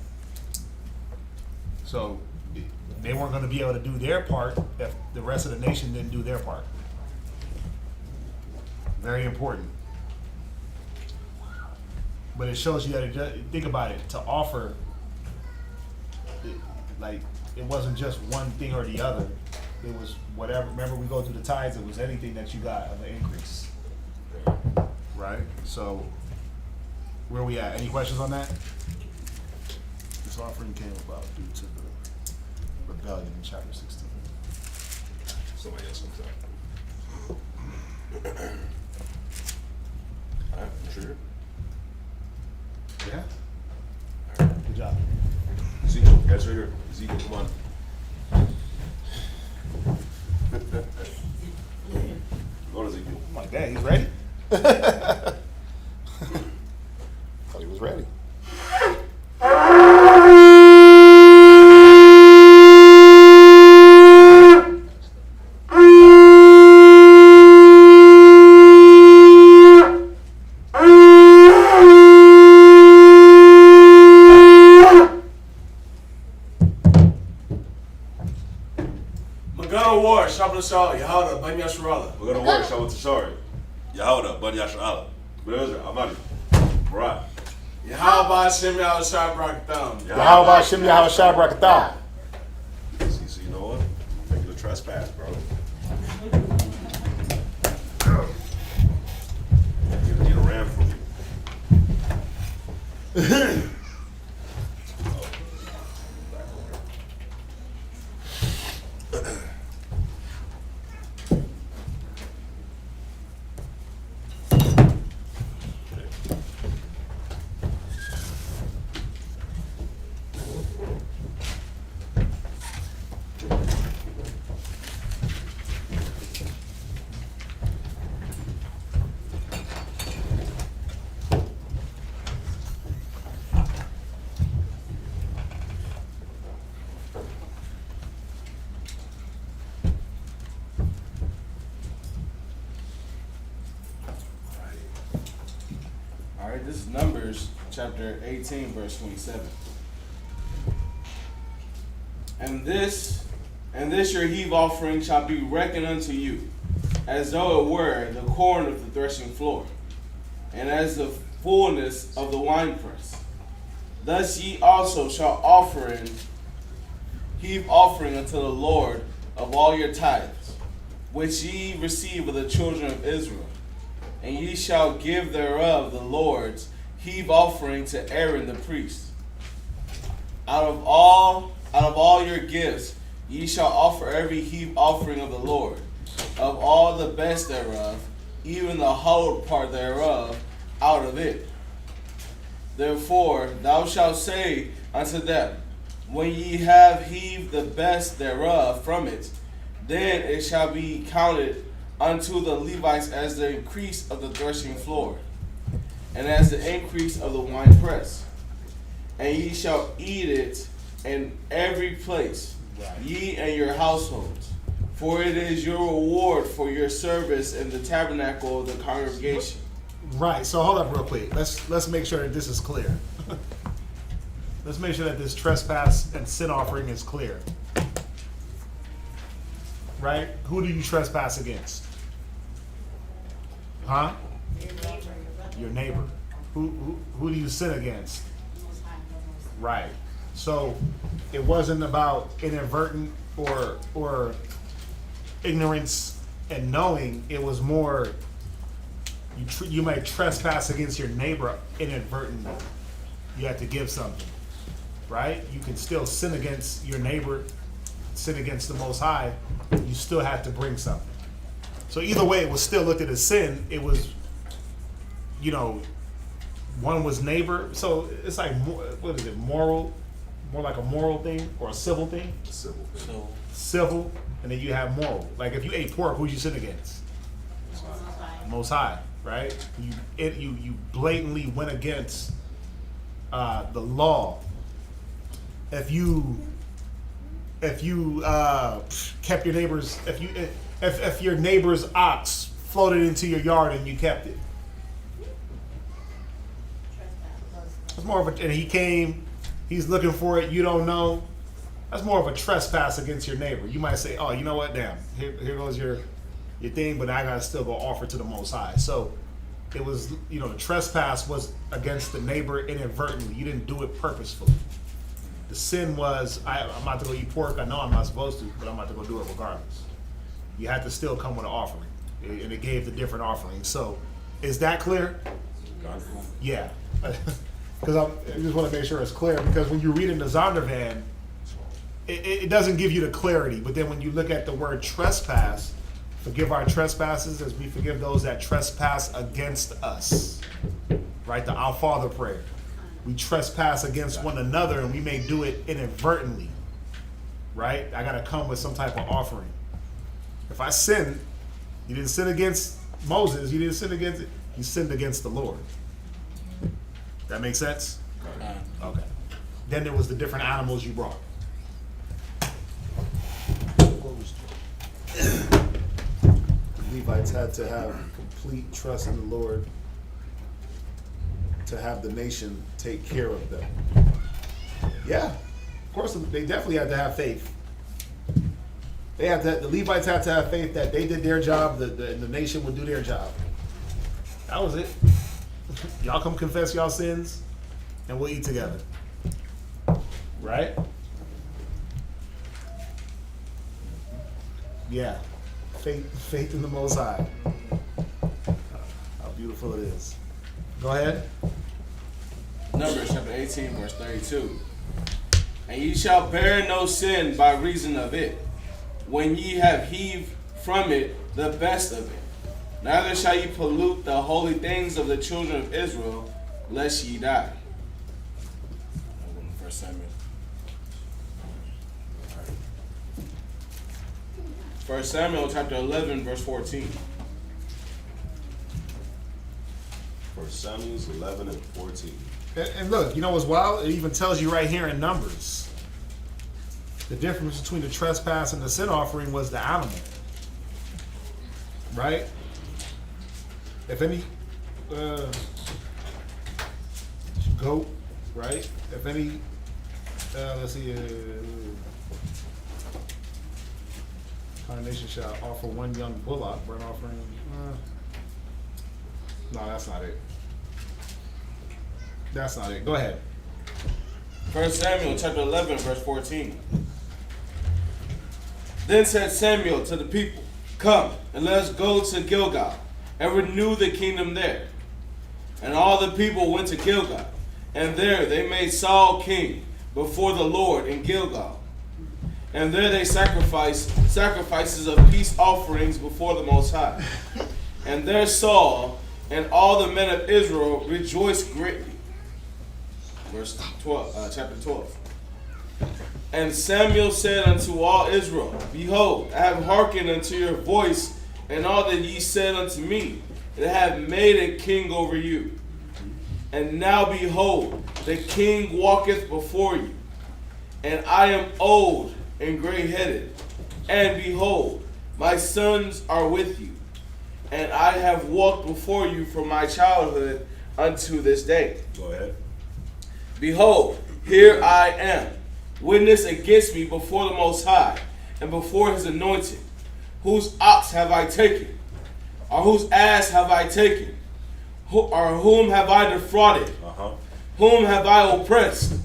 So they weren't going to be able to do their part if the rest of the nation didn't do their part. Very important. But it shows you that, think about it, to offer, like, it wasn't just one thing or the other. It was whatever. Remember, we go through the tithes, it was anything that you got of an increase. Right? So, where are we at? Any questions on that? This offering came about due to the rebellion in chapter 16. Somebody else comes up. All right, sure. Yeah? Good job. Ezekiel, guys right here. Ezekiel, come on. Go to Ezekiel. Oh my God, he's ready? Thought he was ready. Yahweh, Ban Yasharala. We're gonna work Shabbat Tashari. Yahweh, Ban Yasharala. Amani. Right. Yahweh Hashem Yahweh Shai Brakatham. Yahweh Hashem Yahweh Shai Brakatham. See, so you know what? Regular trespass, bro. You're gonna need a ram from you. This is Numbers chapter 18, verse 27. And this your heave offering shall be reckoned unto you, as though it were the corn of the threshing floor, and as the fullness of the winepress. Thus ye also shall heave offering unto the Lord of all your tithes, which ye receive of the children of Israel. And ye shall give thereof the Lord's heave offering to Aaron the priest. Out of all your gifts ye shall offer every heave offering of the Lord, of all the best thereof, even the hollowed part thereof, out of it. Therefore thou shalt say unto them, when ye have heaved the best thereof from it, then it shall be counted unto the Levites as the increase of the threshing floor, and as the increase of the winepress. And ye shall eat it in every place, ye and your households, for it is your reward for your service in the tabernacle of the congregation. Right. So hold up real quick. Let's make sure that this is clear. Let's make sure that this trespass and sin offering is clear. Right? Who do you trespass against? Huh? Your neighbor. Who do you sin against? Right. So it wasn't about inadvertent or ignorance and knowing. It was more you may trespass against your neighbor inadvertently. You have to give something, right? You can still sin against your neighbor, sin against the Most High. You still have to bring something. So either way, it was still looked at as sin. It was, one was neighbor. So it's like, what is it, moral? More like a moral thing or a civil thing? Civil. Civil, and then you have moral. Like if you ate pork, who you sin against? Most High, right? You blatantly went against the law. If you kept your neighbor's, if your neighbor's ox floated into your yard and you kept it, it's more of a, and he came, he's looking for it, you don't know. That's more of a trespass against your neighbor. You might say, oh, you know what, damn, here goes your thing, but I gotta still go offer to the Most High. So it was, the trespass was against the neighbor inadvertently. You didn't do it purposefully. The sin was, I'm about to go eat pork. I know I'm not supposed to, but I'm about to go do it regardless. You had to still come with an offering, and it gave the different offerings. So is that clear? Yeah. Because I just want to make sure it's clear, because when you read in the Zondervan, it doesn't give you the clarity. But then when you look at the word trespass, forgive our trespasses as we forgive those that trespass against us. Right? The Our Father prayer. We trespass against one another, and we may do it inadvertently. Right? I got to come with some type of offering. If I sin, you didn't sin against Moses, you didn't sin against it, you sinned against the Lord. That makes sense? Okay. Then there was the different animals you brought. The Levites had to have complete trust in the Lord to have the nation take care of them. Yeah, of course, they definitely had to have faith. The Levites had to have faith that they did their job, the nation would do their job. That was it. Y'all come confess y'all sins, and we'll eat together. Right? Yeah. Faith in the Most High. How beautiful it is. Go ahead. Numbers chapter 18, verse 32. And ye shall bear no sin by reason of it, when ye have heaved from it the best of it. Neither shall ye pollute the holy things of the children of Israel, lest ye die. 1 Samuel. 1 Samuel chapter 11, verse 14. 1 Samuel 11 and 14. And look, you know what's wild? It even tells you right here in Numbers. The difference between the trespass and the sin offering was the animal. Right? If any, goat, right? If any, let's see, congregation shall offer one young bullock, burnt offering. No, that's not it. That's not it. Go ahead. 1 Samuel chapter 11, verse 14. Then said Samuel to the people, "Come, and let us go to Gilgal, and renew the kingdom there." And all the people went to Gilgal, and there they made Saul king before the Lord in Gilgal. And there they sacrificed sacrifices of peace offerings before the Most High. And there Saul and all the men of Israel rejoiced greatly. Verse 12, chapter 12. And Samuel said unto all Israel, Behold, I have hearkened unto your voice, and all that ye said unto me, and have made a king over you. And now behold, the king walketh before you, and I am old and gray-headed, and behold, my sons are with you, and I have walked before you from my childhood unto this day. Go ahead. Behold, here I am, witness against me before the Most High, and before his anointed. Whose ox have I taken? Or whose ass have I taken? Or whom have I defrauded? Whom have I oppressed?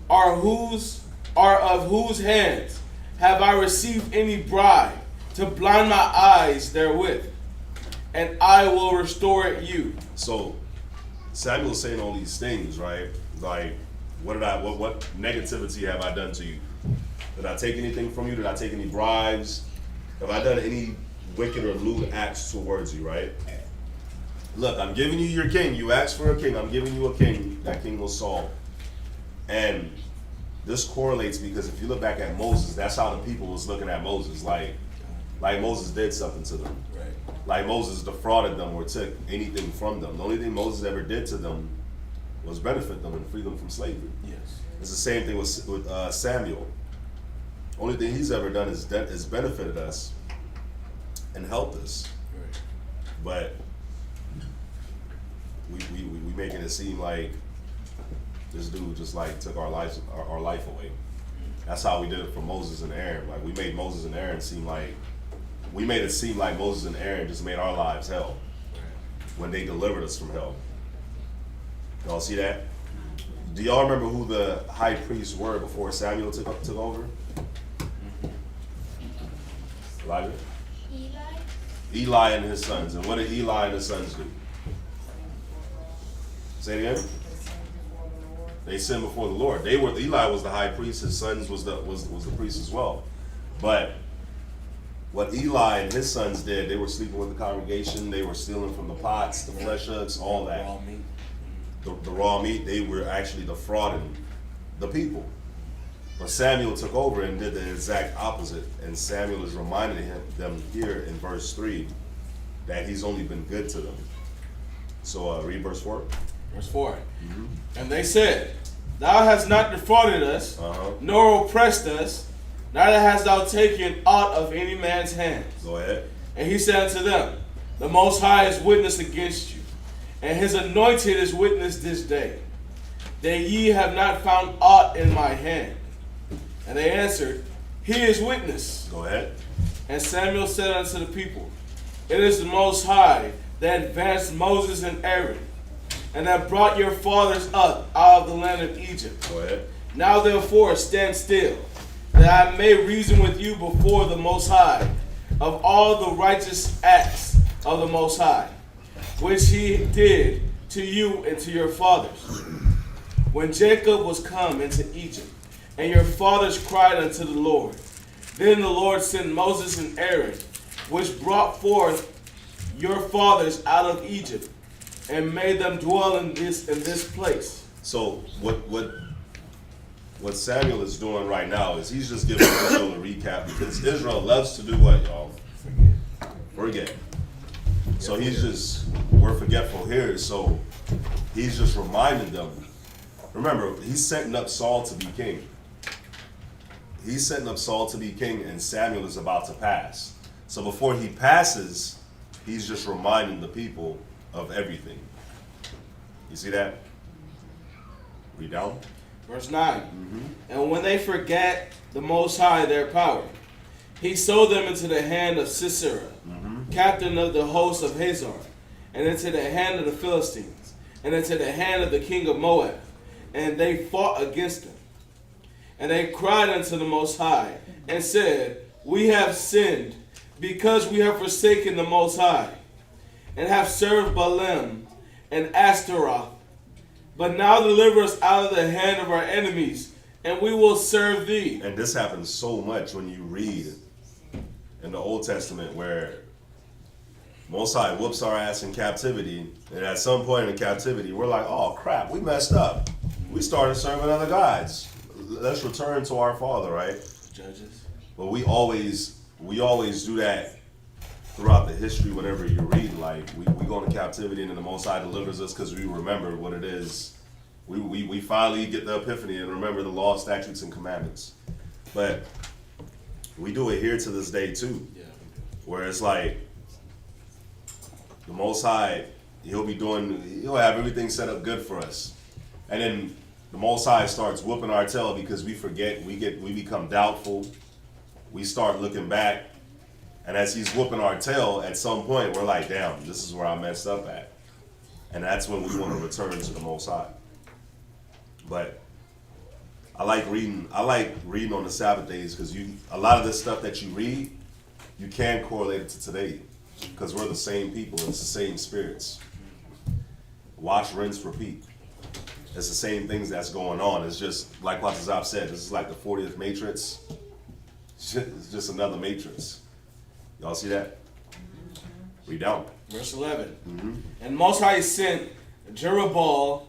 Or of whose hands have I received any bribe to blind my eyes therewith? And I will restore it you. So Samuel's saying all these things, right? Like, what negativity have I done to you? Did I take anything from you? Did I take any bribes? Have I done any wicked or lewd acts towards you, right? Look, I'm giving you your king. You asked for a king. I'm giving you a king. That king was Saul. And this correlates because if you look back at Moses, that's how the people was looking at Moses. Like Moses did something to them. Right. Like Moses defrauded them or took anything from them. The only thing Moses ever did to them was benefit them and free them from slavery. Yes. It's the same thing with Samuel. Only thing he's ever done is benefited us and helped us. Right. But we making it seem like this dude just like took our life away. That's how we did it for Moses and Aaron. Like we made Moses and Aaron seem like Moses and Aaron just made our lives hell when they delivered us from hell. Y'all see that? Do y'all remember who the high priests were before Samuel took over? Elijah? Eli and his sons. And what did Eli and his sons do? Say it again. They sinned before the Lord. Eli was the high priest. His sons was the priest as well. But what Eli and his sons did, they were sleeping with the congregation. They were stealing from the pots, the flesh hooks, all that. The raw meat. They were actually defrauding the people. But Samuel took over and did the exact opposite. And Samuel is reminding them here in verse 3 that he's only been good to them. So read verse 4. Verse 4. Mm-hmm. And they said, Thou hast not defrauded us, nor oppressed us, neither hast thou taken aught of any man's hands. Go ahead. And he said unto them, The Most High is witness against you, and his anointed is witness this day, that ye have not found aught in my hand. And they answered, He is witness. Go ahead. And Samuel said unto the people, It is the Most High that advanced Moses and Aaron, and that brought your fathers up out of the land of Egypt. Go ahead. Now therefore stand still, that I may reason with you before the Most High of all the righteous acts of the Most High, which he did to you and to your fathers, when Jacob was come into Egypt, and your fathers cried unto the Lord. Then the Lord sent Moses and Aaron, which brought forth your fathers out of Egypt, and made them dwell in this place. So what Samuel is doing right now is he's just giving Israel a recap, because Israel loves to do what, y'all? Forget. So we're forgetful here, so he's just reminding them. Remember, he's setting up Saul to be king. He's setting up Saul to be king, and Samuel is about to pass. So before he passes, he's just reminding the people of everything. You see that? Read down. Verse 9. And when they forget the Most High their power, he sold them into the hand of Sisera, captain of the host of Hazor, and into the hand of the Philistines, and into the hand of the king of Moab. And they fought against them. And they cried unto the Most High, and said, we have sinned, because we have forsaken the Most High, and have served Baalim and Ashtaroth. But now deliver us out of the hand of our enemies, and we will serve thee. And this happens so much when you read in the Old Testament where Most High whoops our ass in captivity, and at some point in captivity, we're like, oh crap, we messed up. We started serving other gods. Let's return to our Father, right? Judges. But we always do that throughout the history whenever you read, like, we go into captivity and then the Most High delivers us because we remember what it is. We finally get the epiphany and remember the law, statutes, and commandments. But we do it here to this day too. Yeah. Where it's like, the Most High, he'll have everything set up good for us. And then the Most High starts whooping our tail because we forget, we become doubtful. We start looking back. And as he's whooping our tail, at some point, we're like, damn, this is where I messed up at. And that's when we want to return to the Most High. But I like reading on the Sabbath days because a lot of this stuff that you read, you can correlate it to today because we're the same people. It's the same spirits. Wash, rinse, repeat. It's the same things that's going on. It's just like what Zab said. This is like the 40th matrix. It's just another matrix. Y'all see that? Read down. Verse 11. And Most High sent Jerubbaal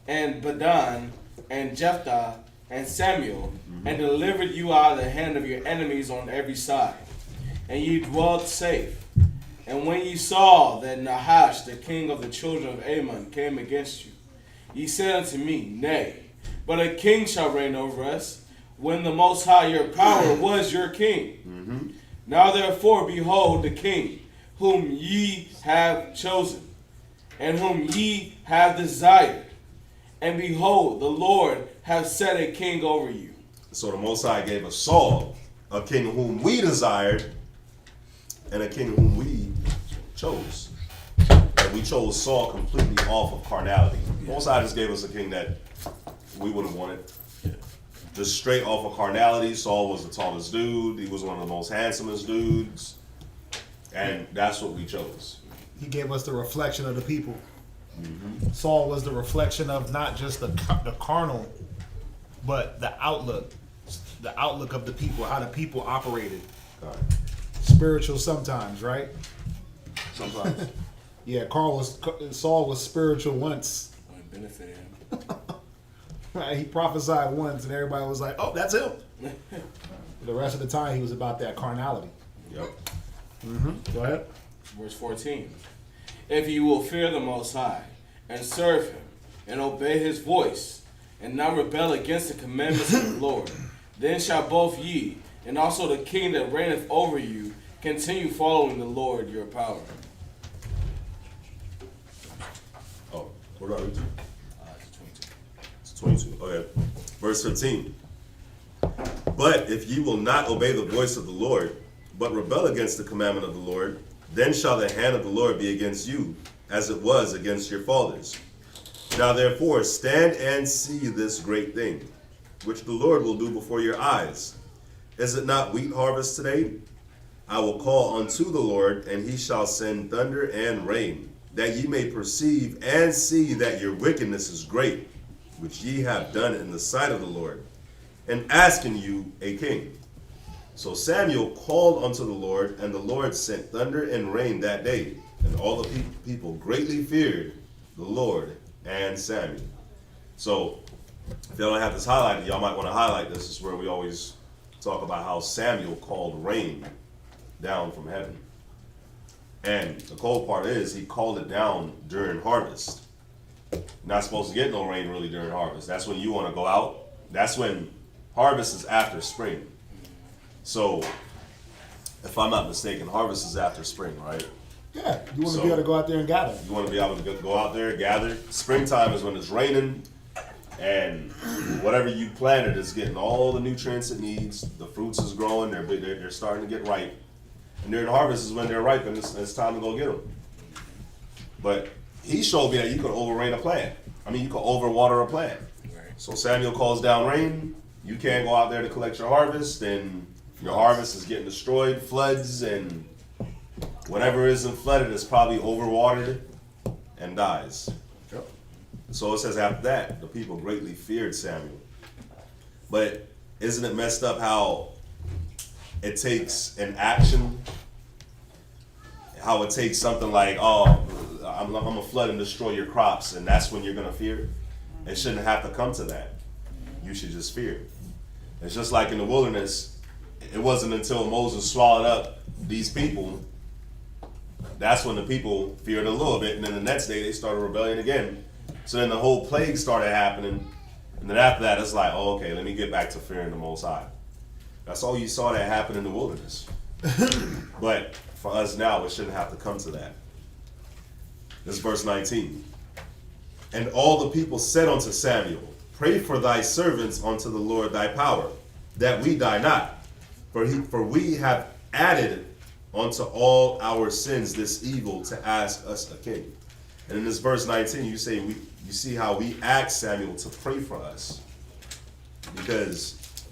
and Badan and Jephthah and Samuel and delivered you out of the hand of your enemies on every side. And ye dwelt safe. And when ye saw that Nahash, the king of the children of Ammon, came against you, ye said unto me, Nay, but a king shall reign over us, when the Most High your power was your king. Now therefore, behold the king, whom ye have chosen, and whom ye have desired. And behold, the Lord hath set a king over you. So the Most High gave us Saul, a king whom we desired, and a king whom we chose. And we chose Saul completely off of carnality. Most High just gave us a king that we would have wanted. Just straight off of carnality. Saul was the tallest dude. He was one of the most handsomest dudes. And that's what we chose. He gave us the reflection of the people. Saul was the reflection of not just the carnal, but the outlook of the people, how the people operated. Spiritual sometimes, right? Sometimes. Yeah, Saul was spiritual once. It benefited him. Right, he prophesied once, and everybody was like, "Oh, that's him." The rest of the time, he was about that carnality. Yep. Go ahead. Verse 14. If you will fear the Most High, and serve him, and obey his voice, and not rebel against the commandments of the Lord, then shall both ye, and also the king that reigneth over you, continue following the Lord your power. Oh, what are we doing? It's 22. Okay. Verse 15. But if ye will not obey the voice of the Lord, but rebel against the commandment of the Lord, then shall the hand of the Lord be against you, as it was against your fathers. Now therefore stand and see this great thing, which the Lord will do before your eyes. Is it not wheat harvest today? I will call unto the Lord, and he shall send thunder and rain, that ye may perceive and see that your wickedness is great, which ye have done in the sight of the Lord, and asking you a king. So Samuel called unto the Lord, and the Lord sent thunder and rain that day, and all the people greatly feared the Lord and Samuel. So if y'all don't have this highlighted, y'all might want to highlight this. This is where we always talk about how Samuel called rain down from heaven. And the cold part is he called it down during harvest. You're not supposed to get no rain really during harvest. That's when you want to go out. That's when harvest is after spring. So, if I'm not mistaken, harvest is after spring, right? Yeah, you want to be able to go out there and gather. You want to be able to go out there, gather. Springtime is when it's raining, and whatever you planted is getting all the nutrients it needs. The fruits is growing. They're starting to get ripe. And during harvest is when they're ripe, and it's time to go get them. But he showed me that you could overrain a plant. I mean, you could overwater a plant. So Samuel calls down rain. You can't go out there to collect your harvest, and your harvest is getting destroyed. Floods, and whatever isn't flooded is probably overwatered and dies. Yep. So it says after that, the people greatly feared Samuel. But isn't it messed up how it takes an action? How it takes something like, oh, I'm gonna flood and destroy your crops, and that's when you're gonna fear? It shouldn't have to come to that. You should just fear. It's just like in the wilderness, it wasn't until Moses swallowed up these people, that's when the people feared a little bit, and then the next day they started rebelling again. So then the whole plague started happening, and then after that it's like, oh, okay, let me get back to fearing the Most High. That's all you saw that happen in the wilderness. But for us now, it shouldn't have to come to that. This is verse 19. And all the people said unto Samuel, pray for thy servants unto the Lord thy power, that we die not. For we have added unto all our sins this evil to ask us a king. And in this verse 19, you see how we ask Samuel to pray for us. Because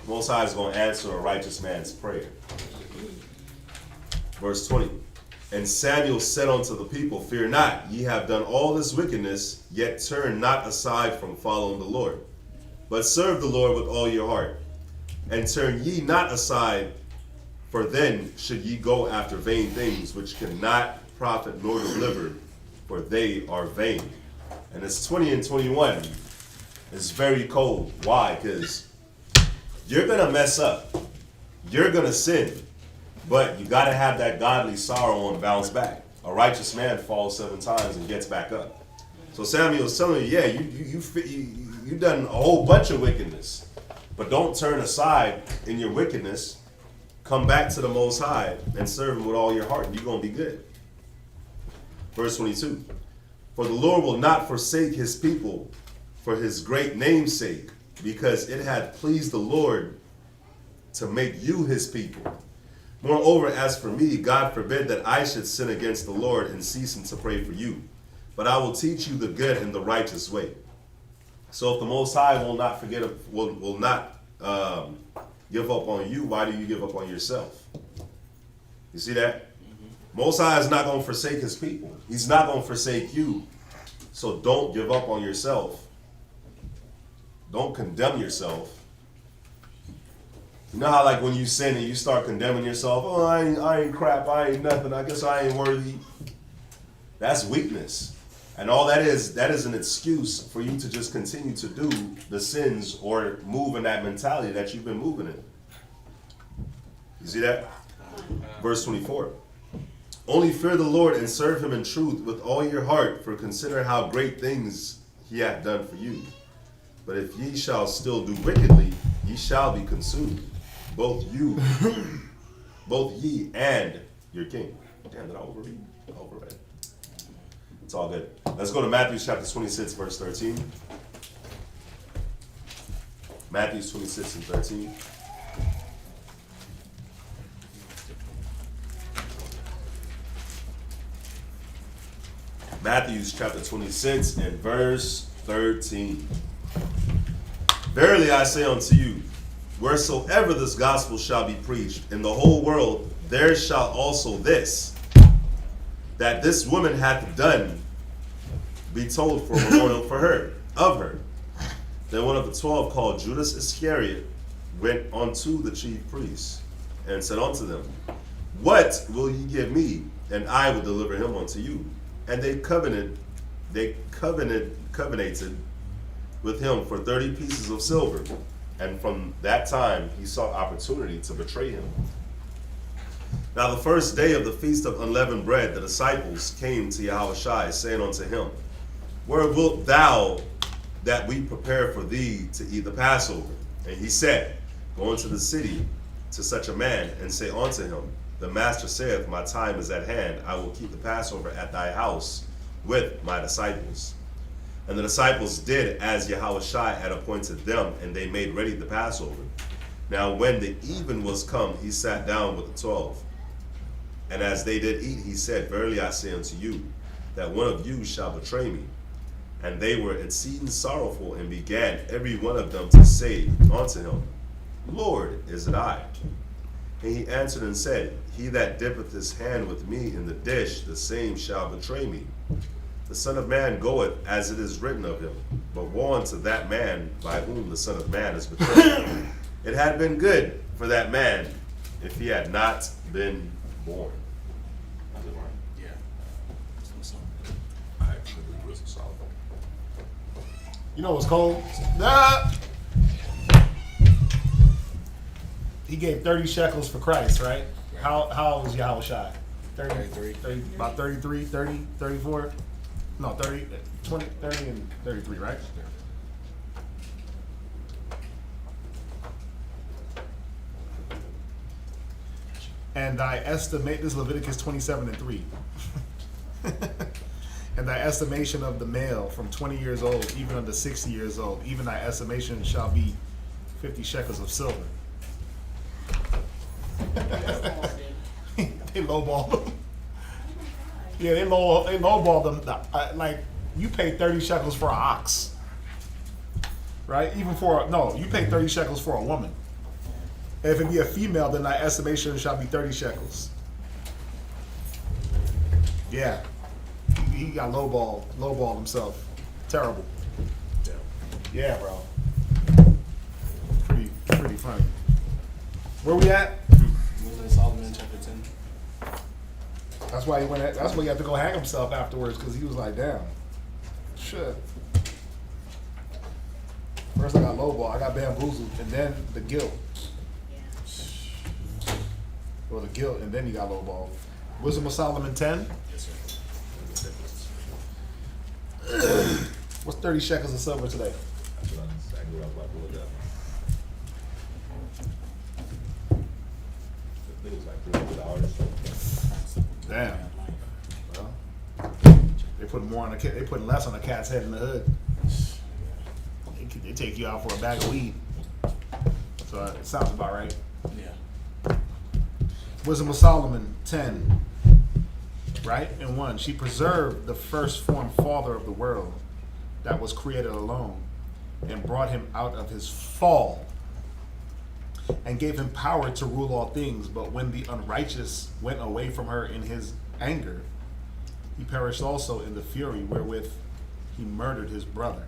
the Most High is going to answer a righteous man's prayer. Verse 20. And Samuel said unto the people, fear not, ye have done all this wickedness, yet turn not aside from following the Lord. But serve the Lord with all your heart. And turn ye not aside, for then should ye go after vain things, which cannot profit nor deliver, for they are vain. And it's 20 and 21. It's very cold. Why? Because you're going to mess up. You're going to sin. But you got to have that godly sorrow and bounce back. A righteous man falls 7 times and gets back up. So Samuel's telling you, yeah, you done a whole bunch of wickedness. But don't turn aside in your wickedness. Come back to the Most High and serve him with all your heart, and you're going to be good. Verse 22. For the Lord will not forsake his people for his great name's sake, because it had pleased the Lord to make you his people. Moreover, as for me, God forbid that I should sin against the Lord in ceasing to pray for you. But I will teach you the good and the righteous way. So if the Most High will not give up on you, why do you give up on yourself? You see that? Most High is not going to forsake his people. He's not going to forsake you. So don't give up on yourself. Don't condemn yourself. You know how like when you sin and you start condemning yourself, oh, I ain't crap, I ain't nothing, I guess I ain't worthy. That's weakness. And all that is an excuse for you to just continue to do the sins or move in that mentality that you've been moving in. You see that? Verse 24. Only fear the Lord and serve him in truth with all your heart, for consider how great things he hath done for you. But if ye shall still do wickedly, ye shall be consumed, both ye and your king. Damn, did I overread? I overread. It's all good. Let's go to Matthew chapter 26, verse 13. Matthew 26 and 13. Matthew chapter 26 and verse 13. Verily I say unto you, wheresoever this gospel shall be preached in the whole world, there shall also this, that this woman hath done, be told for a memorial of her. Then one of the 12, called Judas Iscariot, went unto the chief priests, and said unto them, what will ye give me, and I will deliver him unto you? And they covenanted with him for 30 pieces of silver. And from that time he sought opportunity to betray him. Now the first day of the feast of unleavened bread, the disciples came to Yahushua, saying unto him, where wilt thou that we prepare for thee to eat the Passover? And he said, go into the city to such a man, and say unto him, the master saith, my time is at hand, I will keep the Passover at thy house with my disciples. And the disciples did as Yahushua had appointed them, and they made ready the Passover. Now when the even was come, he sat down with the 12. And as they did eat, he said, Verily I say unto you, that one of you shall betray me. And they were exceeding sorrowful, and began every one of them to say unto him, Lord, is it I? And he answered and said, He that dippeth his hand with me in the dish, the same shall betray me. The Son of Man goeth as it is written of him, but woe unto that man by whom the Son of Man is betrayed. It had been good for that man if he had not been born. Yeah. You know what's cold? He gave 30 shekels for Christ, right? How old was Yahushua? 30, about 33, 30, 34? No, 30, 20, 30 and 33, right? And thy estimate, this is Leviticus 27 and 3. And thy estimation of the male from 20 years old, even unto 60 years old, even thy estimation shall be 50 shekels of silver. They lowballed them. Yeah, they lowballed them. Like, you pay 30 shekels for an ox. Right? Even for, you pay 30 shekels for a woman. If it be a female, then thy estimation shall be 30 shekels. Yeah. He got lowballed himself. Terrible. Yeah, bro. Pretty funny. Where we at? Solomon chapter 10. That's why he had to go hang himself afterwards, because he was like, damn. Shit. First I got lowball, I got bamboozled, and then the guilt. Or the guilt, and then he got lowball. Wisdom of Solomon 10? Yes, sir. What's 30 shekels of silver today? That's exactly what I was about to look at. I think it's like $300. Damn. Well, they put more on the cat. They put less on the cat's head in the hood. They take you out for a bag of weed. So it sounds about right. Yeah. Wisdom of Solomon 10, right? And 1. She preserved the first formed father of the world that was created alone, and brought him out of his fall, and gave him power to rule all things. But when the unrighteous went away from her in his anger, he perished also in the fury wherewith he murdered his brother.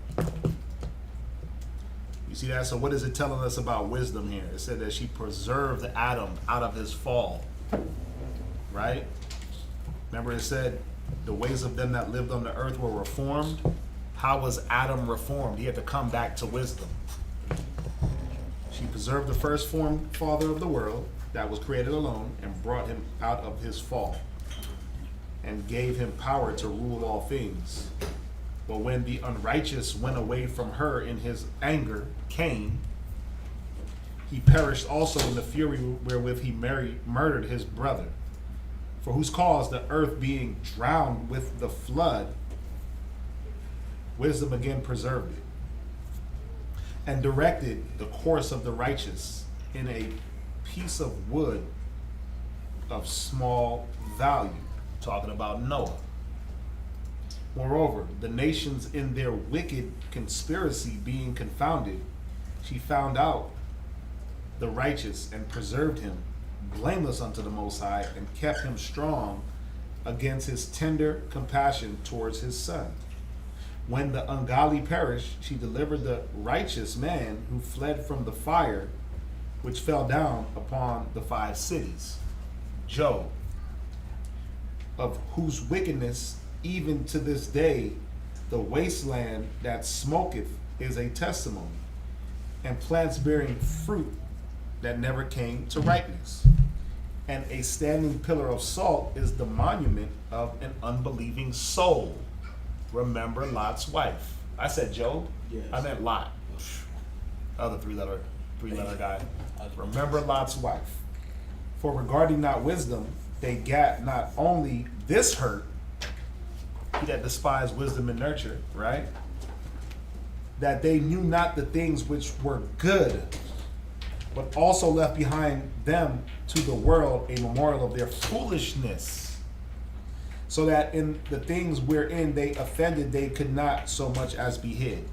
You see that? So what is it telling us about wisdom here? It said that she preserved Adam out of his fall, right? Remember it said the ways of them that lived on the earth were reformed. How was Adam reformed? He had to come back to wisdom. She preserved the first formed father of the world that was created alone, and brought him out of his fall, and gave him power to rule all things. But when the unrighteous went away from her in his anger, Cain, he perished also in the fury wherewith he murdered his brother. For whose cause the earth being drowned with the flood, wisdom again preserved it, and directed the course of the righteous in a piece of wood of small value. Talking about Noah. Moreover, the nations in their wicked conspiracy being confounded, she found out the righteous and preserved him, blameless unto the Most High, and kept him strong against his tender compassion towards his son. When the ungodly perished, she delivered the righteous man who fled from the fire which fell down upon the 5 cities. Job, of whose wickedness even to this day the wasteland that smoketh is a testimony, and plants bearing fruit that never came to ripeness. And a standing pillar of salt is the monument of an unbelieving soul. Remember Lot's wife. I said Job? Yes. I meant Lot. Other three-letter guy. Remember Lot's wife. For regarding not wisdom, they gat not only this hurt, he that despised wisdom and nurture, right? that they knew not the things which were good, but also left behind them to the world a memorial of their foolishness, so that in the things wherein they offended they could not so much as be hid.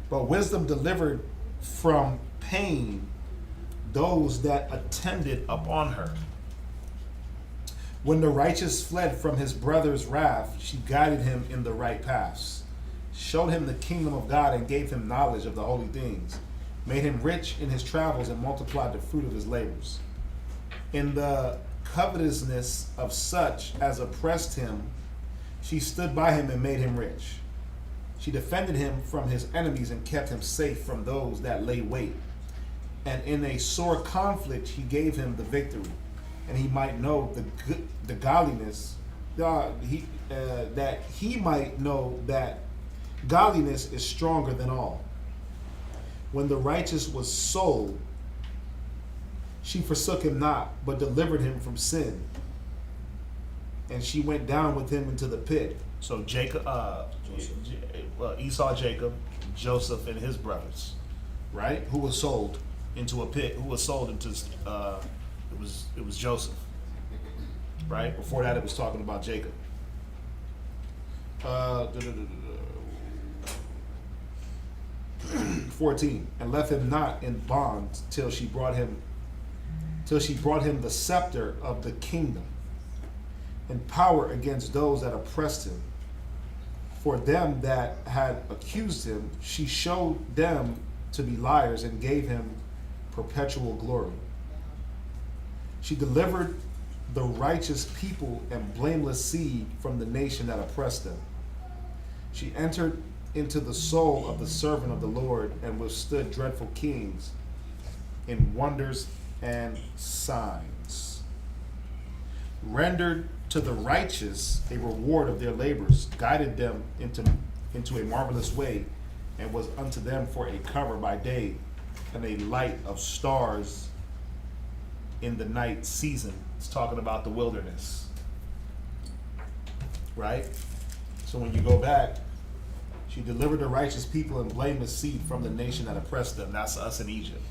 But wisdom delivered from pain those that attended upon her. When the righteous fled from his brother's wrath, she guided him in the right paths, showed him the kingdom of God, and gave him knowledge of the holy things, made him rich in his travels, and multiplied the fruit of his labors. In the covetousness of such as oppressed him, she stood by him and made him rich. She defended him from his enemies and kept him safe from those that lay wait. And in a sore conflict, he gave him the victory, and he might know the godliness, that he might know that godliness is stronger than all. When the righteous was sold, she forsook him not, but delivered him from sin. And she went down with him into the pit. So Jacob, Esau, Jacob, Joseph, and his brothers, right? Who was sold into a pit? Who was sold into? It was Joseph, right? Before that, it was talking about Jacob. 14, and left him not in bonds till she brought him the scepter of the kingdom, and power against those that oppressed him. For them that had accused him, she showed them to be liars, and gave him perpetual glory. She delivered the righteous people and blameless seed from the nation that oppressed them. She entered into the soul of the servant of the Lord, and withstood dreadful kings in wonders and signs. Rendered to the righteous a reward of their labors, guided them into a marvelous way, and was unto them for a cover by day, and a light of stars in the night season. It's talking about the wilderness, right? So when you go back, she delivered the righteous people and blameless seed from the nation that oppressed them. That's us in Egypt.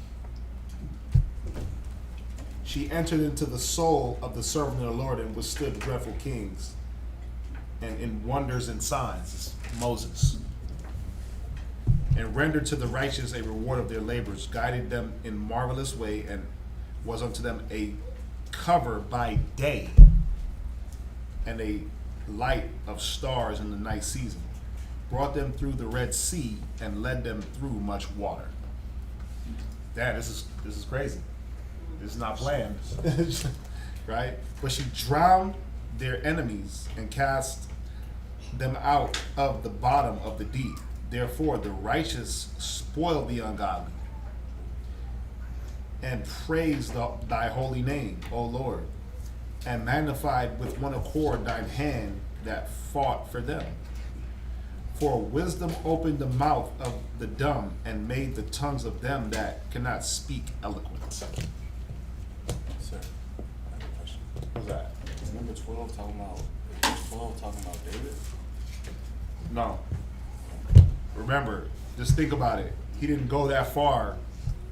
She entered into the soul of the servant of the Lord, and withstood dreadful kings, and in wonders and signs. It's Moses. And rendered to the righteous a reward of their labors, guided them in marvelous way, and was unto them a cover by day, and a light of stars in the night season. Brought them through the Red Sea, and led them through much water. Damn, this is crazy. This is not planned, right? But she drowned their enemies, and cast them out of the bottom of the deep. Therefore the righteous spoil the ungodly, and praise thy holy name, O Lord, and magnified with one accord thine hand that fought for them. For wisdom opened the mouth of the dumb, and made the tongues of them that cannot speak eloquent. Sir, I have a question. What's that? Is number 12 talking about David? No. Remember, just think about it. He didn't go that far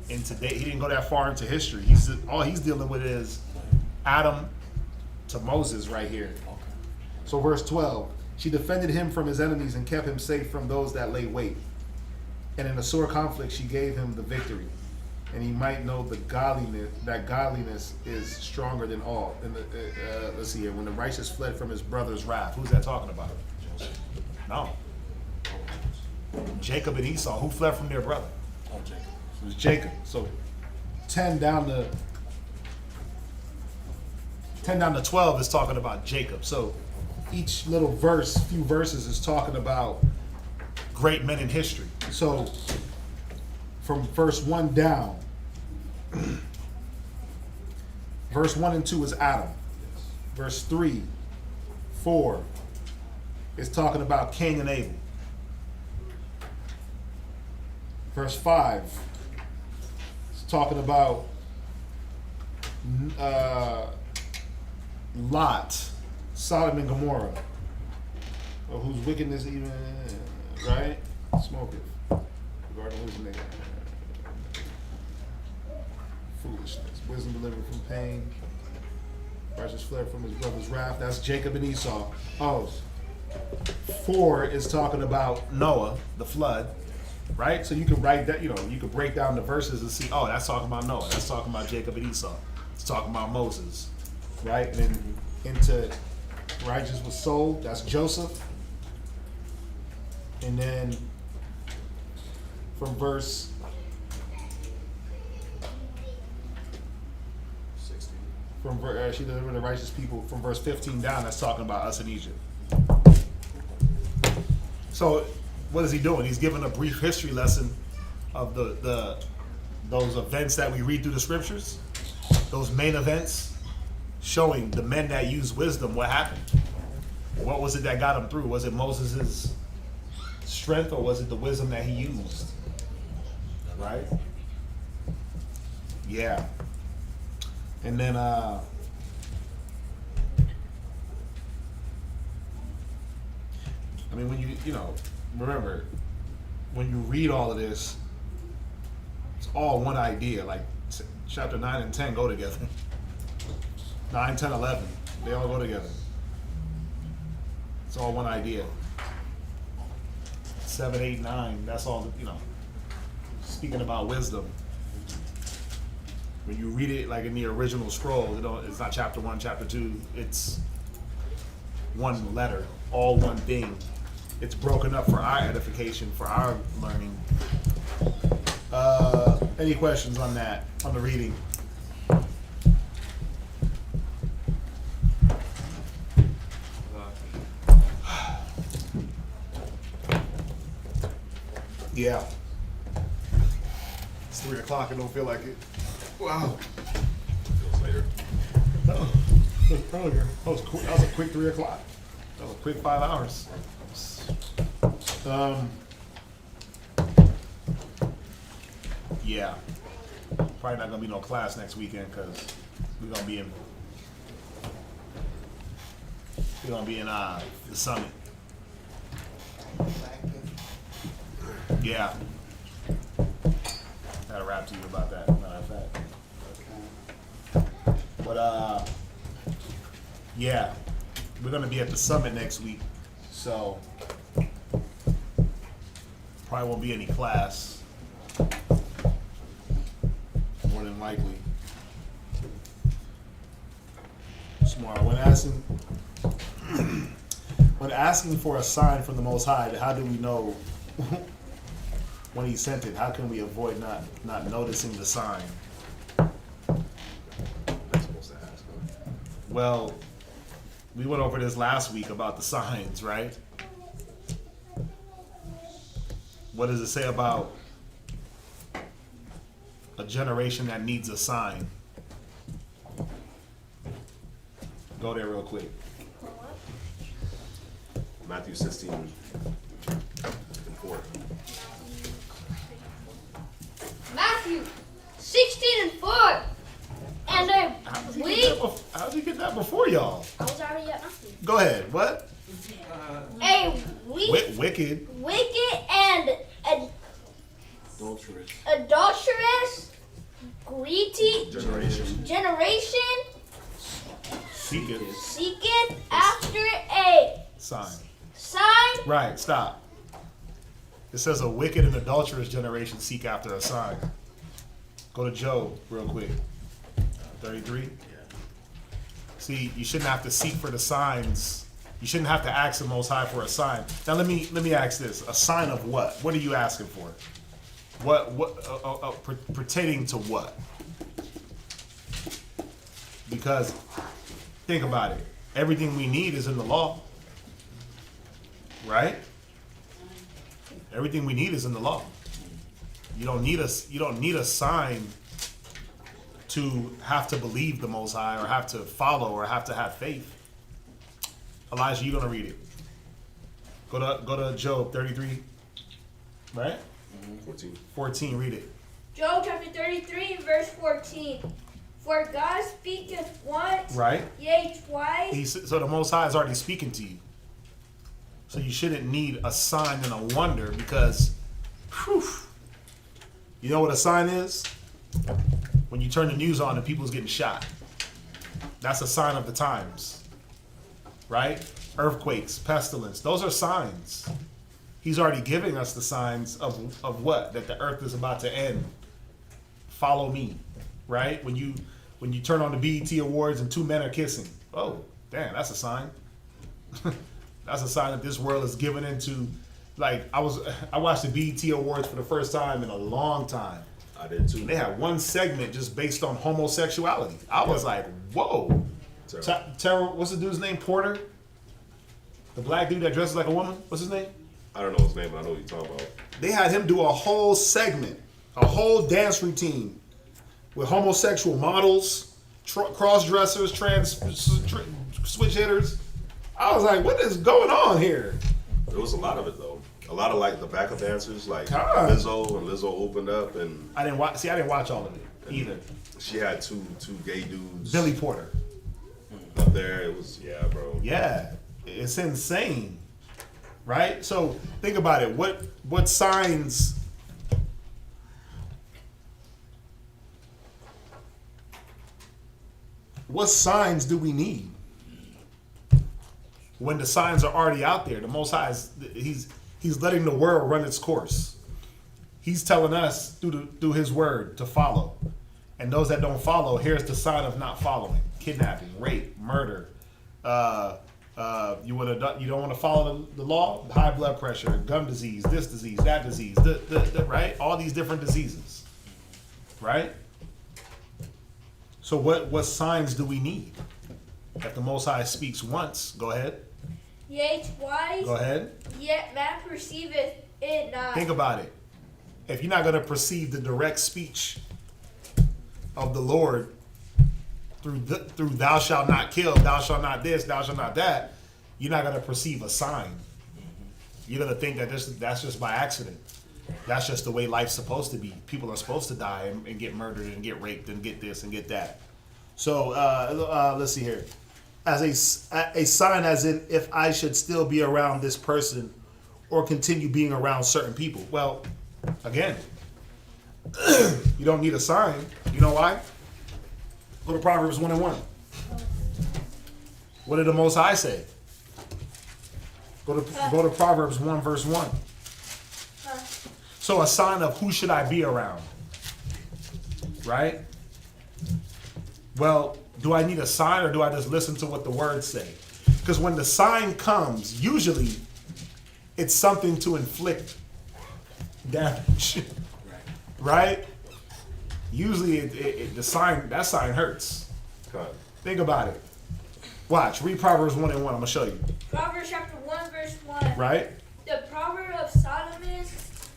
into he didn't go that far into history. All he's dealing with is Adam to Moses right here. Okay. So verse 12, she defended him from his enemies, and kept him safe from those that lay wait. And in a sore conflict she gave him the victory, and he might know that godliness is stronger than all. And let's see here. When the righteous fled from his brother's wrath, who's that talking about? Joseph. No. Jacob and Esau, who fled from their brother? Oh, Jacob. It was Jacob. So 10 down to 12 is talking about Jacob. So each little few verses is talking about great men in history. So from verse 1 down, verse 1 and 2 is Adam. Verse 3, 4 is talking about Cain and Abel. Verse 5 is talking about Lot, Sodom and Gomorrah, or whose wickedness even, right? smoketh. Regarding wisdom, foolishness. Wisdom delivered from pain. Righteous fled from his brother's wrath. That's Jacob and Esau. Oh, 4 is talking about Noah, the flood, right? So you can write that, you can break down the verses and see, oh, that's talking about Noah. That's talking about Jacob and Esau. It's talking about Moses, right? And then into righteous was sold. That's Joseph. And then from verse 16. She delivered the righteous people from verse 15 down. That's talking about us in Egypt. So what is he doing? He's giving a brief history lesson of those events that we read through the scriptures, those main events, showing the men that use wisdom what happened. What was it that got him through? Was it Moses' strength, or was it the wisdom that he used? Right? Yeah. And then when you remember, when you read all of this, it's all one idea. Like chapter 9 and 10 go together. 9, 10, 11, they all go together. It's all one idea. 7, 8, 9, that's all, speaking about wisdom. When you read it like in the original scroll, it's not chapter 1, chapter 2, it's one letter, all one thing. It's broken up for our edification, for our learning. Any questions on that, on the reading? Yeah. It's 3 o'clock, I don't feel like it. Wow. Feels later. No, it was earlier. That was a quick 3 o'clock. That was a quick 5 hours. Yeah. Probably not gonna be no class next weekend because we're gonna be in the summit. Yeah. Gotta rap to you about that, matter of fact. But yeah, we're gonna be at the summit next week, so probably won't be any class. More than likely. Tomorrow, when asking for a sign from the Most High, how do we know when He sent it? How can we avoid not noticing the sign? Well, we went over this last week about the signs, right? What does it say about a generation that needs a sign? Go there real quick. Matthew 16 and 4. Matthew 16 and 4. And How'd you get that before y'all? I was already at Matthew. Go ahead. What? Wicked and adulterous, greedy generation seeketh after a sign. Right, stop. It says a wicked and adulterous generation seek after a sign. Go to Job real quick. 33. Yeah. See, you shouldn't have to seek for the signs. You shouldn't have to ask the Most High for a sign. Now let me ask this: a sign of what? What are you asking for? What pertaining to what? Because think about it. Everything we need is in the law, right? Everything we need is in the law. You don't need a sign to have to believe the Most High or have to follow or have to have faith. Elijah, you're gonna read it. Go to Job 33, right? 14, read it. Job chapter 33, verse 14. For God speaketh once, right? Yea, twice. So the Most High is already speaking to you. So you shouldn't need a sign and a wonder because, whew, you know what a sign is? When you turn the news on and people's getting shot. That's a sign of the times, right? Earthquakes, pestilence, those are signs. He's already giving us the signs of what? That the earth is about to end. Follow me, right? When you turn on the BET Awards and two men are kissing. Oh, damn, that's a sign. That's a sign that this world is given into. Like I watched the BET Awards for the first time in a long time. I did too. They had one segment just based on homosexuality. I was like, whoa. Terror, what's the dude's name? Porter? The black dude that dresses like a woman? What's his name? I don't know his name, but I know what you're talking about. They had him do a whole segment, a whole dance routine with homosexual models, cross-dressers, switch hitters. I was like, what is going on here? There was a lot of it, though. A lot of, like, the backup dancers, like God. Lizzo opened up, and I didn't watch all of it either. she had two gay dudes. Billy Porter. Up there, it was, yeah, bro. Yeah, it's insane, right? So think about it. What signs? What signs do we need when the signs are already out there? The Most High he's letting the world run its course. He's telling us through His word to follow, and those that don't follow, here's the sign of not following: kidnapping, rape, murder. You don't want to follow the law? High blood pressure, gum disease, this disease, that disease, right? All these different diseases, right? So what signs do we need? If the Most High speaks once, go ahead. Yea, twice. Go ahead. Yet man perceiveth it not. Think about it. If you're not going to perceive the direct speech of the Lord through thou shalt not kill, thou shalt not this, thou shalt not that, you're not going to perceive a sign. You're going to think that that's just by accident. That's just the way life's supposed to be. People are supposed to die and get murdered and get raped and get this and get that. So let's see here. As a sign, as in if I should still be around this person or continue being around certain people. Well, again, you don't need a sign. You know why? Go to Proverbs 1:1. What did the Most High say? Go to Proverbs 1 verse 1. So a sign of who should I be around, right? Well, do I need a sign or do I just listen to what the words say? Because when the sign comes, usually it's something to inflict damage, right? Usually that sign hurts. Think about it. Watch, read Proverbs 1:1. I'm gonna show you. Proverbs chapter 1 verse 1. Right? The proverb of Solomon,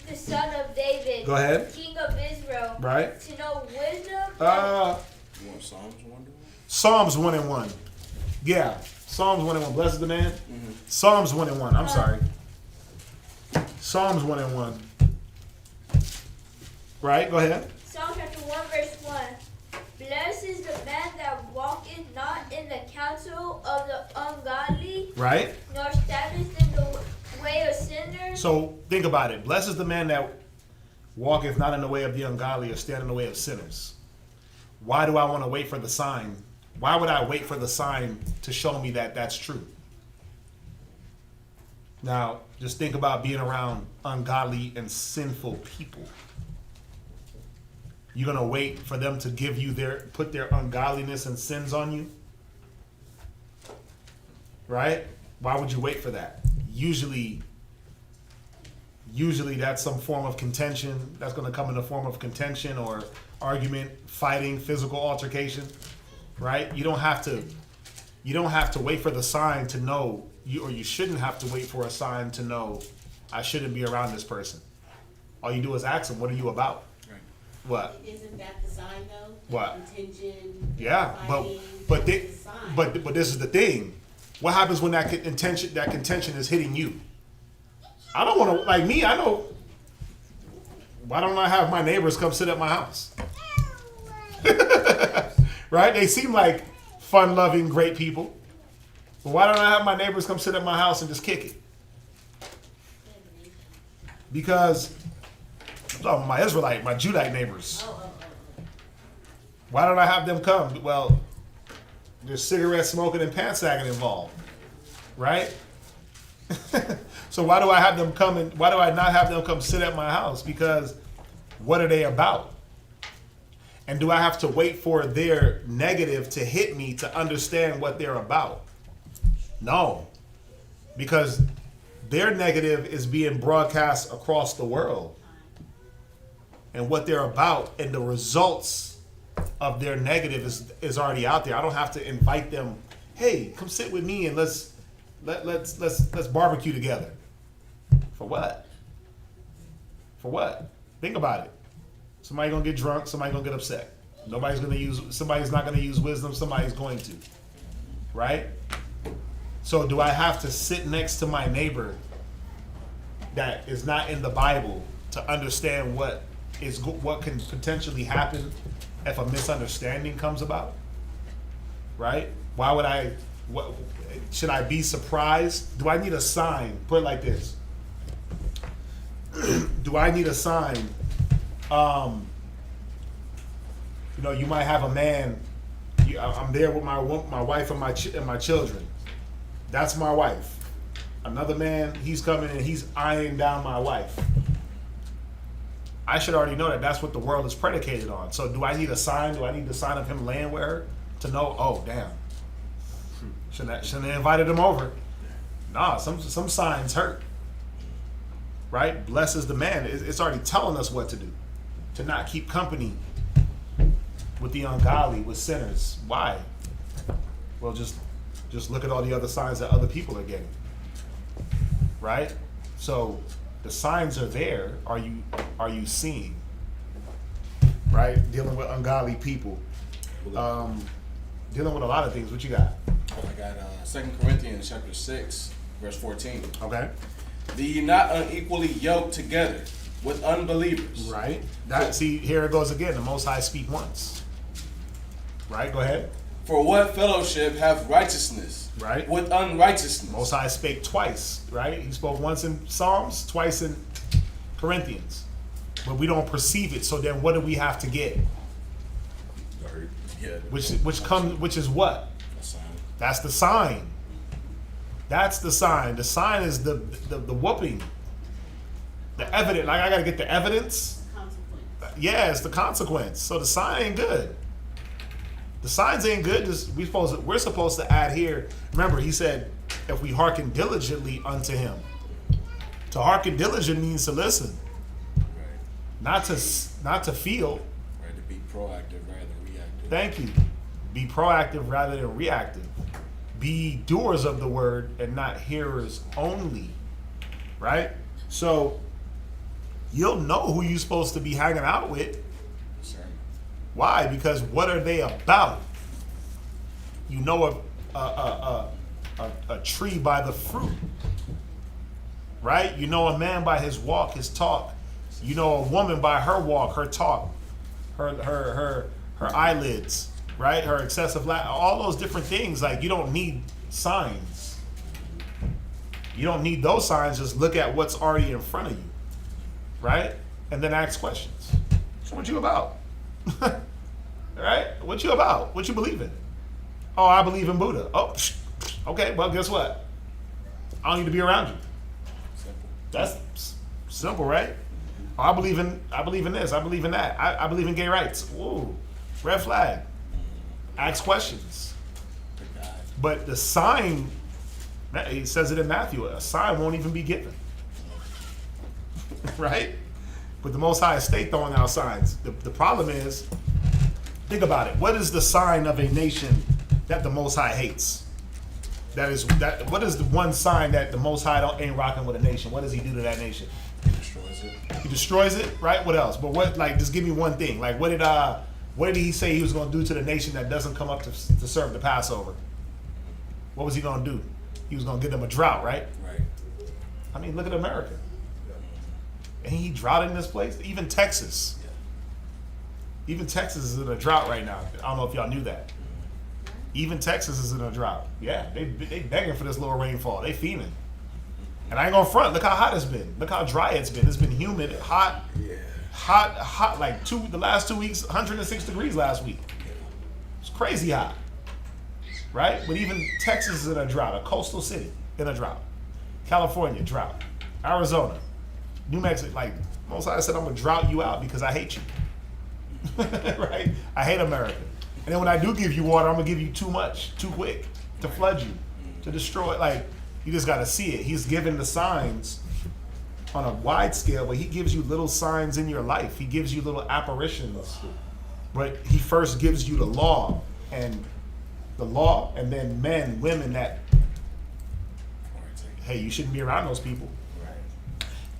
the son of David. Go ahead. King of Israel. Right. To know wisdom. You want Psalms 1? Psalms 1:1. Yeah. Psalms 1:1. Blessed the man. Mm-hmm. Psalms 1:1. I'm sorry. Psalms 1:1. Right? Go ahead. Psalm chapter 1 verse 1. Blessed is the man that walketh not in the counsel of the ungodly. Right? Nor standeth in the way of sinners. So think about it. Blessed is the man that walketh not in the way of the ungodly or stand in the way of sinners. Why do I want to wait for the sign? Why would I wait for the sign to show me that that's true? Now, just think about being around ungodly and sinful people. You're going to wait for them to give you put their ungodliness and sins on you? Right? Why would you wait for that? Usually that's some form of contention. That's going to come in the form of contention or argument, fighting, physical altercation, right? You don't have to wait for the sign to know, or you shouldn't have to wait for a sign to know I shouldn't be around this person. All you do is ask them, what are you about? Right. What? Isn't that the sign though? What? Contention. Yeah, fighting, but this is the thing. What happens when that contention is hitting you? I don't want to, like me, I know. Why don't I have my neighbors come sit at my house? Right? They seem like fun-loving, great people. But why don't I have my neighbors come sit at my house and just kick it? Because I'm talking about my Israelite, my Judite neighbors. Why don't I have them come? Well, there's cigarette smoking and pants sagging involved, right? So why do I have them come and why do I not have them come sit at my house? Because what are they about? And do I have to wait for their negative to hit me to understand what they're about? No, because their negative is being broadcast across the world. And what they're about and the results of their negative is already out there. I don't have to invite them, hey, come sit with me and let's barbecue together. For what? For what? Think about it. Somebody's gonna get drunk, somebody's gonna get upset. Somebody's not gonna use wisdom, somebody's going to. Right? So do I have to sit next to my neighbor that is not in the Bible to understand what can potentially happen if a misunderstanding comes about? Right? Why would should I be surprised? Do I need a sign? Put it like this. Do I need a sign? You might have a man. I'm there with my wife and my children. That's my wife. Another man, he's coming and he's eyeing down my wife. I should already know that that's what the world is predicated on. So do I need a sign? Do I need the sign of him laying with her to know? Oh, damn. Shouldn't have invited him over. Nah, some signs hurt. Right? Blesses the man. It's already telling us what to do. To not keep company with the ungodly, with sinners. Why? Well, just look at all the other signs that other people are getting. Right? So the signs are there. Are you seeing? Right? Dealing with ungodly people. Dealing with a lot of things. What you got? I got 2 Corinthians chapter 6, verse 14. Okay. Be ye not unequally yoked together with unbelievers. Right. See, here it goes again. The Most High speak once. Right? Go ahead. For what fellowship have righteousness, right, with unrighteousness? Most High spake twice, right? He spoke once in Psalms, twice in Corinthians. But we don't perceive it. So then what do we have to get? Yeah. Which is what? That's the sign. That's the sign. The sign is the whooping. The evidence. Like I gotta get the evidence. Yeah, it's the consequence. So the sign ain't good. The signs ain't good. We're supposed to add here. Remember, he said, if we hearken diligently unto him. To hearken diligent means to listen. Right. Not to feel. Right, to be proactive rather than reactive. Thank you. Be proactive rather than reactive. Be doers of the word and not hearers only. Right? So you'll know who you're supposed to be hanging out with. Why? Because what are they about? You know a tree by the fruit. Right? You know a man by his walk, his talk. You know a woman by her walk, her talk, her eyelids, right? Her excessive all those different things. Like, you don't need signs. You don't need those signs. Just look at what's already in front of you, right? And then ask questions. So what you about? Right? What you about? What you believe in? Oh, I believe in Buddha. Oh, okay. Well, guess what? I don't need to be around you. Simple. That's simple, right? Oh, I believe in this. I believe in that. I believe in gay rights. Whoa, red flag. Ask questions. But the sign, he says it in Matthew, a sign won't even be given. Right? But the Most High Estate throwing out signs. The problem is, think about it. What is the sign of a nation that the Most High hates? What is the one sign that the Most High ain't rocking with a nation? What does he do to that nation? He destroys it. He destroys it, right? What else? But what? Like, just give me one thing. Like, what did he say he was going to do to the nation that doesn't come up to serve the Passover? What was he going to do? He was going to give them a drought, right? Right. I mean, look at America. And he drought in this place. Even Texas. Yeah. Even Texas is in a drought right now. I don't know if y'all knew that. Even Texas is in a drought. Yeah, they begging for this little rainfall. They fiending. And I ain't gonna front. Look how hot it's been. Look how dry it's been. It's been humid, hot, hot. Like the last 2 weeks, 106 degrees last week. It's crazy hot, right? But even Texas is in a drought. A coastal city in a drought. California drought. Arizona, New Mexico. Like Most High said, I'm gonna drought you out because I hate you. Right? I hate America. And then when I do give you water, I'm gonna give you too much, too quick, to flood you, to destroy. Like, you just gotta see it. He's given the signs on a wide scale, but he gives you little signs in your life. He gives you little apparitions. But he first gives you the law, and then men, women that, hey, you shouldn't be around those people.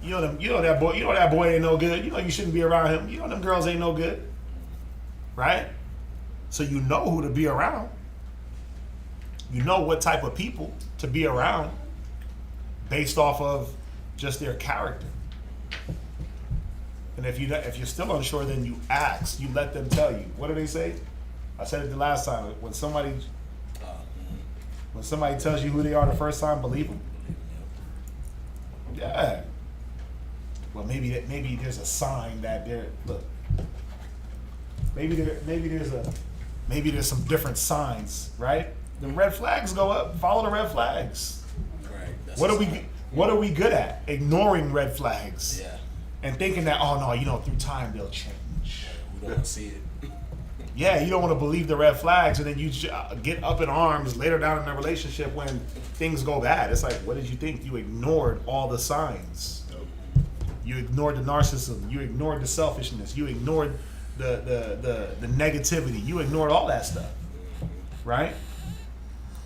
You know that boy ain't no good. You know you shouldn't be around him. You know them girls ain't no good. Right? So you know who to be around. You know what type of people to be around based off of just their character. And if you're still unsure, then you ask. You let them tell you. What do they say? I said it the last time. When somebody tells you who they are the first time, believe them. Yeah. Well, maybe there's a sign that they're, look. Maybe there's some different signs, right? The red flags go up. Follow the red flags. Right. What are we good at? Ignoring red flags. Yeah. And thinking that, oh no, through time they'll change. We don't want to see it. Yeah, you don't want to believe the red flags, and then you get up in arms later down in the relationship when things go bad. It's like, what did you think? You ignored all the signs. You ignored the narcissism. You ignored the selfishness. You ignored the negativity. You ignored all that stuff, right?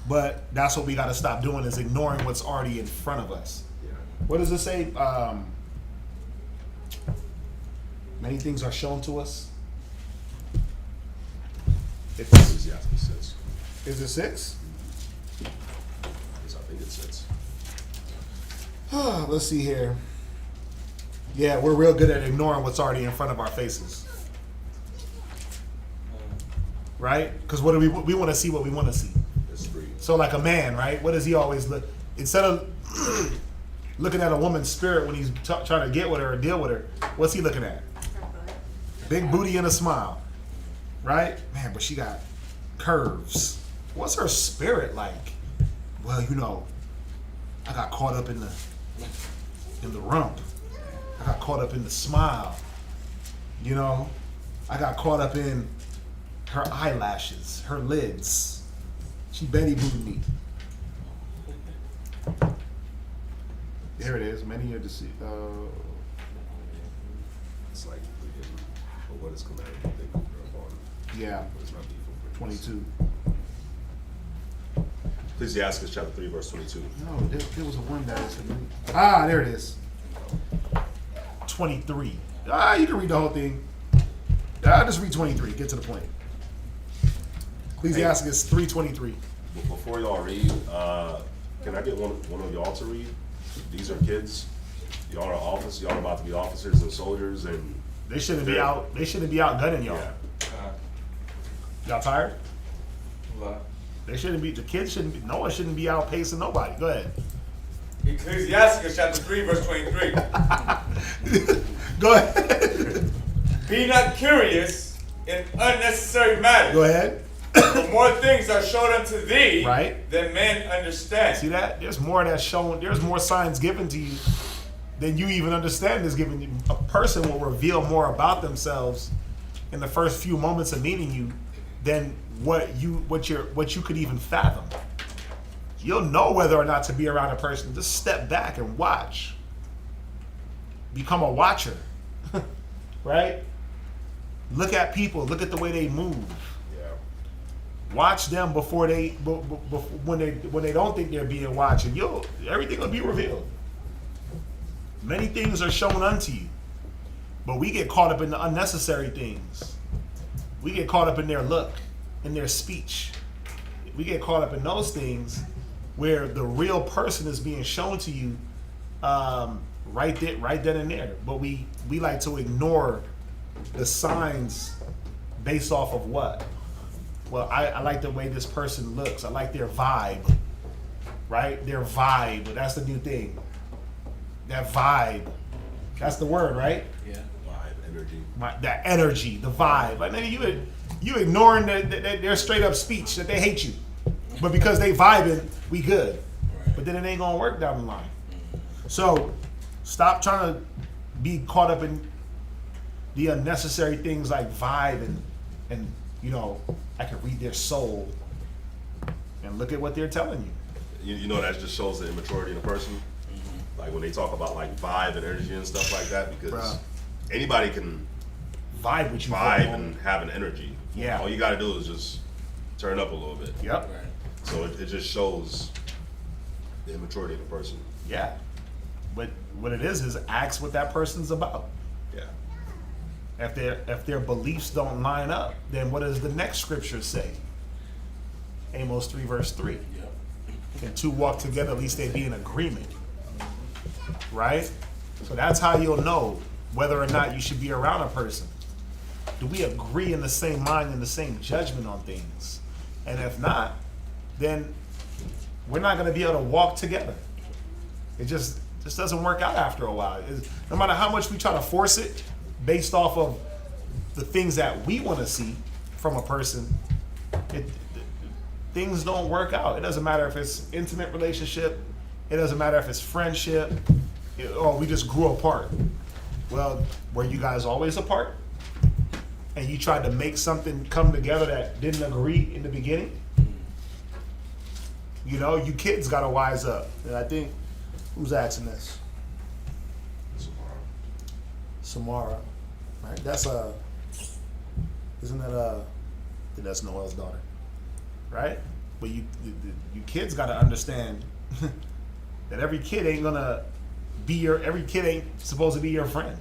But that's what we got to stop doing, is ignoring what's already in front of us. What does it say? Many things are shown to us. Ecclesiastes 6. Is it 6? Yes, I think it's 6. Let's see here. Yeah, we're real good at ignoring what's already in front of our faces. Right? Because what do we want to see what we want to see. That's 3. So like a man, right? What does he always look? Instead of looking at a woman's spirit when he's trying to get with her or deal with her, what's he looking at? Big booty and a smile. Right? Man, but she got curves. What's her spirit like? Well, I got caught up in the rump. I got caught up in the smile. I got caught up in her eyelashes, her lids. She Betty booted me. There it is. Many are deceived. It's like, but what is commanded? They go upon. Yeah. What is not needful. 22. Ecclesiastes chapter 3, verse 22. No, there was a one that was. There it is. 23. You can read the whole thing. Just read 23. Get to the point. Ecclesiastes 3:23. Before y'all read, can I get one of y'all to read? These are kids. Y'all are officers. Y'all are about to be officers and soldiers, and they shouldn't be out. They shouldn't be out gunning y'all. Yeah. Y'all tired? What? They shouldn't be. The kids shouldn't be. Noah shouldn't be out pacing nobody. Go ahead. Ecclesiasticus chapter 3, verse 23. Go ahead. Be not curious in unnecessary matters. Go ahead. For more things are shown unto thee, right, than men understand. See that? There's more that's shown. There's more signs given to you than you even understand is given you. A person will reveal more about themselves in the first few moments of meeting you than what you could even fathom. You'll know whether or not to be around a person. Just step back and watch. Become a watcher, right? Look at people. Look at the way they move. Watch them before when they don't think they're being watched, and everything will be revealed. Many things are shown unto you, but we get caught up in the unnecessary things. We get caught up in their look, in their speech. We get caught up in those things where the real person is being shown to you right then and there. But we like to ignore the signs based off of what? Well, I like the way this person looks. I like their vibe, right? Their vibe. That's the new thing. that vibe. That's the word, right? Yeah. Vibe, energy. That energy, the vibe. Like, nigga, you ignoring their straight up speech that they hate you, but because they vibing, we good. Right. But then it ain't gonna work down the line. So stop trying to be caught up in the unnecessary things like vibe and I can read their soul and look at what they're telling you. You know, that just shows the immaturity in a person. Like when they talk about like vibe and energy and stuff like that, because Bruh. anybody can Vibe with you. vibe and have an energy. Yeah. All you gotta do is just turn up a little bit. Yep. Right. So it just shows the immaturity of the person. Yeah. But what it is ask what that person's about. Yeah. If their beliefs don't line up, then what does the next scripture say? Amos 3 verse 3. Yep. Can two walk together, at least they be in agreement. Right? So that's how you'll know whether or not you should be around a person. Do we agree in the same mind and the same judgment on things? And if not, then we're not going to be able to walk together. It just doesn't work out after a while. No matter how much we try to force it based off of the things that we want to see from a person, things don't work out. It doesn't matter if it's intimate relationship. It doesn't matter if it's friendship. Or we just grew apart. Well, were you guys always apart? And you tried to make something come together that didn't agree in the beginning? You kids got to wise up. And I think, who's asking this? Samara. Right? That's isn't that I think that's Noel's daughter. Right? But you kids got to understand that every kid ain't supposed to be your friend.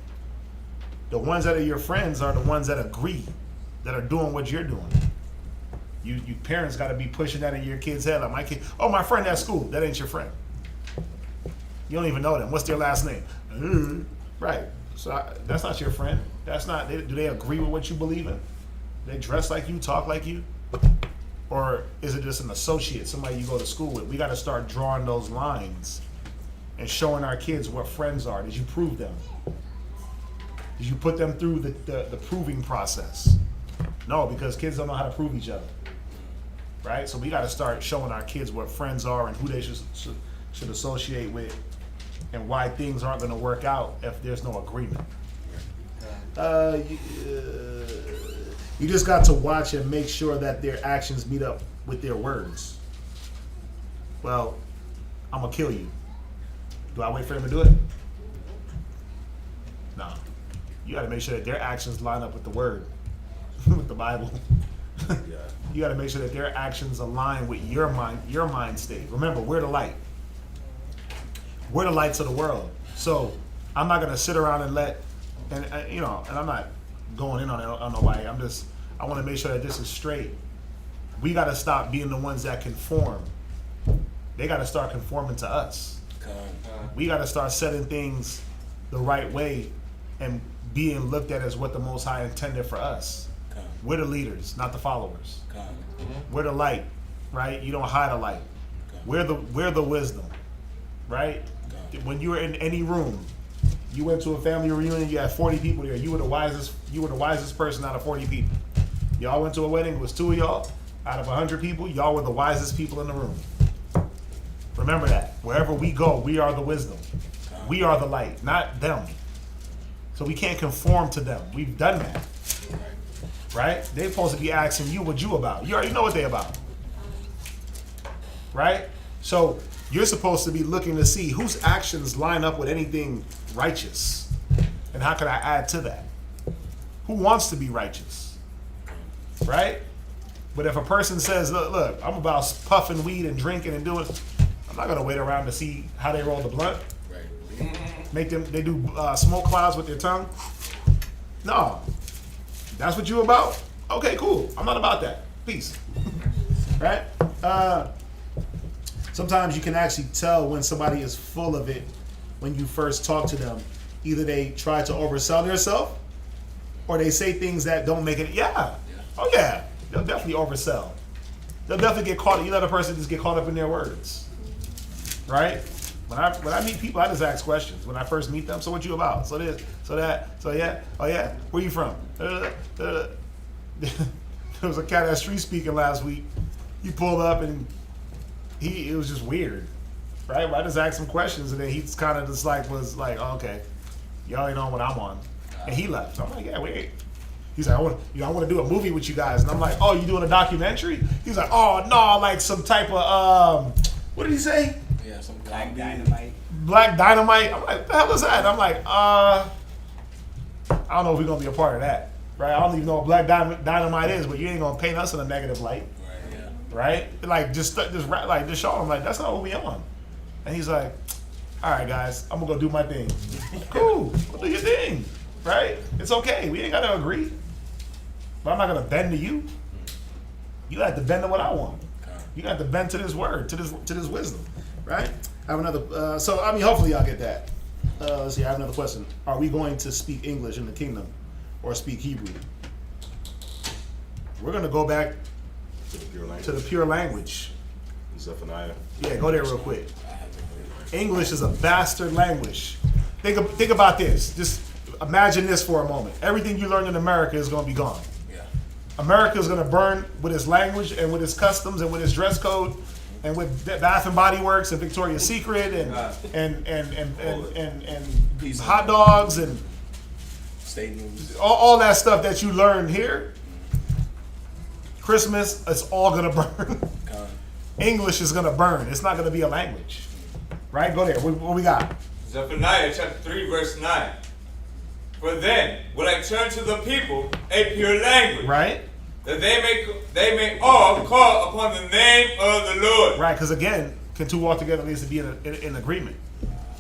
The ones that are your friends are the ones that agree, that are doing what you're doing. You parents got to be pushing that in your kid's head. Like, my kid, my friend at school, that ain't your friend. You don't even know them. What's their last name? Right. So that's not your friend. That's not. Do they agree with what you believe in? They dress like you, talk like you, or is it just an associate, somebody you go to school with? We got to start drawing those lines and showing our kids what friends are. Did you prove them? Did you put them through the proving process? No, because kids don't know how to prove each other. Right? So we got to start showing our kids what friends are and who they should associate with and why things aren't going to work out if there's no agreement. You just got to watch and make sure that their actions meet up with their words. Well, I'm going to kill you. Do I wait for them to do it? No. You got to make sure that their actions line up with the word, with the Bible. Yeah. You got to make sure that their actions align with your mind state. Remember, we're the light. We're the lights of the world. So I'm not going to sit around and and I'm not going in on nobody. I want to make sure that this is straight. We got to stop being the ones that conform. They got to start conforming to us. We got to start setting things the right way and being looked at as what the Most High intended for us. We're the leaders, not the followers. We're the light, right? You don't hide a light. We're the wisdom, right? When you were in any room, you went to a family reunion, you had 40 people there. You were the wisest person out of 40 people. Y'all went to a wedding, it was 2 of y'all. Out of 100 people, y'all were the wisest people in the room. Remember that. Wherever we go, we are the wisdom. We are the light, not them. So we can't conform to them. We've done that. Right? They're supposed to be asking you what you about. You already know what they about. Right? So you're supposed to be looking to see whose actions line up with anything righteous. And how can I add to that? Who wants to be righteous? Right? But if a person says, look, I'm about puffing weed and drinking and doing, I'm not going to wait around to see how they roll the blunt. They do smoke clouds with their tongue. No. That's what you about? Okay, cool. I'm not about that. Peace. Right? Sometimes you can actually tell when somebody is full of it when you first talk to them. Either they try to oversell themselves or they say things that don't make it. Yeah. Oh, yeah. They'll definitely oversell. They'll definitely get caught. You let a person just get caught up in their words. Right? When I meet people, I just ask questions. When I first meet them, so what you about? So this, so that, so yeah, oh yeah, where you from? There was a cat at street speaking last week. He pulled up and it was just weird, right? I just asked him questions and then he's kind of just was like, oh, okay, y'all ain't on what I'm on, and he left. So I'm like, yeah, wait. He's like, I want to do a movie with you guys, and I'm like, oh, you doing a documentary? He's like, oh no, like some type of what did he say? Yeah, some Black Dynamite. Black Dynamite. I'm like, what the hell is that? I'm like, I don't know if we're gonna be a part of that, right? I don't even know what Black Dynamite is, but you ain't gonna paint us in a negative light, right? Like just show him like that's not what we on. And he's like, all right, guys, I'm gonna go do my thing. Cool, go do your thing, right? It's okay. We ain't gotta agree, but I'm not gonna bend to you. You have to bend to what I want. You got to bend to this word, to this wisdom, right? I have another. So I mean, hopefully y'all get that. Let's see. I have another question. Are we going to speak English in the kingdom, or speak Hebrew? We're gonna go back to the pure language. Zephaniah. Yeah, go there real quick. English is a bastard language. Think about this. Just imagine this for a moment. Everything you learned in America is going to be gone. America is going to burn with its language and with its customs and with its dress code and with Bath and Body Works and Victoria's Secret and hot dogs and stadiums, all that stuff that you learned here. Christmas, it's all going to burn. English is going to burn. It's not going to be a language. Right? Go there. What we got? Zephaniah chapter 3 verse 9. For then will I turn to the people a pure language. Right. That they may all call upon the name of the Lord. Right, because again, can two walk together needs to be in agreement.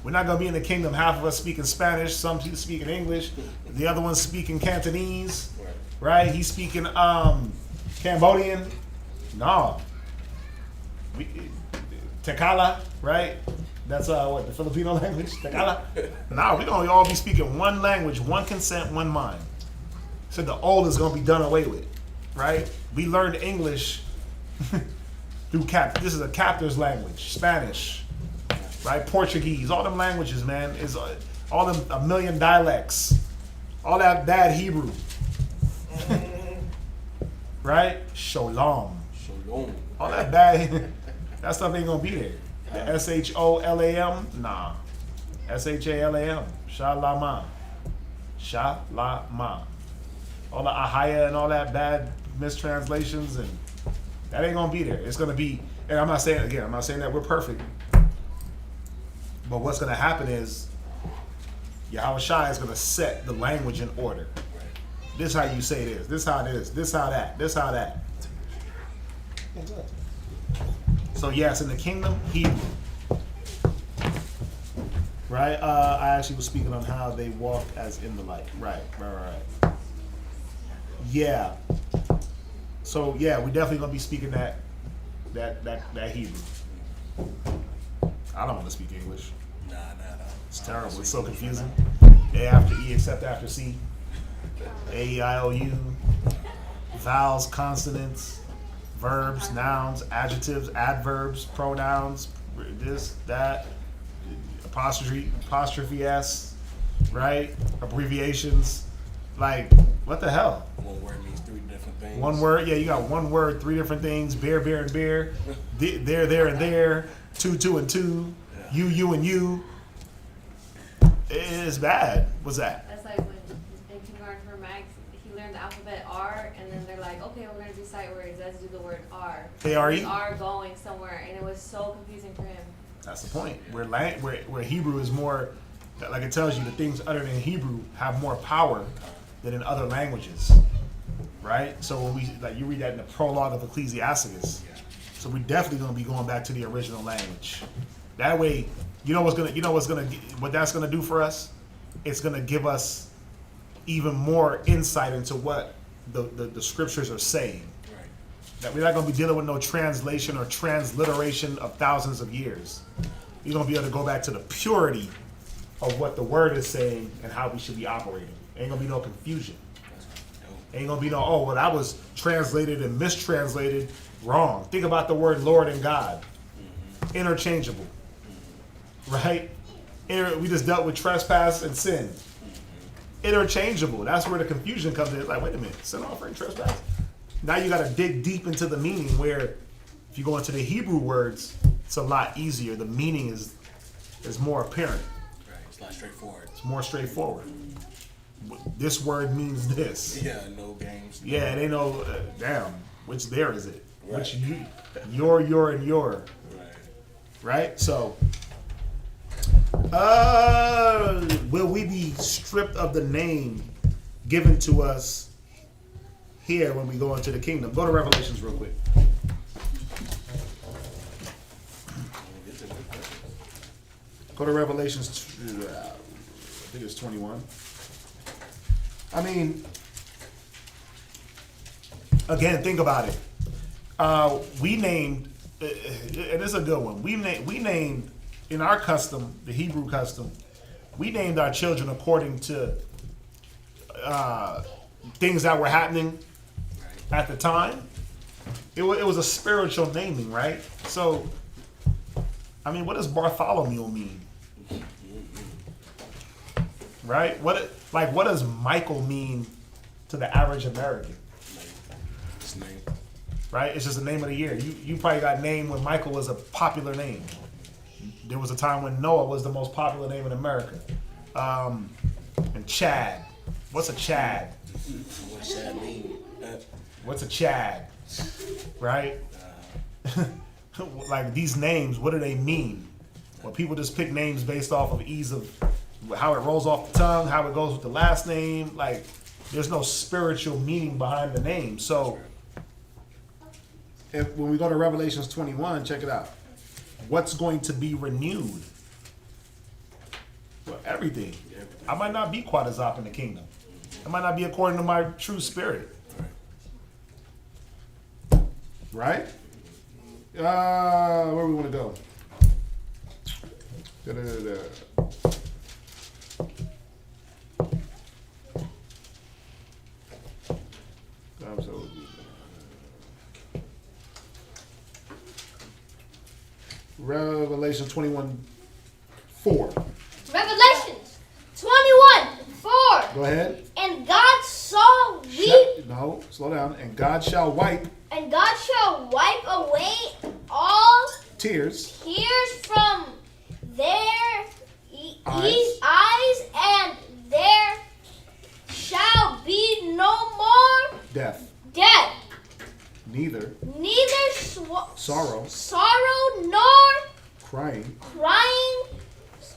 We're not going to be in the kingdom, half of us speaking Spanish, some people speaking English, the other one's speaking Cantonese, right? He's speaking Cambodian. No. Tekala, right? That's what, the Filipino language? Tekala? No, we're going to all be speaking one language, one consent, one mind. So the old is going to be done away with, right? We learned English through this is a captor's language, Spanish, right? Portuguese, all them languages, man, is all them a million dialects, all that bad Hebrew, right? Shalom, all that bad, that stuff ain't gonna be there. The S-H-O-L-A-M, nah, S-H-A-L-A-M, Shalama, Shalama, all the ahaya and all that bad mistranslations, and that ain't gonna be there. It's gonna be, and I'm not saying that we're perfect, but what's gonna happen is Yahweh Shai is gonna set the language in order. This how you say this. This how it is. This how that. This how that. So yes, in the kingdom, Hebrew. Right. I actually was speaking on how they walk as in the light. Right. Yeah. So yeah, we definitely gonna be speaking that Hebrew. I don't want to speak English. Nah. It's terrible. It's so confusing. A after E except after C. A-E-I-O-U. Vowels, consonants, verbs, nouns, adjectives, adverbs, pronouns, this, that, apostrophe S, right? Abbreviations. Like, what the hell? One word means three different things. One word, yeah, you got one word, three different things. Bear, and bear. There, and there. Two, and two. Yeah. You, and you. It's bad. What's that? That's like when in kindergarten for Max, he learned the alphabet R, and then they're like, okay, we're going to do sight words. Let's do the word R. A-R-E? R going somewhere, and it was so confusing for him. That's the point. Where Hebrew is more, like it tells you, the things uttered in Hebrew have more power than in other languages, right? So when you read that in the prologue of Ecclesiasticus, so we're definitely going to be going back to the original language. That way, what that's gonna do for us? It's gonna give us even more insight into what the scriptures are saying. Right. That we're not gonna be dealing with no translation or transliteration of thousands of years. We're gonna be able to go back to the purity of what the word is saying and how we should be operating. Ain't gonna be no confusion. Ain't gonna be no, that was translated and mistranslated wrong. Think about the word Lord and God. Interchangeable. right? We just dealt with trespass and sin. Interchangeable. That's where the confusion comes in. It's like, wait a minute, sin offering, trespass. Now you got to dig deep into the meaning. Where if you go into the Hebrew words, it's a lot easier. The meaning is more apparent. Right, it's a lot straightforward. It's more straightforward. This word means this. Yeah, no games. Yeah, they know. Damn, which there is it? Right. Which your, and your. Right. Right. So, will we be stripped of the name given to us here when we go into the kingdom? Go to Revelations real quick. Go to Revelations. I think it's 21. I mean, again, think about it. We named, and it's a good one. We named in our custom, the Hebrew custom, we named our children according to things that were happening at the time. It was a spiritual naming, right? So, I mean, what does Bartholomew mean? Right? What does Michael mean to the average American? It's name. Right? It's just the name of the year. You probably got named when Michael was a popular name. There was a time when Noah was the most popular name in America. And Chad. What's a Chad? What's Chad mean? What's a Chad? Right? Like these names, what do they mean? Well, people just pick names based off of ease of how it rolls off the tongue, how it goes with the last name. Like, there's no spiritual meaning behind the name. So, when we go to Revelations 21, check it out. What's going to be renewed? Well, everything. I might not be Quadazop in the kingdom. I might not be according to my true spirit. Right? Where we want to go? Revelation 21:4. Revelations 21:4. Go ahead. And God saw weep. No, slow down. And God shall wipe And God shall wipe away all tears from their eyes, and there shall be no more death, neither sorrow nor crying,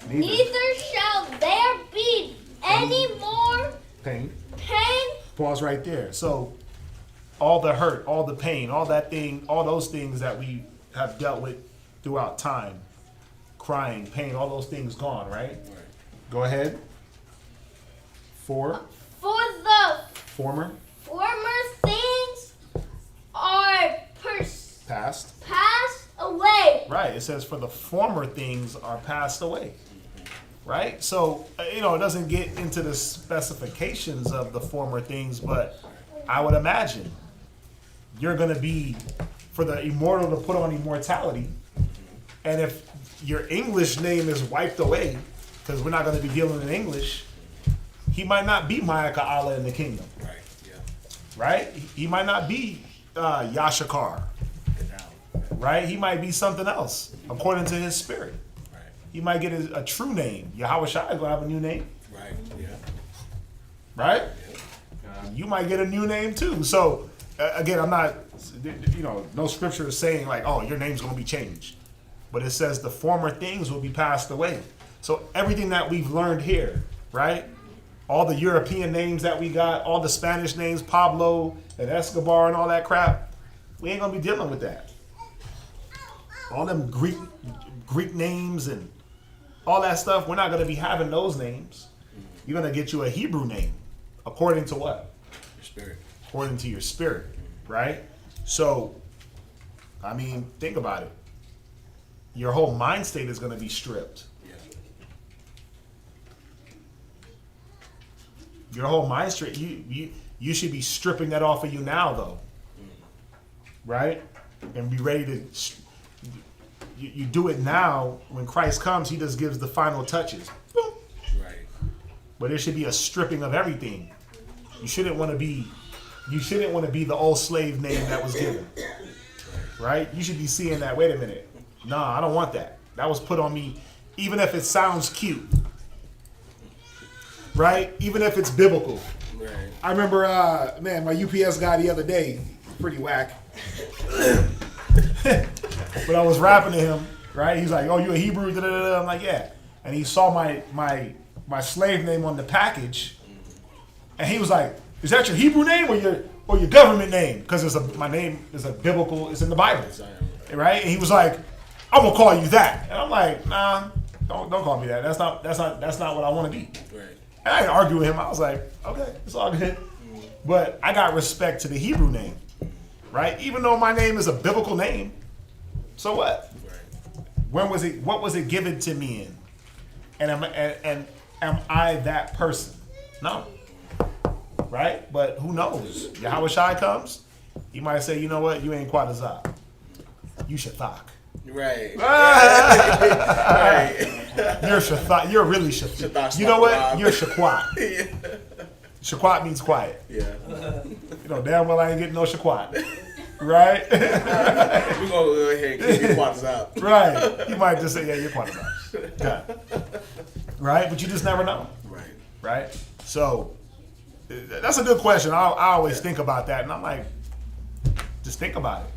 neither shall there be any more pain. pain. Pause right there. So all the hurt, all the pain, all those things that we have dealt with throughout time, crying, pain, all those things gone, right? Go ahead. For the former things are past away. Right. It says for the former things are passed away. Right? So, it doesn't get into the specifications of the former things, but I would imagine you're going to be, for the immortal to put on immortality, and if your English name is wiped away, because we're not going to be dealing in English, he might not be Ma'aka Allah in the kingdom. Right, yeah. Right? He might not be Yashakar. Right? He might be something else, according to his spirit. Right. He might get a true name. Yahweh Shai is going to have a new name. Right, yeah. Right? Yeah. You might get a new name too. So, again, I'm not, no scripture is saying like, oh, your name's going to be changed. But it says the former things will be passed away. So everything that we've learned here, right? All the European names that we got, all the Spanish names, Pablo and Escobar and all that crap, we ain't going to be dealing with that. All them Greek names and all that stuff, we're not going to be having those names. You're going to get you a Hebrew name. According to what? Your spirit. According to your spirit, right? So, I mean, think about it. Your whole mind state is going to be stripped. Yeah. Your whole mind state, you should be stripping that off of you now, though. Right? And be ready to you do it now. When Christ comes, he just gives the final touches. Boom. Right. But there should be a stripping of everything. You shouldn't want to be the old slave name that was given. Right? You should be seeing that, wait a minute. Nah, I don't want that. That was put on me, even if it sounds cute. Right? Even if it's biblical. Right. I remember, man, my UPS guy the other day, pretty whack. But I was rapping to him, right? He's like, "Oh, you a Hebrew?" Da, da, da, da. I'm like, "Yeah." And he saw my slave name on the package, and he was like, "Is that your Hebrew name or your government name?" Because my name is a biblical, it's in the Bible, right? And he was like, "I'm gonna call you that," and I'm like, "Nah, don't call me that. That's not what I want to be." Right. And I didn't argue with him. I was like, "Okay, it's all good." But I got respect to the Hebrew name, right? Even though my name is a biblical name, so what? When was it? What was it given to me in? And am I that person? No. Right? But who knows? Yahweh Shai comes, he might say, "You know what? You ain't quite a Zah. You Shathak." Right. Right. You're Shathak. You're really Shathak. You know what? You're Shaquat. Yeah. Shaquat means quiet. Yeah. You know damn well I ain't getting no Shaquat. Right? We're gonna go ahead and keep your quads out. Right. You might just say, "Yeah, you're quite a Zah." Yeah. Right? But you just never know. Right. Right? So that's a good question. I always think about that, and I'm like, just think about it.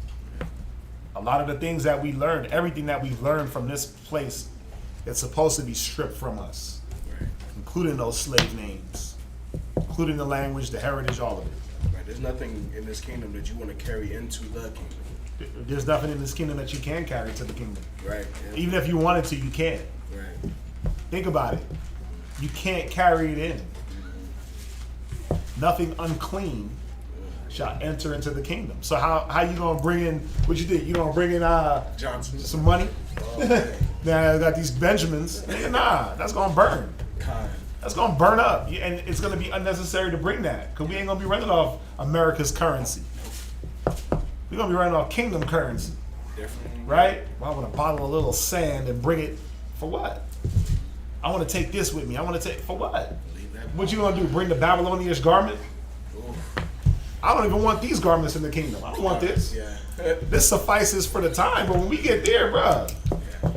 A lot of the things that we learned, everything that we've learned from this place, it's supposed to be stripped from us, Right. including those slave names, including the language, the heritage, all of it. Right. There's nothing in this kingdom that you want to carry into the kingdom. There's nothing in this kingdom that you can carry to the kingdom. Right. Yeah. Even if you wanted to, you can't. Right. Think about it. You can't carry it in. Nothing unclean shall enter into the kingdom. So how you gonna bring in? What you think? You gonna bring in Johnson some money? Oh, Now I got these Benjamins. Nigga, nah, that's gonna burn. kind. That's gonna burn up, and it's gonna be unnecessary to bring that because we ain't gonna be running off America's currency. We're gonna be running off kingdom currency, Definitely. right? Well, I want to bottle a little sand and bring it for what? I want to take this with me. I want to take for what? Leave that. What you gonna do? Bring the Babylonian garment? Oof. I don't even want these garments in the kingdom. I don't want this. Yeah. This suffices for the time, but when we get there, bruh, Yeah.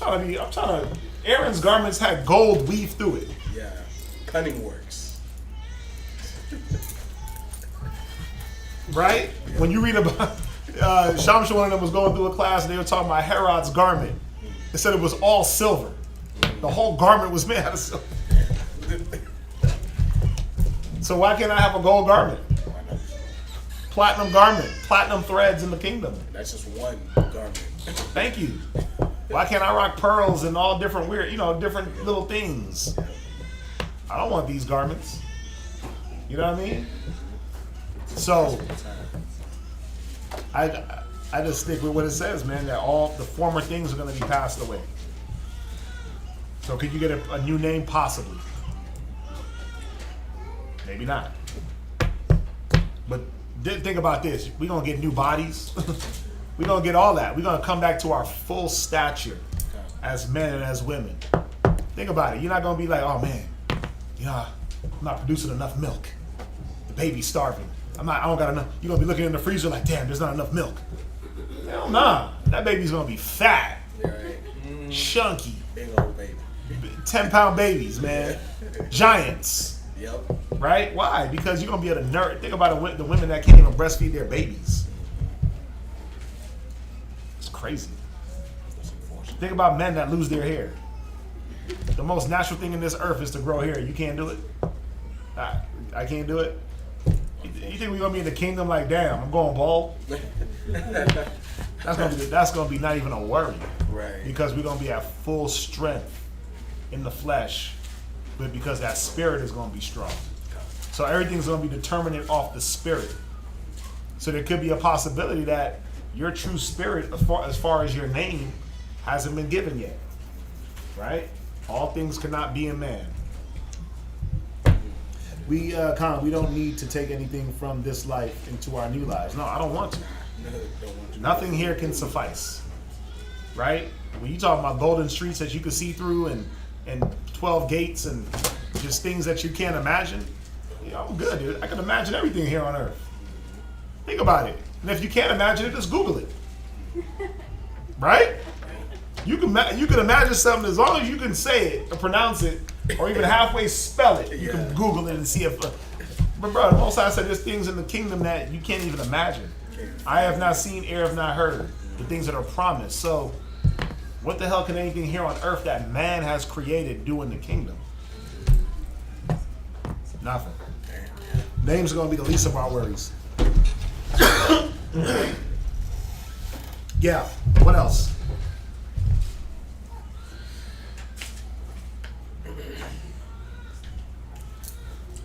I'm trying to. Aaron's garments had gold weaved through it. Yeah. Cunning works. Right? When you read about Shamsha, one of them was going through a class and they were talking about Herod's garment. They said it was all silver. The whole garment was made out of silver. So why can't I have a gold garment? Why not? Platinum garment, platinum threads in the kingdom. That's just one garment. Thank you. Why can't I rock pearls and all different weird, different little things? I don't want these garments. You know what I mean? So I just stick with what it says, man, that all the former things are going to be passed away. So could you get a new name? Possibly. Maybe not. But think about this. We're going to get new bodies. We're going to get all that. We're going to come back to our full stature as men and as women. Think about it. You're not going to be like, "Oh, man, I'm not producing enough milk. The baby's starving. I don't got enough." You're going to be looking in the freezer like, "Damn, there's not enough milk." Hell nah. That baby's going to be fat, Right. chunky, Big old baby. 10-pound babies, man. Giants. Yep. Right? Why? Because you're going to be able to nurse. Think about the women that can't even breastfeed their babies. It's crazy. Think about men that lose their hair. The most natural thing in this earth is to grow hair. You can't do it? I can't do it? You think we're going to be in the kingdom like, "Damn, I'm going bald"? That's gonna be not even a worry. Right. Because we're going to be at full strength in the flesh, but because that spirit is going to be strong. So everything's going to be determined off the spirit. So there could be a possibility that your true spirit, as far as your name, hasn't been given yet. Right? All things cannot be in man. We don't need to take anything from this life into our new lives. No, I don't want to. No, don't want to. Nothing here can suffice. right? When you talk about golden streets that you can see through and 12 gates and just things that you can't imagine, I'm good, dude. I can imagine everything here on earth. Think about it. And if you can't imagine it, just Google it. Right? You can imagine something as long as you can say it or pronounce it or even halfway spell it. You can Google it and see if. But bro, the Most High said there's things in the kingdom that you can't even imagine. I have not seen, ear have not heard the things that are promised. So, what the hell can anything here on earth that man has created do in the kingdom? Nothing. Names are going to be the least of our worries. Yeah. What else?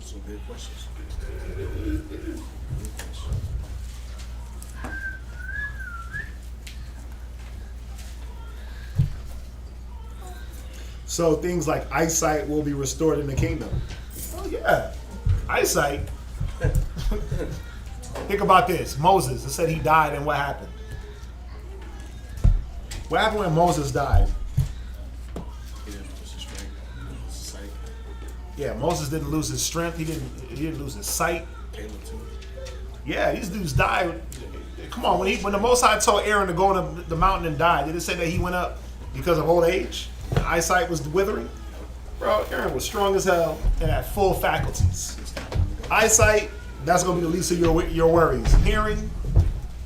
Some good questions. So things like eyesight will be restored in the kingdom. Oh yeah, eyesight. Think about this. Moses, it said he died, and what happened? What happened when Moses died? He didn't lose his strength, his sight. Yeah, Moses didn't lose his strength. He didn't lose his sight. Caleb too. Yeah, these dudes died. Come on, when the Most High told Aaron to go on the mountain and die, did it say that he went up because of old age? The eyesight was withering? Bro, Aaron was strong as hell and had full faculties. Eyesight, that's going to be the least of your worries. Hearing,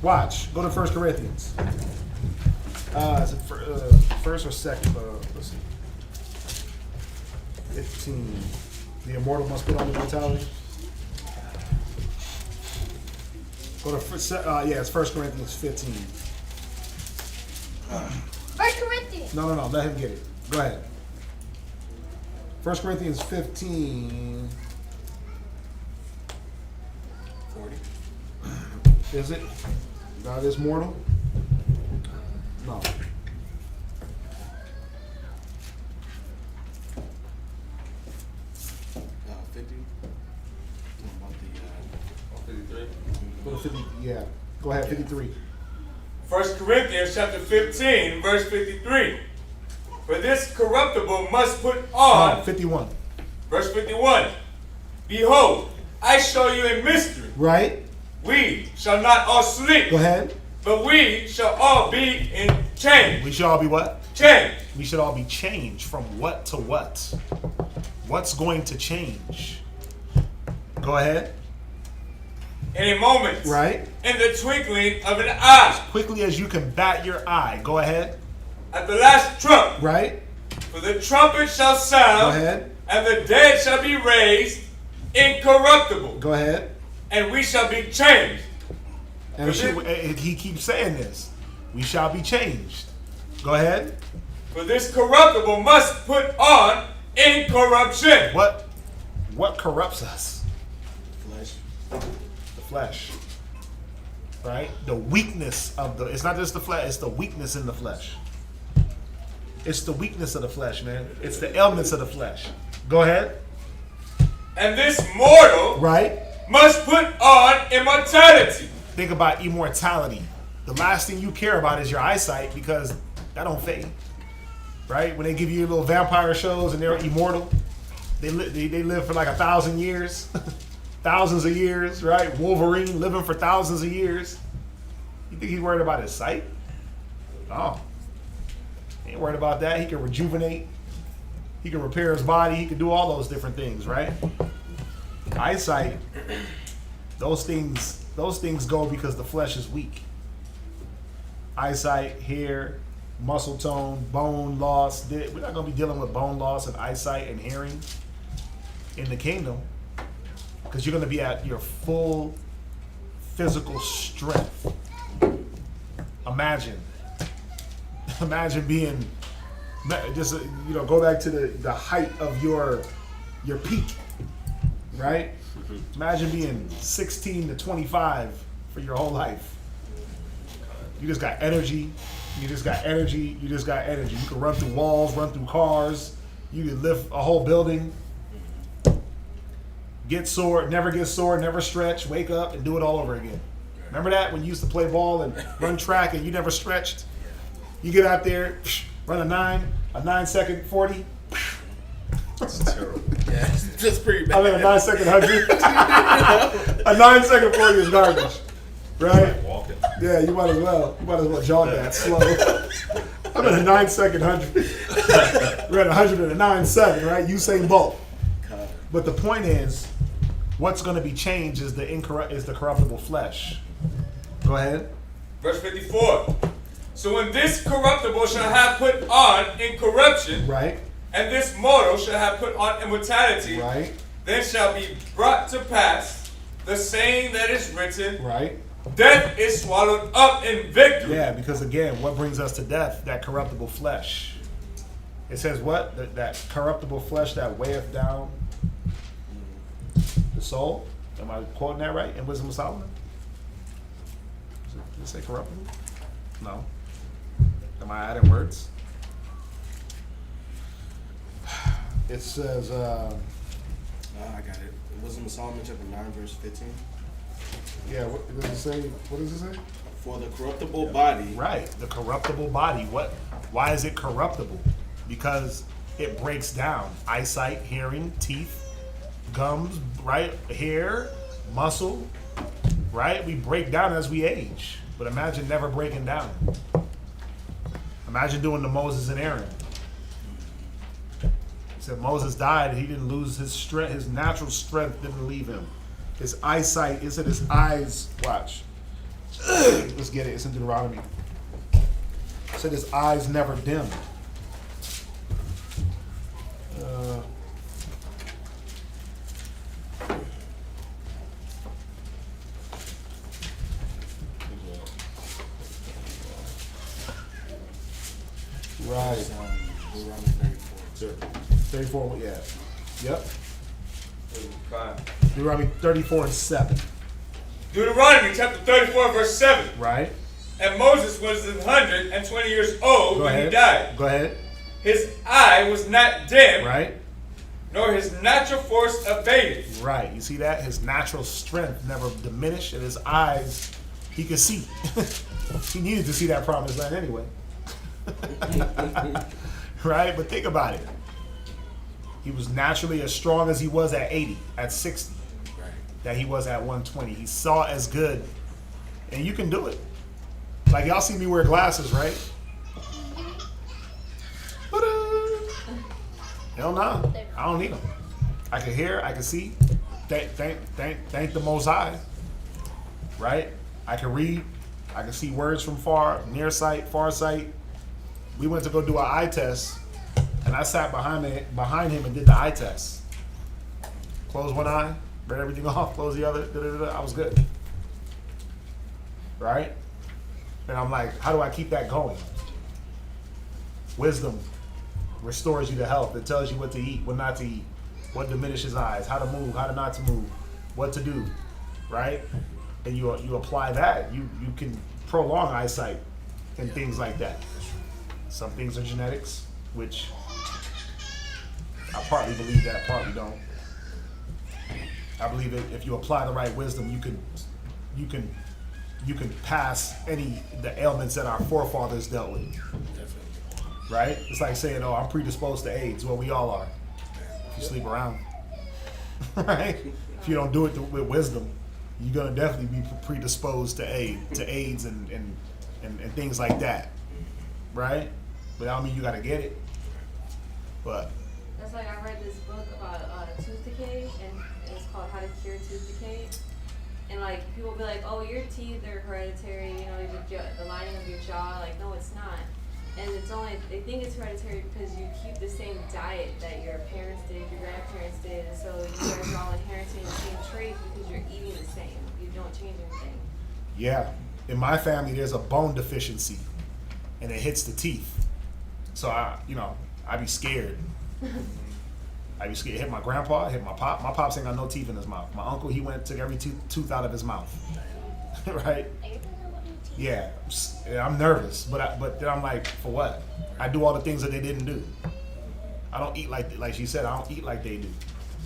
watch. Go to 1 Corinthians. Is it first or second? Let's see. 15. The immortal must put on immortality. Go to, it's 1 Corinthians 15. 1 Corinthians. No. Let him get it. Go ahead. 1 Corinthians 15. 40. Is it? God is mortal? No. 50. About the 53. Go to 50. Yeah. Go ahead. 53. 1 Corinthians chapter 15, verse 53. For this corruptible must put on. 51. Verse 51. Behold, I show you a mystery. Right. We shall not all sleep. Go ahead. But we shall all be in change. We shall all be what? Change. We should all be changed from what to what? What's going to change? Go ahead. In a moment. Right. In the twinkling of an eye. As quickly as you can bat your eye. Go ahead. At the last trump. Right. For the trumpet shall sound. Go ahead. And the dead shall be raised incorruptible. Go ahead. And we shall be changed. And he keeps saying this. We shall be changed. Go ahead. For this corruptible must put on incorruption. What corrupts us? flesh. The flesh. Right? The weakness of it's not just the flesh, it's the weakness in the flesh. It's the weakness of the flesh, man. It's the ailments of the flesh. Go ahead. And this mortal right must put on immortality. Think about immortality. The last thing you care about is your eyesight because that don't fade. Right? When they give you little vampire shows and they're immortal, they live for like 1,000 years. Thousands of years, right? Wolverine living for thousands of years. You think he's worried about his sight? No. He ain't worried about that. He can rejuvenate. He can repair his body. He can do all those different things, right? Eyesight, those things go because the flesh is weak. Eyesight, hair, muscle tone, bone loss. We're not going to be dealing with bone loss and eyesight and hearing in the kingdom because you're going to be at your full physical strength. Imagine being, just go back to the height of your peak, right? Imagine being 16 to 25 for your whole life. You just got energy. You just got energy. You just got energy. You can run through walls, run through cars. You can lift a whole building. Get sore, never stretch, wake up and do it all over again. Remember that when you used to play ball and run track and you never stretched? You get out there, run a 9-second 40. That's terrible. Yeah, that's pretty bad. I mean, a 9-second 100. A 9-second 40 is garbage, right? Walking. Yeah, you might as well. You might as well jog that slow. I'm at a 9-second 100. We're at 100 and a 9-second, right? Usain Bolt. But the point is, what's going to be changed is the corruptible flesh. Go ahead. Verse 54. So when this corruptible shall have put on incorruption, Right. and this mortal shall have put on immortality, Right. then shall be brought to pass the saying that is written, Right. death is swallowed up in victory. Yeah, because again, what brings us to death? That corruptible flesh. It says what? That corruptible flesh that weigheth down the soul. Am I quoting that right in Wisdom of Solomon? Did it say corruptible? No. Am I adding words? It says, I got it. Wisdom of Solomon, chapter 9, verse 15. yeah, what does it say? What does it say? For the corruptible body. Right, the corruptible body. Why is it corruptible? Because it breaks down. Eyesight, hearing, teeth, gums, right? Hair, muscle, right? We break down as we age. But imagine never breaking down. Imagine doing the Moses and Aaron. He said Moses died, he didn't lose his strength, his natural strength didn't leave him. His eyesight, is it his eyes? Watch. Let's get it, it's in Deuteronomy. It said his eyes never dimmed. Right. Deuteronomy 34. 34, yeah. Yep. 5. Deuteronomy 34 and 7. Deuteronomy chapter 34, verse 7. Right. And Moses was 120 years old when he died. Go ahead. His eye was not dim, Right. nor his natural force abated. Right. You see that? His natural strength never diminished, and his eyes, he could see. He needed to see that promised land anyway. Right? But think about it. He was naturally as strong as he was at 80, at 60, that he was at 120. He saw as good, and you can do it. Like y'all see me wear glasses, right? Hell no, I don't need them. I can hear, I can see. Thank the Most High, right? I can read, I can see words from far, near sight, far sight. We went to go do an eye test, and I sat behind him and did the eye test. Close one eye, read everything off, close the other, I was good. Right? And I'm like, how do I keep that going? Wisdom restores you to health. It tells you what to eat, what not to eat, what diminishes eyes, how to move, how to not to move, what to do, right? And you apply that, you can prolong eyesight and things like that. Some things are genetics, which I partly believe that, partly don't. I believe that if you apply the right wisdom, you can pass the ailments that our forefathers dealt with. Right? It's like saying, "Oh, I'm predisposed to AIDS." Well, we all are. If you sleep around, right? If you don't do it with wisdom, you're gonna definitely be predisposed to AIDS and things like that, right? But I don't mean you gotta get it. But that's like I read this book about tooth decay, and it's called How to Cure Tooth Decay. And like people will be like, "Oh, your teeth are hereditary. You know, the lining of your jaw." Like, no, it's not. And it's only, they think it's hereditary because you keep the same diet that your parents did, your grandparents did, and so you guys are all inheriting the same traits because you're eating the same. You don't change anything. yeah, in my family, there's a bone deficiency, and it hits the teeth. So I be scared. I be scared. It hit my grandpa, it hit my pop. My pops ain't got no teeth in his mouth. My uncle, he took every tooth out of his mouth. Right? Yeah, I'm nervous, but then I'm like, for what? I do all the things that they didn't do. I don't eat like she said. I don't eat like they do.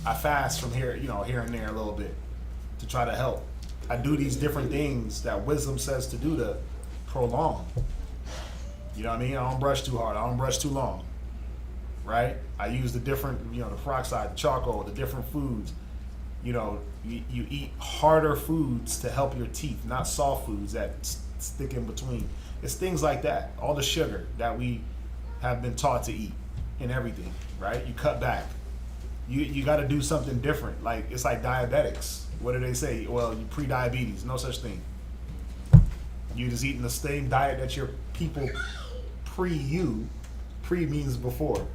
I fast from here, here and there a little bit to try to help. I do these different things that wisdom says to do to prolong. You know what I mean? I don't brush too hard. I don't brush too long. Right? I use the different, the peroxide, the charcoal, the different foods. You eat harder foods to help your teeth, not soft foods that stick in between. It's things like that. All the sugar that we have been taught to eat and everything, right? You cut back. You got to do something different. It's like diabetics. What do they say? Well, you pre-diabetes. No such thing. You're just eating the same diet that your people pre-you. Pre means before,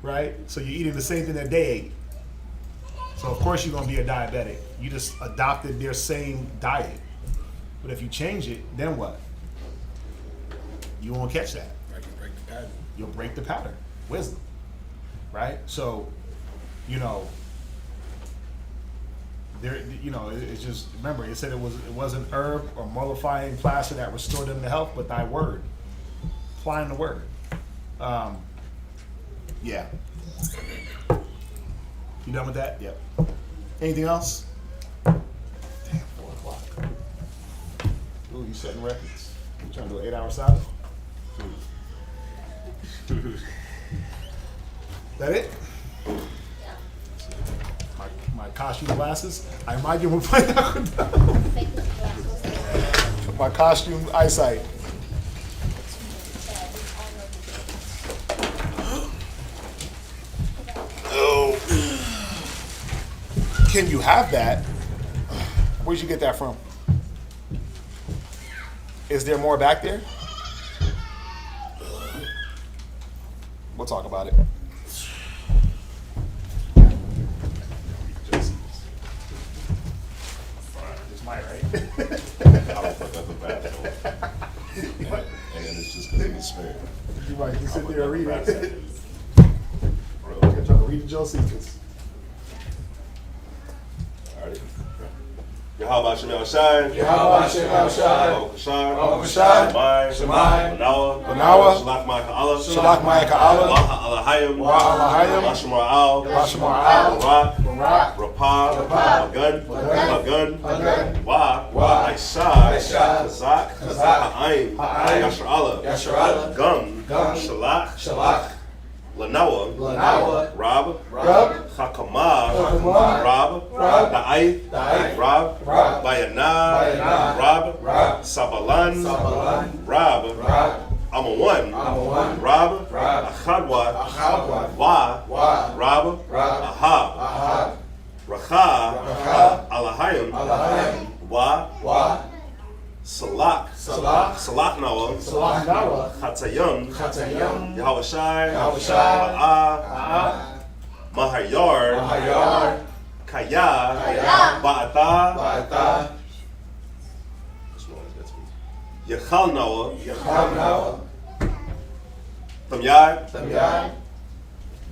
right? So you're eating the same thing that they ate. So of course you're going to be a diabetic. You just adopted their same diet. But if you change it, then what? You won't catch that. Break the pattern. You'll break the pattern. Wisdom. Right? So, it's just, remember, it said it wasn't herb or mollifying plaster that restored them to health, but thy word. Applying the word. Yeah. You done with that? Yep. Anything else? Damn, 4 o'clock. Ooh, you setting records. You trying to do an 8-hour Sabbath? That it? My costume glasses. I might give him my costume eyesight. Oh. Can you have that? Where'd you get that from? Is there more back there? We'll talk about it. It's mine, right? I don't put nothing bad on it. And it's just because of the spirit. You might just sit there and read it. Bro. I'm trying to read Josephus. Alright. Yahweh Shem Yahushai. Yahweh Shem Yahushai. Shemai. Shemai. Manawa. Shalach Ma'aka Shalach Ma'aka Allah. Waha Alahayim. Lashmar Al. Barak. Rapah. Magun. Wa. Aisha. Chazak. Ha'ayin. Yashar Allah. Gum. Shalach. Lanawa. Rab. Chakamah. Rab. Da'aith. Rab. Bayana. Rab. Sabalan. Rab. Amawan. Rab. Achadwa. Wa. Rab. Ahab. Racha. Alahayim. Wa. Salak Nawa. Chatayim. Yahushai. Mahayar. Kaya. Ba'ata. Yechal Nawa. Tamyad.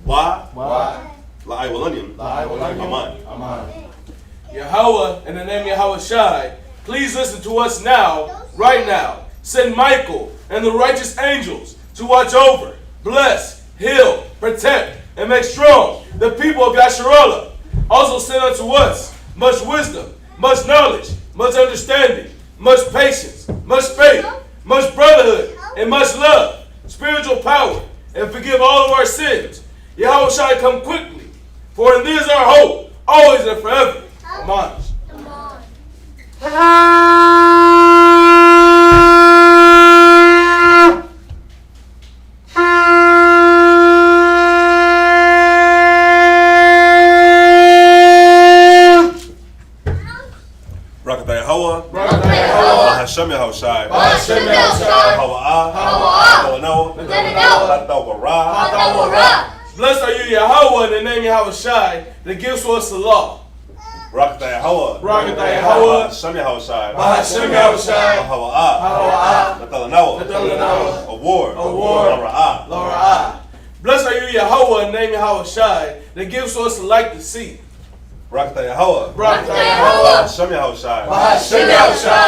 Wa. La'ai Walanim. Aman. Yahweh, in the name of Yahweh Shai, please listen to us now, right now. Send Michael and the righteous angels to watch over, bless, heal, protect, and make strong the people of Yasharallah. Also send unto us much wisdom, much knowledge, much understanding, much patience, much faith, much brotherhood, and much love, spiritual power, and forgive all of our sins. Yahweh Shai, come quickly, for in this is our hope, always and forever. Amen. Hashem Yahushai. Blessed are you, Yahweh, in the name of Yahweh Shai, that gives to us the law. Barakatah Yahweh. Barakatah Yahweh. Hashem Yahushai. Hashem Yahushai. Award. Blessed are you, Yahweh, in the name of Yahweh Shai, that gives to us the light to see. Barakatah Yahweh. Barakatah Yahweh. Hashem Yahushai. Hashem Yahushai.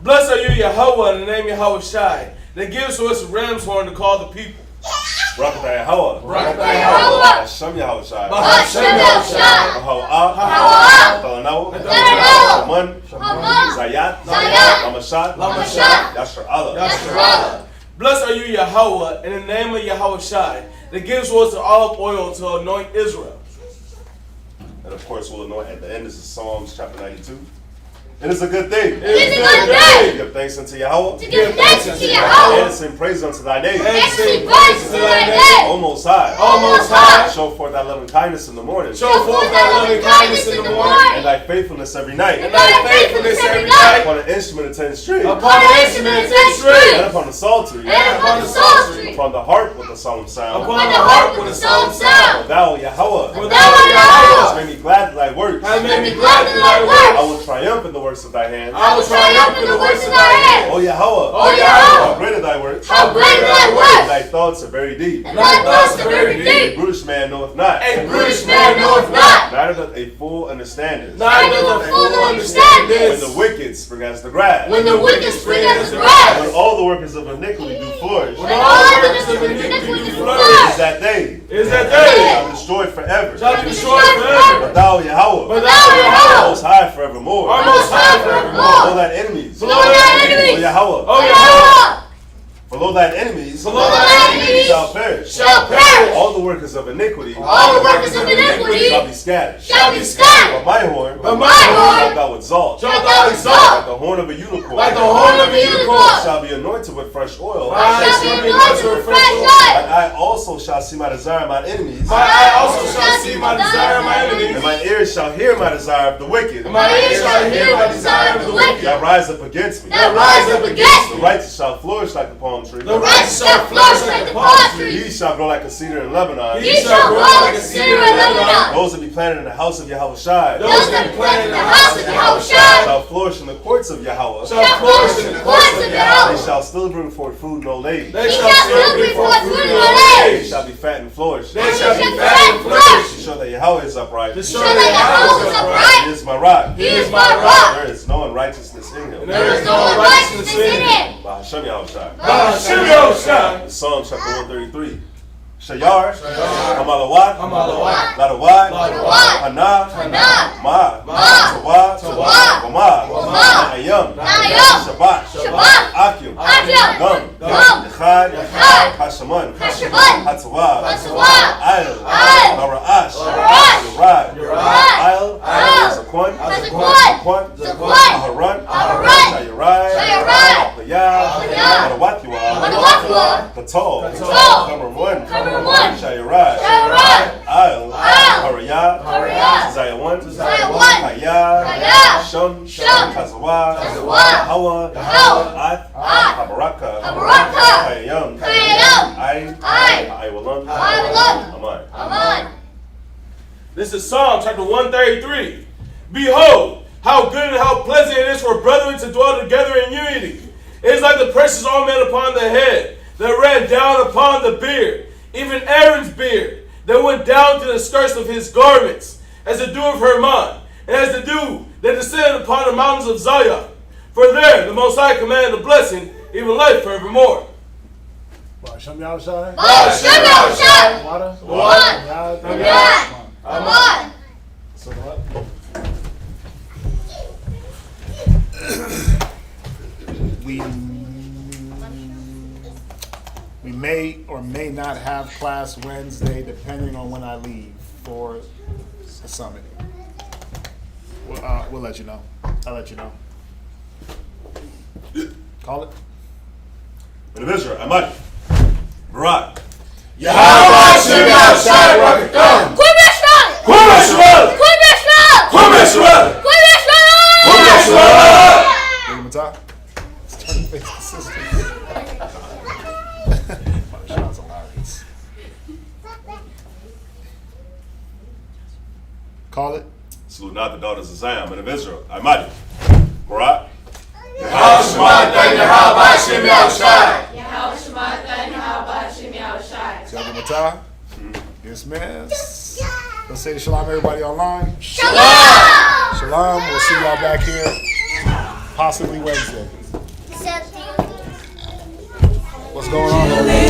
Blessed are you, Yahweh, in the name of Yahweh Shai, that gives to us a ram's horn to call the people. Barakatah Yahweh. Barakatah Yahweh. Hashem Yahweh Shai. Hashem Yahweh Shai. Hawa. Talanawa. Shaman. Zayat. Lamashat. Yashar Allah. Blessed are you, Yahweh, in the name of Yahweh Shai, that gives us the olive oil to anoint Israel. And of course, we'll anoint at the end. This is Psalms chapter 92. It is a good thing. It is a good thing. To give thanks unto Yahweh. To give thanks unto Yahweh. And to sing praise unto thy name. And to sing praise unto thy name. O Most High. O Most High. Show forth thy loving kindness in the morning. Show forth thy loving kindness in the morning. And thy faithfulness every night. And thy faithfulness every night. Upon an instrument of 10 strings. Upon an instrument of 10 strings. And upon the psaltery. And upon the psaltery. Upon the harp with a solemn sound. Upon the harp with a solemn sound. For thou, Yahweh. For thou, Yahweh. Hast made me glad in thy works. Hast made me glad in thy works. I will triumph in the works of thy hands. I will triumph in the works of thy hands. O Yahweh. O Yahweh. How great are thy works. How great are thy works. Thy thoughts are very deep. And thy thoughts are very A deep. brutish man knoweth not. A brutish man knoweth not. Neither doth a fool understand. Neither doth a fool understand When this. the wicked spring as the grass. When the wicked spring as the grass. When all the workers of iniquity do flourish. When all the workers of iniquity do flourish. Is that they. Is that they. Shall be destroyed forever. Shall be destroyed forever. But thou, Yahweh. But thou, Yahweh. Most high forevermore. Our Most High forevermore. Below thine enemies. Below thine enemies. O Yahweh. O Yahweh. Below thine enemies. Below thine enemies. Shall perish. Shall perish. All the workers of iniquity. All the workers of iniquity. Shall be scattered. Shall be scattered. But my horn. But my horn. Shalt thou exalt. Shalt thou Like exalt. the horn of a unicorn. Like the horn of a unicorn. Shall be anointed with fresh oil. I shall be anointed with fresh oil. And I also shall see my desire of my enemies. My eye also shall see my desire of my enemies. And my ears shall hear my desire of the wicked. And my ears shall hear my desire of the wicked. That rise up against me. That rise up against The me. righteous shall flourish like the palm tree. The righteous shall flourish like the palm tree. He shall grow like a cedar in Lebanon. He shall grow like a cedar in Lebanon. Those that be planted in the house of Yahweh Shai. Those that be planted in the house of Yahweh Shai. Shall flourish in the courts of Yahweh. Shall flourish in the courts of They Yahweh. shall still bring forth food in old age. They He shall still bring forth food in old They age. shall be fat and flourish. They shall be shall fat and flourish. To show that Yahweh is upright. To show Show that Yahweh is He upright. is my rock. He is my rock. There is no unrighteousness in him. There is no unrighteousness in him. By Hashem Yahweh Shai. Hashem Yahweh Shai. Psalm chapter 133. Shayar, Hamalawat, Hamalawat, Ladawat, Ladawat, Hana, Hana, Ma, Ma, Tawat, Tawat, Wama, Wama, Nayam, Nayam, Shabbat, Shabbat, Akim, Akim, Gum, Gum, Echad, Echad, Hashaman, Hashaman, Hatzawah, Hatzawah, Ayl, Ayl, Hara'ash, Hara'ash, Yerad, Ayl, Ayl, Zakwan, Zakwan, Aharon, Aharon, Shayarai, Shayarai, Playah, Madawathiwa, Katol, Kamermun, Shayarai, Ayl, Harayah, Zayawan, Hayah, Shun, Kazawa, Hawa, Ath, Habaraka, Hayayam, Aiwalan, Aman. Amen. This is Psalm chapter 133. Behold, how good and how pleasant it is for brethren to dwell together in unity. It is like the precious ointment upon the head, that ran down upon the beard, even Aaron's beard, that went down to the skirts of his garments, as the dew of Hermon, and as the dew that descended upon the mountains of Zion. For there the Most High commanded a blessing, even life forevermore. Hashem Yahweh Shai. Hashem Yahweh Shai. Water. One. Yad. Yad. Amen. So what? We may or may not have class Wednesday, depending on when I leave for the summit. We'll let you know. I'll let you know. Call it. Men of Israel, Amadi, Barak, Yahweh Hashem Yahweh Shai Rakatah. Kum Yisrael. Kum Yisrael. Kum Yisrael. Kum Yisrael. Kum Yisrael. Kum Yisrael. Give him a top. Let's turn the face to sister. That's hilarious. Call it. salute not the daughters of Zion, men of Israel, Amadi, Barak, Yahweh Shemata Yahweh Hashem Yahweh Shai. Yahweh Shemata Yahweh Hashem Yahweh Shai. Tell them a tie. Dismiss. Let's say shalom, everybody online. Shalom. Shalom. We'll see y'all back here possibly Wednesday. What's going on over there?